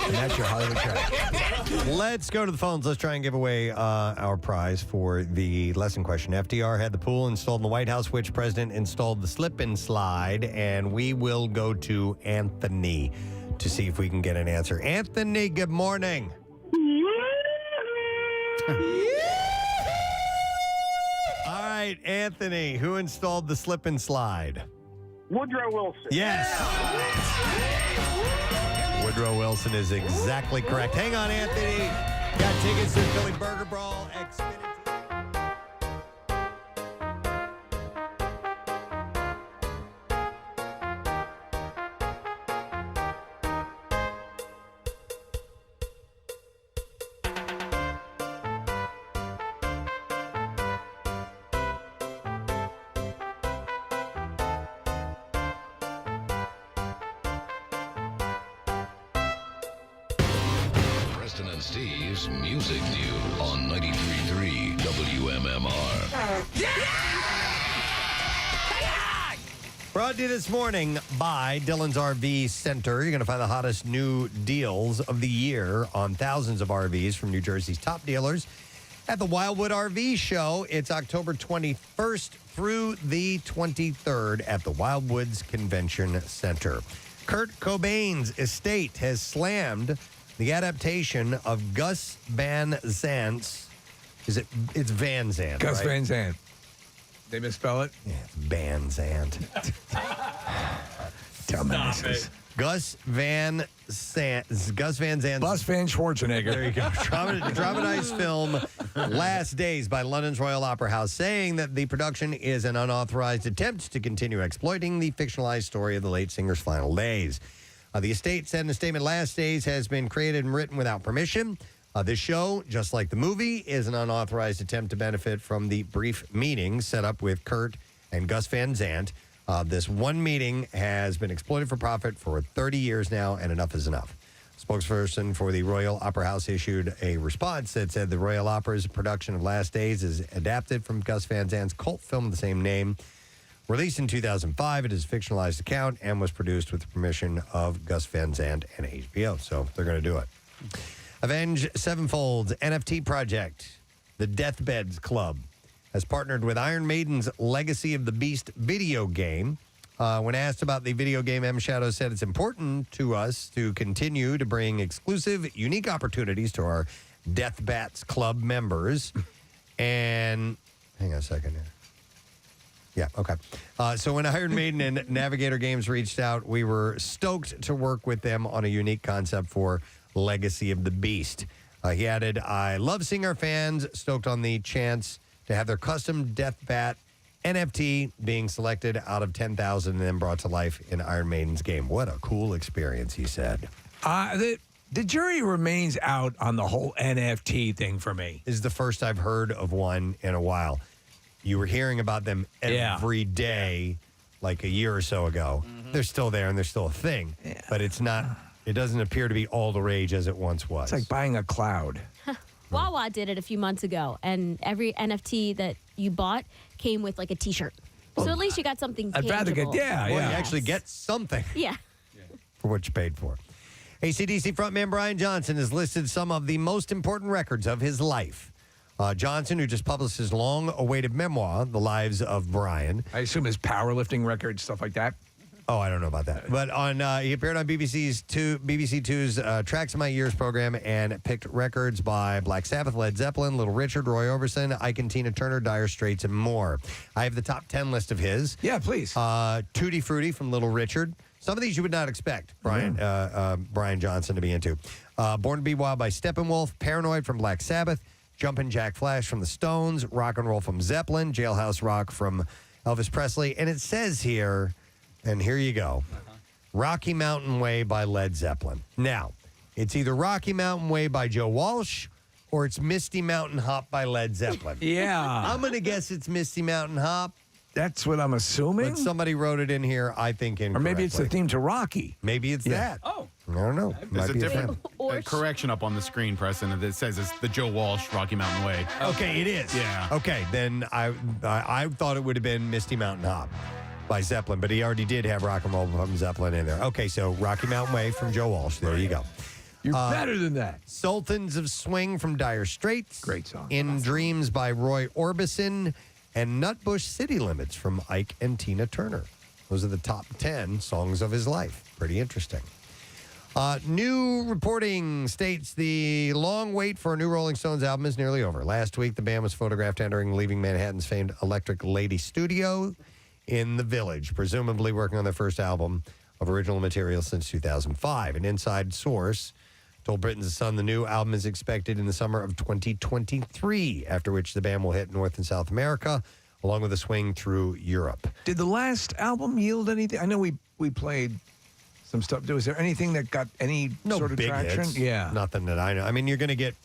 And that's your Hollywood Trash. Let's go to the phones. Let's try and give away our prize for the lesson question. FDR had the pool installed in the White House. Which president installed the slip and slide? And we will go to Anthony to see if we can get an answer. Anthony, good morning. All right, Anthony, who installed the slip and slide? Woodrow Wilson. Yes. Woodrow Wilson is exactly correct. Hang on, Anthony. Got tickets to the Philly Burger Brawl. Preston and Steve's Music News on 93.3 WMMR. Brought to you this morning by Dillon's RV Center. You're going to find the hottest new deals of the year on thousands of RVs from New Jersey's top dealers at the Wildwood RV Show. It's October 21st through the 23rd at the Wildwoods Convention Center. Kurt Cobain's estate has slammed the adaptation of Gus Van Zant's. It's Van Zant, Gus right? Van Zant. They misspell it? Yeah, it's Van Zant. Dumbasses. Gus Van Zant. Gus Van Zant. Bus Van Schwarzenegger. There you go. Dramatized film Last Days by London's Royal Opera House, saying that the production is an unauthorized attempt to continue exploiting the fictionalized story of the late singer's final days. The estate said in a statement, Last Days has been created and written without permission. This show, just like the movie, is an unauthorized attempt to benefit from the brief meeting set up with Kurt and Gus Van Zant. This one meeting has been exploited for profit for 30 years now, and enough is enough. Spokesperson for the Royal Opera House issued a response that said the Royal Opera's production of Last Days is adapted from Gus Van Zant's cult film of the same name. Released in 2005, it is a fictionalized account and was produced with the permission of Gus Van Zant and HBO. So they're going to do it. Avenged Sevenfold's NFT project, the Deathbeds Club, has partnered with Iron Maiden's Legacy of the Beast video game. When asked about the video game, M. Shadow said it's important to us to continue to bring exclusive, unique opportunities to our Deathbats Club members. And hang on a second here. Yeah, okay. So when Iron Maiden and Navigator Games reached out, we were stoked to work with them on a unique concept for Legacy of the Beast. He added, I love seeing our fans stoked on the chance to have their custom Death Bat NFT being selected out of 10,000 and then brought to life in Iron Maiden's game. What a cool experience, he said. The jury remains out on the whole NFT thing for me. This is the first I've heard of one in a while. You were hearing about them every day, like a year or so ago. Mm-hmm. They're still there and they're still a thing, but it's not. It doesn't appear to be all the rage as it once was. It's like buying a cloud. Wawa did it a few months ago, and every NFT that you bought came with like a T-shirt. So at least you got something tangible. I'd rather get, you actually get something. Yeah. For what you paid for. AC/DC frontman Brian Johnson has listed some of the most important records of his life. Johnson, who just published his long-awaited memoir, The Lives of Brian. I assume his powerlifting records, stuff like that. Oh, I don't know about that. But he appeared on BBC 2's Tracks of My Years program and picked records by Black Sabbath, Led Zeppelin, Little Richard, Roy Orbison, Ike and Tina Turner, Dire Straits, and more. I have the top 10 list of his. Yeah, please. Tutti Frutti from Little Richard. Some of these you would not expect Brian Johnson to be into. Born to Be Wild by Steppenwolf, Paranoid from Black Sabbath, Jumpin' Jack Flash from the Stones, Rock and Roll from Zeppelin, Jailhouse Rock from Elvis Presley. And it says here, and here you go, Rocky Mountain Way by Led Zeppelin. Now, it's either Rocky Mountain Way by Joe Walsh or it's Misty Mountain Hop by Led Zeppelin. Yeah. I'm going to guess it's Misty Mountain Hop. That's what I'm assuming. But somebody wrote it in here, I think, incorrectly. Or maybe it's the theme to Rocky. Maybe it's that. Oh. I don't know. There's Might a be different Or- correction up on the screen, Preston, that says it's the Joe Walsh Rocky Mountain Way. Okay, it is. Yeah. Okay, then I thought it would have been Misty Mountain Hop by Zeppelin, but he already did have Rock and Roll from Zeppelin in there. Okay, so Rocky Mountain Way from Joe Walsh. There you go. You're better than that. Sultans of Swing from Dire Straits. Great song. In Dreams by Roy Orbison. And Nutbush City Limits from Ike and Tina Turner. Those are the top 10 songs of his life. Pretty interesting. New reporting states the long wait for a new Rolling Stones album is nearly over. Last week, the band was photographed entering and leaving Manhattan's famed Electric Lady Studio in the Village, presumably working on their first album of original material since 2005. An inside source Told Britain's Sun the new album is expected in the summer of 2023, after which the band will hit North and South America, along with a swing through Europe. Did the last album yield anything? I know we played some stuff. Was there anything that got any sort of big traction? hits. Yeah. Nothing that I know. I mean, you're gonna get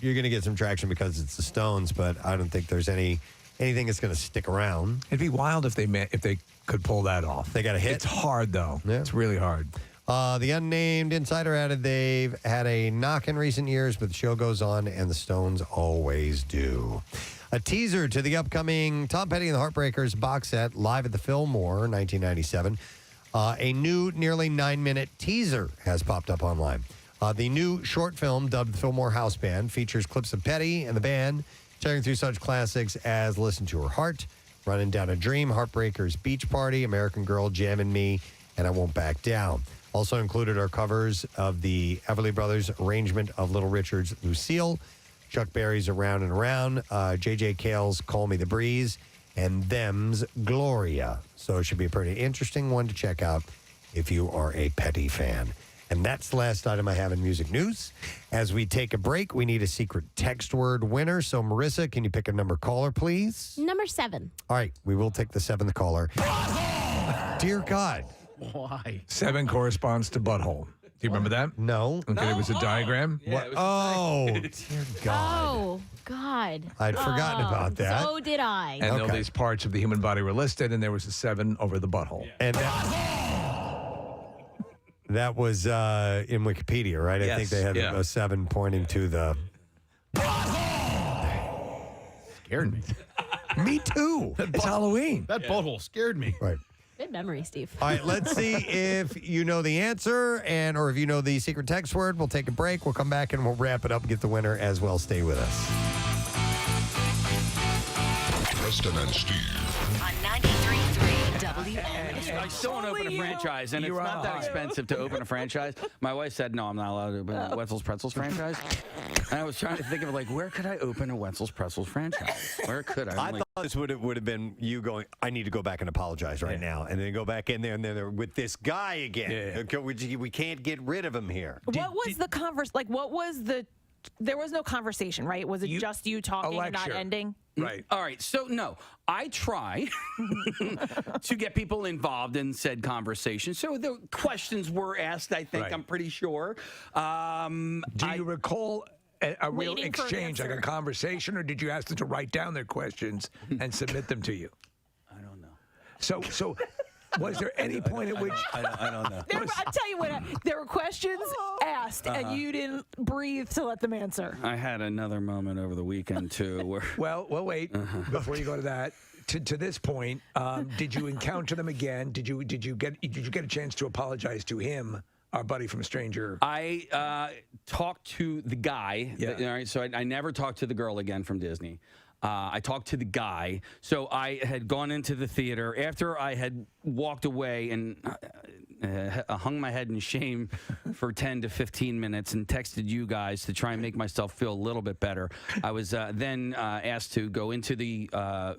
some traction because it's the Stones, but I don't think there's anything that's gonna stick around. It'd be wild if they could pull that off. They got a hit. It's hard though. Yeah. It's really hard. The unnamed insider added they've had a knock in recent years, but the show goes on, and the Stones always do. A teaser to the upcoming Tom Petty and the Heartbreakers box set, live at the Fillmore, 1997. A new, nearly 9-minute teaser has popped up online. The new short film, dubbed the Fillmore House Band, features clips of Petty and the band tearing through such classics as Listen to Her Heart, Running Down a Dream, Heartbreakers Beach Party, American Girl, Jammin' Me, and I Won't Back Down. Also included are covers of the Everly Brothers arrangement of Little Richard's Lucille, Chuck Berry's Around and Around, J.J. Cale's Call Me the Breeze, and them's Gloria. So it should be a pretty interesting one to check out if you are a Petty fan. And that's the last item I have in music news. As we take a break, we need a secret text word winner. So, Marissa, can you pick a number caller, please? Number 7. All right, we will take the 7th caller. Dear God. Why? 7 corresponds to butthole. Do you remember that? No. Okay, it was a diagram. Yeah, dear God. Oh, God. I'd forgotten about that. So did I. And all these parts of the human body were listed, and there was a 7 over the butthole. And that was in Wikipedia, right? I Yes, think they had yeah. a 7 pointing to the... Scared me. Me too. It's Halloween. That butthole scared me. Right. Good memory, Steve. All right, let's see if you know the answer or if you know the secret text word. We'll take a break. We'll come back and we'll wrap it up and get the winner as well. Stay with us. Preston and Steve. On 93.3 WMMR. I still want to open a franchise, and it's not that expensive to open a franchise. My wife said, no, I'm not allowed to open a Wetzel's Pretzels franchise. And I was trying to think of, where could I open a Wetzel's Pretzels franchise? Where could I? I thought this would have been you going, I need to go back and apologize right now. And then go back in there and then they're with this guy again. Okay, we can't get rid of him here. What was the converse? What was the? There was no conversation, right? Was it just you talking and not ending? Right. All right. So, no, I try to get people involved in said conversation. So the questions were asked, I think, Right. I'm pretty sure. Do you recall a real Waiting for an exchange, like a answer. conversation, or did you ask them to write down their questions and submit them to you? I don't know. So was there any point at which... I don't know. I'll tell you what, there were questions asked, and you didn't breathe to let them answer. I had another moment over the weekend, too, where... Well, wait. Before you go to that, to this point, did you encounter them again? Did you get a chance to apologize to him, our buddy from Stranger? I talked to the guy. Yeah. All right, so I never talked to the girl again from Disney. I talked to the guy. So I had gone into the theater after I had walked away and hung my head in shame for 10 to 15 minutes and texted you guys to try and make myself feel a little bit better. I was then asked to go into the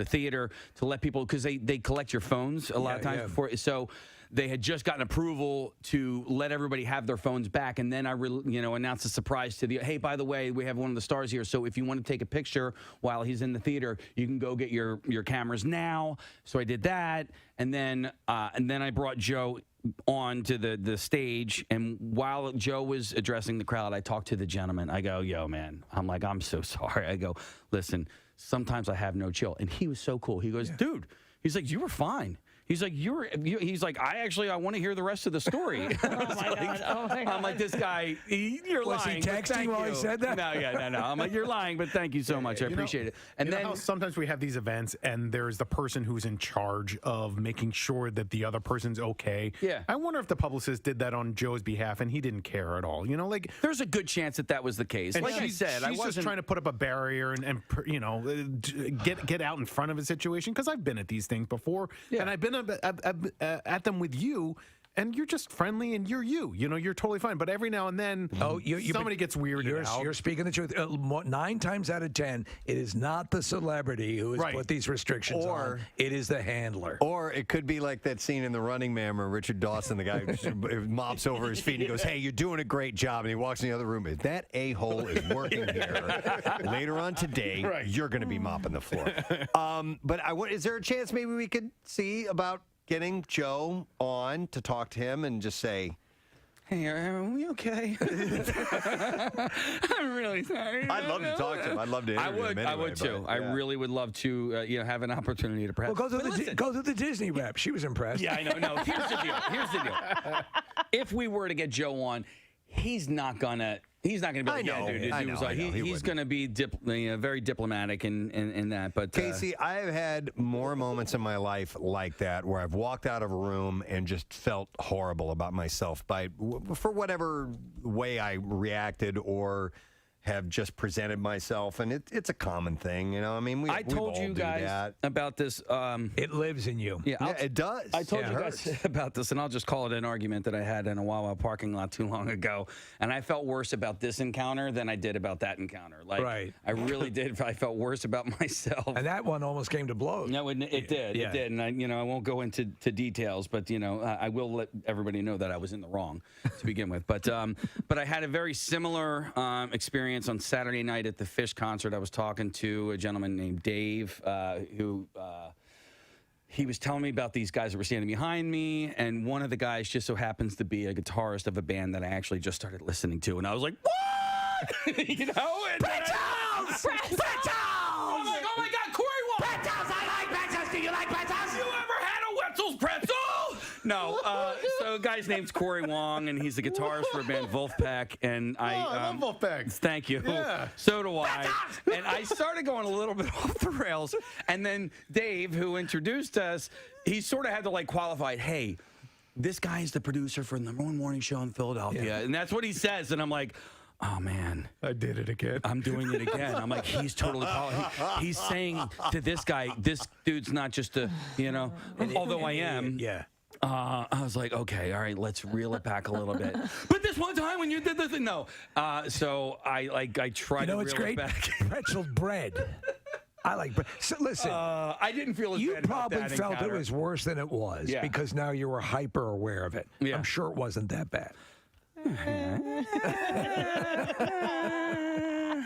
theater to let people, because they collect your phones a lot of times before. So they had just gotten approval to let everybody have their phones back, and then I announced a surprise to hey, by the way, we have one of the stars here, so if you want to take a picture while he's in the theater, you can go get your cameras now. So I did that, and then I brought Joe on to the stage, and while Joe was addressing the crowd, I talked to the gentleman. I go, yo, man, I'm so sorry. I go, listen, sometimes I have no chill. And he was so cool. He goes, dude, he's like, you were fine. He's like, he's like, I want to hear the rest of the story. Oh my God. Oh my God. I'm like, this guy, you're Was he lying. but texting thank while he you. said that? No. I'm like, you're lying, but thank you so much. I appreciate it. And then how sometimes we have these events and there's the person who's in charge of making sure that the other person's okay. Yeah. I wonder if the publicist did that on Joe's behalf and he didn't care at all. There's a good chance that was the case. And Like I said, I she's wasn't just trying to put up a barrier and get out in front of a situation, because I've been at these things before, and I've been at them with you, and you're just friendly and you're you. You know, you're totally fine. But every now and then, somebody gets weirded out. You're speaking the truth. 9 times out of 10, it is not the celebrity who has put these restrictions on. It is the handler. Or it could be like that scene in The Running Man where Richard Dawson, the guy who mops over his feet, and he goes, "Hey, you're doing a great job." And he walks in the other room. If that a-hole is working here, later on today, you're going to be mopping the floor. But is there a chance maybe we could see about getting Joe on to talk to him and just say, "Hey, are we okay?" I'm really sorry. I'd love to talk to him. I'd love to interview him anyway, I would too. but, I really would love to, have an opportunity to press. Well, go to the Disney rep. She was impressed. Yeah, I know. No, here's the deal. If we were to get Joe on, he's not gonna be like, he's going to be very diplomatic in that. But Casey, I've had more moments in my life like that where I've walked out of a room and just felt horrible about myself for whatever way I reacted or have just presented myself, and it's a common thing, you know. I mean, I told you guys about this. It lives in you. Yeah, it does. I told you guys about this, and I'll just call it an argument that I had in a Wawa parking lot too long ago. And I felt worse about this encounter than I did about that encounter. Like, I really did. I felt worse about myself. And that one almost came to blows. No, it did. Yeah. It did. And I won't go into details, but I will let everybody know that I was in the wrong to begin with. But I had a very similar experience on Saturday night at the Fish concert. I was talking to a gentleman named Dave, who he was telling me about these guys that were standing behind me, and one of the guys just so happens to be a guitarist of a band that I actually just started listening to, and I was like, "What?" Pretzels! I'm like, "Oh my God, Corey Wong!" Pretzels! I like pretzels. Do you like pretzels? You ever had a Wetzel's pretzel? No. So a guy's name's Corey Wong, and he's a guitarist for a band, Wolfpack. And I love Wolfpack. Thank you. Yeah. So do I. And I started going a little bit off the rails. And then Dave, who introduced us, he sort of had to qualify it. "Hey, this guy is the producer for the number one morning show in Philadelphia." Yeah. And that's what he says. And I'm like, "Oh, man. I did it again. I'm doing it again." I'm like, he's totally he's saying to this guy, this dude's not just although I am. Yeah. I was like, okay, all right, let's reel it back a little bit. But this one time when you did this thing, no. So I tried to reel it back. Pretzel bread. I like bread. So listen, I didn't feel as you bad about probably that felt encounter. it was worse than it was because now you were hyper aware of it. Yeah. I'm sure it wasn't that bad.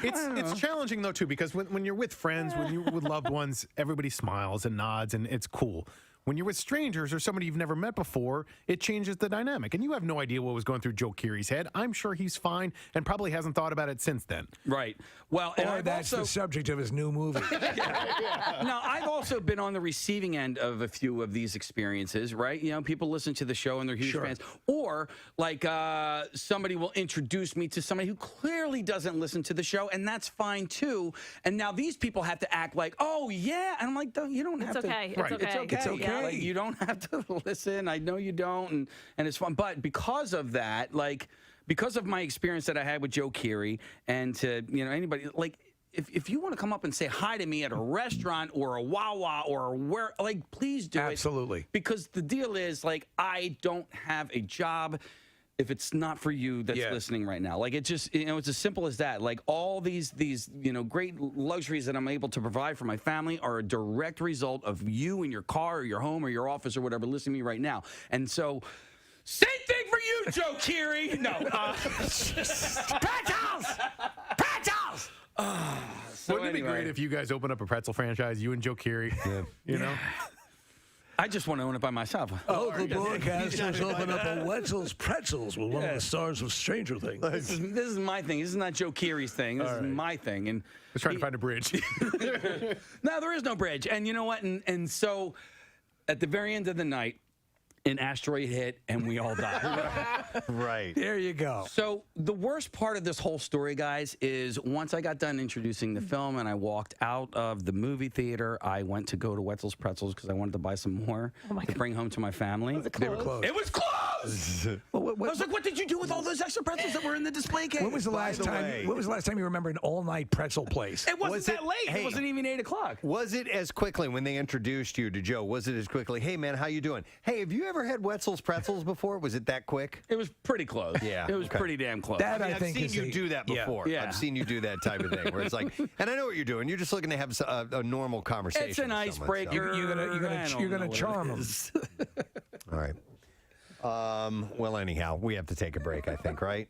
It's challenging though too, because when you're with friends, when you're with loved ones, everybody smiles and nods and it's cool. When you're with strangers or somebody you've never met before, it changes the dynamic. And you have no idea what was going through Joe Keery's head. I'm sure he's fine and probably hasn't thought about it since then. Right. Well, and or that's the subject of his new movie. Now, I've also been on the receiving end of a few of these experiences, right? People listen to the show and they're huge fans. Or, somebody will introduce me to somebody who clearly doesn't listen to the show, and that's fine, too. And now these people have to act like, "Oh, yeah." And I'm like, you don't have to. Okay. Right. It's okay. It's okay. Yeah. You don't have to listen. I know you don't, and it's fun. But because of that, because of my experience that I had with Joe Keery, and to anybody, if you want to come up and say hi to me at a restaurant or a Wawa or where, please do it. Absolutely. Because the deal is, I don't have a job if it's not for you that's listening right now. It's just, it's as simple as that. All these great luxuries that I'm able to provide for my family are a direct result of you in your car or your home or your office or whatever listening to me right now. And so, same thing for you, Joe Keery. No. Pretzels! Pretzels! Wouldn't it be great if you guys open up a pretzel franchise, you and Joe Keery? You know? I just want to own it by myself. Local broadcasters open up a Wetzel's Pretzels with one of the stars of Stranger Things. This is my thing. This is not Joe Keery's thing. This is my thing. And I was trying to find a bridge. No, there is no bridge. And you know what? And so at the very end of the night, an asteroid hit and we all died. Right. There you go. So the worst part of this whole story, guys, is once I got done introducing the film and I walked out of the movie theater, I went to go to Wetzel's Pretzels because I wanted to buy some more to bring home to my family. They were closed. It was closed! Well, I was like, what did you do with all those extra pretzels that were in the display case? When was the last time? When was the last time you remember an all-night pretzel place? It wasn't that late. It wasn't even 8 o'clock. Was it as quickly when they introduced you to Joe? Was it as quickly? Hey man, how you doing? Hey, have you ever had Wetzel's pretzels before? Was it that quick? It was pretty close. Yeah, it was pretty damn close. That I've seen you do that before. Yeah. I've seen you do that type of thing where it's like, and I know what you're doing. You're just looking to have a normal conversation. It's an with someone, icebreaker. so. You're gonna charm them. All right. Well, anyhow, we have to take a break, I think, right?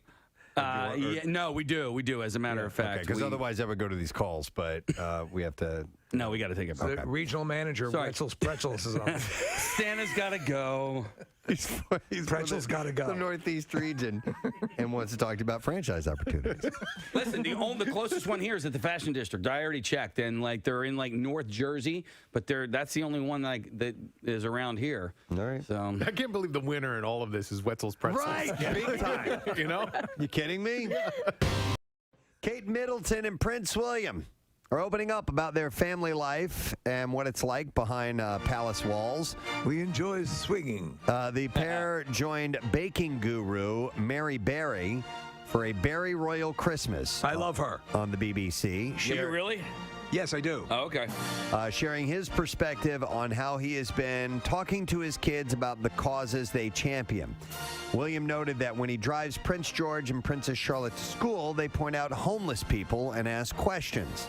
No, we do. As a matter of fact, because otherwise I would go to these calls, but we have to. No, we got to take a break. The regional manager of Wetzel's Pretzels is on. Santa's got to go. He's Pretzels got to go. The Northeast region and wants to talk to you about franchise opportunities. Listen, the closest one here is at the Fashion District. I already checked, and they're in North Jersey, but that's the only one that is around here. All right. So I can't believe the winner in all of this is Wetzel's Pretzels. Right, big time. You know? You kidding me? Kate Middleton and Prince William are opening up about their family life and what it's like behind palace walls. We enjoy swinging. The pair joined baking guru Mary Berry for a Berry Royal Christmas. I love her. On the BBC. Do you really? Yes, I do. Oh, okay. Sharing his perspective on how he has been talking to his kids about the causes they champion. William noted that when he drives Prince George and Princess Charlotte to school, they point out homeless people and ask questions.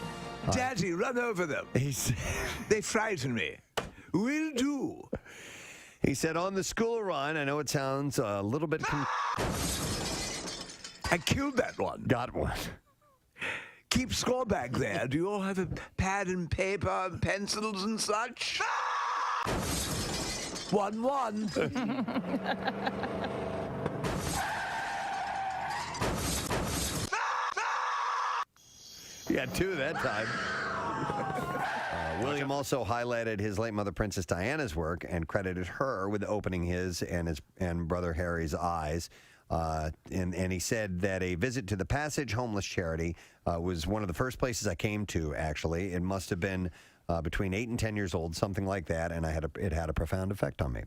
Daddy, run over them. They frighten me. Will do. He said on the school run, I know it sounds a little bit... I killed that one. Got one. Keep score back there. Do you all have a pad and paper and pencils and such? 1-1. He had two that time. William also highlighted his late mother, Princess Diana's work, and credited her with opening his and brother Harry's eyes. And he said that a visit to the Passage Homeless Charity was one of the first places I came to, actually. It must have been between 8 and 10 years old, something like that, and it had a profound effect on me.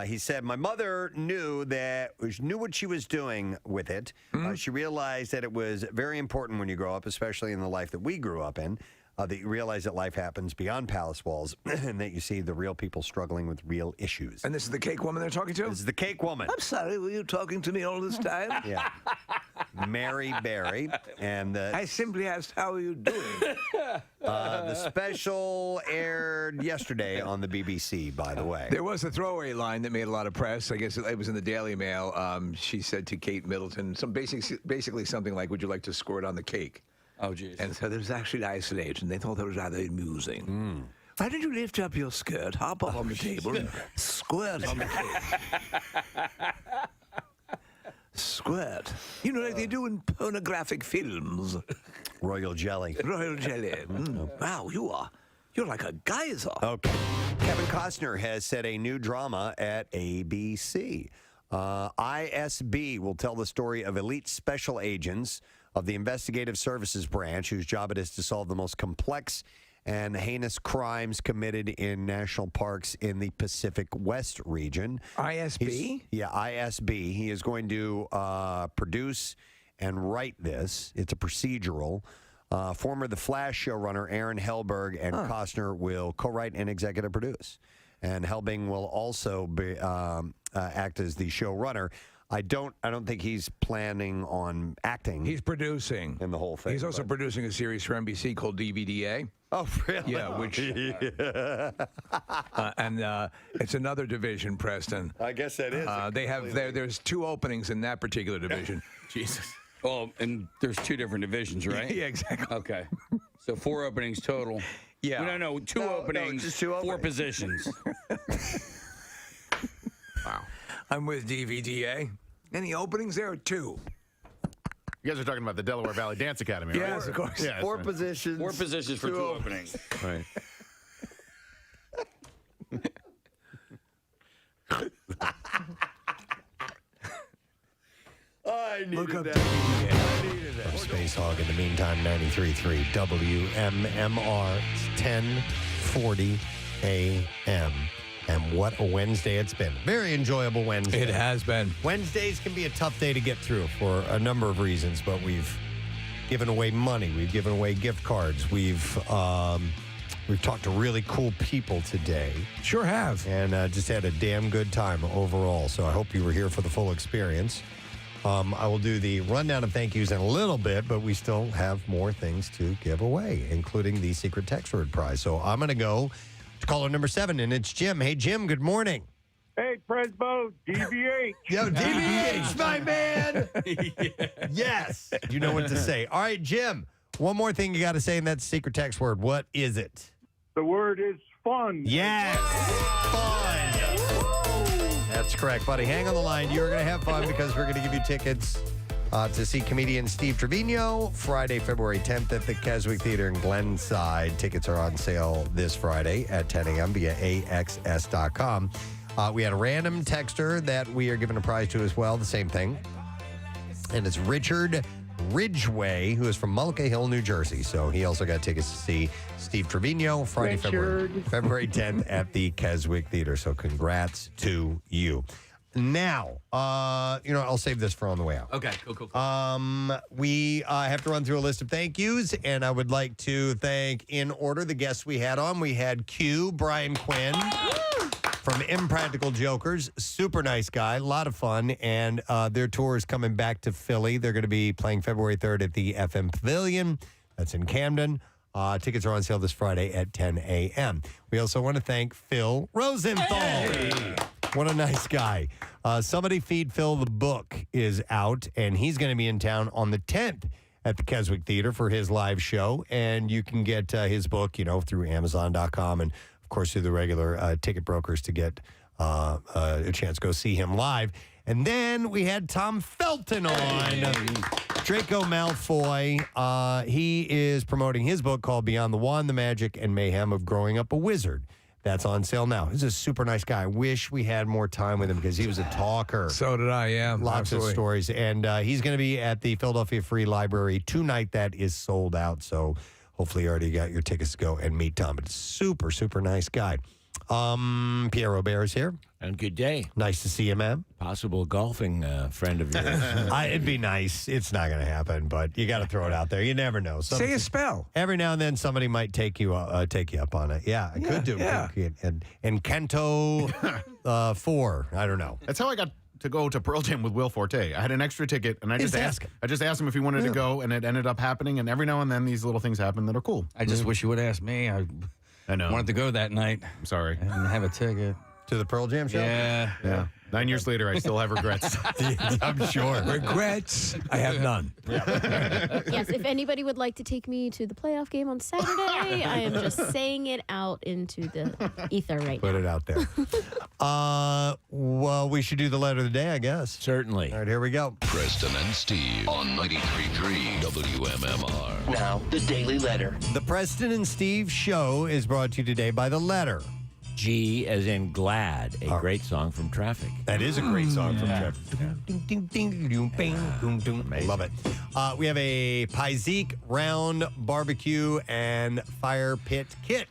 He said, my mother knew what she was doing with it. She realized that it was very important when you grow up, especially in the life that we grew up in, that you realize that life happens beyond palace walls and that you see the real people struggling with real issues. And this is the cake woman they're talking to? This is the cake woman. I'm sorry, were you talking to me all this time? Yeah. Mary Berry. And I simply asked, how are you doing? The special aired yesterday on the BBC, by the way. There was a throwaway line that made a lot of press. I guess it was in the Daily Mail. She said to Kate Middleton, basically something like, would you like to squirt on the cake? Oh, geez. And so there was actually ice age, and they thought that was rather amusing. Why don't you lift up your skirt, hop up on the table, and squirt on the cake? Squirt. You know, like they do in pornographic films. Royal jelly. Royal jelly. Wow, you're like a geyser. Okay. Kevin Costner has set a new drama at ABC. ISB will tell the story of elite special agents of the Investigative Services Branch, whose job it is to solve the most complex and heinous crimes committed in national parks in the Pacific West region. ISB? ISB. He is going to produce and write this. It's a procedural. Former The Flash showrunner Aaron Helberg and Costner will co-write and executive produce. And Helbing will also be, act as the showrunner. I don't think he's planning on acting. He's producing in the whole thing. He's also producing a series for NBC called DVDA. Oh, really? Yeah, which and it's another division, Preston. I guess that is. There's 2 openings in that particular division. Jesus. Oh, and there's 2 different divisions, right? Yeah, exactly. Okay. So 4 openings total. Yeah. No, 2 openings, just 2 4 openings. positions. Wow. I'm with DVDA. Any openings there? 2. You guys are talking about the Delaware Valley Dance Academy, right? Yes, of course. Yeah, 4 positions. 4 positions for 2 openings. Right. I needed Look up that. DVDA. I needed that. Space Hog in the meantime, 93.3 WMMR. It's 10:40 a.m. And what a Wednesday it's been. Very enjoyable Wednesday. It has been. Wednesdays can be a tough day to get through for a number of reasons, but we've given away money. We've given away gift cards. We've talked to really cool people today. Sure have. And just had a damn good time overall. So I hope you were here for the full experience. I will do the rundown of thank yous in a little bit, but we still have more things to give away, including the secret text word prize. So I'm going to go to caller number 7, and it's Jim. Hey, Jim, good morning. Hey, Presbo, DVH. Yo, DVH, my man. Yes. You know what to say. All right, Jim, one more thing you got to say in that secret text word. What is it? The word is fun. Yes. Fun. That's correct, buddy. Hang on the line. You're going to have fun because we're going to give you tickets to see comedian Steve Trevino Friday, February 10th at the Keswick Theater in Glenside. Tickets are on sale this Friday at 10 a.m. via AXS.com. We had a random texter that we are giving a prize to as well, the same thing. And it's Richard Ridgway, who is from Mullica Hill, New Jersey. So he also got tickets to see Steve Trevino Friday, February 10th at the Keswick Theater. So congrats to you. Now, I'll save this for on the way out. Okay, cool. We have to run through a list of thank yous, and I would like to thank, in order, the guests we had on. We had Q, Brian Quinn from Impractical Jokers. Super nice guy, a lot of fun, and their tour is coming back to Philly. They're going to be playing February 3rd at the FM Pavilion. That's in Camden. Tickets are on sale this Friday at 10 a.m. We also want to thank Phil Rosenthal. Hey. What a nice guy. Somebody Feed Phil the book is out, and he's going to be in town on the 10th at the Keswick Theater for his live show. And you can get his book, through Amazon.com and, of course, through the regular ticket brokers to get a chance to go see him live. And then we had Tom Felton on. Draco Malfoy. He is promoting his book called Beyond the Wand, the Magic and Mayhem of Growing Up a Wizard. That's on sale now. He's a super nice guy. I wish we had more time with him because he was a talker. So did I, yeah. Lots absolutely. of stories. And he's going to be at the Philadelphia Free Library tonight. That is sold out. So hopefully you already got your tickets to go and meet Tom. But super, super nice guy. Pierre Robert is here. And good day. Nice to see you, man. Possible golfing friend of yours. It'd be nice. It's not going to happen, but you got to throw it out there. You never know. Say a spell. Every now and then, somebody might take you up on it. Yeah, I could do. Yeah. And Kento 4. I don't know. That's how I got to go to Pearl Jam with Will Forte. I had an extra ticket, and I just asked him if he wanted to go, and it ended up happening. And every now and then, these little things happen that are cool. I just wish you would ask me. I know. Wanted to go that night. I'm sorry. I didn't have a ticket. To the Pearl Jam show? Yeah. 9 years later, I still have regrets. I'm sure. Regrets? I have none. Yes, if anybody would like to take me to the playoff game on Saturday, I am just saying it out into the ether right Put now. it out there. Well, we should do the letter of the day, I guess. Certainly. All right, here we go. Preston and Steve on 93.3 WMMR. Now, the Daily Letter. The Preston and Steve Show is brought to you today by the letter G as in glad, a great song from Traffic. That is a great song from Traffic. Love it. We have a Paizik round barbecue and fire pit kit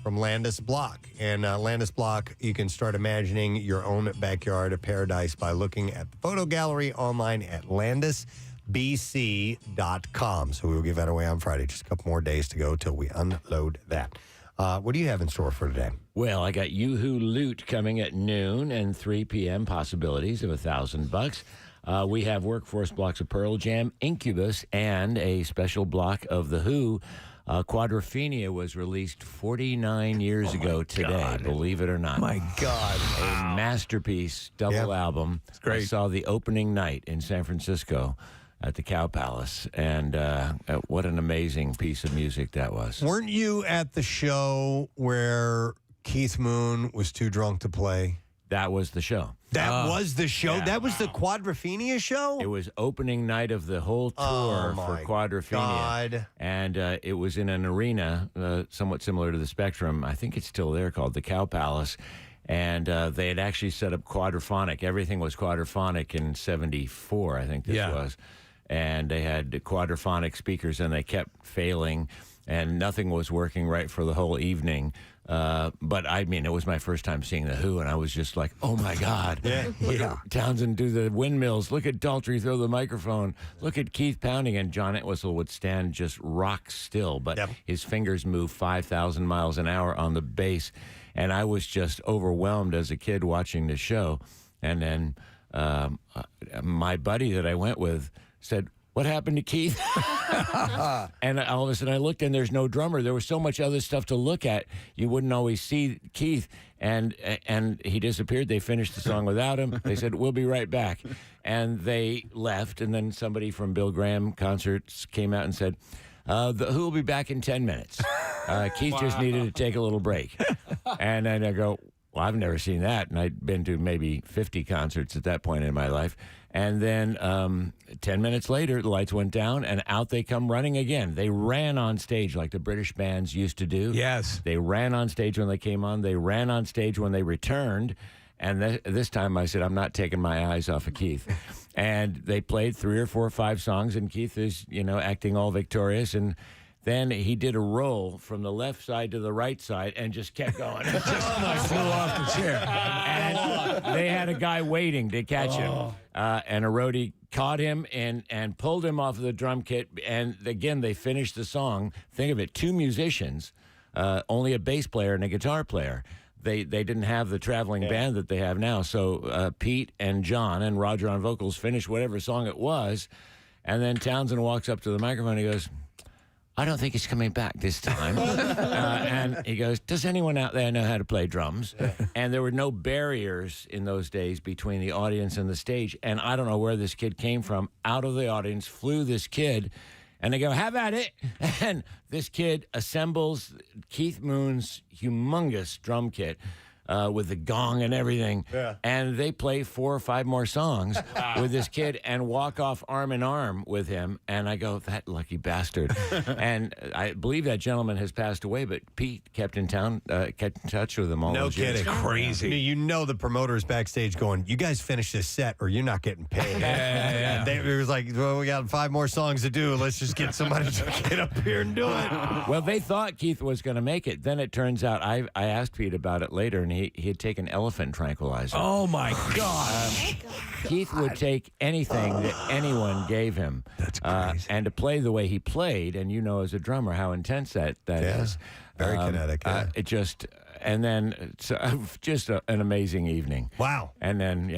from Landis Block. And Landis Block, you can start imagining your own backyard of paradise by looking at the photo gallery online at landisbc.com. So we'll give that away on Friday. Just a couple more days to go till we unload that. What do you have in store for today? Well, I got Yoo-Hoo Loot coming at noon and 3 p.m. possibilities of $1,000. We have workforce blocks of Pearl Jam, Incubus, and a special block of The Who. Quadrophenia was released 49 years ago today, God. believe it or not. My God. A masterpiece double album. It's great. I saw the opening night in San Francisco at the Cow Palace, and what an amazing piece of music that was. Weren't you at the show where Keith Moon was too drunk to play? That was the show. That was the show? Yeah. That was the Quadrophenia show? It was opening night of the whole tour for Quadrophenia. God. And it was in an arena somewhat similar to the Spectrum. I think it's still there, called the Cow Palace. And they had actually set up quadraphonic. Everything was quadraphonic in 74, I think this was. And they had quadraphonic speakers, and they kept failing. and nothing was working right for the whole evening. But I mean, it was my first time seeing The Who, and I was just like, oh my God. Look at Townsend do the windmills. Look at Daltrey throw the microphone. Look at Keith pounding. And John Entwistle would stand just rock still, but his fingers move 5,000 miles an hour on the bass. And I was just overwhelmed as a kid watching the show. And then my buddy that I went with said, what happened to Keith? And all of a sudden I looked and there's no drummer. There was so much other stuff to look at. You wouldn't always see Keith. And he disappeared. They finished the song without him. They said, we'll be right back. And they left. And then somebody from Bill Graham Concerts came out and said, The Who will be back in 10 minutes. Keith just needed to take a little break. And then I go, well, I've never seen that. And I'd been to maybe 50 concerts at that point in my life. And then 10 minutes later, the lights went down, and out they come running again. They ran on stage like the British bands used to do. Yes. They ran on stage when they came on. They ran on stage when they returned. And this time I said, I'm not taking my eyes off of Keith. And they played 3 or 4 or 5 songs, and Keith is, acting all victorious. And then he did a roll from the left side to the right side and just kept going. Just flew off the chair. And they had a guy waiting to catch him. And a roadie caught him and pulled him off of the drum kit. And again, they finished the song. Think of it, 2 musicians, only a bass player and a guitar player. They didn't have the traveling band that they have now. So Pete and John and Roger on vocals finished whatever song it was. And then Townsend walks up to the microphone and he goes, I don't think he's coming back this time. And he goes, does anyone out there know how to play drums? And there were no barriers in those days between the audience and the stage. And I don't know where this kid came from. Out of the audience flew this kid. And they go, have at it. And this kid assembles Keith Moon's humongous drum kit with the gong and everything. Yeah. And they play 4 or 5 more songs with this kid and walk off arm in arm with him. And I go, that lucky bastard. And I believe that gentleman has passed away, but Pete kept in touch with him all those years. No kidding. Crazy. You know the promoters backstage going, you guys finish this set or you're not getting paid. It was like, well, we got 5 more songs to do. Let's just get somebody to get up here and do it. Well, they thought Keith was going to make it. Then it turns out, I asked Pete about it later, and he had taken elephant tranquilizer. Oh, my God. Keith would take anything that anyone gave him. That's crazy. And to play the way he played, and you know as a drummer how intense that is. Very kinetic. It just, and then just an amazing evening. Wow. And then,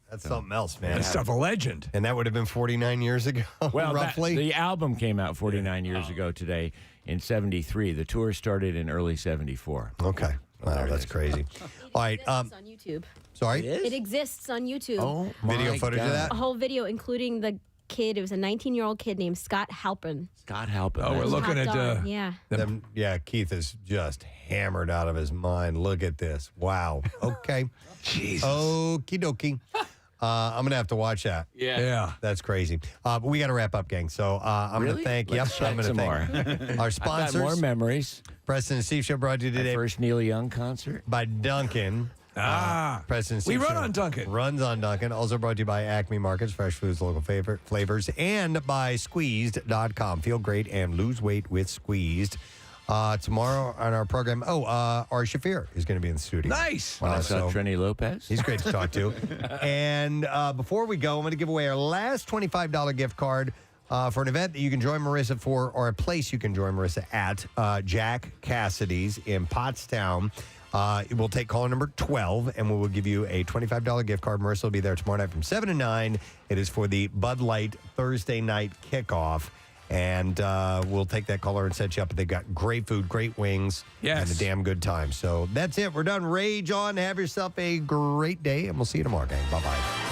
That's something else, man. That's stuff a legend. And that would have been 49 years ago, well, roughly? The album came out 49 years ago today in 73. The tour started in early 74. Okay. Wow, that's crazy. All right. It exists on YouTube. Sorry? It exists on YouTube. Video footage of that? A whole video, including the kid. It was a 19-year-old kid named Scott Halpin. Scott Halpin. Oh, we're looking at... yeah. Keith is just hammered out of his mind. Look at this. Wow. Okay. Jesus. Okie dokie. I'm going to have to watch that. Yeah. That's crazy. But we got to wrap up, gang. So I'm going to thank, I'm going to thank our sponsors. More memories. Preston and Steve Show brought to you today. Our first Neil Young concert. By Duncan. Preston and Steve we run Show on Duncan. Runs on Duncan. Also brought to you by Acme Markets, fresh foods, local flavors, and by Squeezed.com. Feel great and lose weight with Squeezed. Tomorrow on our program, Ari Shafir is going to be in the studio. Nice. Trini Lopez. He's great to talk to. And before we go, I'm going to give away our last $25 gift card for an event that you can join Marissa for, or a place you can join Marissa at, Jack Cassidy's in Pottstown. We'll take caller number 12, and we will give you a $25 gift card. Marissa will be there tomorrow night from 7 to 9. It is for the Bud Light Thursday night kickoff. And we'll take that caller and set you up. They've got great food, great wings, and a damn good time. So that's it. We're done. Rage on. Have yourself a great day, and we'll see you tomorrow, gang. Bye-bye.